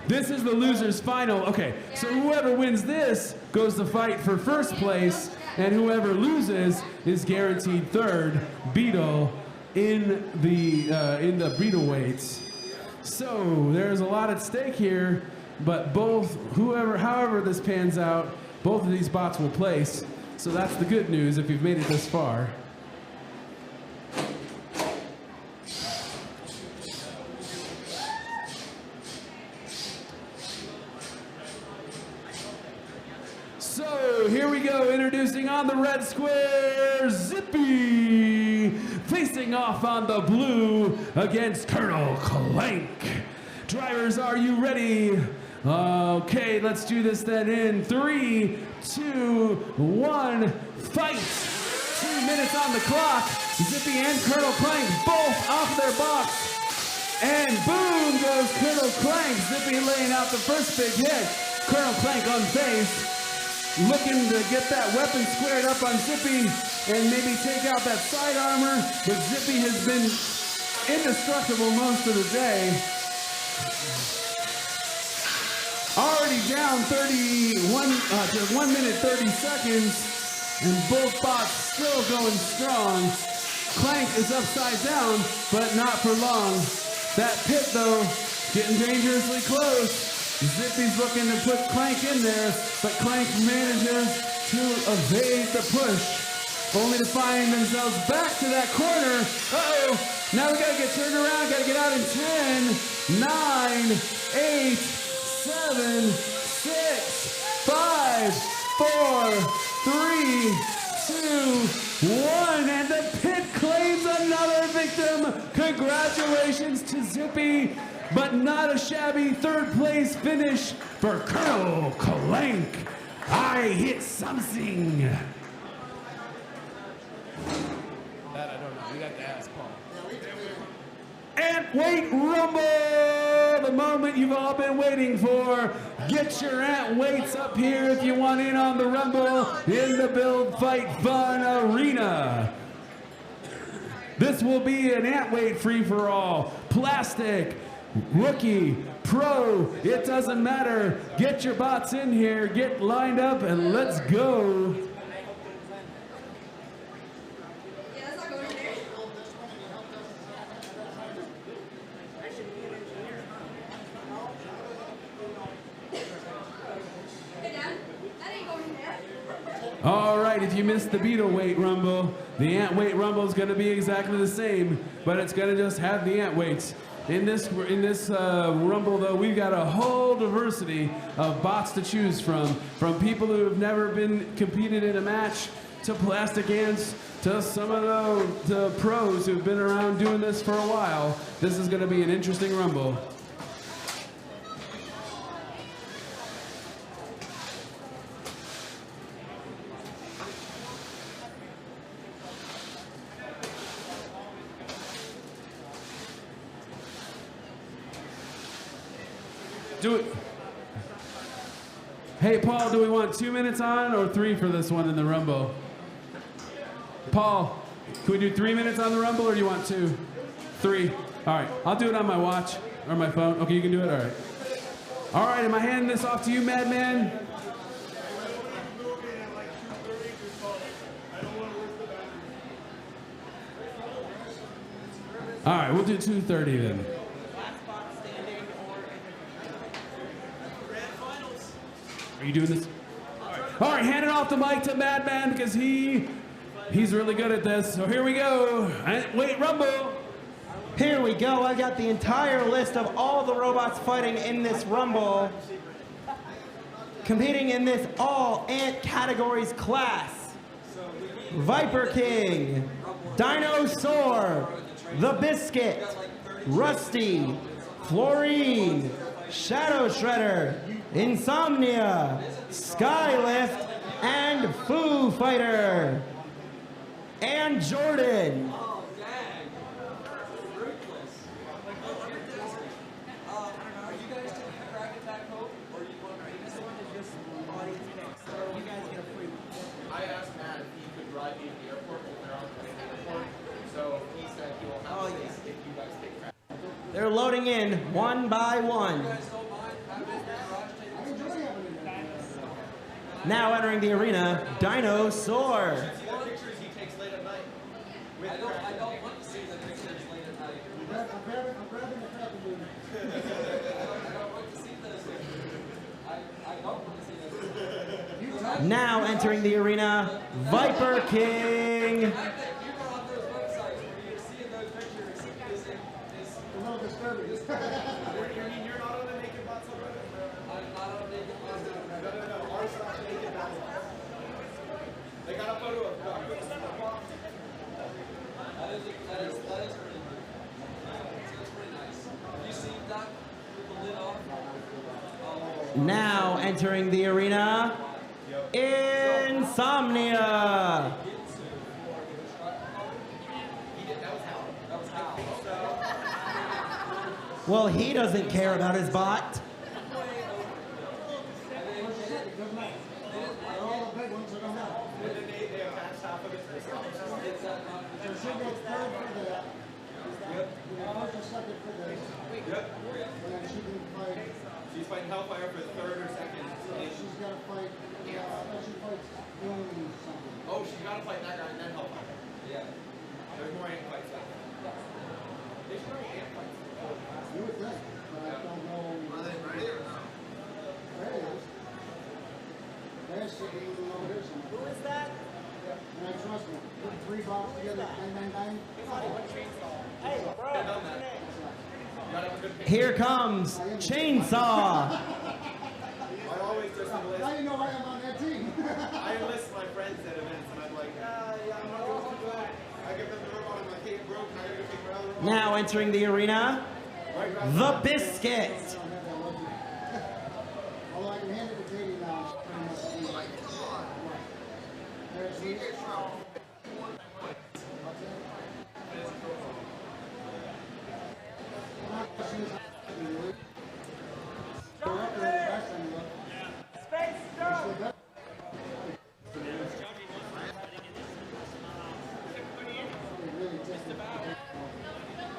This is the loser's final. Okay, so whoever wins this goes to fight for first place, and whoever loses is guaranteed third. Beetle in the Beetle weights. So there's a lot at stake here, but however this pans out, both of these bots will place. So that's the good news if you've made it this far. So here we go, introducing on the red square, Zippy, facing off on the blue against Colonel Clank. Drivers, are you ready? Okay, let's do this then in 3, 2, 1, fight! 2 minutes on the clock. Zippy and Colonel Clank both off their box. And boom goes Colonel Clank. Zippy laying out the first big hit. Colonel Clank unfazed. Looking to get that weapon squared up on Zippy and maybe take out that side armor, but Zippy has been indestructible most of the day. Already down 1 minute 30 seconds, and both bots still going strong. Clank is upside down, but not for long. That pit though, getting dangerously close. Zippy's looking to put Clank in there, but Clank manages to evade the push, only to find themselves back to that corner. Uh-oh, now we gotta get turned around, gotta get out in 10, 9, 8, 7, 6, 5, 4, 3, 2, 1, and the pit claims another victim. Congratulations to Zippy. But not a shabby third place finish for Colonel Clank. I hit something. That I don't know. We got to ask Paul. Ant Weight Rumble! The moment you've all been waiting for. Get your Ant Weights up here if you want in on the Rumble in the Build Fight Fun Arena. This will be an Ant Weight free-for-all. Plastic. Rookie, pro, it doesn't matter. Get your bots in here, get lined up, and let's go. All right, if you missed the Beetle Weight Rumble, the Ant Weight Rumble is going to be exactly the same, but it's going to just have the Ant Weights. In this Rumble, though, we've got a whole diversity of bots to choose from people who have never been competed in a match, to plastic ants, to some of the pros who've been around doing this for a while. This is going to be an interesting Rumble. Do it. Hey, Paul, do we want 2 minutes on or 3 for this one in the Rumble? Paul, can we do 3 minutes on the Rumble or do you want 2? 3. All right, I'll do it on my watch or my phone. Okay, you can do it? All right. All right, am I handing this off to you, Madman? All right, we'll do 2:30 then. Are you doing this? All right, hand it off the mic to Madman because he's really good at this. So here we go. Wait, Rumble. Here we go. I got the entire list of all the robots fighting in this Rumble. Competing in this all ant categories class. Viper King, Dinosaur, The Biscuit, Rusty, Florine, Shadow Shredder, Insomnia, Skylift, and Foo Fighter. And Jordan. I asked Matt if he could drive me to the airport when they're on the airport. So he said he will have space if you guys take practice. They're loading in one by one. Now entering the arena, Dinosaur. See the pictures he takes late at night. I don't want to see the pictures late at night. I'm grabbing the crap and moving. I don't want to see this. I don't want to see this. Now entering the arena, Viper King. You go on those websites where you see in those pictures is A little disturbing. you're not on the Naked Bot subreddit? I'm not on the Naked Bot subreddit. No. Ours is not Naked Bot. They got a photo of that is pretty nice. You see that with the lid off? Now entering the arena, Insomnia. Well, he doesn't care about his bot. All the big ones are going out. So she goes third for that. First or second for this. Yep. And then she can fight. She's fighting Hellfire for third or second. She's got to fight. She fights Doom something. Oh, she's got to fight that guy and then Hellfire. Yeah. There's more ant fights out there. There's more ant fights. You would think, but I don't know. Are they ready or not? There it is. There's sitting over here somewhere. Who is that? And I trust me. Put 3 boxes together, 999. Hey, bro. Gotta have a good pick. Here comes Chainsaw. I always just enlist. Now you know why I'm on that team. I enlist my friends at events and I'm like, yeah, I'm not going to do it. I give them the robot. I'm like, hey, bro, can I get a figure out of the robot? Now entering the arena, The Biscuit. Although I can hand it to Katie now. It's pretty much There's Luke.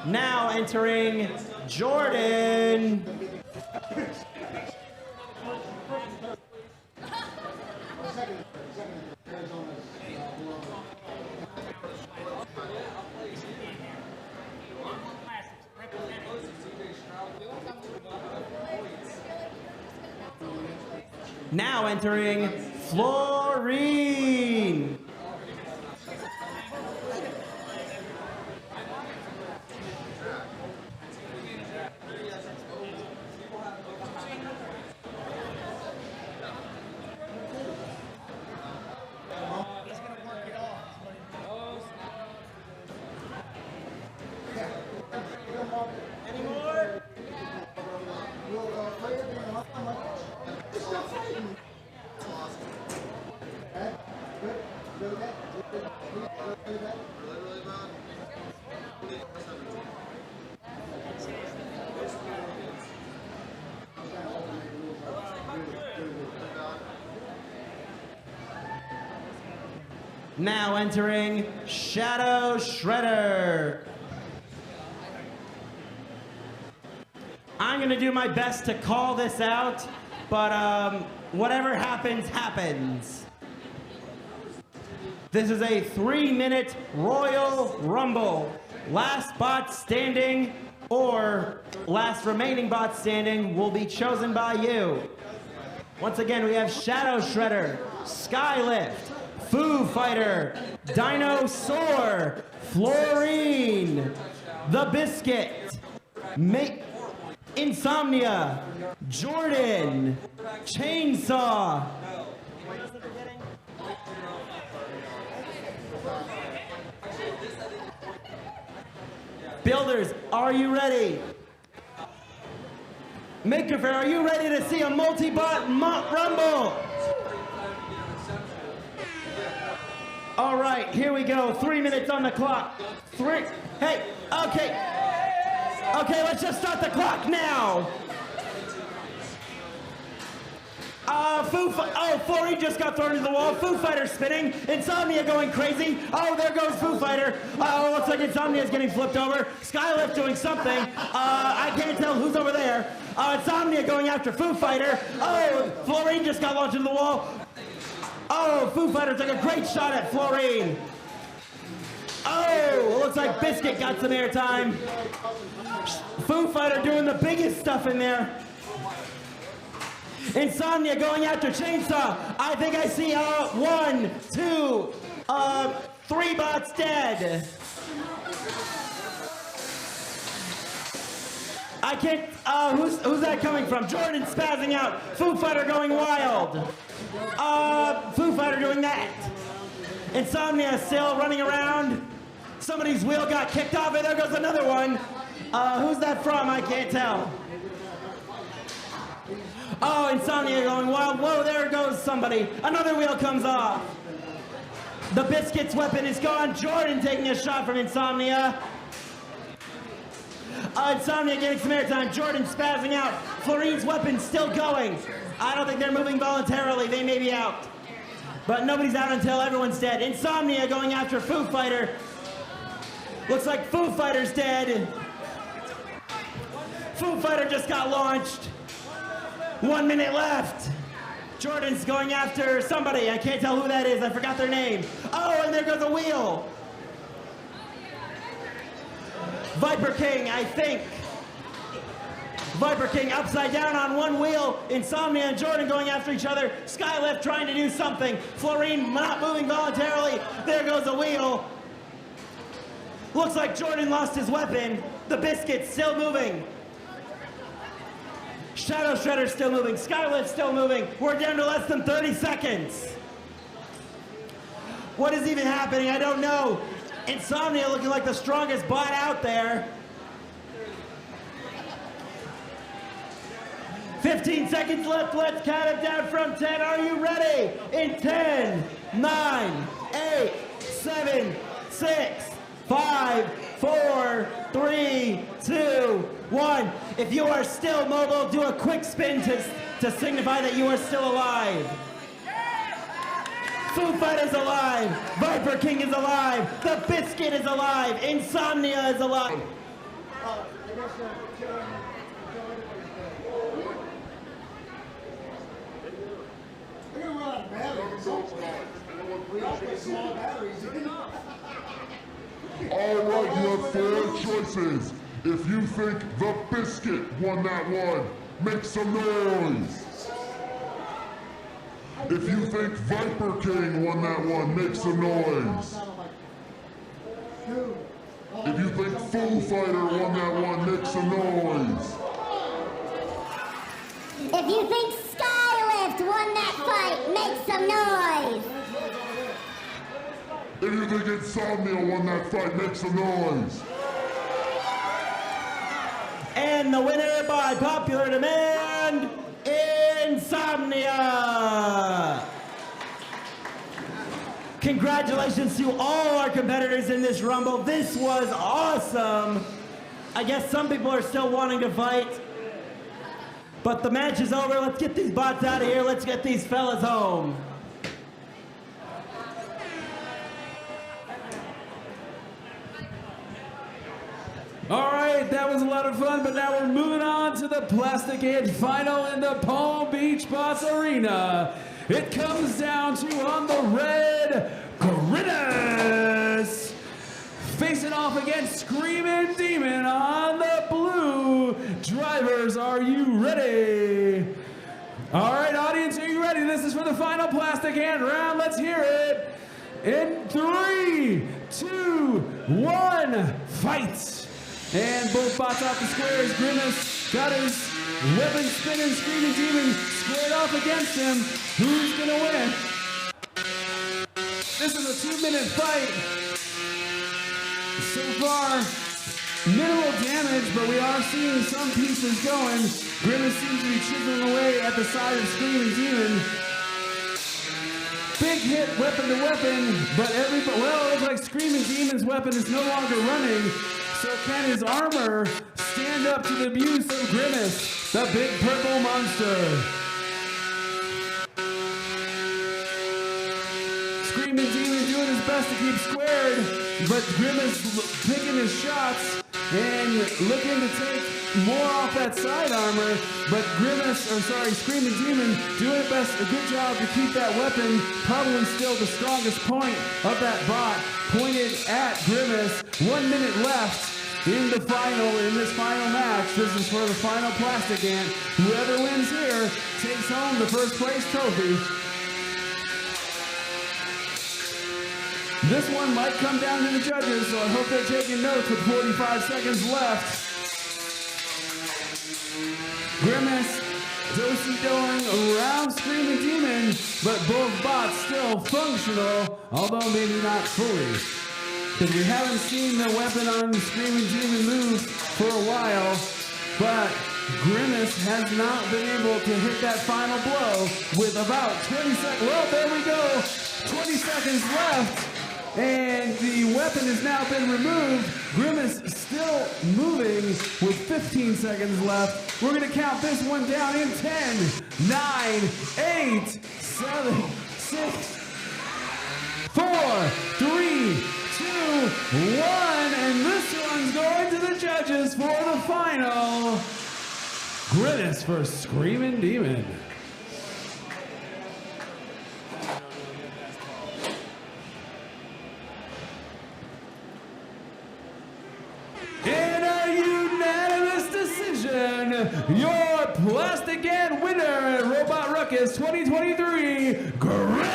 Now entering Jordan. Now entering Florine. Now entering Shadow Shredder. I'm gonna do my best to call this out, but whatever happens, happens. This is a 3-minute Royal Rumble. Last bot standing or last remaining bot standing will be chosen by you. Once again, we have Shadow Shredder, Skylift, Foo Fighter, Dinosaur, Florine, The Biscuit, Insomnia, Jordan, Chainsaw. Builders, are you ready? Maker Faire, are you ready to see a multi-bot rumble? All right, here we go. 3 minutes on the clock. Hey, okay. Okay, let's just start the clock now. Florine just got thrown into the wall. Foo Fighter spinning. Insomnia going crazy. Oh, there goes Foo Fighter. Oh, looks like Insomnia's getting flipped over. Skylift doing something. I can't tell who's over there. Insomnia going after Foo Fighter. Oh, Florine just got launched into the wall. Oh, Foo Fighter took a great shot at Florine. Oh, looks like Biscuit got some airtime. Foo Fighter doing the biggest stuff in there. Insomnia going after Chainsaw. I think I see 1, 2, 3 bots dead. I can't, who's that coming from? Jordan spazzing out. Foo Fighter going wild. Foo Fighter doing that. Insomnia still running around. Somebody's wheel got kicked off, and there goes another one. Who's that from? I can't tell. Oh, Insomnia going wild. Whoa, there goes somebody. Another wheel comes off. The Biscuit's weapon is gone. Jordan taking a shot from Insomnia. Insomnia getting some airtime. Jordan spazzing out. Florine's weapon still going. I don't think they're moving voluntarily. They may be out. But nobody's out until everyone's dead. Insomnia going after Foo Fighter. Looks like Foo Fighter's dead. Foo Fighter just got launched. 1 minute left. Jordan's going after somebody. I can't tell who that is. I forgot their name. Oh, and there goes a wheel. Viper King, I think. Viper King upside down on one wheel. Insomnia and Jordan going after each other. Skylift trying to do something. Florine not moving voluntarily. There goes a wheel. Looks like Jordan lost his weapon. The Biscuit's still moving. Shadow Shredder's still moving. Skylift's still moving. We're down to less than 30 seconds. What is even happening? I don't know. Insomnia looking like the strongest bot out there. 15 seconds left. Let's count it down from 10. Are you ready? In 10, 9, 8, 7, 6, 5, 4, 3, 2, 1. If you are still mobile, do a quick spin to signify that you are still alive. Foo Fighter's alive. Viper King is alive. The Biscuit is alive. Insomnia is alive. All right, you have 4 choices. If you think the Biscuit won that one, make some noise. If you think Viper King won that one, make some noise. If you think Foo Fighter won that one, make some noise. If you think Skylift won that fight, make some noise. If you think Insomnia won that fight, make some noise. And the winner by popular demand, Insomnia. Congratulations to all our competitors in this Rumble. This was awesome. I guess some people are still wanting to fight. But the match is over. Let's get these bots out of here. Let's get these fellas home. All right, that was a lot of fun, but now we're moving on to the Plastic Ant final in the Palm Beach Boss Arena. It comes down to, on the red, Grimace facing off against Screamin' Demon on the blue. Drivers, are you ready? All right, audience, are you ready? This is for the final Plastic Ant round. Let's hear it. In 3, 2, 1, fight! And both bots off the squares. Grimace got his weapon spinning. Screaming Demon squared off against him. Who's gonna win? This is a 2-minute fight. So far, minimal damage, but we are seeing some pieces going. Grimace seems to be chiseling away at the side of Screaming Demon. Big hit, weapon to weapon, but well, it looks like Screaming Demon's weapon is no longer running. So can his armor stand up to the abuse of Grimace, the big purple monster? Screaming Demon doing his best to keep squared, but Grimace picking his shots and looking to take more off that side armor, but Screaming Demon doing a good job to keep that weapon, probably still the strongest point of that bot, pointed at Grimace. 1 minute left in this final match. This is for the final Plastic Ant. Whoever wins here takes home the first place trophy. This one might come down to the judges, so I hope they're taking notes with 45 seconds left. Grimace do-si-doing around Screaming Demon, but both bots still functional, although maybe not fully. Because we haven't seen the weapon on Screaming Demon move for a while, but Grimace has not been able to hit that final blow with about 20 seconds. Well, there we go. 20 seconds left. And the weapon has now been removed. Grimace still moving with 15 seconds left. We're going to count this one down in 10, 9, 8, 7, 6, 4, 3, 2, 1. And this one's going to the judges for the final. Grimace versus Screaming Demon. In a unanimous decision, your Plastic Ant winner at Robot Ruckus 2023, Grimace.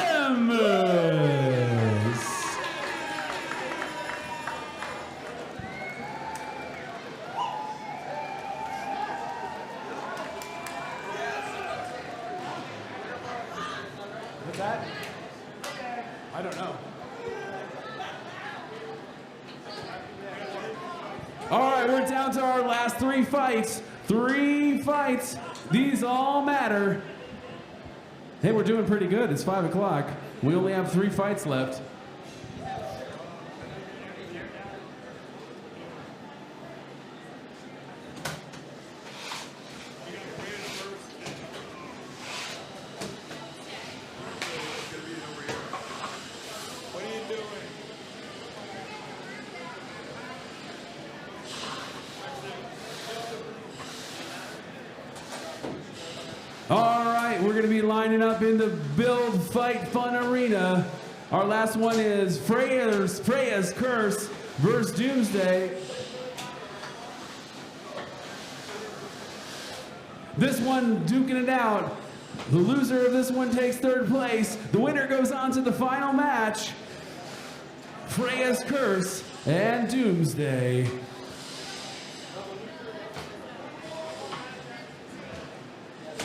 What's that? I don't know. All right, we're down to our last 3 fights. 3 fights. These all matter. Hey, we're doing pretty good. It's 5 o'clock. We only have 3 fights left. All right, we're going to be lining up in the Build, Fight, Fun Arena. Our last one is Freya's Curse versus Doomsday. This one duking it out. The loser of this one takes 3rd place. The winner goes on to the final match. Freya's Curse and Doomsday.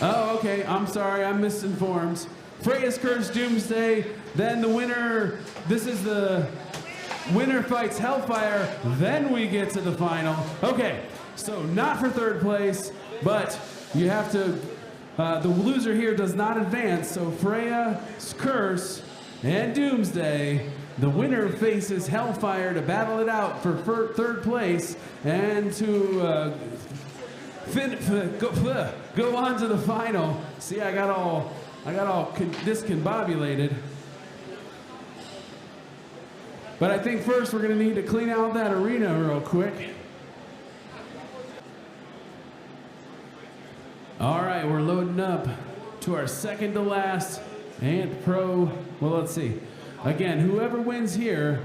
Oh, okay, I'm sorry, I'm misinformed. Freya's Curse, Doomsday, then the winner, this is the winner fights Hellfire, then we get to the final. Okay, so not for 3rd place, but you have to, the loser here does not advance, so Freya's Curse and Doomsday, the winner faces Hellfire to battle it out for 3rd place and to go on to the final. See, I got all discombobulated. But I think first we're gonna need to clean out that arena real quick. All right, we're loading up to our second to last Ant Pro. Well, let's see. Again, whoever wins here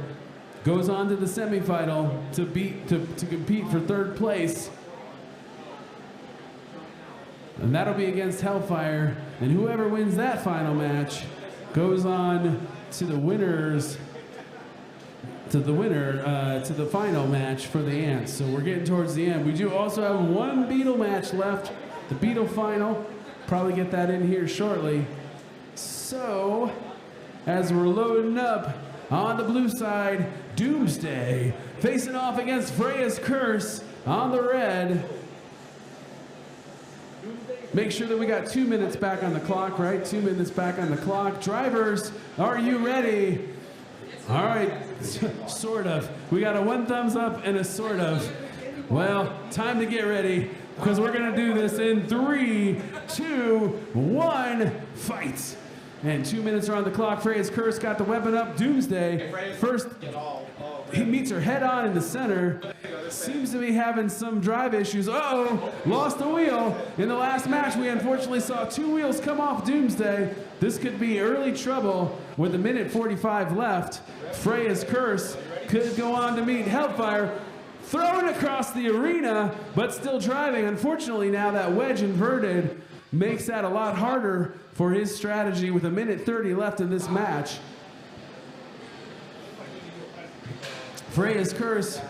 goes on to the semifinal to compete for third place. And that'll be against Hellfire. And whoever wins that final match goes on to the winners, to the final match for the Ants. So we're getting towards the end. We do also have one Beetle match left, the Beetle final. Probably get that in here shortly. So, as we're loading up on the blue side, Doomsday facing off against Freya's Curse on the red. Make sure that we got 2 minutes back on the clock, right? 2 minutes back on the clock. Drivers, are you ready? All right, sort of. We got a one thumbs up and a sort of. Well, time to get ready, because we're gonna do this in 3, 2, 1, fight. And 2 minutes are on the clock. Freya's Curse got the weapon up. Doomsday, first, he meets her head on in the center. Seems to be having some drive issues. Uh-oh, lost a wheel. In the last match, we unfortunately saw 2 wheels come off Doomsday. This could be early trouble with 1:45 left. Freya's Curse could go on to meet Hellfire. Thrown across the arena, but still driving. Unfortunately, now that wedge inverted makes that a lot harder for his strategy with 1:30 left in this match. Freya's Curse.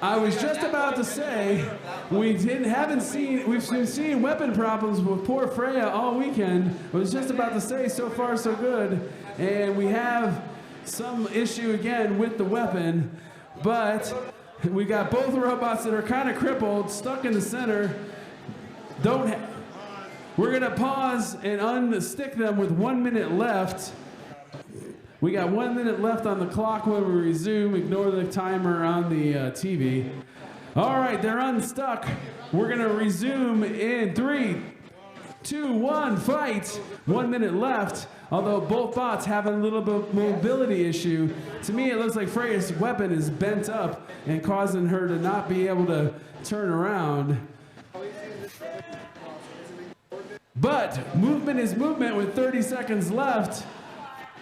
I was just about to say, we've been seeing weapon problems with poor Freya all weekend. I was just about to say, so far so good. And we have some issue again with the weapon, but we got both robots that are kind of crippled, stuck in the center. We're gonna pause and unstick them with 1 minute left. We got 1 minute left on the clock when we resume. Ignore the timer on the TV. All right, they're unstuck. We're gonna resume in 3, 2, 1, fight. 1 minute left. Although both bots have a little bit of mobility issue. To me, it looks like Freya's weapon is bent up and causing her to not be able to turn around. But movement is movement with 30 seconds left.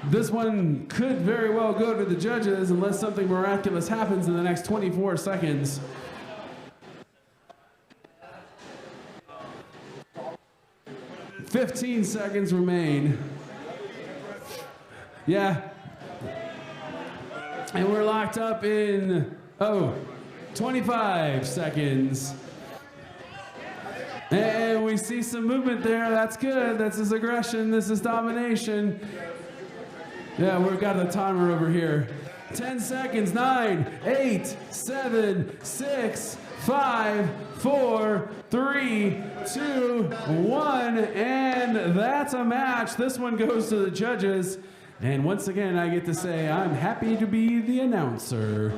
This one could very well go to the judges unless something miraculous happens in the next 24 seconds. "15 seconds remain. Yeah. And we're locked up in, 25 seconds. And we see some movement there. That's good. This is aggression. This is domination. Yeah, we've got the timer over here. 10 seconds. 9, 8, 7, 6, 5, 4, 3, 2, 1. And that's a match. This one goes to the judges. And once again, I get to say I'm happy to be the announcer.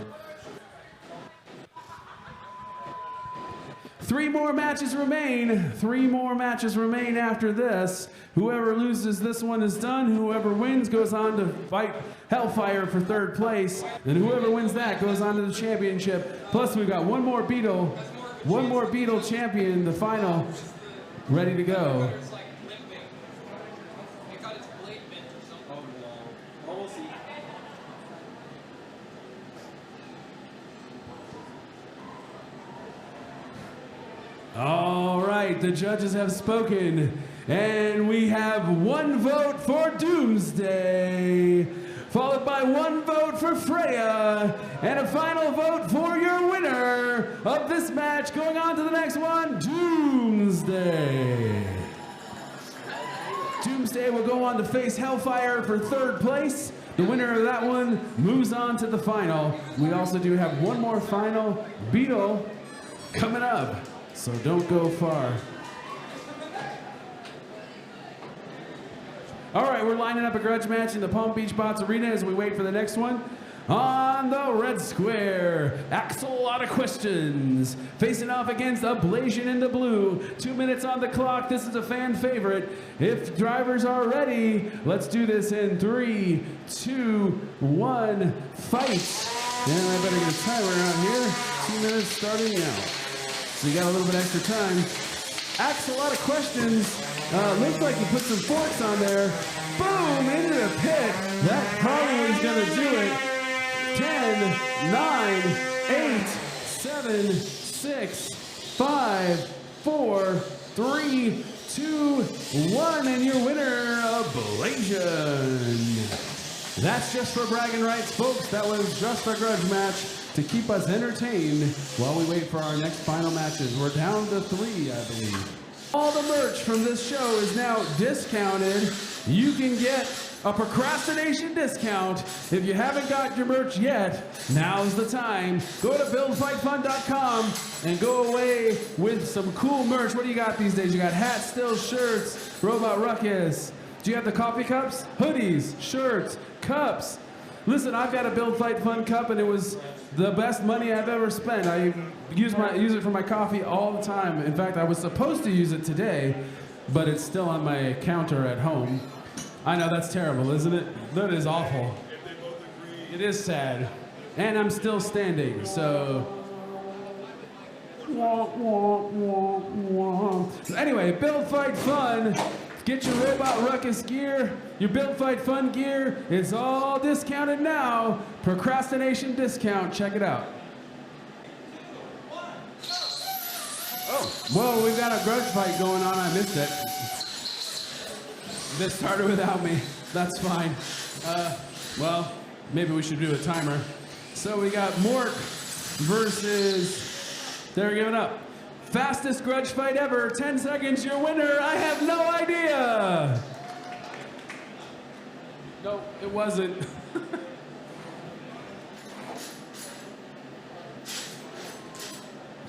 3 more matches remain. 3 more matches remain after this. Whoever loses this one is done. Whoever wins goes on to fight Hellfire for third place. And whoever wins that goes on to the championship. Plus, we've got one more Beetle champion, the final, ready to go. All right, the judges have spoken, and we have 1 vote for Doomsday, followed by 1 vote for Freya, and a final vote for your winner of this match. Going on to the next one, Doomsday. Doomsday will go on to face Hellfire for third place. The winner of that one moves on to the final. We also do have one more final Beetle coming up. So don't go far. All right, we're lining up a grudge match in the Palm Beach Bots Arena as we wait for the next one. On the red square, Axel Questions facing off against Ablation in the blue. 2 minutes on the clock. This is a fan favorite. If drivers are ready, let's do this in 3, 2, 1, fight. And I better get a timer out here. 2 minutes starting now. So you got a little bit extra time. asks a lot of questions. Looks like he put some forks on there. Boom, into the pit. That probably was going to do it. 10, 9, 8, 7, 6, 5, 4, 3, 2, 1, and your winner, Ablation. That's just for bragging rights, folks. That was just a grudge match to keep us entertained while we wait for our next final matches. We're down to 3, I believe. All the merch from this show is now discounted. You can get a procrastination discount. If you haven't got your merch yet, now's the time. Go to buildfightfun.com and go away with some cool merch. What do you got these days? You got hats, stills, shirts, Robot Ruckus. Do you have the coffee cups? Hoodies, shirts, cups. Listen, I've got a Build Fight Fun cup, and it was the best money I've ever spent. I use it for my coffee all the time. In fact, I was supposed to use it today, but it's still on my counter at home. I know, that's terrible, isn't it? That is awful. It is sad. And I'm still standing, so... Anyway, Build Fight Fun. Get your Robot Ruckus gear, your Build Fight Fun gear. It's all discounted now. Procrastination discount. Check it out. Oh, well, we've got a grudge fight going on. I missed it. This started without me. That's fine. Well, maybe we should do a timer. So we got Mork versus... They're giving up. Fastest grudge fight ever. 10 seconds, your winner. I have no idea. No, it wasn't.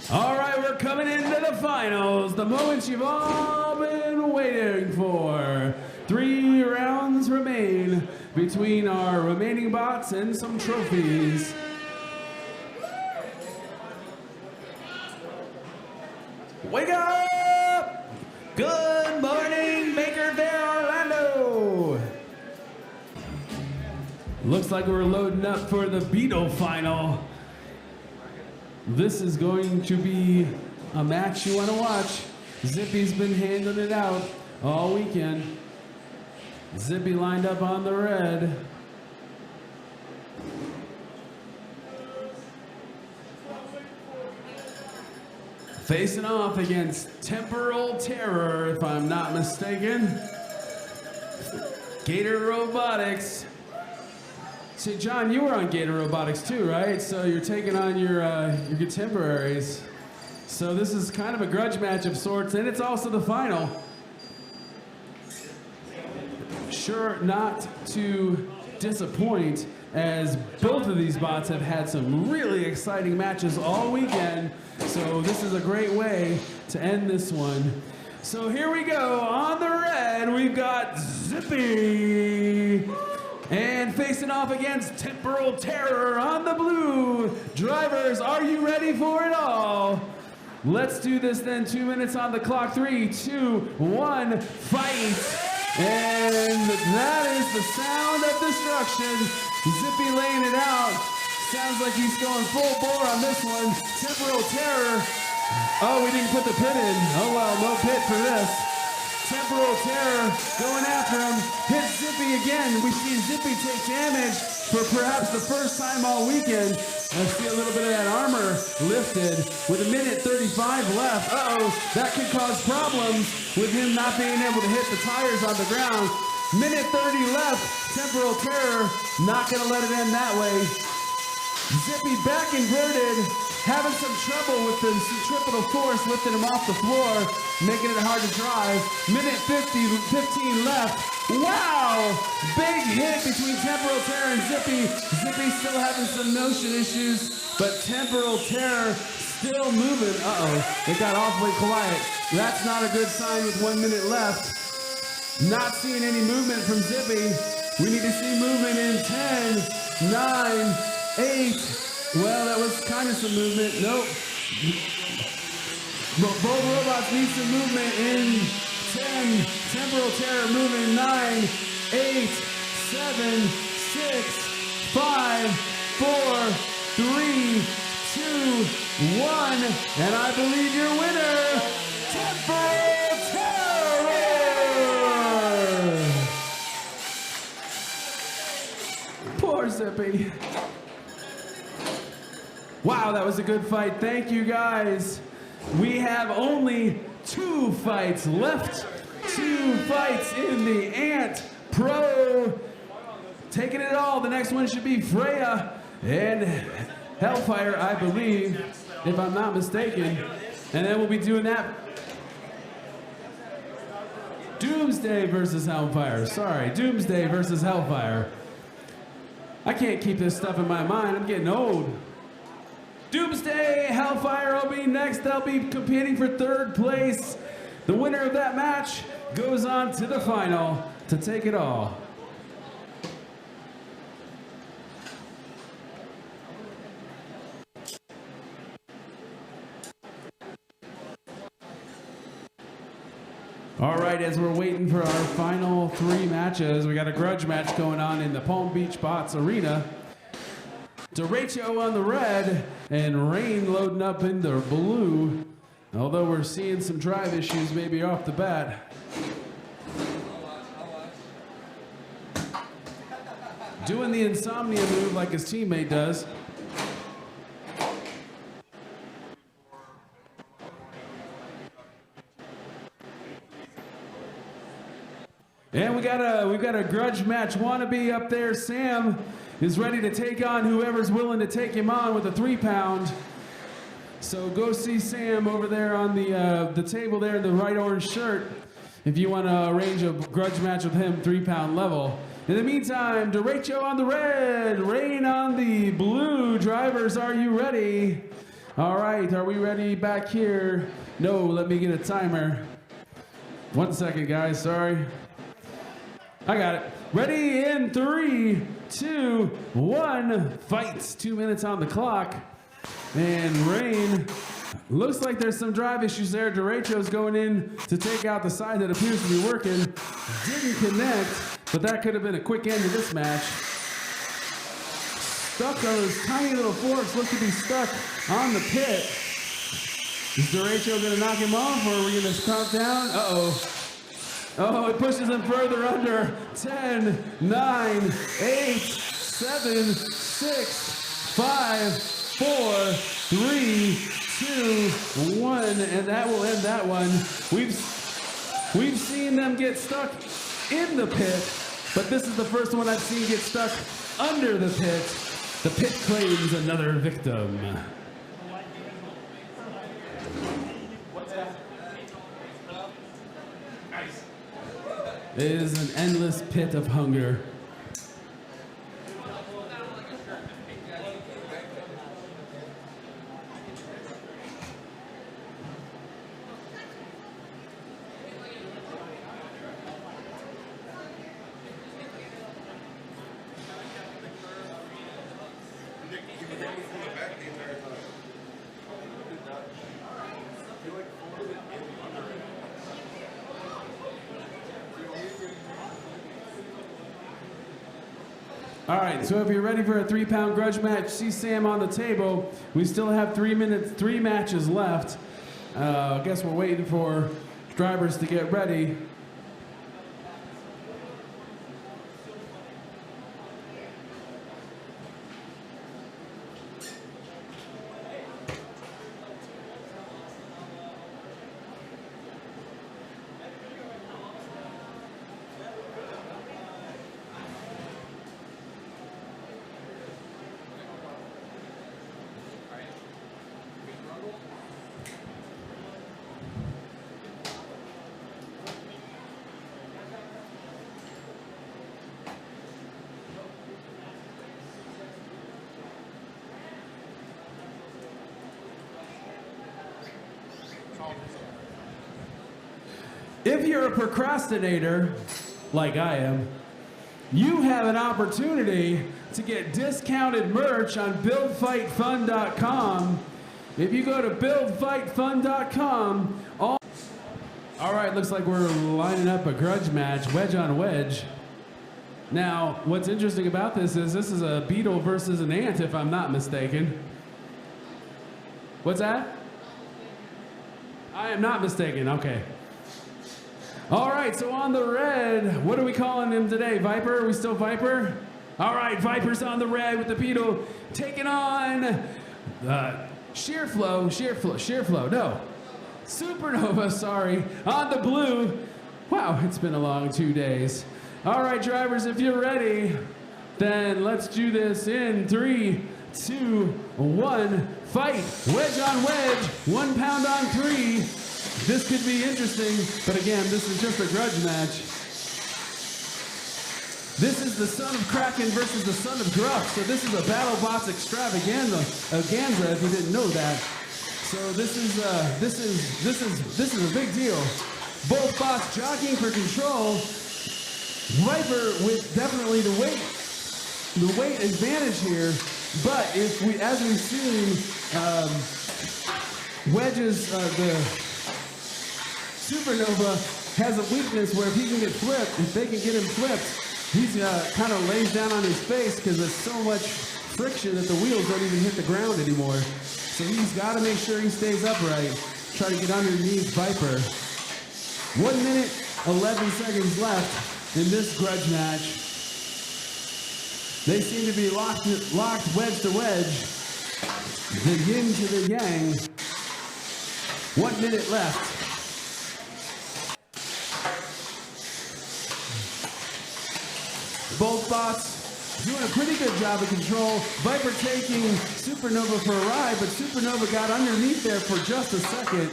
All right, we're coming into the finals. The moments you've all been waiting for. 3 rounds remain between our remaining bots and some trophies. Wake up! Good morning, Maker Fair, Orlando! Looks like we're loading up for the Beetle final. This is going to be a match you want to watch. Zippy's been handing it out all weekend. Zippy lined up on the red. Facing off against Temporal Terror, if I'm not mistaken. Gator Robotics. See, John, you were on Gator Robotics too, right? So you're taking on your contemporaries. So this is kind of a grudge match of sorts, and it's also the final. Sure not to disappoint, as both of these bots have had some really exciting matches all weekend. So this is a great way to end this one. So here we go. On the red, we've got Zippy. And facing off against Temporal Terror on the blue. Drivers, are you ready for it all? Let's do this then. 2 minutes on the clock. 3, 2, 1, fight. And that is the sound of destruction. Zippy laying it out. Sounds like he's going full bore on this one. Temporal Terror. Oh, we didn't put the pit in. Oh well, no pit for this. Temporal Terror going after him. Hits Zippy again. We see Zippy take damage for perhaps the first time all weekend. I see a little bit of that armor lifted with 1:35 left. Uh-oh, that could cause problems with him not being able to hit the tires on the ground. 1:30 left. Temporal Terror not going to let it end that way. Zippy back inverted, having some trouble with the centripetal force lifting him off the floor, making it hard to drive. 1:15 left. Wow! Big hit between Temporal Terror and Zippy. Zippy still having some motion issues, but Temporal Terror still moving. Uh-oh, it got awfully quiet. That's not a good sign with 1 minute left. Not seeing any movement from Zippy. We need to see movement in 10, 9, 8. Well, that was kind of some movement. Nope. Both robots need some movement in 10. Temporal Terror moving 9, 8, 7, 6, 5, 4, 3, 2, 1. And I believe your winner, Temporal Wow, that was a good fight. Thank you, guys. We have only 2 fights left. 2 fights in the Ant Pro. Taking it all. The next one should be Freya and Hellfire, I believe, if I'm not mistaken. And then we'll be doing that. Doomsday versus Hellfire. Sorry, Doomsday versus Hellfire. I can't keep this stuff in my mind. I'm getting old. Doomsday, Hellfire will be next. They'll be competing for 3rd place. The winner of that match goes on to the final to take it all. All right, as we're waiting for our final 3 matches, we got a grudge match going on in the Palm Beach Bots Arena. Derecho on the red and Rain loading up in the blue. Although we're seeing some drive issues maybe off the bat. Doing the insomnia move like his teammate does. And we've got a grudge match wannabe up there. Sam is ready to take on whoever's willing to take him on with a 3-pound. So go see Sam over there on the table there in the right orange shirt if you want to arrange a grudge match with him, 3-pound level. In the meantime, Derecho on the red, Rain on the blue. Drivers, are you ready? All right, are we ready back here? No, let me get a timer. 1 second, guys, sorry. I got it. Ready in 3, 2, 1. Fights. 2 minutes on the clock. And Rain, looks like there's some drive issues there. Derecho's going in to take out the side that appears to be working. Didn't connect, but that could have been a quick end to this match. Stuck on those tiny little forks, look to be stuck on the pit. Is Derecho going to knock him off, or are we going to count down? Uh-oh. Oh, it pushes him further under. 10, 9, 8, 7, 6, 5, 4, 3, 2, 1, and that will end that one. We've seen them get stuck in the pit, but this is the first one I've seen get stuck under the pit. The pit claims another victim. It is an endless pit of hunger. All right, so if you're ready for a 3-pound grudge match, see Sam on the table. We still have 3 minutes, 3 matches left. I guess we're waiting for drivers to get ready. If you're a procrastinator, like I am, you have an opportunity to get discounted merch on BuildFightFun.com. If you go to BuildFightFun.com, all right, looks like we're lining up a grudge match, wedge on wedge. Now, what's interesting about this is a beetle versus an ant, if I'm not mistaken. What's that? I am not mistaken, okay. All right, so on the red, what are we calling him today? Viper? Are we still Viper? All right, Viper's on the red with the beetle taking on Sheer Flow, no. Supernova, sorry, on the blue. Wow, it's been a long 2 days. All right, drivers, if you're ready, then let's do this in 3, 2, 1, fight. Wedge on wedge, 1 pound on 3. This could be interesting, but again, this is just a grudge match. This is the son of Kraken versus the son of Gruff, so this is a BattleBots extravaganza, if you didn't know that. So this is a big deal. Both bots jockeying for control. Viper with definitely the weight advantage here, but if we, as we've seen, Wedge's the Supernova has a weakness where if he can get flipped, if they can get him flipped, he's kind of lays down on his face because there's so much friction that the wheels don't even hit the ground anymore. So he's got to make sure he stays upright. Try to get underneath Viper. 1 minute, 11 seconds left in this grudge match. They seem to be locked wedge to wedge. The yin to the yang. 1 minute left. Both bots doing a pretty good job of control. Viper taking Supernova for a ride, but Supernova got underneath there for just a second.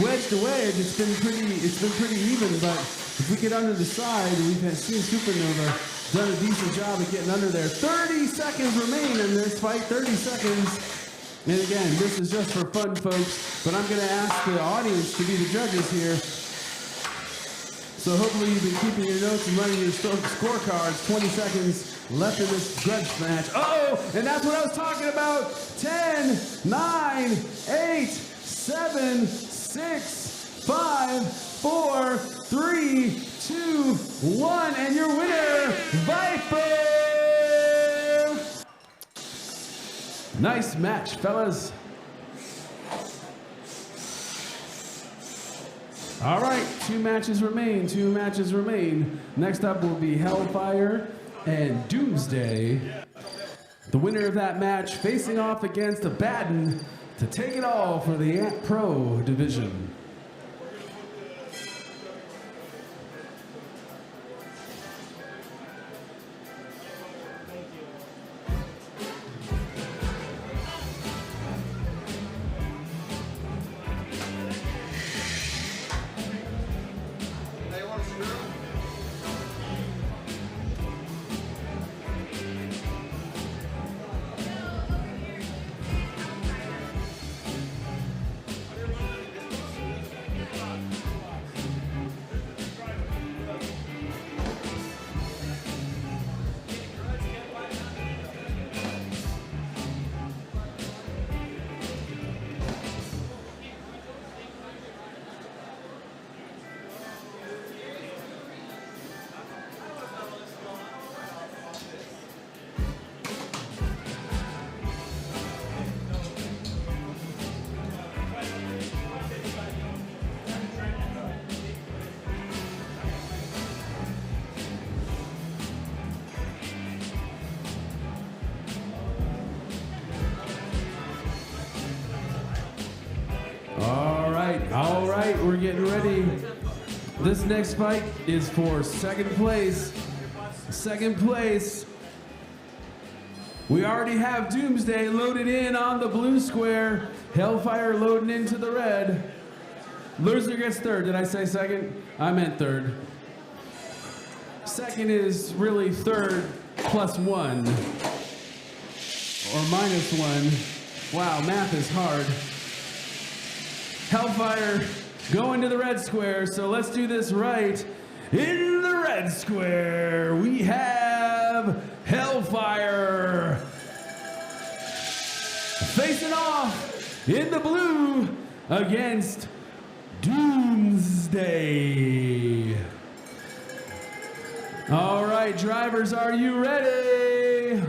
Wedge to wedge, it's been pretty even, but if we get under the side, we've seen Supernova done a decent job of getting under there. 30 seconds remain in this fight, 30 seconds. And again, this is just for fun, folks, but I'm gonna ask the audience to be the judges here. So hopefully you've been keeping your notes and running your scorecards. 20 seconds left in this grudge match. Uh-oh, and that's what I was talking about. 10, 9, 8, 7, 6, 5, 4, 3, 2, 1, and your winner, Viper! Nice match, fellas. All right, 2 matches remain. Next up will be Hellfire and Doomsday. The winner of that match facing off against Abaddon to take it all for the Ant Pro division. All right, we're getting ready. This next fight is for second place. We already have Doomsday loaded in on the blue square. Hellfire loading into the red. Loser gets third. Did I say second? I meant third. Second is really third plus 1. Or minus 1. Wow, math is hard. Hellfire going to the red square, so let's do this right. In the red square, we have Hellfire. Facing off in the blue against Doomsday. All right, drivers, are you ready?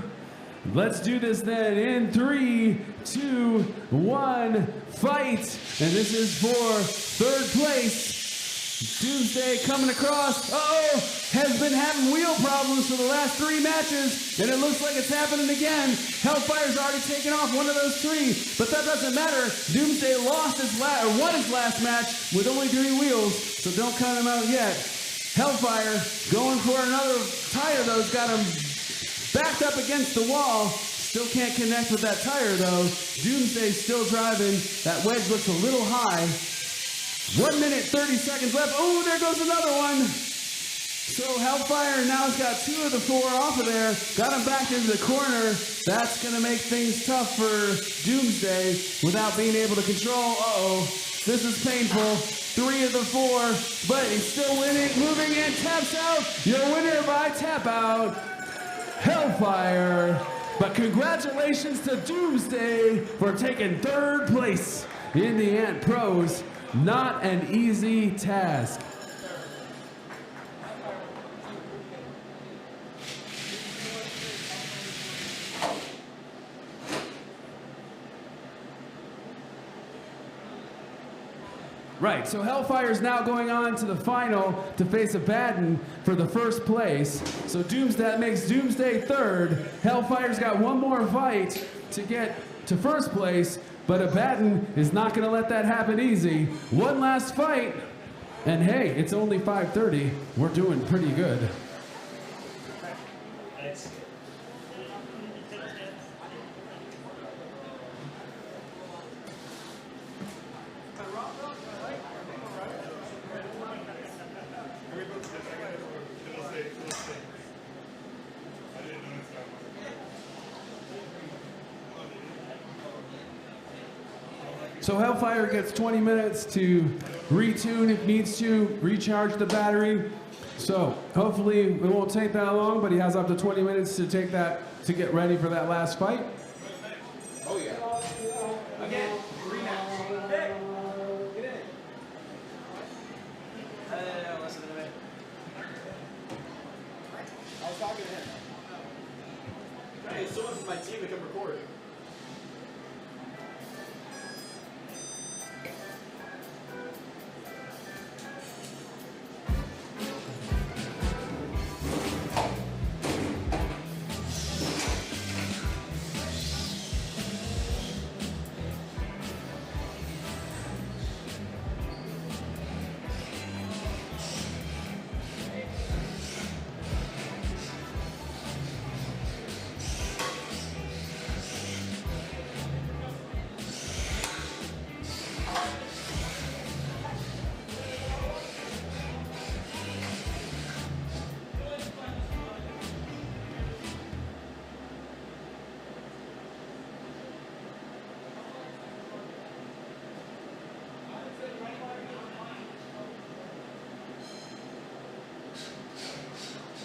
Let's do this then in 3, 2, 1, fight. And this is for third place. Doomsday coming across. Uh-oh, has been having wheel problems for the last 3 matches, and it looks like it's happening again. Hellfire's already taken off one of those 3, but that doesn't matter. Doomsday won his last match with only 3 wheels, so don't count him out yet. Hellfire going for another tire, though. Has got him backed up against the wall. Still can't connect with that tire, though. Doomsday's still driving. That wedge looks a little high. 1 minute, 30 seconds left. Oh, there goes another one. So Hellfire now has got 2 of the 4 off of there. Got him back into the corner. That's going to make things tough for Doomsday without being able to control. Uh-oh, this is painful. 3 of the 4, but he's still winning, moving and taps out. Your winner by tap out, Hellfire. But congratulations to Doomsday for taking 3rd place in the Ant Pros. Not an easy task. Right, so Hellfire is now going on to the final to face Abaddon for the 1st place. So that makes Doomsday 3rd. Hellfire's got 1 more fight to get to 1st place, but Abaddon is not going to let that happen easy. 1 last fight, and hey, it's only 5:30. We're doing pretty good. So Hellfire gets 20 minutes to retune if needs to, recharge the battery. So hopefully it won't take that long, but he has up to 20 minutes to take that, to get ready for that last fight. Oh yeah. Again, rematch. Get in. Listen to me. I was talking to him. Hey, someone from my team to come record.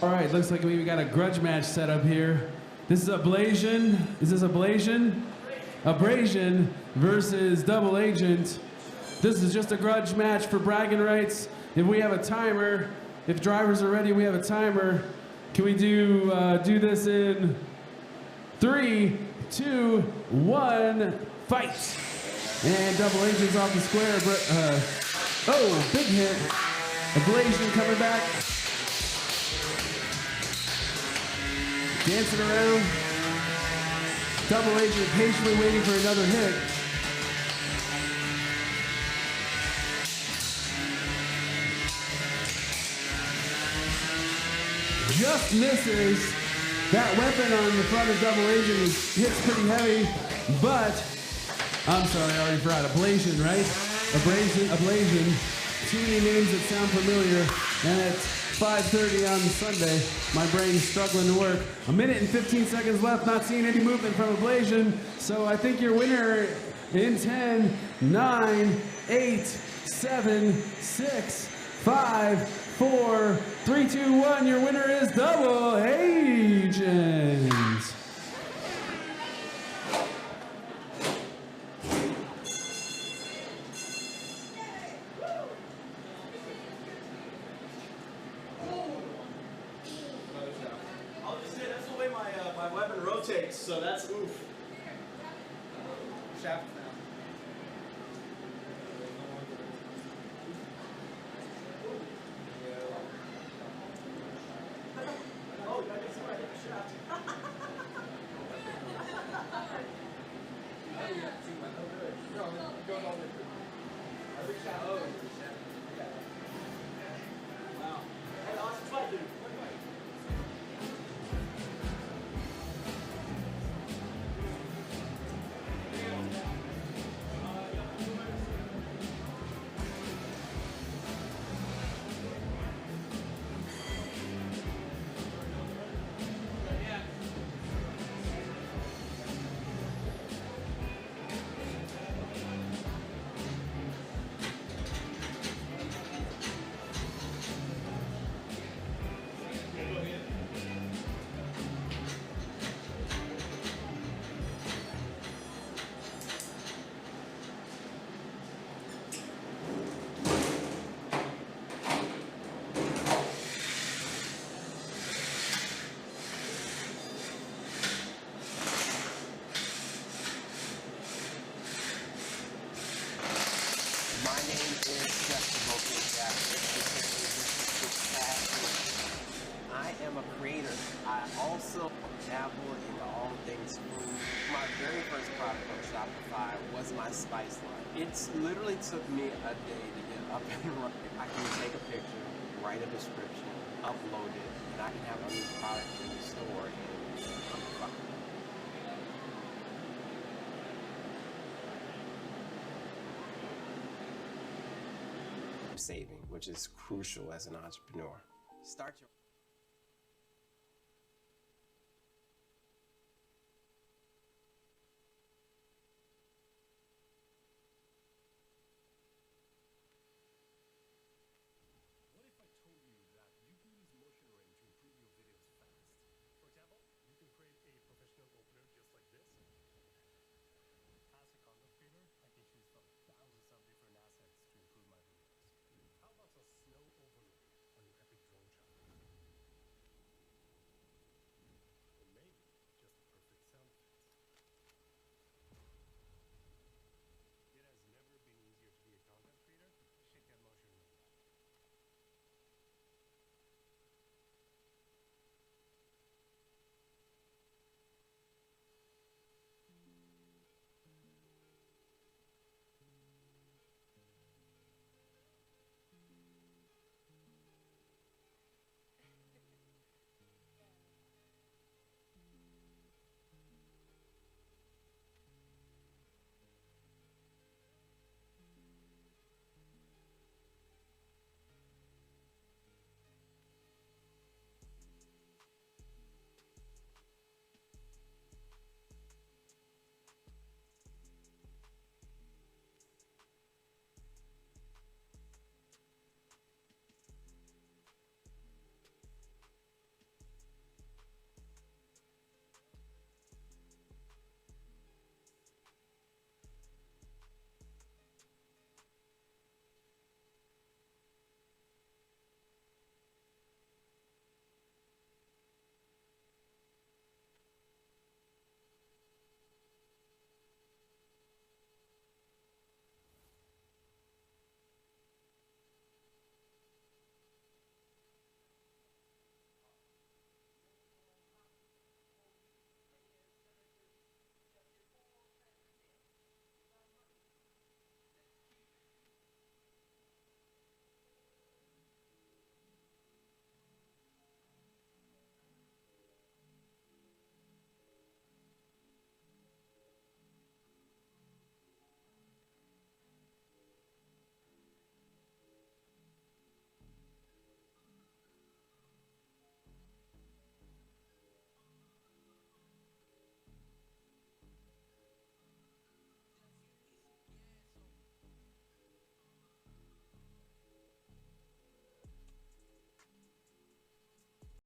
All right, looks like we got a grudge match set up here. This is Ablation. Is this Ablation? Abrasion versus Double Agent. This is just a grudge match for bragging rights. If we have a timer, if drivers are ready, we have a timer. Can we do this in 3, 2, 1, fight? And Double Agent's off the square. Oh, big hit. Ablation coming back. Dancing around. Double Agent patiently waiting for another hit. Just misses. That weapon on the front of Double Agent hits pretty heavy, but I'm sorry, I already forgot. Ablation, right? Ablation. Too many names that sound familiar, and it's 5:30 on Sunday. My brain's struggling to work. 1 minute and 15 seconds left, not seeing any movement from Ablation. So I think your winner in 10, 9, 8, 7, 6, 5, 4, 3, 2, 1. Your winner is Double Agent. My weapon rotates, so that's oof. Shaft now. Wow. Hey, awesome fight, dude. My name is Festival Jackson. I am a creator. I also dabble in all things food. My very first product on Shopify was my spice line. It's literally took me a day to get up and running. I can take a picture, write a description, upload it, and I can have a new product in the store in a month. Saving, which is crucial as an entrepreneur. Start your